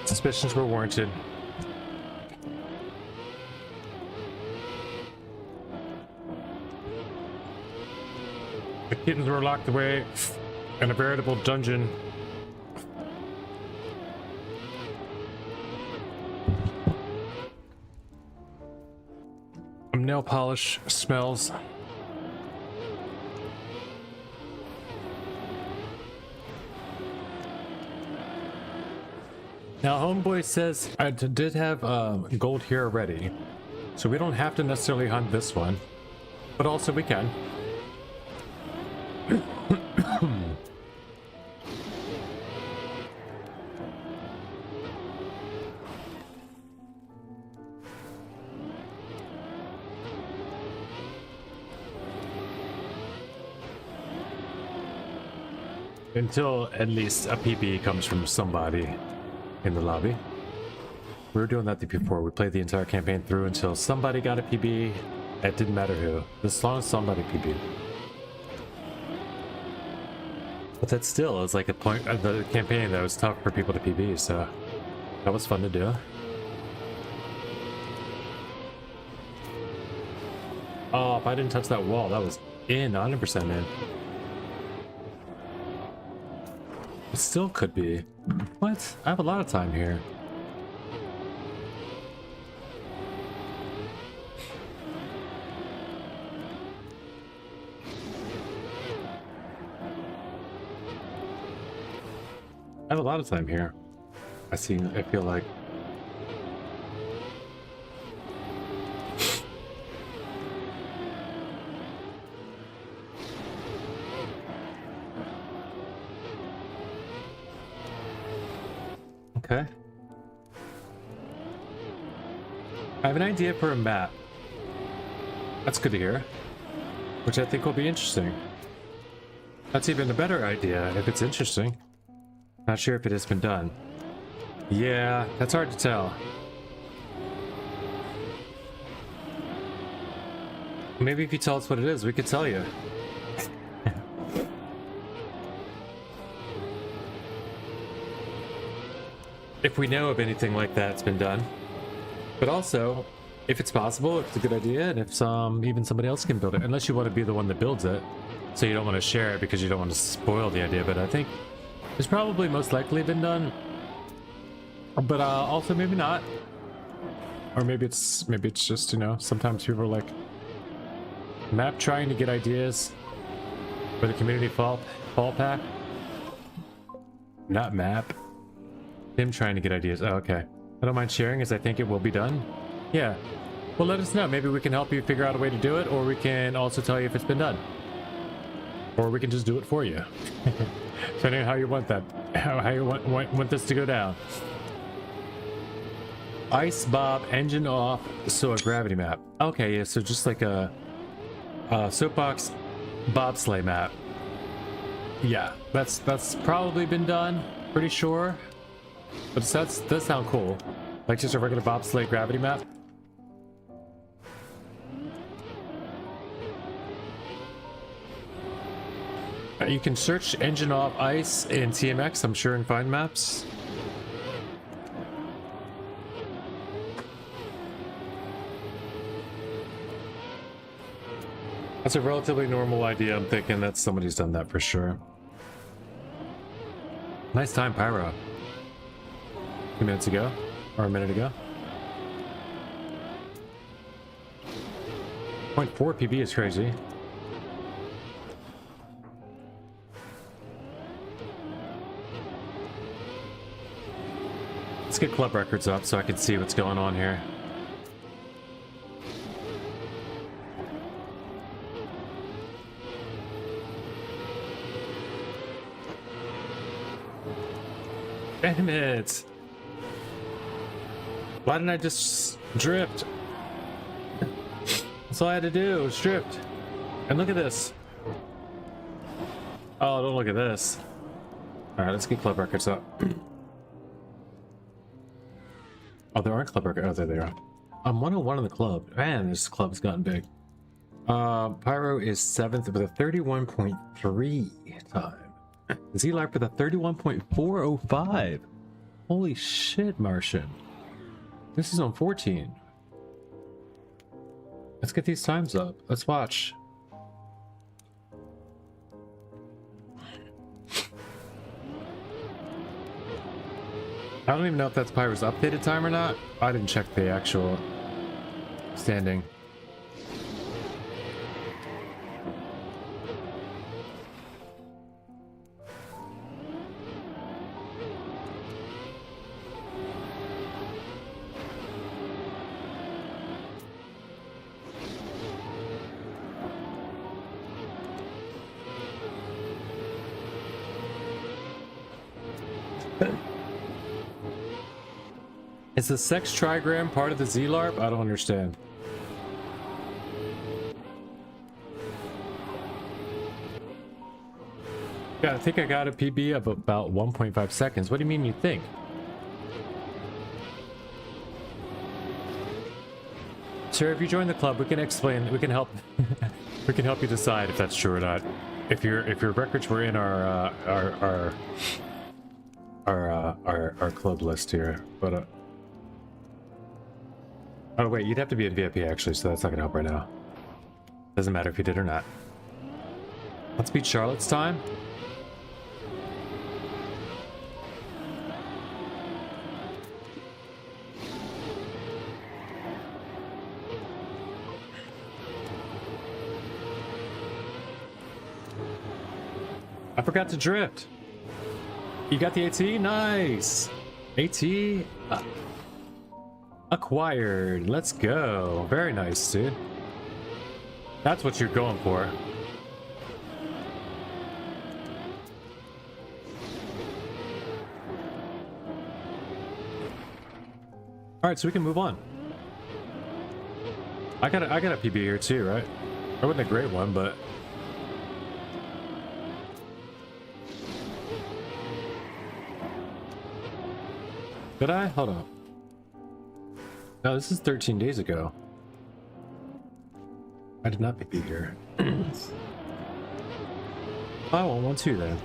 Suspicions were warranted. The kittens were locked away in a veritable dungeon. Nail polish smells. Now, Homeboy says I did have gold here already, so we don't have to necessarily hunt this one, but also we can. Until at least a PB comes from somebody in the lobby. We were doing that before. We played the entire campaign through until somebody got a PB. It didn't matter who, as long as somebody PB. But that still is like a point of the campaign that was tough for people to PB, so that was fun to do. Oh, if I didn't touch that wall, that was in, 100% in. It still could be. What? I have a lot of time here. I have a lot of time here. I feel like. Okay. I have an idea for a map. That's good to hear. Which I think will be interesting. That's even a better idea if it's interesting. Not sure if it has been done. Yeah, that's hard to tell. Maybe if you tell us what it is, we could tell you. If we know of anything like that's been done. But also, if it's possible, if it's a good idea, and if even somebody else can build it. Unless you want to be the one that builds it. So you don't want to share it because you don't want to spoil the idea. But I think it's probably most likely been done. But also maybe not. Or maybe it's just, you know, sometimes people are like map trying to get ideas for the community fall pack. Not map. Him trying to get ideas. Oh, okay. I don't mind sharing as I think it will be done. Yeah. Well, let us know. Maybe we can help you figure out a way to do it, or we can also tell you if it's been done. Or we can just do it for you. Depending on how you want that. How you want this to go down. Ice Bob, engine off, so a gravity map. Okay, yeah, so just like a soapbox bobsleigh map. Yeah, that's probably been done. Pretty sure. But that does sound cool. Like just a regular bobsleigh gravity map. You can search engine off ice in TMX, I'm sure, and find maps. That's a relatively normal idea. I'm thinking that somebody's done that for sure. Nice time, Pyro. 2 minutes ago, or a minute ago. 0.4 PB is crazy. Let's get club records up so I can see what's going on here. Damn it! Why didn't I just drift? That's all I had to do, was drift. And look at this. Oh, don't look at this. Alright, let's get club records up. Oh, there aren't club records. Oh, there they are. I'm 101 in the club. Man, this club's gotten big. Pyro is 7th with a 31.3 time. Z-Life with a 31.405. Holy shit, Martian. This is on 14. Let's get these times up. Let's watch. I don't even know if that's Pyro's updated time or not. I didn't check the actual standing. Is the sex trigram part of the Z-LARP? I don't understand. Yeah, I think I got a PB of about 1.5 seconds. What do you mean you think? Sir, if you join the club, we can explain, we can help we can help you decide if that's true or not. If your records were in our club list here, but oh wait, you'd have to be in VIP actually, so that's not gonna help right now. Doesn't matter if you did or not. Let's beat Charlotte's time. I forgot to drift. You got the AT? Nice. AT acquired. Let's go. Very nice, dude. That's what you're going for. All right, so we can move on. I got a PB here too, right? I wasn't a great one, but did I? Hold on. No, this is 13 days ago. I did not PB here. I want one too then.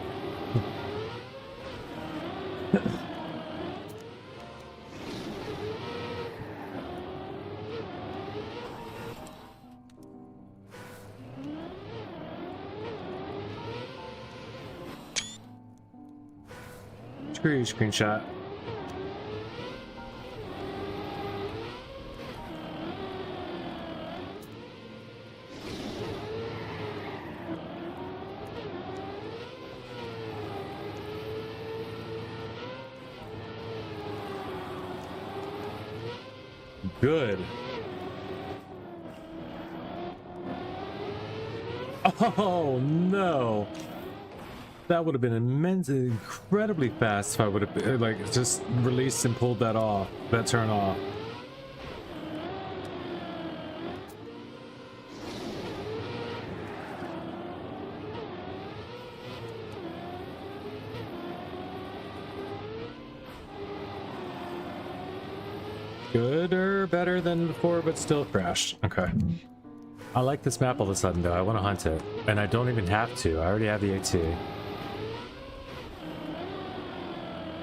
Screw you, screenshot. Good. Oh no. That would have been incredibly fast if I would have like just released and pulled that off, that turn off. Good or better than before, but still crashed. Okay. I like this map all of a sudden though. I want to hunt it. And I don't even have to. I already have the AT.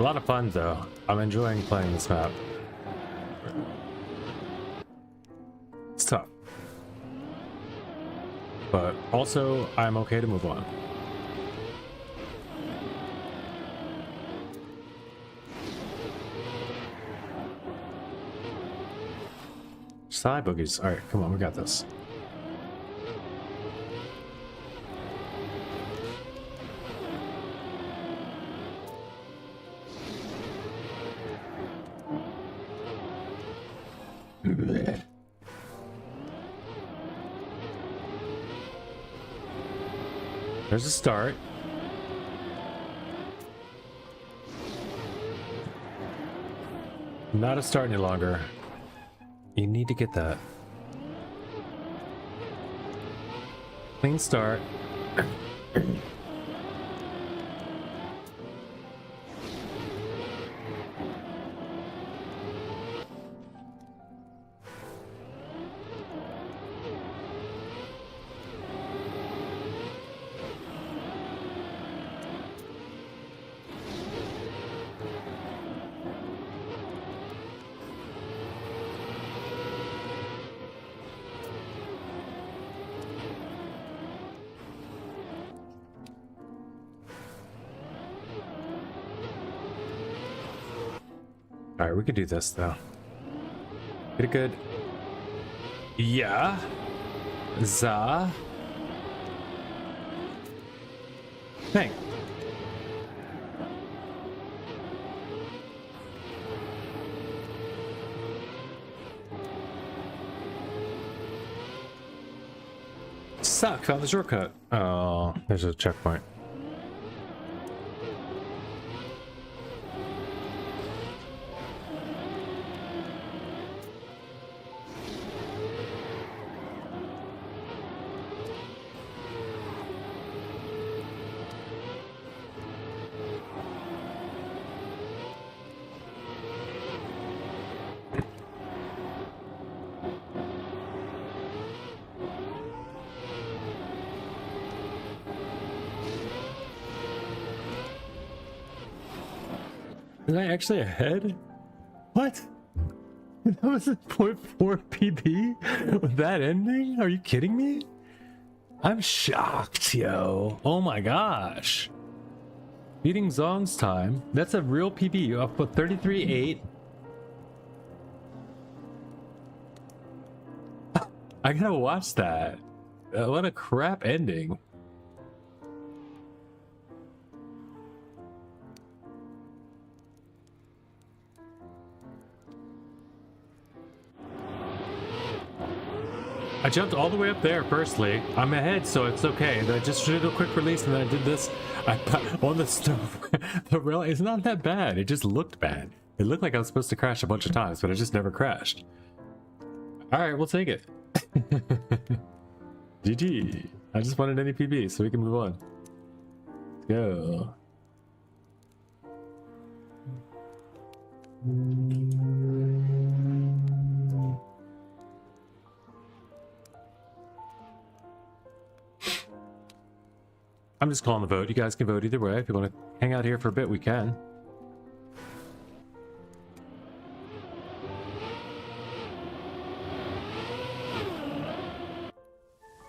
A lot of fun though. I'm enjoying playing this map. It's tough. But also, I'm okay to move on. Side boogies. Alright, come on, we got this. There's a start. Not a start any longer. You need to get that. Clean start. Alright, we could do this though. Get a good. Yeah. Za. Bang. Suck, found the shortcut. Oh, there's a checkpoint. Am I actually ahead? What? That was a 0.4 PB with that ending? Are you kidding me? I'm shocked, yo. Oh my gosh. Beating Zong's time. That's a real PB. Up with 33.8. I gotta watch that. What a crap ending. I jumped all the way up there firstly. I'm ahead, so it's okay. And I just did a quick release and then I did this. I on the stove. The rail is not that bad. It just looked bad. It looked like I was supposed to crash a bunch of times, but I just never crashed. Alright, we'll take it. GG. I just wanted any PB so we can move on. Let's go. I'm just calling the vote. You guys can vote either way. If you want to hang out here for a bit, we can.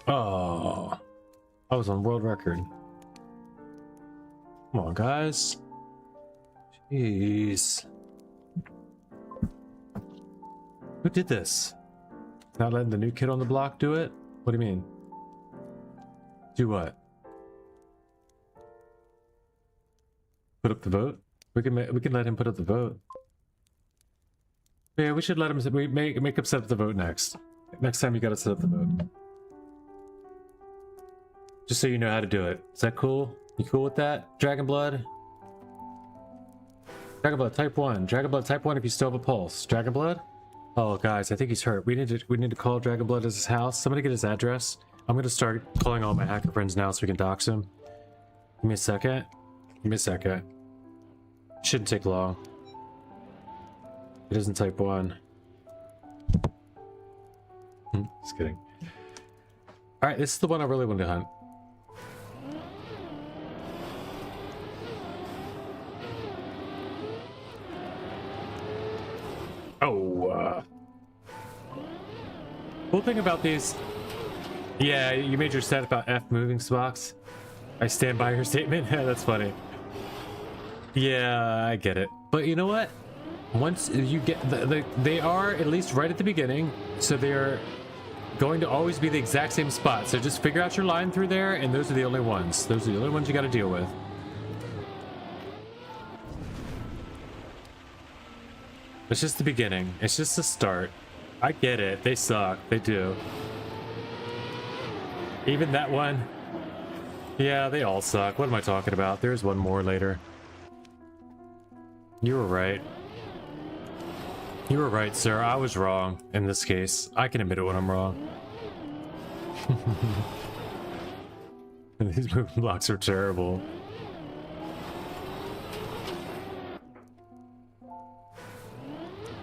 Oh, I was on world record. Come on, guys. Jeez. Who did this? Not letting the new kid on the block do it? What do you mean? Do what? Put up the vote? We can let him put up the vote. Yeah, we should let him. We make him set up the vote next. Next time you gotta set up the vote. Just so you know how to do it. Is that cool? You cool with that? Dragonblood? Dragonblood type 1. Dragonblood type 1 if you still have a pulse. Dragonblood? Oh guys, I think he's hurt. We need to call Dragonblood at his house. Somebody get his address. I'm gonna start calling all my hacker friends now so we can dox him. Give me a second. Give me a second. Shouldn't take long. It isn't type 1. Just kidding. Alright, this is the one I really want to hunt. Oh, cool thing about these... Yeah, you made your set about F moving box. I stand by your statement. That's funny. Yeah, I get it. But you know what? Once you get... they are at least right at the beginning, so they are going to always be the exact same spot. So just figure out your line through there, and those are the only ones. Those are the only ones you got to deal with. It's just the beginning. It's just the start. I get it. They suck. They do. Even that one. Yeah, they all suck. What am I talking about? There's one more later. You were right. You were right, sir. I was wrong in this case. I can admit it when I'm wrong. These moving blocks are terrible.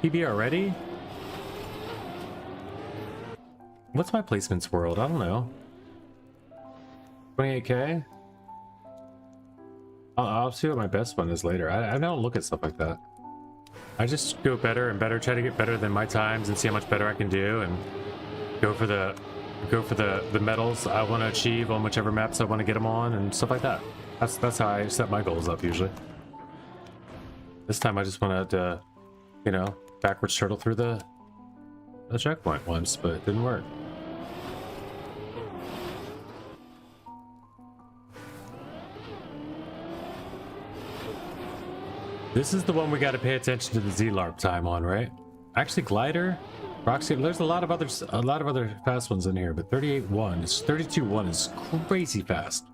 PB already? What's my placements world? I don't know. 28k? I'll see what my best one is later. I don't look at stuff like that. I just go better and better, try to get better than my times and see how much better I can do, and go for the medals I want to achieve on whichever maps I want to get them on and stuff like that. That's how I set my goals up usually. This time I just wanted to, you know, backwards turtle through the checkpoint once, but it didn't work. This is the one we got to pay attention to the Z-LARP time on, right? Actually, glider, Roxy. There's a lot of other fast ones in here, but 38.1 is 32.1 is crazy fast.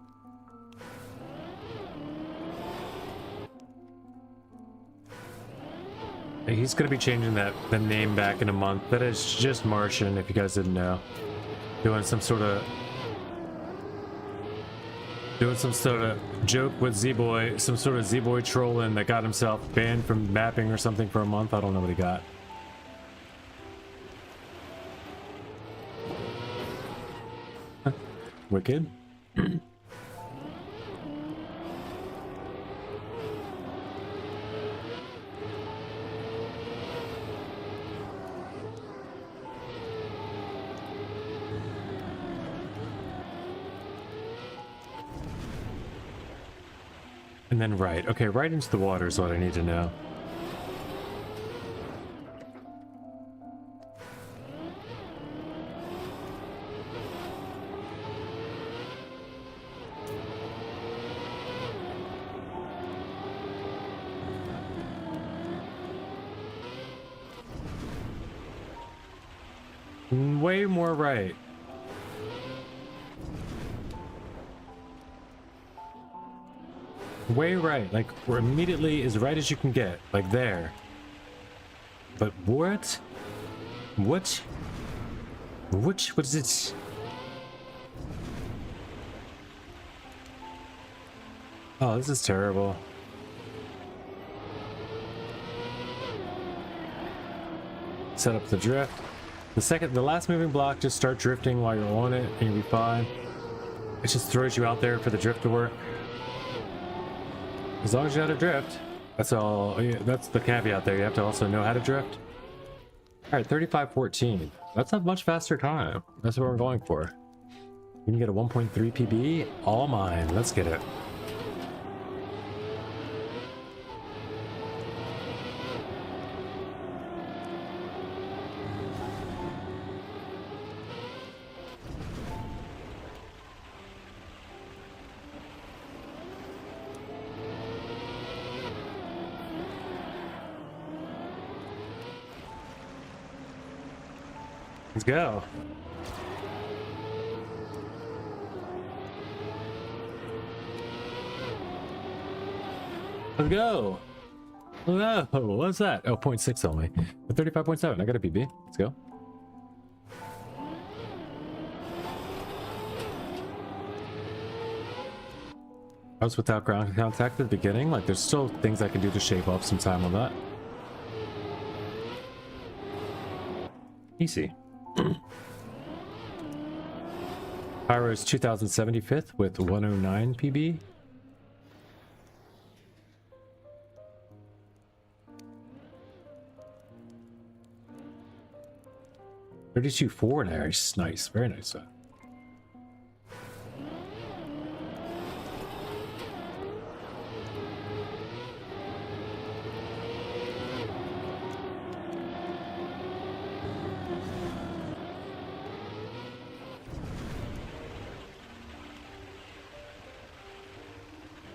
He's gonna be changing the name back in a month. That is just Martian, if you guys didn't know. Doing some sort of joke with Z-Boy, some sort of Z-Boy trolling that got himself banned from mapping or something for a month. I don't know what he got. Wicked. And then right. Okay, right into the water is what I need to know. Way more right. Way right. Like, we're immediately as right as you can get. Like there. But what? What? What is it? Oh, this is terrible. Set up the drift. The last moving block, just start drifting while you're on it and you'll be fine. It just throws you out there for the drift to work. As long as you know how to drift. That's all. That's the caveat there. You have to also know how to drift. All right, 35:14. That's a much faster time. That's what we're going for. We can get a 1.3 PB. All mine. Let's get it. Let's go. Let's go. Whoa, what's that? Oh, 0.6 only. But 35.7. I got a PB. Let's go. I was without ground contact at the beginning. Like, there's still things I can do to shave off some time on that. Easy. Pyro's 2075th with 109 PB. $32.4 nice, nice, very nice.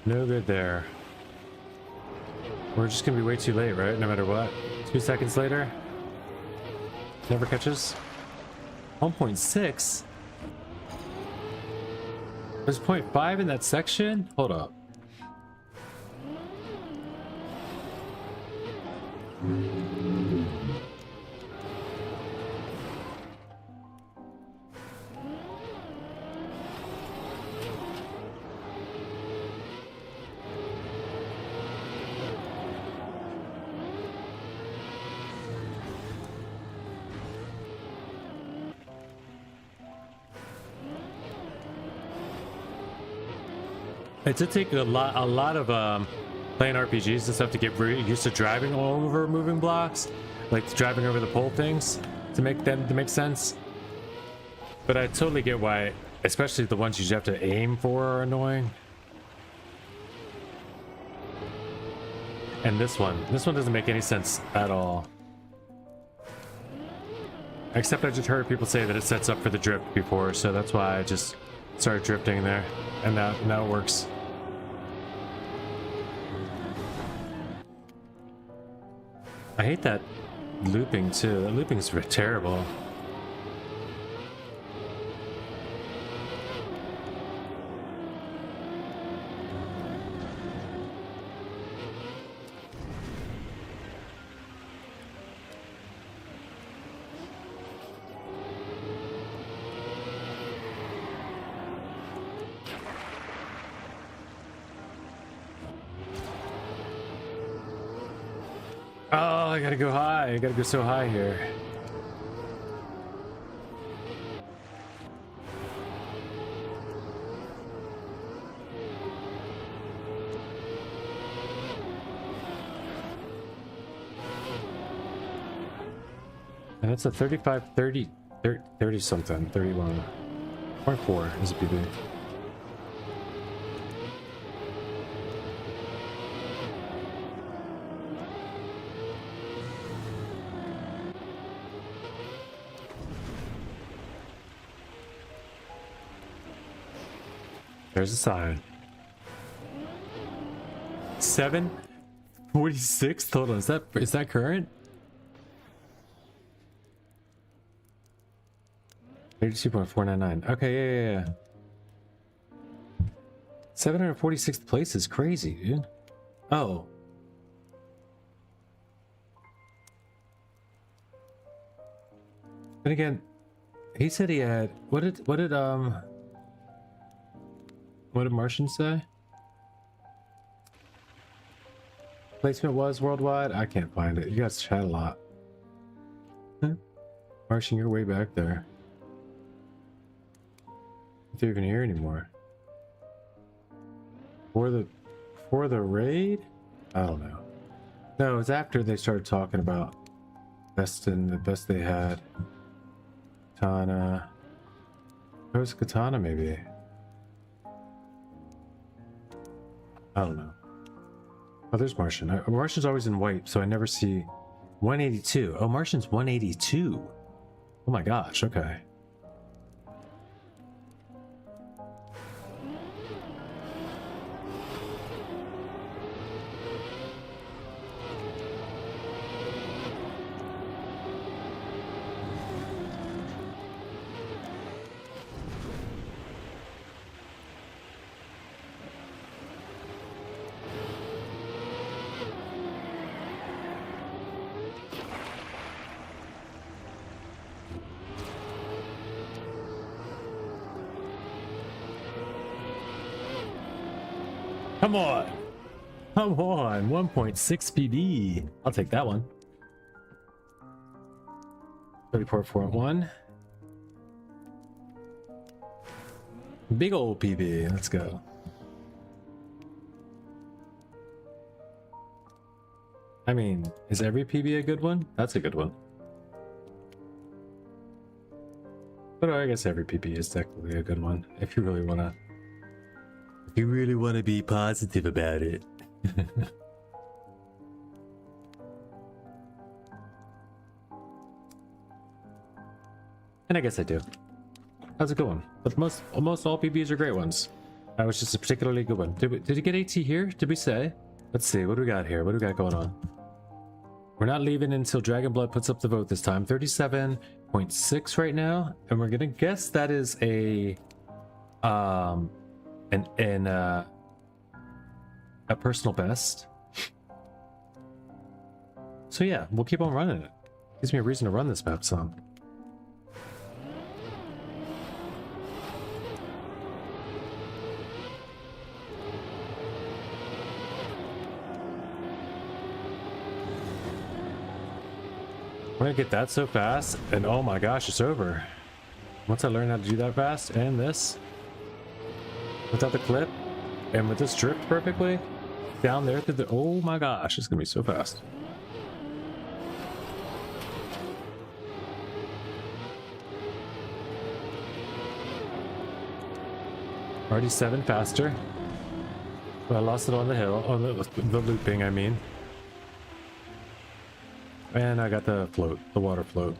No good there. We're just gonna be way too late, right? No matter what. 2 seconds later. Never catches. 1.6? There's 0.5 in that section? Hold up. It did take a lot of playing RPGs and stuff to get used to driving over moving blocks, like driving over the pole things to make sense. But I totally get why, especially the ones you have to aim for, are annoying. And this one doesn't make any sense at all. Except I just heard people say that it sets up for the drift before, so that's why I just started drifting there, and now it works. I hate that looping too. That looping is terrible. Oh, I gotta go high. I gotta go so high here. And that's a 35, 30 something, 31.4 is a PB. There's a sign. 746. Hold on, is that current? 82.499. Okay, yeah. 746th place is crazy, dude. Oh. And again, he said he had what did Martian say? Placement was worldwide? I can't find it. You guys chat a lot. Huh? Martian, you're way back there. If you're even here anymore. For the raid? I don't know. No, it was after they started talking about the best they had. Katana. It was Katana maybe. I don't know. Oh, there's Martian. Martian's always in white, so I never see 182. Oh, Martian's 182. Oh my gosh, okay. Come on! Come on! 1.6 PB. I'll take that one. 34.1. Big old PB. Let's go. I mean, is every PB a good one? That's a good one. But I guess every PB is technically a good one if you really wanna. If you really want to be positive about it. And I guess I do. That's a good one. But most all PBs are great ones. That was just a particularly good one. Did you get AT here? Did we say? Let's see. What do we got here? What do we got going on? We're not leaving until Dragon Blood puts up the vote this time. 37.6 right now. And we're going to guess that is a personal best. So yeah, we'll keep on running it. Gives me a reason to run this map some. We're gonna get that so fast, and oh my gosh, it's over. Once I learn how to do that fast, and this, without the clip, and with this drift perfectly, down there through the, oh my gosh, it's gonna be so fast. Already 7 faster. But I lost it on the hill, on the looping, I mean. And I got the float, the water float.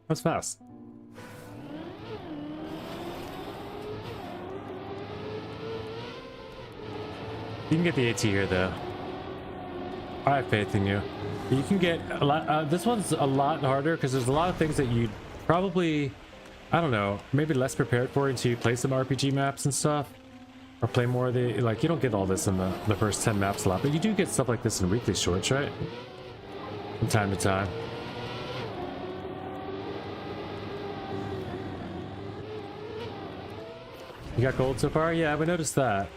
That's fast. You can get the AT here though. I have faith in you. You can get a lot. This one's a lot harder because there's a lot of things that you probably, I don't know, maybe less prepared for until you play some RPG maps and stuff, or play more of the, like, you don't get all this in the first 10 maps a lot, but you do get stuff like this in weekly shorts, right? From time to time. You got gold so far? Yeah, we noticed that.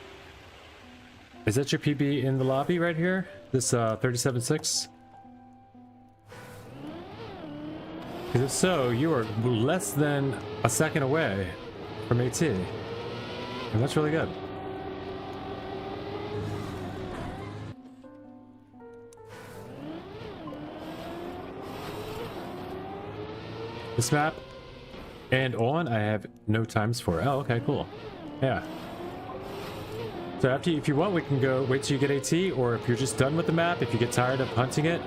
Is that your PB in the lobby right here? This 37.6? Because if so, you are less than a second away from AT. And that's really good. This map, And on, I have no times for. Oh, okay, cool. Yeah. So after, if you want, we can go wait till you get AT, or if you're just done with the map, if you get tired of hunting it,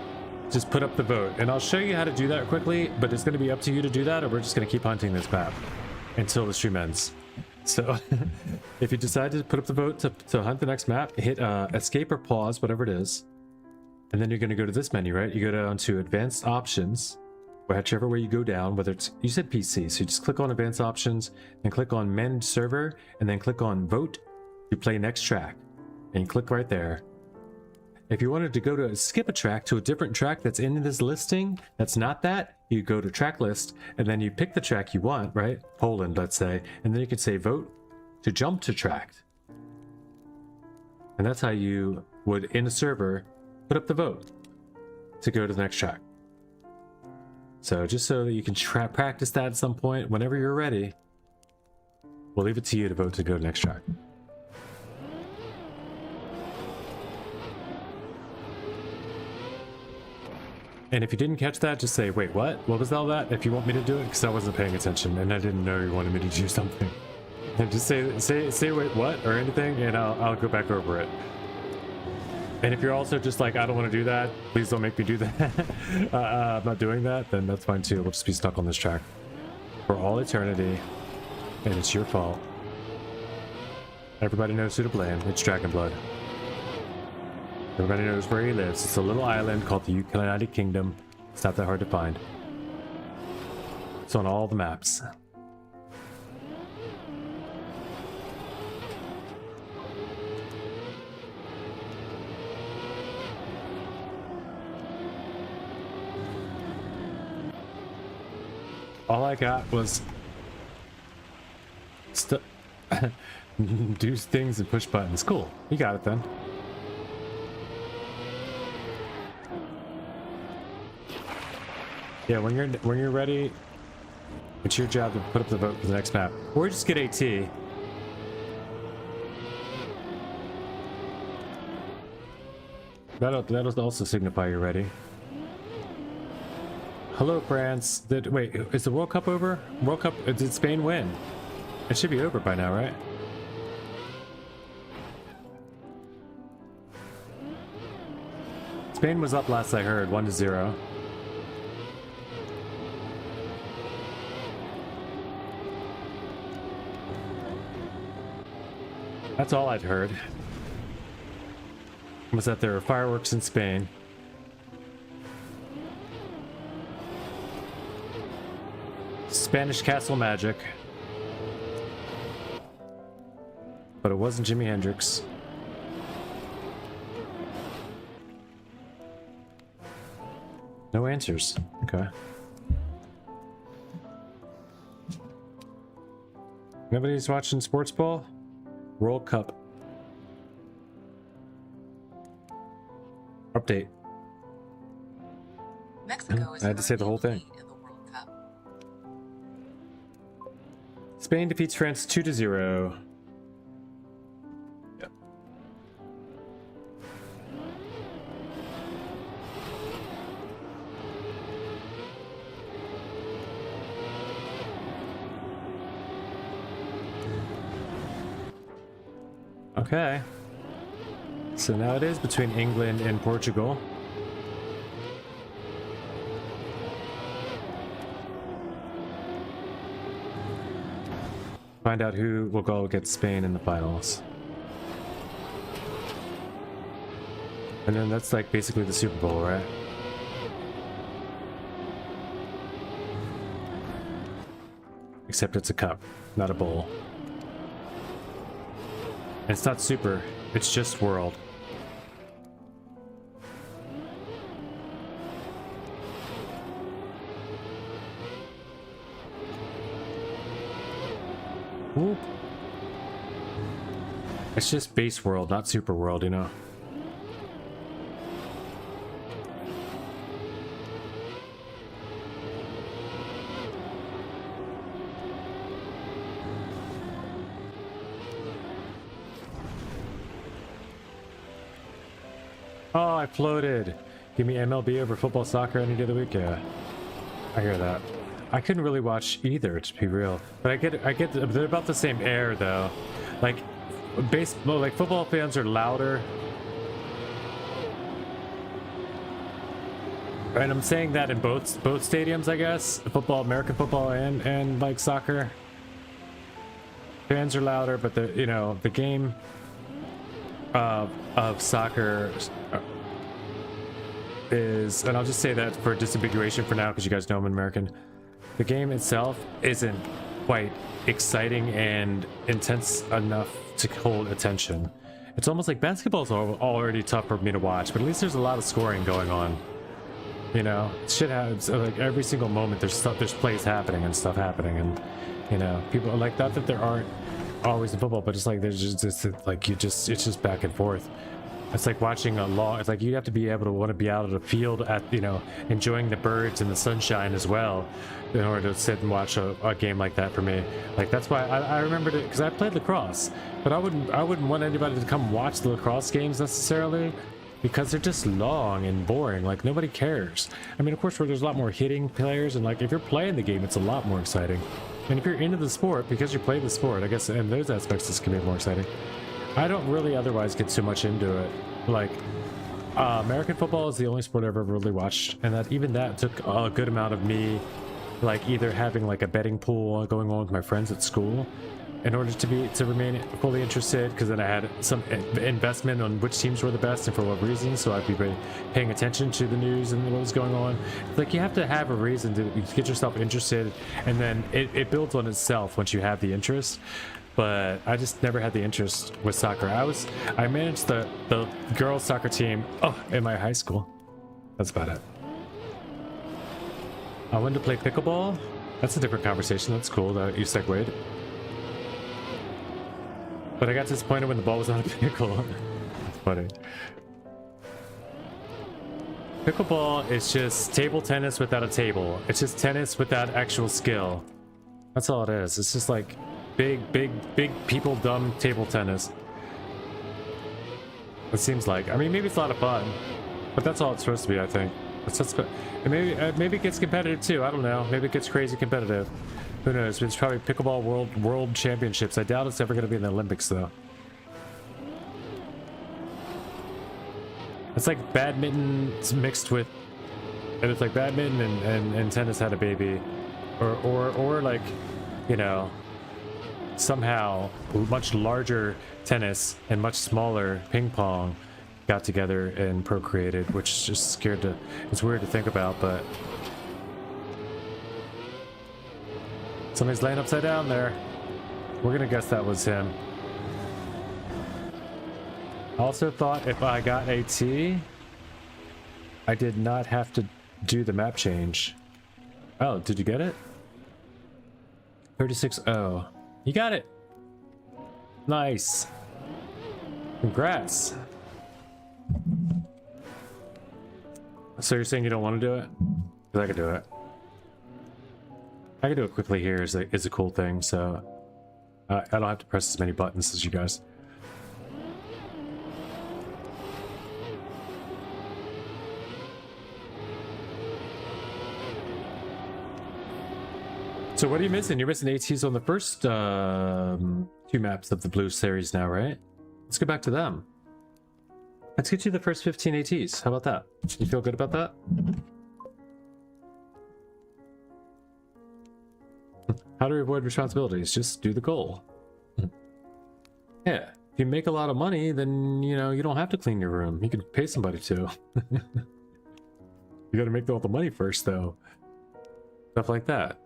just put up the vote. And I'll show you how to do that quickly, but it's going to be up to you to do that, or we're just going to keep hunting this map until the stream ends. So if you decide to put up the vote to hunt the next map, hit escape or pause, whatever it is. And then you're going to go to this menu, right? You go down to advanced options, whichever way you go down, whether it's, you said PC, so you just click on advanced options and click on manage server, and then click on vote to play next track, and you click right there. If you wanted to go to skip a track to a different track that's in this listing, that's not that, you go to track list, and then you pick the track you want, right? Poland, let's say, and then you can say vote to jump to track. And that's how you would, in a server, put up the vote to go to the next track. So just so that you can practice that at some point, whenever you're ready, we'll leave it to you to vote to go to the next track. And if you didn't catch that, just say, wait, what? What was all that? If you want me to do it, because I wasn't paying attention and I didn't know you wanted me to do something. And just say wait, what? Or anything, and I'll go back over it. And if you're also just like, I don't want to do that, please don't make me do that. I'm not doing that, then that's fine too. We'll just be stuck on this track for all eternity, and it's your fault. Everybody knows who to blame. It's Dragonblood. Everybody knows where he lives. It's a little island called the United Kingdom. It's not that hard to find. It's on all the maps. All I got was do things and push buttons. Cool. You got it then. Yeah, when you're ready, it's your job to put up the vote for the next map. Or just get AT. That'll also signify you're ready. Hello, France. Wait, is the World Cup over? World Cup, did Spain win? It should be over by now, right? Spain was up last I heard, 1-0. That's all I'd heard. Was that there were fireworks in Spain. Spanish castle magic. But it wasn't Jimi Hendrix. No answers. Okay. Nobody's watching sports ball? World Cup. Update. Mexico is I had to say the whole thing. in the World Cup. Spain defeats France 2-0. Yep. Okay. So now it is between England and Portugal. Find out who will go against Spain in the finals. And then that's like basically the Super Bowl, right? Except it's a cup, not a bowl. And it's not super, it's just world. Ooh. It's just base world, not super world, you know? Oh, I floated. Give me MLB over football, soccer any day of the week. Yeah, I hear that. I couldn't really watch either, to be real. But I get they're about the same air though. Like baseball, like football fans are louder. And I'm saying that in both stadiums, I guess. Football, American football and like soccer. Fans are louder, but the the game of soccer is, and I'll just say that for disambiguation for now because you guys know I'm an American. The game itself isn't quite exciting and intense enough to hold attention. It's almost like basketball's already tough for me to watch, but at least there's a lot of scoring going on. You know, shit happens like every single moment. There's plays happening and stuff happening, and people are like, not that there aren't always in football, but it's like there's just like it's just back and forth. It's like watching a long. It's like you have to be able to want to be out of the field at enjoying the birds and the sunshine as well, in order to sit and watch a game like that for me. Like that's why I remembered it because I played lacrosse, but I wouldn't want anybody to come watch the lacrosse games necessarily. Because they're just long and boring. Like nobody cares. I mean, of course, where there's a lot more hitting players, and like if you're playing the game, it's a lot more exciting. And if you're into the sport, because you play the sport, I guess in those aspects, this can be more exciting. I don't really otherwise get too much into it. Like American football is the only sport I've ever really watched, and even that took a good amount of me, like either having like a betting pool going on with my friends at school, in order to remain fully interested, because then I had some investment on which teams were the best and for what reasons, so I'd be paying attention to the news and what was going on. Like you have to have a reason to get yourself interested, and then it builds on itself once you have the interest. But I just never had the interest with soccer. I managed the girls soccer team in my high school. That's about it. I wanted to play pickleball. That's a different conversation. That's cool that you segued. But I got disappointed when the ball was on a pickle. That's funny. Pickleball is just table tennis without a table. It's just tennis without actual skill. That's all it is. It's just like big people dumb table tennis. It seems like. I mean, maybe it's a lot of fun, but that's all it's supposed to be, I think. And maybe it gets competitive too. I don't know. Maybe it gets crazy competitive. Who knows? It's probably pickleball world championships. I doubt it's ever going to be in the Olympics though. It's like badminton mixed with, and it's like badminton and tennis had a baby, or like, somehow much larger tennis and much smaller ping pong got together and procreated, which is just it's weird to think about, but. Somebody's laying upside down there. We're gonna guess that was him. I also thought if I got AT, I did not have to do the map change. Oh, did you get it? 36-0. You got it. Nice. Congrats. So you're saying you don't want to do it? Because I could do it. I can do it quickly here is a cool thing, so I don't have to press as many buttons as you guys. So what are you missing? You're missing ATs on the first 2 maps of the blue series now, right? Let's go back to them. Let's get you the first 15 ATs. How about that? You feel good about that? How to avoid responsibilities? Just do the goal. Yeah, if you make a lot of money, then you don't have to clean your room. You can pay somebody to. You gotta make all the money first, though. Stuff like that.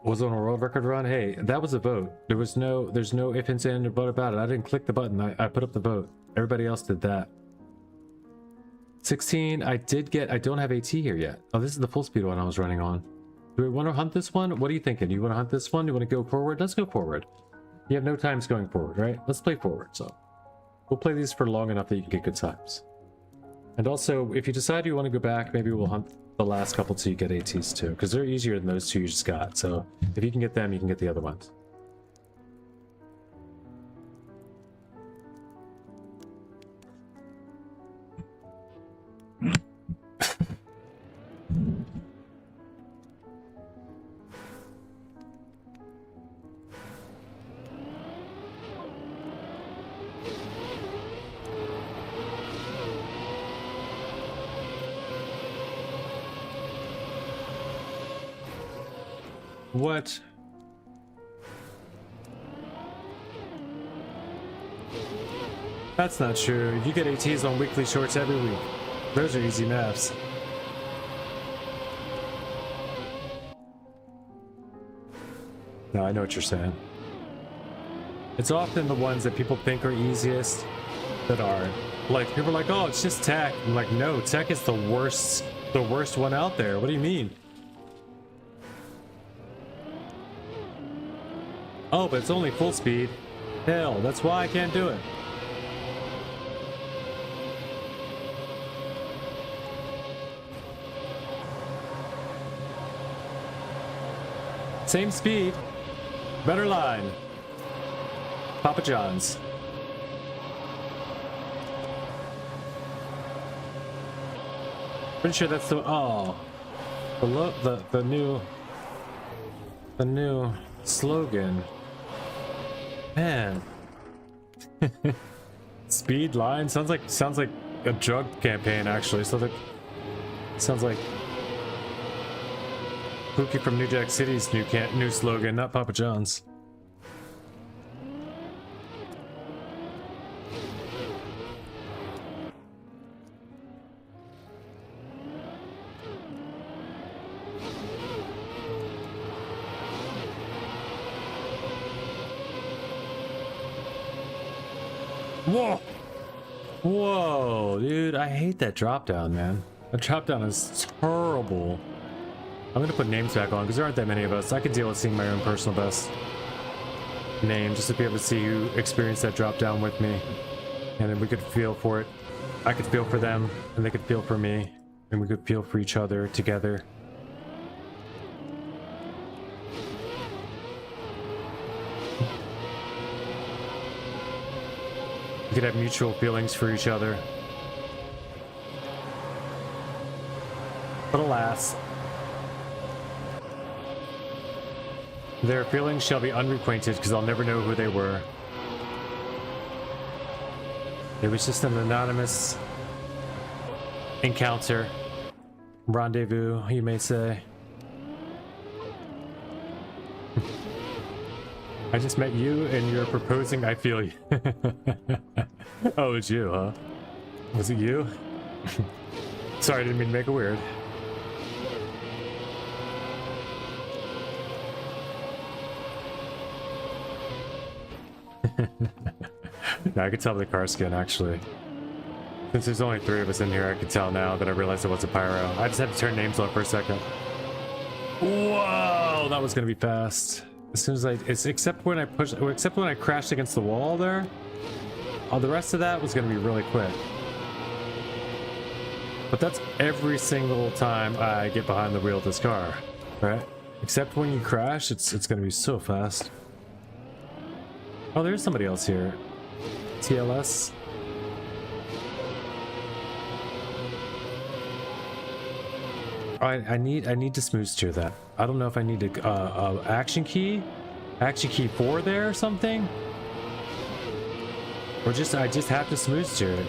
Was on a world record run. Hey, that was a vote. There's no if, ands, and but about it. I didn't click the button. I put up the vote. Everybody else did that. 16, I don't have AT here yet. Oh, this is the full speed one I was running on. Do we want to hunt this one? What are you thinking? You want to hunt this one? You want to go forward? Let's go forward. You have no times going forward, right? Let's play forward. So we'll play these for long enough that you can get good times. And also, if you decide you want to go back, maybe we'll hunt the last couple till you get ATs too, because they're easier than those 2 you just got. So if you can get them, you can get the other ones. What? That's not true. You get ATs on weekly shorts every week. Those are easy maps. No, I know what you're saying. It's often the ones that people think are easiest that aren't. Like, people are like, oh, it's just tech. I'm like, no, tech is the worst one out there. What do you mean? Oh, but it's only full speed. Hell, that's why I can't do it. Same speed, better line. Papa John's. Pretty sure that's the the new slogan. Man. Speed line sounds like a drug campaign actually. Sounds like Pookie from New Jack City's new slogan, not Papa John's. Whoa! Whoa, dude, I hate that drop down, man. That drop down is terrible. I'm gonna put names back on because there aren't that many of us. I could deal with seeing my own personal best name just to be able to see who experienced that drop down with me, and then we could feel for it. I could feel for them, and they could feel for me, and we could feel for each other together. We could have mutual feelings for each other. But alas, their feelings shall be unrequited because I'll never know who they were. It was just an anonymous encounter, rendezvous, you may say. I just met you and you're proposing, I feel you. Oh, it's you, huh? Was it you? Sorry, I didn't mean to make it weird. No, I could tell by the car skin, actually. Since there's only 3 of us in here, I could tell now that I realized it was a pyro. I just had to turn names on for a second. Whoa, that was gonna be fast. As soon as except when I crashed against the wall there. Oh, the rest of that was gonna be really quick. But that's every single time I get behind the wheel of this car, right? Except when you crash, it's gonna be so fast. Oh, there's somebody else here. TLS. I need to smooth steer that. I don't know if I need to action key 4 there or something, or I just have to smooth steer it.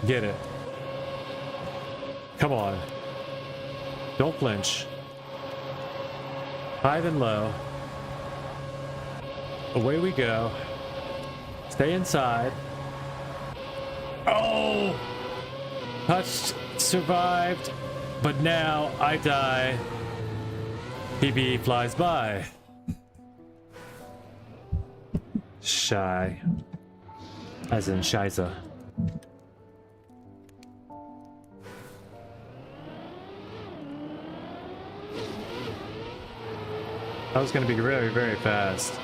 Get it. Come on. Don't flinch. High then low. Away we go. Stay inside. Oh! Touched, survived, but now I die. PB flies by. Shy. As in Shiza. That was going to be very, very fast.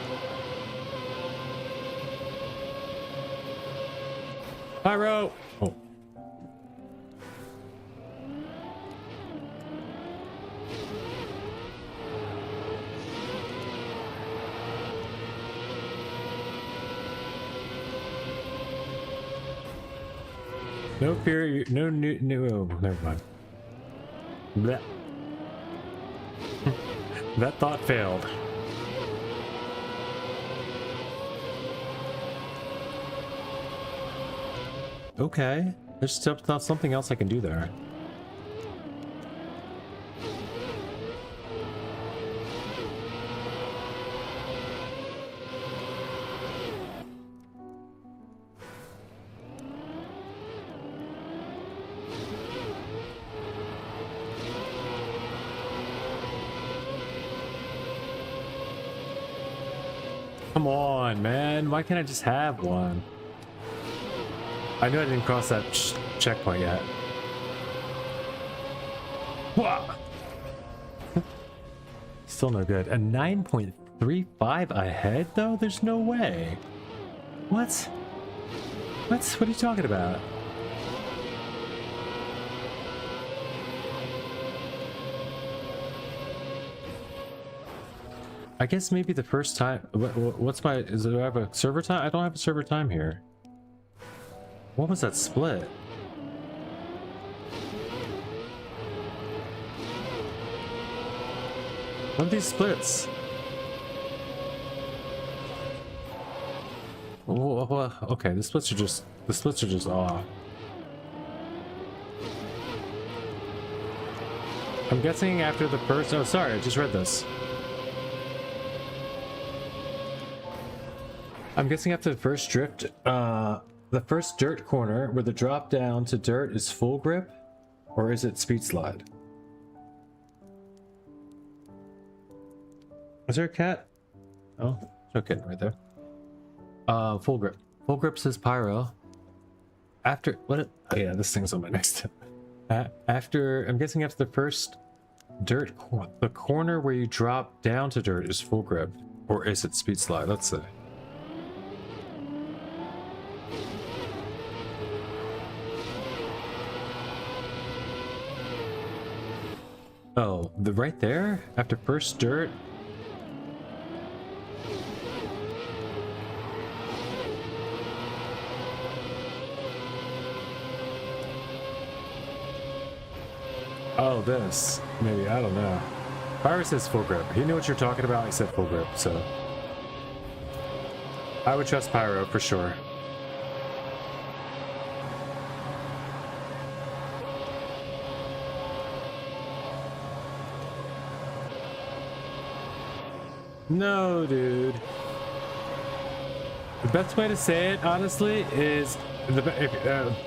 Pyro! Oh. No fear, no new, oh, never mind. Blech. That thought failed. Okay. There's not something else I can do there. Come on, man. Why can't I just have one? I knew I didn't cross that checkpoint yet. Whoa! Still no good. A 9.35 ahead, though? There's no way. What? What are you talking about? I guess maybe the first time. What's my? Do I have a server time? I don't have a server time here. What was that split? What are these splits? Oh, okay, the splits are just off. I'm guessing after the first. Oh, sorry, I just read this. I'm guessing after the first drift, the first dirt corner where the drop down to dirt is full grip, or is it speed slide? Is there a cat? Oh, no kitten right there. Full grip. Full grip says pyro. After what? Oh yeah, this thing's on my next. After I'm guessing after the first dirt, the corner where you drop down to dirt is full grip, or is it speed slide? Let's see. Oh, the right there after first dirt. Oh, this maybe, I don't know. Pyro says full grip. He knew what you're talking about. He said full grip, so I would trust Pyro for sure. No, dude. The best way to say it, honestly, is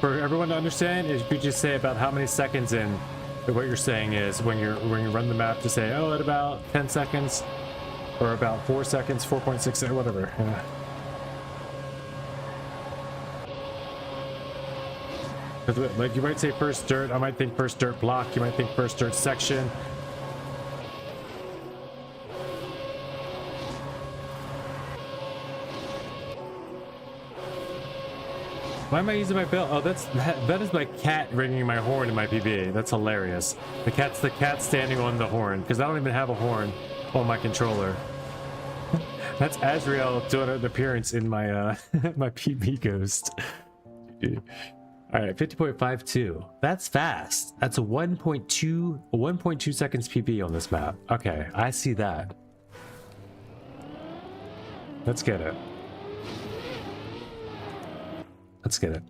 for everyone to understand, is if you just say about how many seconds in. What you're saying is when you run the map to say, oh, at about 10 seconds, or about 4 seconds, 4.6, whatever. Yeah. Like you might say first dirt, I might think first dirt block. You might think first dirt section. Why am I using my bell? Oh, that is my cat ringing my horn in my PB. That's hilarious. The cat standing on the horn because I don't even have a horn on my controller. That's Azrael doing an appearance in my my PB ghost. All right, 50.52. That's fast. That's a 1.2 seconds PB on this map. Okay, I see that. Let's get it. Let's get it.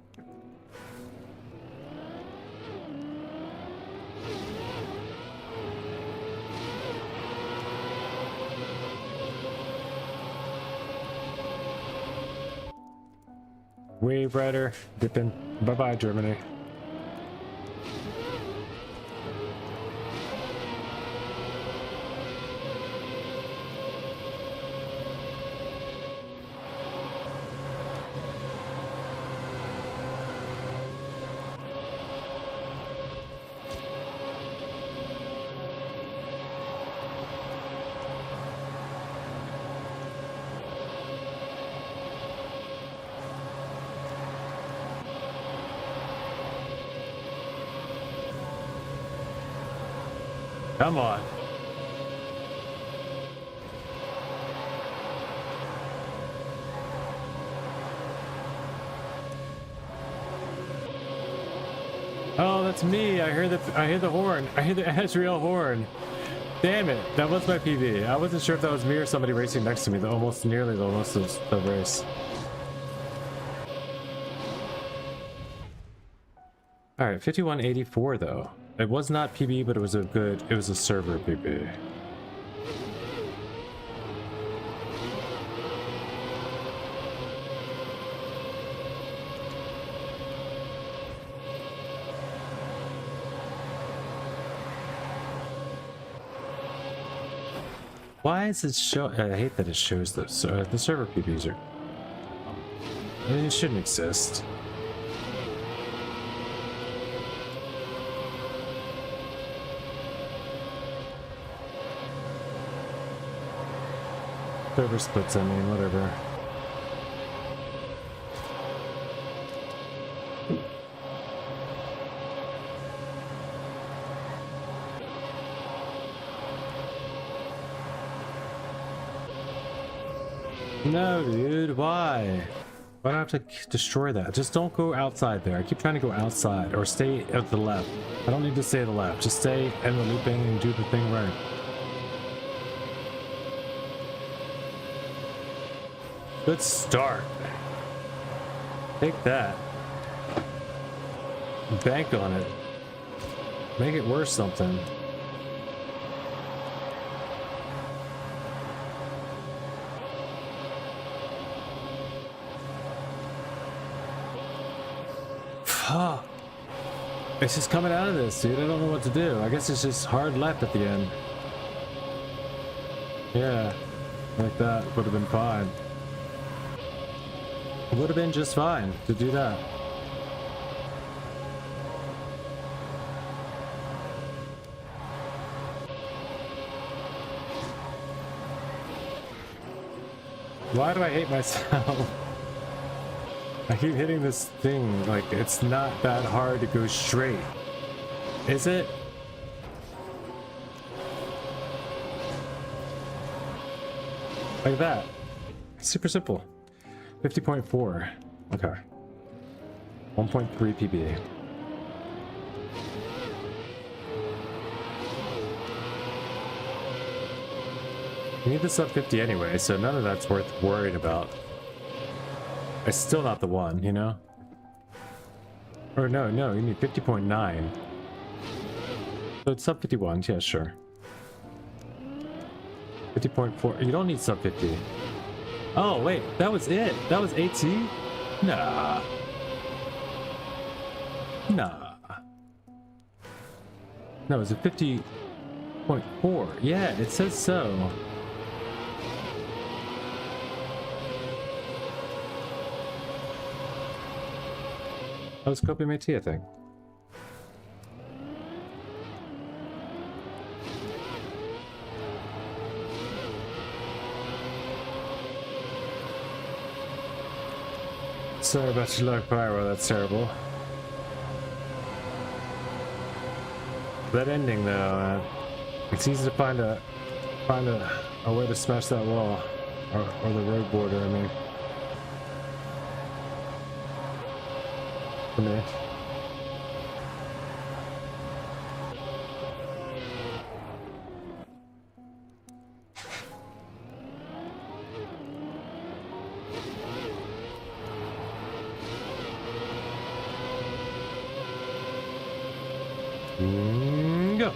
Wave Rider, dipping. Bye-bye, Germany. Come on. Oh, that's me. I hear the horn. I hear the Azrael horn. Damn it. That was my PB. I wasn't sure if that was me or somebody racing next to me. Nearly the most of the race. All right, 5184 though. It was not PB, but it was a server PB. Why is it show? I hate that it shows those. The server PBs are. I mean, it shouldn't exist. Server splits, I mean, whatever. No, dude, why? Why do I have to destroy that? Just don't go outside there. I keep trying to go outside or stay at the left. I don't need to stay at the left. Just stay in the looping and do the thing right. Good start. Take that. Bank on it. Make it worth something. It's just coming out of this, dude. I don't know what to do. I guess it's just hard left at the end. Yeah, like that would have been fine. It would have been just fine to do that. Why do I hate myself? I keep hitting this thing, like, it's not that hard to go straight. Is it? Like that. Super simple. 50.4. Okay. 1.3 PB. You need the sub 50 anyway, so none of that's worth worrying about. It's still not the one, you know? Or no, you need 50.9. So it's sub 51, yeah, sure. 50.4, you don't need sub 50. Oh, wait, that was it? That was AT? Nah. Nah. No, it's a 50.4. Yeah, it says so. That was Cuppa MAT, I think. Sorry about your luck, Pyro. That's terrible. That ending, though, it's easy to find a way to smash that wall, or the road border. I mean. For me. Go.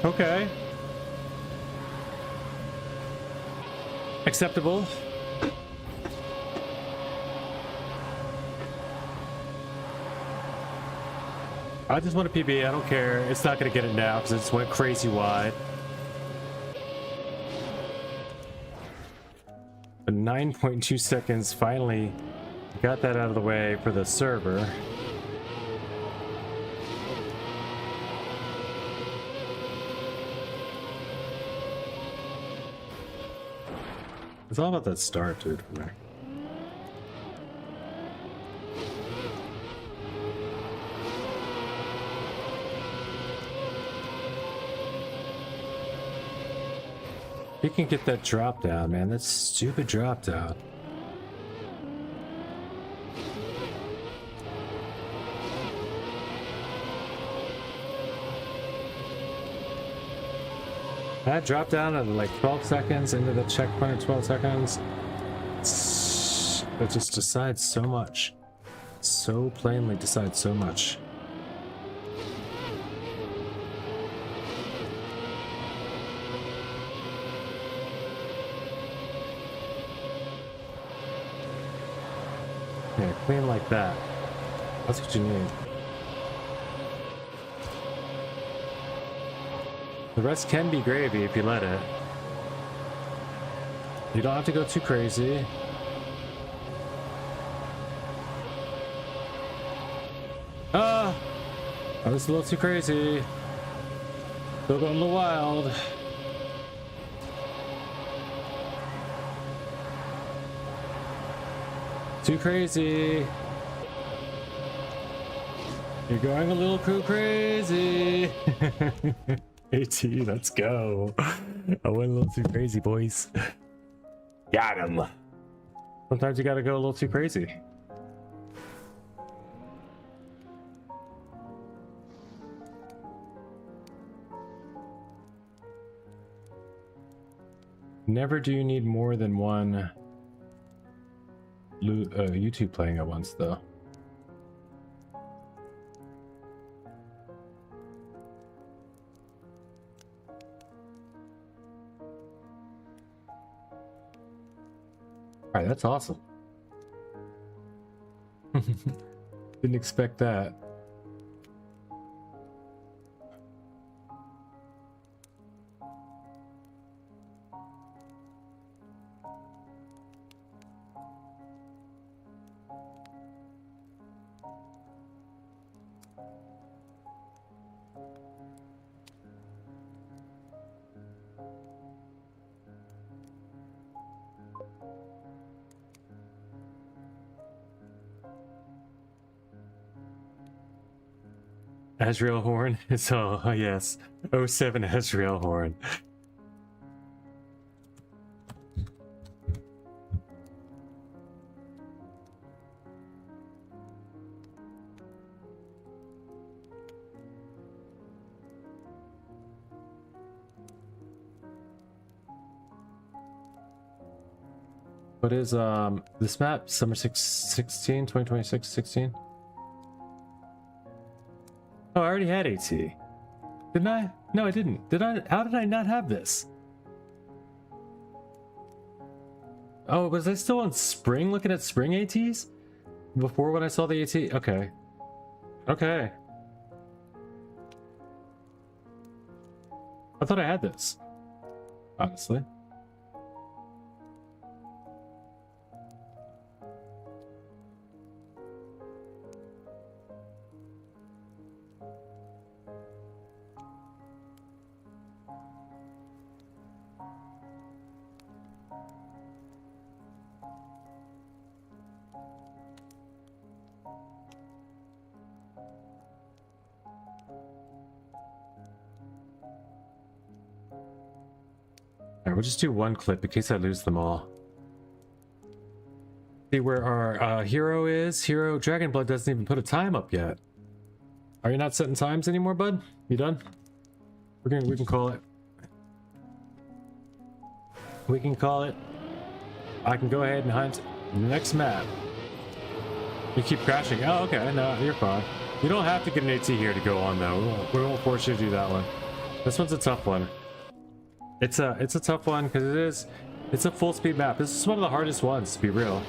Okay. Acceptable. I just want a PB. I don't care. It's not going to get it now because it just went crazy wide. But 9.2 seconds. Finally got that out of the way for the server. It's all about that start, dude, for me. He can get that drop down, man. That stupid drop down. That drop down at like 12 seconds into the checkpoint at 12 seconds. It just decides so much. So plainly decides so much. Yeah, clean like that. That's what you need. The rest can be gravy if you let it. You don't have to go too crazy. Ah! That was a little too crazy. Still going a little wild. Too crazy. You're going a little crazy. AT, let's go. I went a little too crazy, boys. Got him. Sometimes you gotta go a little too crazy. Never do you need more than one YouTube playing at once, though. Alright, that's awesome. Didn't expect that. Azrael Horn? It's oh yes. 07 Azrael Horn. What is this map? Summer 16, 2026, 16? Oh, I already had AT. Didn't I? No, I didn't. Did I? How did I not have this? Oh, was I still on spring looking at spring ATs? Before when I saw the AT? Okay. Okay. I thought I had this. Honestly. Alright, we'll just do one clip in case I lose them all. See where our hero is. Hero Dragonblood doesn't even put a time up yet. Are you not setting times anymore, bud? You done? We can call it. We can call it. I can go ahead and hunt the next map. You keep crashing. Oh, okay. No, you're fine. You don't have to get an AT here to go on though. We won't force you to do that one. This one's a tough one. It's a tough one because it's a full speed map. This is one of the hardest ones, to be real.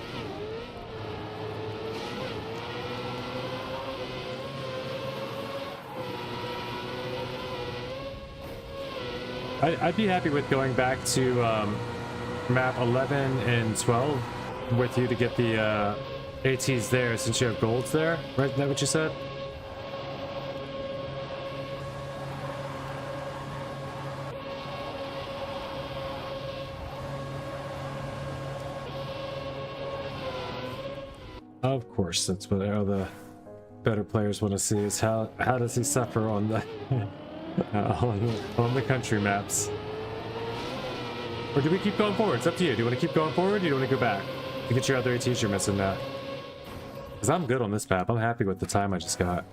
I'd be happy with going back to map 11 and 12 with you to get the ATs there since you have golds there. Right? Is that what you said? Of course, that's what all the better players want to see is how does he suffer on the on the country maps. Or do we keep going forward? It's up to you. Do you want to keep going forward or do you want to go back? To get your other ATs you're missing now. Because I'm good on this map. I'm happy with the time I just got.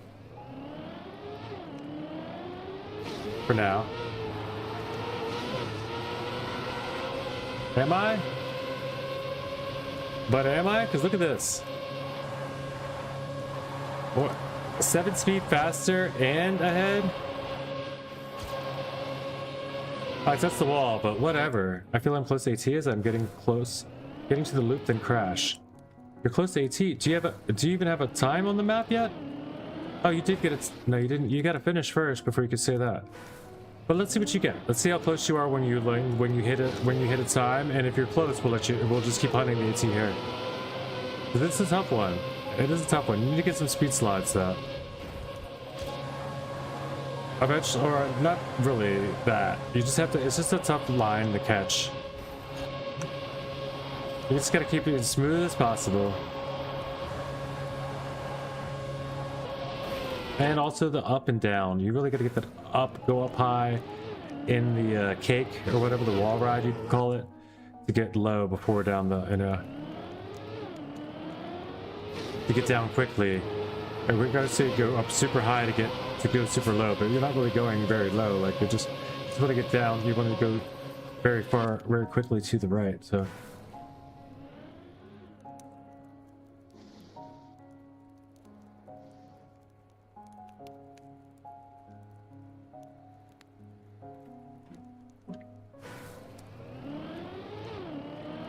For now. Am I? But am I? Because look at this. What? 7 speed faster and ahead? I touched the wall, but whatever. I feel I'm close to AT as I'm getting close. Getting to the loop, then crash. You're close to AT. Do you even have a time on the map yet? Oh, you did get it. No, you didn't. You got to finish first before you could say that. But let's see what you get. Let's see how close you are when you hit a time. And if you're close, we'll just keep hunting the AT here. But this is a tough one. It is a tough one. You need to get some speed slides though. Eventually, or not really that. You just have to. It's just a tough line to catch. You just gotta keep it as smooth as possible. And also the up and down. You really gotta get that up, go up high in the cake or whatever the wall ride you call it, to get low before down the to get down quickly. And we're gonna say go up super high to go super low, but you're not really going very low. Like you just want to get down. You want to go very far, very quickly to the right. So.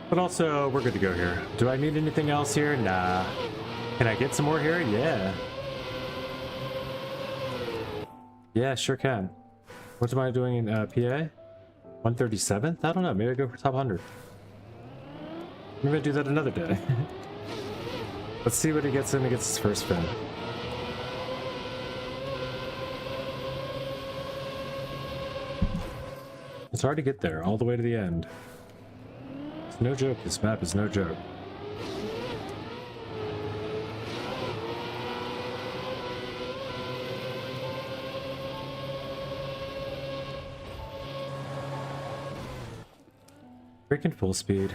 But also, we're good to go here. Do I need anything else here? Nah. Can I get some more here? Yeah. Yeah, sure can. What am I doing in PA? 137th? I don't know. Maybe I go for top 100. Maybe I do that another day. Let's see what he gets when he gets his first spin. It's hard to get there, all the way to the end. It's no joke. This map is no joke. Freaking full speed.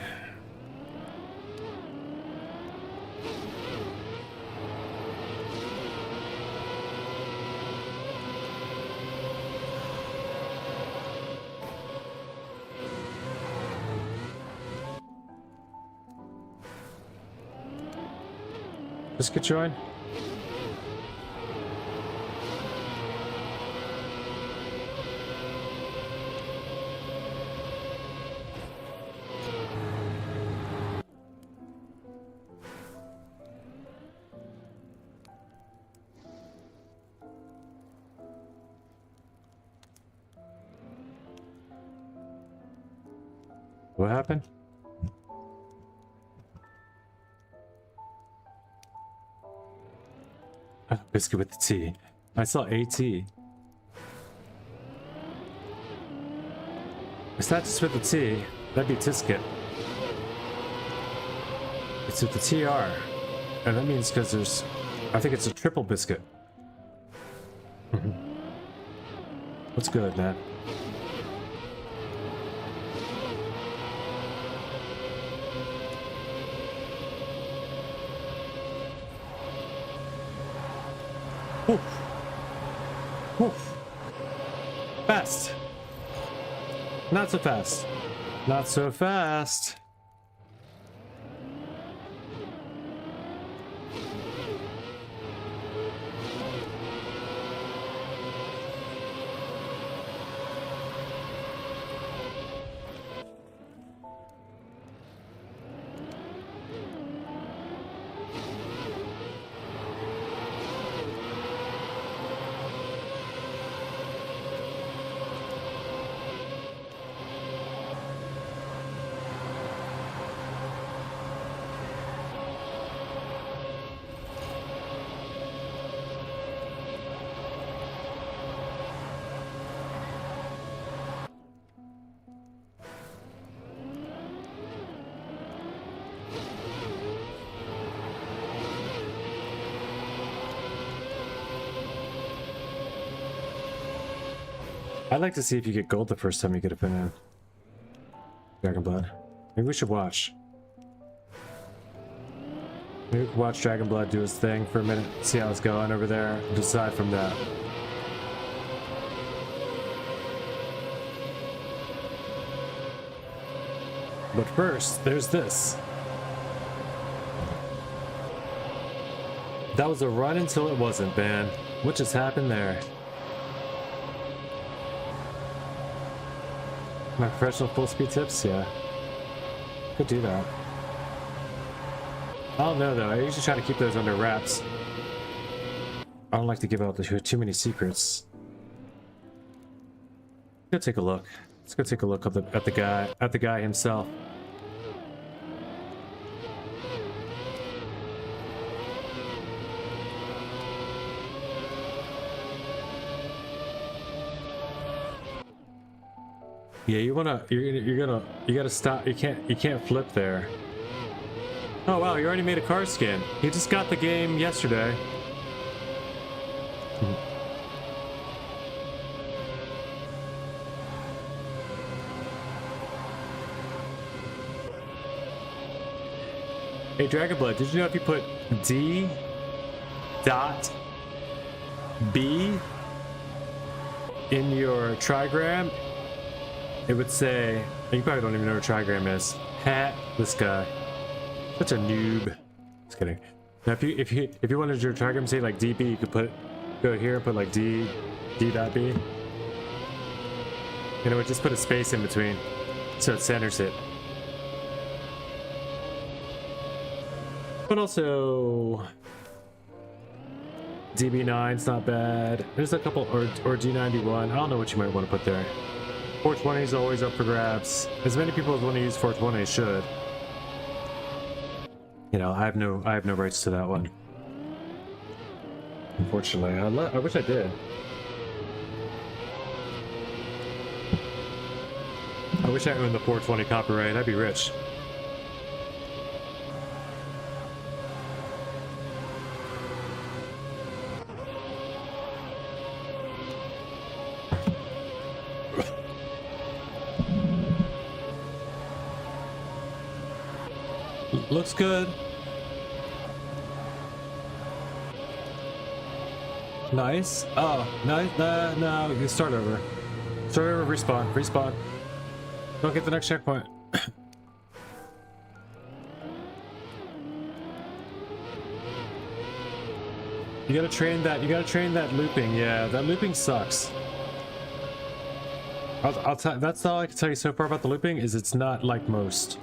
Biscuit join. What happened? Oh, biscuit with the T. I saw AT. It's not just with the T. That'd be Tisket. It's with the TR. And that means because there's... I think it's a triple biscuit. What's good, man? Woof. Woof. Fast. Not so fast. Not so fast. I'd like to see if you get gold the first time you get a pin in. Dragon Blood. Maybe we should watch. Maybe we could watch Dragon Blood do his thing for a minute, see how it's going over there, and decide from that. But first, there's this. That was a run until it wasn't, man. What just happened there? My professional full speed tips? Yeah. Could do that. I don't know though, I usually try to keep those under wraps. I don't like to give out too many secrets. Let's go take a look. Let's go take a look at the guy himself. Yeah, you gotta stop. You can't flip there. Oh wow, you already made a car skin. You just got the game yesterday. Hey Dragonblood, did you know if you put D.B in your trigram, it would say, you probably don't even know what a trigram is. Ha, this guy. Such a noob. Just kidding. Now if you wanted your trigram to say like DB, you could go here and put like D.B. You know, just put a space in between so it centers it. But also DB9's not bad. There's a couple, or D91. I don't know what you might want to put there. 420 is always up for grabs. As many people as want to use 420 should. You know, I have no rights to that one. Unfortunately, I wish I did. I wish I owned the 420 copyright. I'd be rich. Looks good. Nice. Oh, nice. No, you can start over. Start over, respawn. Don't get the next checkpoint. You gotta train that looping. Yeah, that looping sucks. I'll tell, that's all I can tell you so far about the looping, is it's not like most.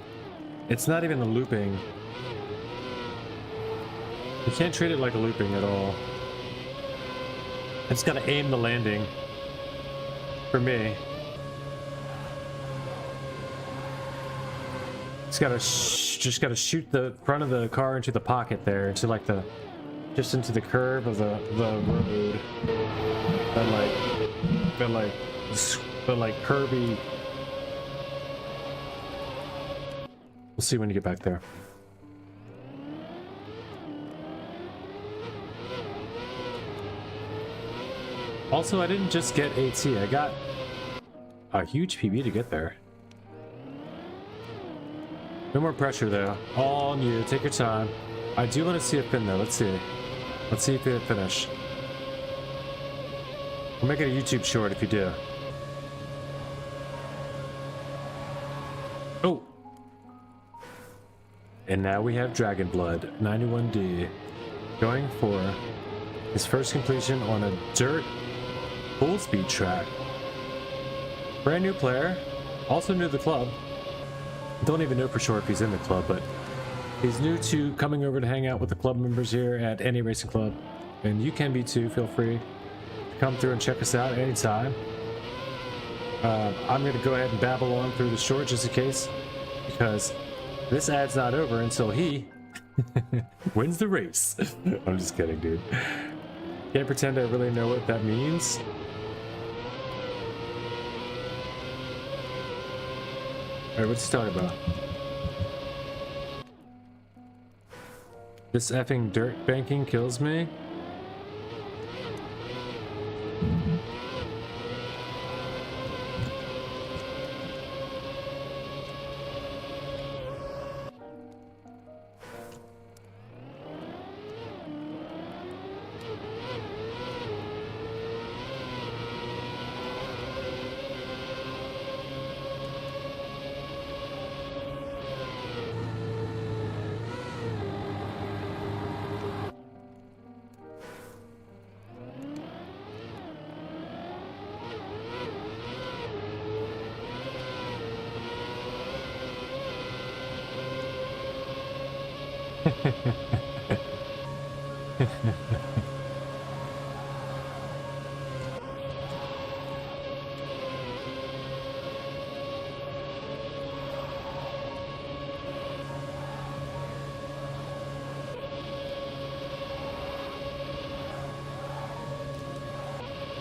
It's not even a looping. You can't treat it like a looping at all. It's gotta aim the landing. For me. It's gotta just gotta shoot the front of the car into the pocket there, into like just into the curve of the road. But like curvy. We'll see when you get back there. Also, I didn't just get AT, I got a huge PB to get there. No more pressure though. All on you, take your time. I do want to see it fin though, let's see. Let's see if it finish. We'll make it a YouTube short if you do. Oh! And now we have Dragonblood, 91D, going for his first completion on a dirt full speed track. Brand new player, also new to the club. Don't even know for sure if he's in the club, but he's new to coming over to hang out with the club members here at NA.RC Club. And you can be too, feel free to come through and check us out anytime. I'm going to go ahead and babble on through the short just in case, because this ad's not over until he wins the race. I'm just kidding, dude. Can't pretend I really know what that means. Alright, what's he talking about? This effing dirt banking kills me.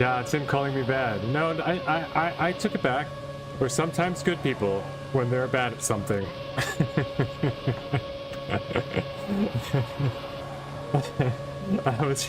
Yeah, it's him calling me bad. No, I took it back. We're sometimes good people when they're bad at something. I was.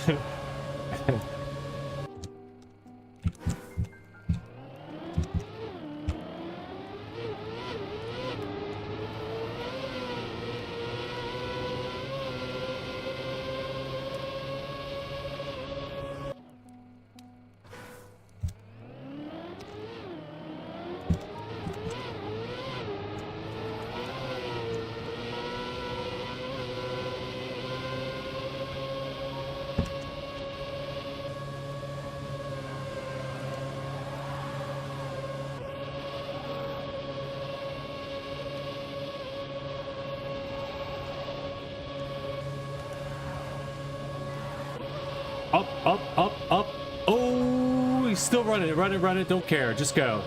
Up. Oh, he's still running it. Run it. Don't care. Just go.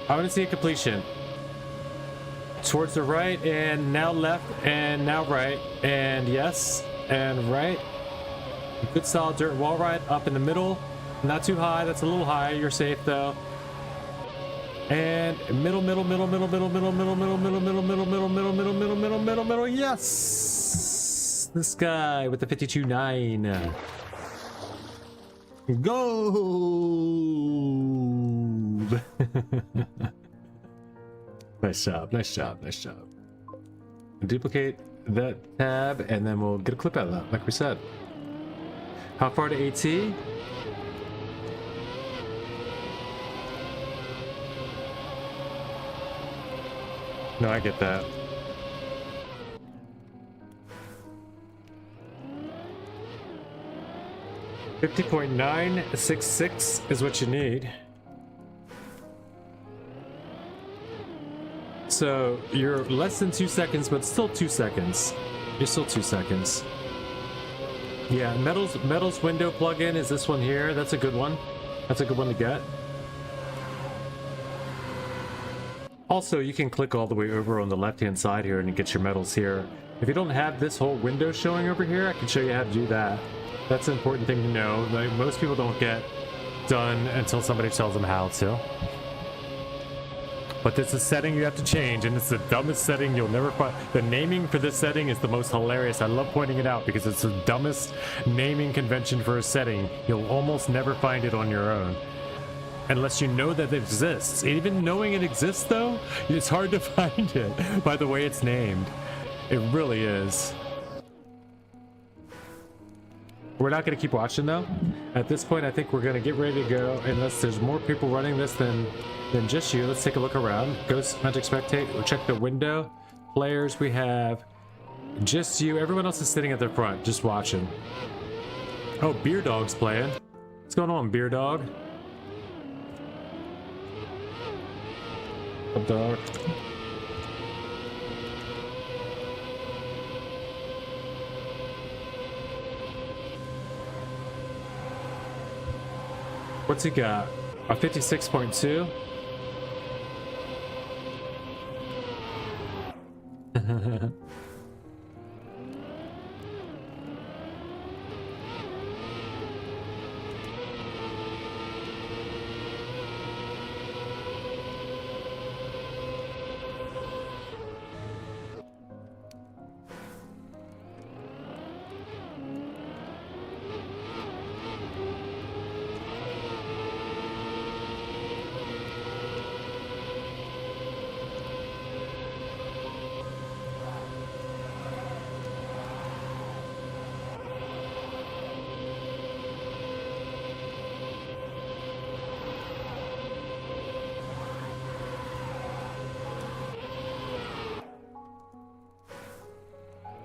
I want to see a completion. Towards the right, and now left, and now right, and yes, and right. Good solid dirt wall ride up in the middle. Not too high. That's a little high. You're safe though. And middle. Yes! This guy with the 52.9. Gold! Nice job. Duplicate that tab, and then we'll get a clip out of that, like we said. How far to AT? No, I get that. .966 is what you need. So you're less than 2 seconds, but still 2 seconds. You're still 2 seconds. Yeah, Metal's window plugin is this one here. That's a good one. That's a good one to get. Also, you can click all the way over on the left-hand side here and get your metals here. If you don't have this whole window showing over here, I can show you how to do that. That's an important thing to know. Like, most people don't get done until somebody tells them how to. But it's a setting you have to change, and it's the dumbest setting you'll never find. The naming for this setting is the most hilarious. I love pointing it out because it's the dumbest naming convention for a setting. You'll almost never find it on your own. Unless you know that it exists. Even knowing it exists, though, it's hard to find it by the way it's named. It really is. We're not going to keep watching, though. At this point, I think we're going to get ready to go, unless there's more people running this than just you. Let's take a look around. Ghost Magic Spectate. We'll check the window. Players, we have just you. Everyone else is sitting at the front, just watching. Oh, Beer Dog's playing. What's going on, Beer Dog? Up, dog. What's he got? A 56.2?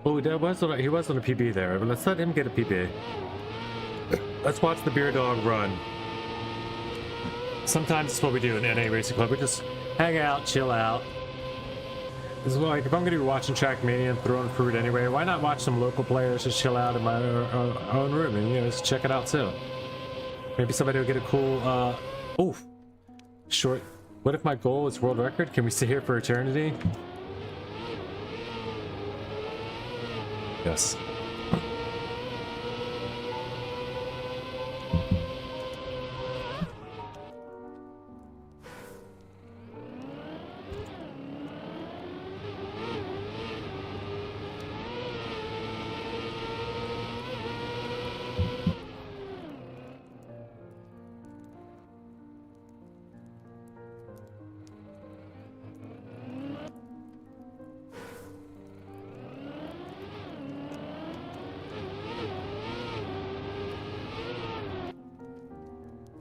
Oh, he was on a PB there, but let's let him get a PB. Let's watch the Beer Dog run. Sometimes it's what we do in NA Racing Club. We just hang out, chill out. It's like if I'm gonna be watching Trackmania and throwing fruit anyway, why not watch some local players just chill out in my own room and just check it out too? Maybe somebody will get a cool short. What if my goal is world record? Can we stay here for eternity? Yes.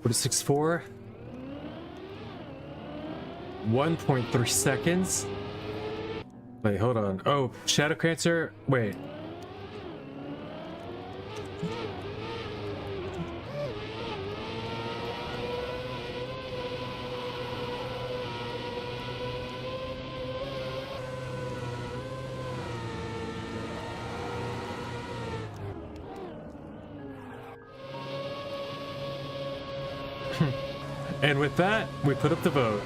What is 6.4? 1.3 seconds? Wait, hold on. Oh, Shadow Cancer? Wait. And with that, we put up the vote.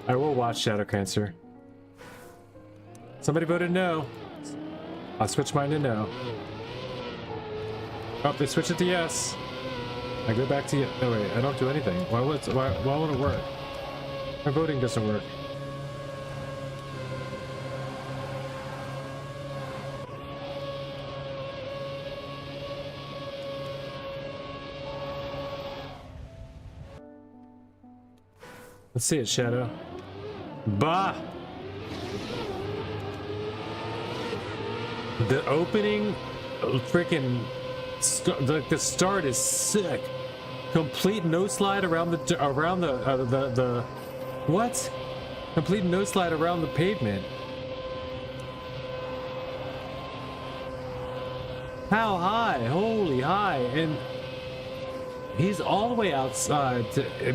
I will watch Shadow Cancer. Somebody voted no. I'll switch mine to no. Oh, they switched it to yes. I go back to yes. Oh wait, I don't do anything. Why won't it work? My voting doesn't work. Let's see it, Shadow. Bah! The opening, freaking, the start is sick. Complete no slide around the what? Complete no slide around the pavement. How high? Holy high! And he's all the way outside,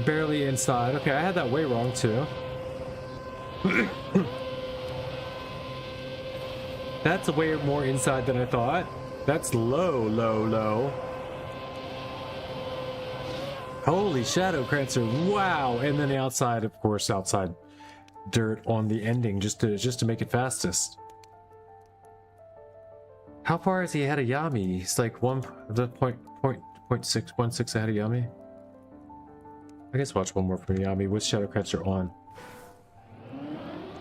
barely inside. Okay, I had that way wrong too. That's way more inside than I thought. That's low, low, low. Holy Shadow Cancer! Wow! And then the outside, of course, outside dirt on the ending, just to make it fastest. How far is he ahead of Yami? He's like 0.616 ahead of Yami. I guess watch one more from Yami with Shadow Cancer on.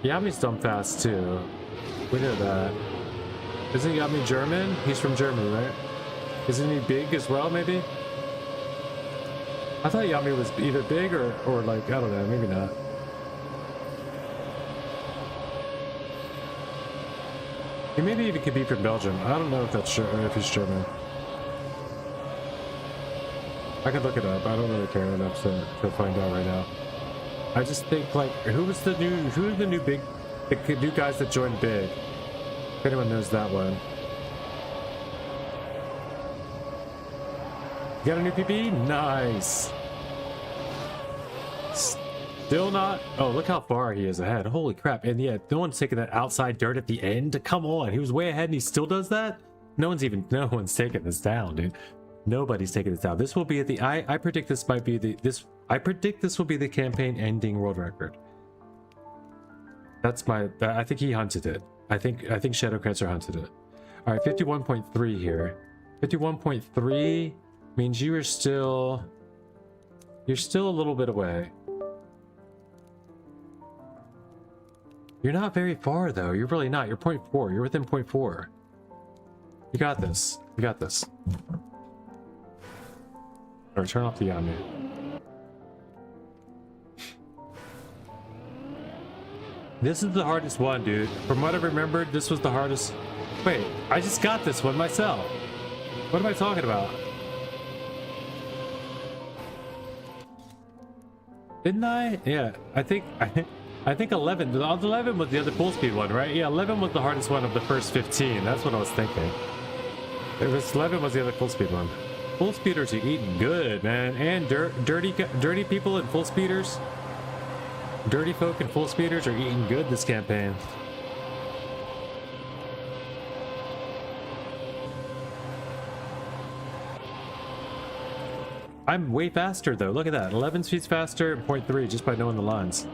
Yami's done fast too. We know that. Isn't Yami German? He's from Germany, right? Isn't he big as well, maybe? I thought Yami was either big or like, I don't know, maybe not. He maybe even could be from Belgium. I don't know if that's true, if he's German. I could look it up. I don't really care enough to find out right now. I just think, like, who are the new guys that joined Big? If anyone knows that one. You got a new PP? Nice. Still not. Oh, look how far he is ahead. Holy crap. And yeah, no one's taking that outside dirt at the end. Come on. He was way ahead and he still does that? No one's taking this down, dude. Nobody's taking this down. This will be at the I predict this might be the I predict this will be the campaign ending world record. That's my I think he hunted it. I think Shadow Cancer hunted it. All right, 51.3 here. 51.3 means you're still a little bit away. You're not very far though. You're really not. You're 0.4. You're within 0.4. You got this. You got this. Or turn off the Yami. This is the hardest one, dude. From what I remembered, this was the hardest. Wait, I just got this one myself. What am I talking about? Didn't I? Yeah, I think 11. The 11 was the other full speed one, right? Yeah, 11 was the hardest one of the first 15. That's what I was thinking. It was 11 was the other full speed one. Full speeders are eating good, man. And dirty people and full speeders. Dirty folk and full speeders are eating good this campaign. I'm way faster though. Look at that. 11 speeds faster and 0.3 just by knowing the lines.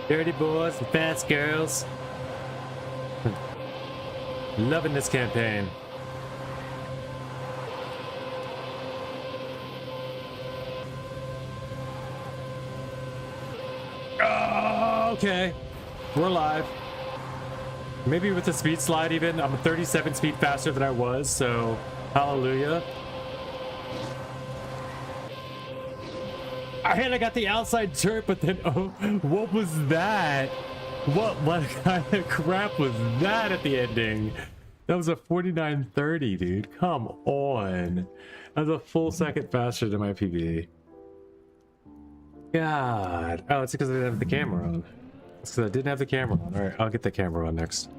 Dirty boys and fast girls. Loving this campaign. Oh, okay. We're live. Maybe with the speed slide even. I'm 37 speed faster than I was, so hallelujah. I got the outside turret, but then, oh, what was that? What kind of crap was that at the ending? That was a 49.30, dude. Come on. That was a full second faster than my PB. God. Oh, it's because I didn't have the camera on. It's because I didn't have the camera on. Alright, I'll get the camera on next.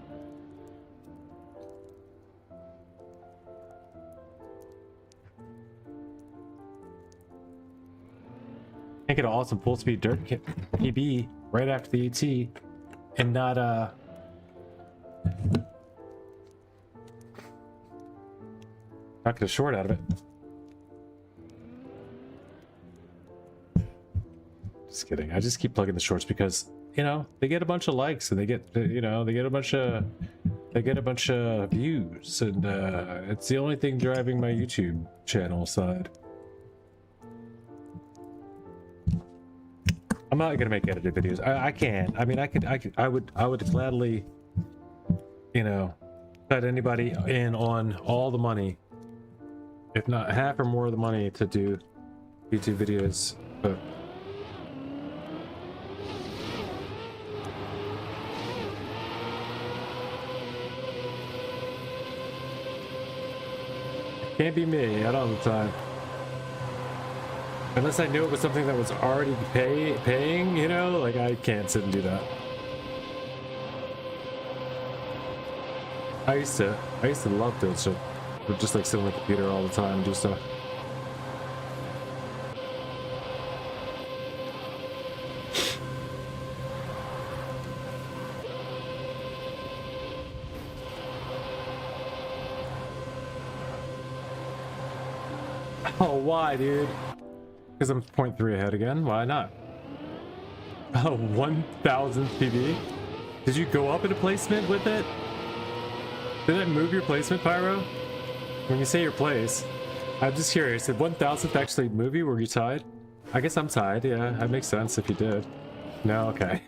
Can't get an awesome full speed dirt PB right after the AT and not get a short out of it. Just kidding. I just keep plugging the shorts because, you know, they get a bunch of likes and they get, you know, they get a bunch of views, and it's the only thing driving my YouTube channel side. I'm not gonna make edited videos. I can't. I mean, I would gladly, you know, let anybody in on all the money, if not half or more of the money, to do YouTube videos, but can't be me at all the time. Unless I knew it was something that was already paying, you know, like I can't sit and do that. I used to love doing shit. Just like sit on the computer all the time and do stuff. Oh, why, dude? Because I'm 0.3 ahead again. Why not? Oh, 1,000 PB. Did you go up in a placement with it? Did it move your placement, Pyro? When you say your place, I'm just curious. Did 1,000th actually move you? Were you tied? I guess I'm tied. Yeah, that makes sense if you did. No, okay.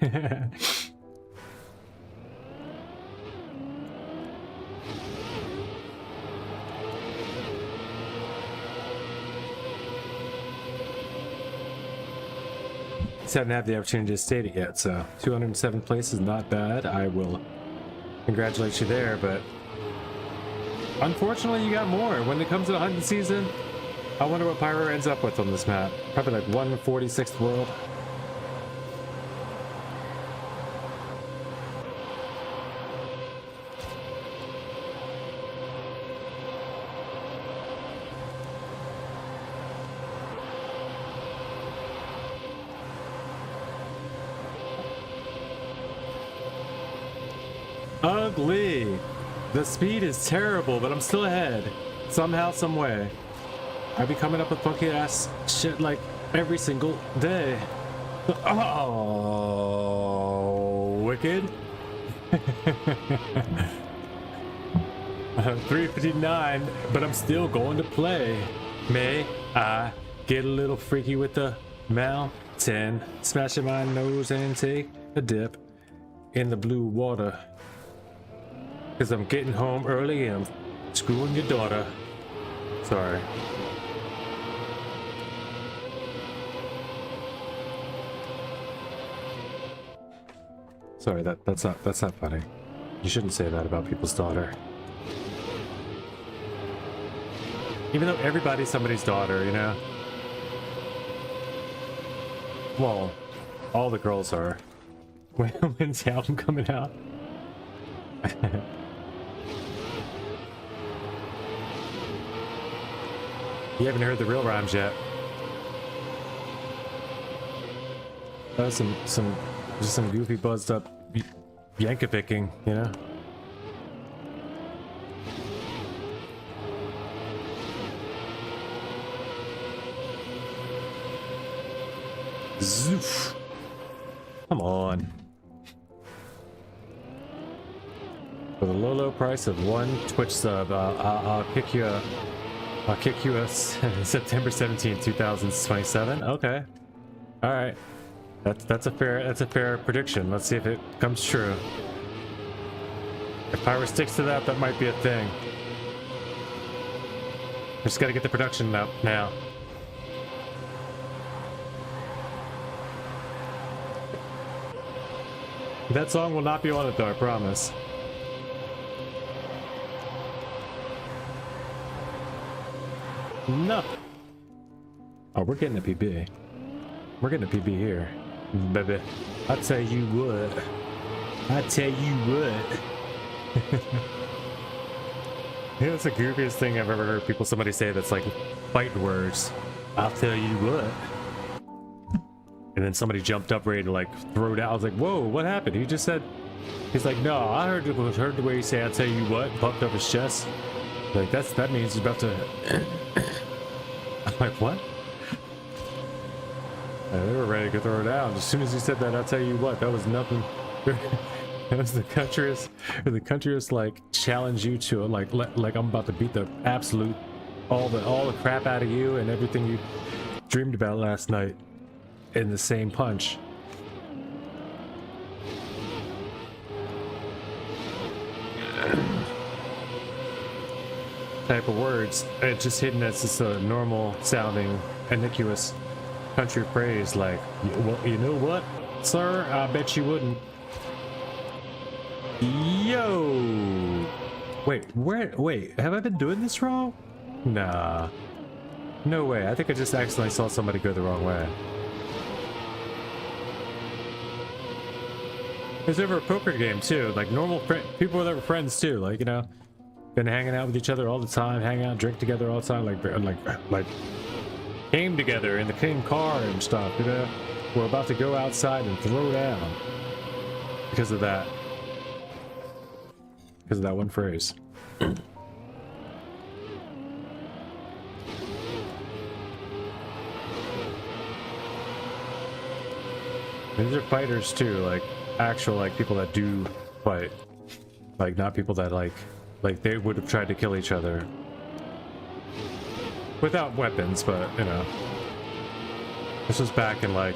Just haven't had the opportunity to state it yet, so 207 place is not bad. I will congratulate you there, but unfortunately you got more. When it comes to the hunting season, I wonder what Pyro ends up with on this map. Probably like 146th world. Ugly. The speed is terrible, but I'm still ahead. Somehow, some way. I be coming up with funky ass shit like every single day. Oh, wicked. 359, but I'm still going to play. May I get a little freaky with the mountain? Smashing my nose and take a dip in the blue water. Because I'm getting home early and I'm screwing your daughter. Sorry. Sorry, that's not funny. You shouldn't say that about people's daughter. Even though everybody's somebody's daughter, you know? Well, all the girls are. When's the album coming out? You haven't heard the real rhymes yet. Just some goofy buzzed up Yankovicking, you know? Zoof. Come on. For the low price of one Twitch sub, I'll kick you a September 17th, 2027. Okay. All right. That's a fair prediction. Let's see if it comes true. If Pyro sticks to that, that might be a thing. Just gotta get the production up now. That song will not be on it though, I promise. No. Oh, we're getting a PB. We're getting a PB here. Baby. I tell you what. I tell you what. Yeah, that's the goofiest thing I've ever heard somebody say that's like fighting words. I'll tell you what. And then somebody jumped up ready to like throw it out. I was like, whoa, what happened? He just said, he's like, no, I heard the way you say, I'll tell you what, puffed up his chest. Like, that means he's about to. I'm like, what? They were ready to throw it out. As soon as he said that, I'll tell you what, that was nothing. That was the countryest like challenge you to like I'm about to beat the absolute all the crap out of you and everything you dreamed about last night in the same punch. Type of words. It's just hidden as just a normal sounding innocuous country phrase like, well, you know what, sir? I bet you wouldn't. Yo! Wait, have I been doing this wrong? Nah. No way. I think I just accidentally saw somebody go the wrong way. There's over a poker game too, like normal people that were friends too, like, you know, been hanging out with each other all the time, hang out, drink together all the time, like came together in the same car and stuff, you know. We're about to go outside and throw down because of that one phrase. These are fighters too, like actual like people that do fight, like not people that like they would have tried to kill each other without weapons, but you know, this was back in the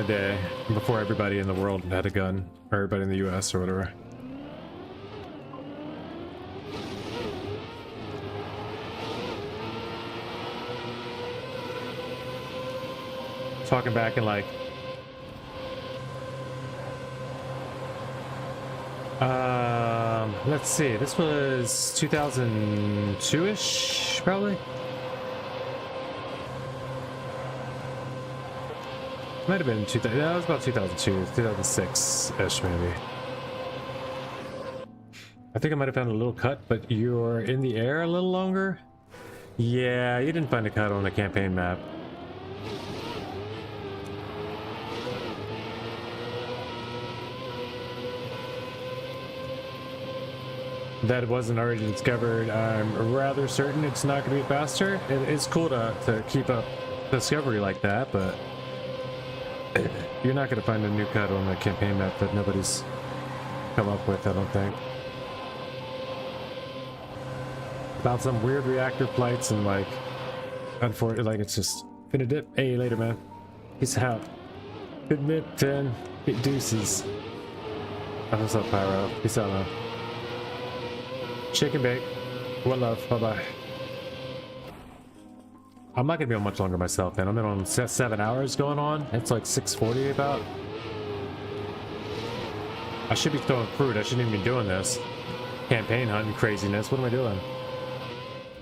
day before everybody in the world had a gun, or everybody in the US or whatever. Talking back in like let's see, this was 2002-ish probably. Might have been 2000. That was about 2002, 2006-ish maybe. I think I might have found a little cut, but you're in the air a little longer. Yeah, you didn't find a cut on the campaign map. That it wasn't already discovered. I'm rather certain it's not going to be faster. It's cool to keep up discovery like that, but you're not going to find a new cut on the campaign map that nobody's come up with, I don't think. About some weird reactor flights and like, unfortunately, like it's just finna dip. Hey, later, man. Peace out. Good mid 10. Deuces. Oh, what's up, Pyro? Peace out, man. Shake and bake. One love. Bye-bye. I'm not gonna be on much longer myself, man. I'm in on 7 hours going on. It's like 6:40 about. I should be throwing fruit. I shouldn't even be doing this. Campaign hunting craziness. What am I doing?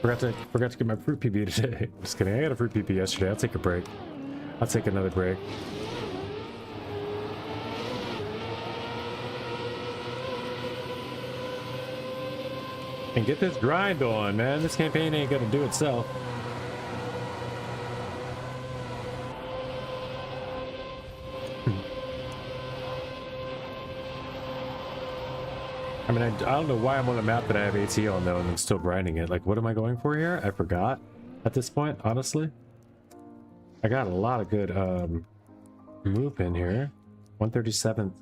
Forgot to get my fruit PB today. Just kidding. I got a fruit PB yesterday. I'll take a break. I'll take another break. And get this grind on, man. This campaign ain't gonna do itself. I mean, I don't know why I'm on a map that I have AT on though, and I'm still grinding it. Like, what am I going for here? I forgot at this point, honestly. I got a lot of good move in here. 137th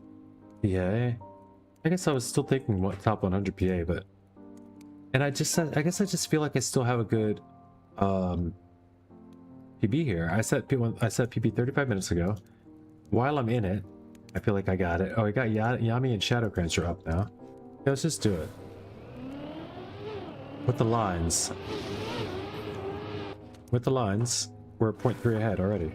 PA. I guess I was still thinking what top 100 PA, but and I guess I just feel like I still have a good PB here. I set PB 35 minutes ago. While I'm in it, I feel like I got it. Oh, I got Yami and Shadow Crancher up now. Yeah, let's just do it. With the lines. With the lines, we're 0.3 ahead already.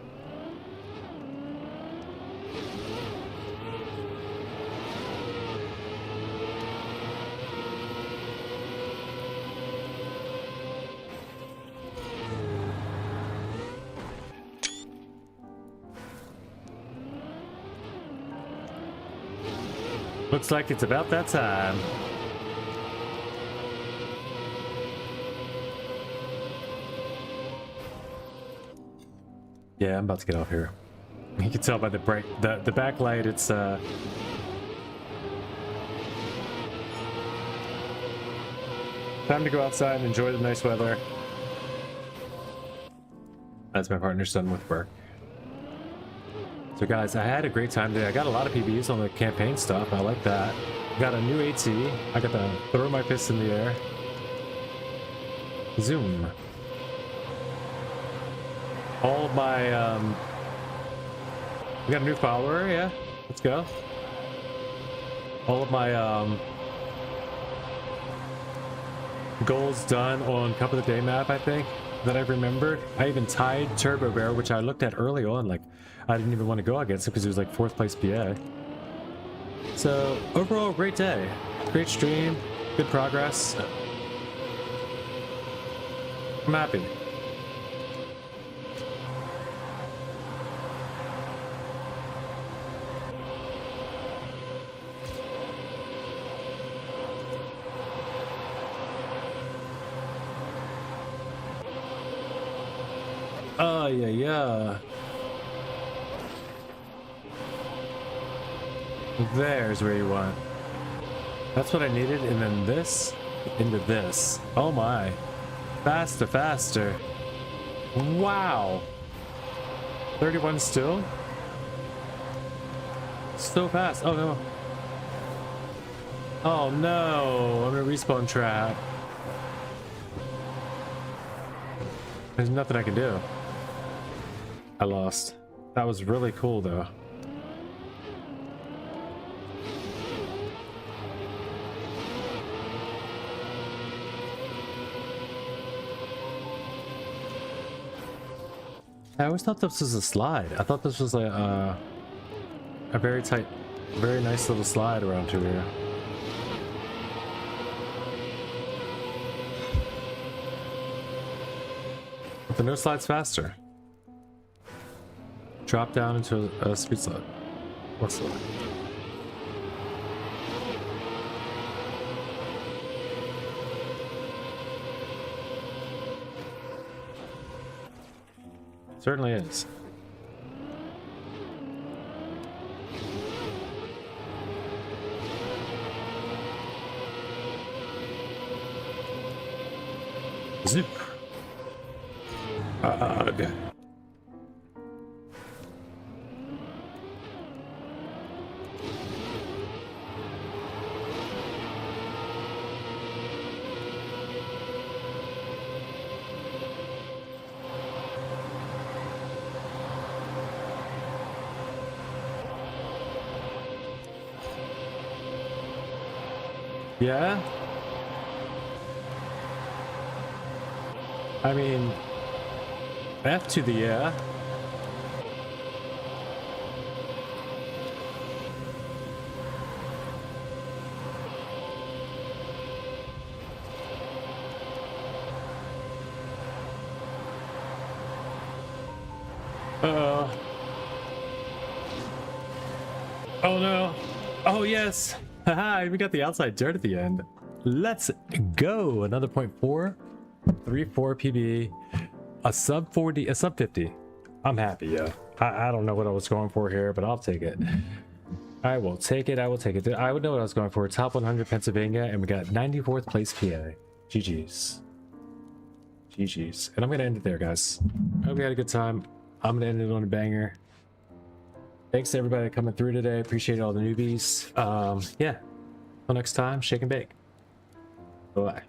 Looks like it's about that time. Yeah, I'm about to get off here. You can tell by the the backlight, it's time to go outside and enjoy the nice weather. As my partner's done with work. So guys, I had a great time today. I got a lot of PBs on the campaign stuff. I like that. Got a new AT. I got to throw my fist in the air. Zoom. All of my we got a new follower, yeah. Let's go. All of my goals done on Cup of the Day map, I think, that I've remembered. I even tied Turbo Bear, which I looked at early on, like I didn't even want to go against it because it was like 4th place PA. So overall, great day, great stream, good progress. I'm happy. Oh yeah. There's where you want. That's what I needed, and then this into this. Oh my. Faster, faster. Wow. 31 still? So fast. Oh no. Oh no. I'm in a respawn trap. There's nothing I can do. I lost. That was really cool though. I always thought this was a slide. I thought this was a very tight, very nice little slide around here. But the no slide's faster. Drop down into a speed slide. What's that? Certainly is. Zip. Okay. Yeah? I mean, F to the yeah. Oh no. Oh yes. Haha, we got the outside dirt at the end. Let's go. Another 0.4. 3.4 PB. A sub 40, a sub 50. I'm happy, yeah. I don't know what I was going for here, but I'll take it. I will take it. I will take it. I would know what I was going for. Top 100 Pennsylvania, and we got 94th place PA. GG's. GG's. And I'm going to end it there, guys. I hope you had a good time. I'm going to end it on a banger. Thanks to everybody coming through today. Appreciate all the newbies. Yeah. Until next time, shake and bake. Bye-bye.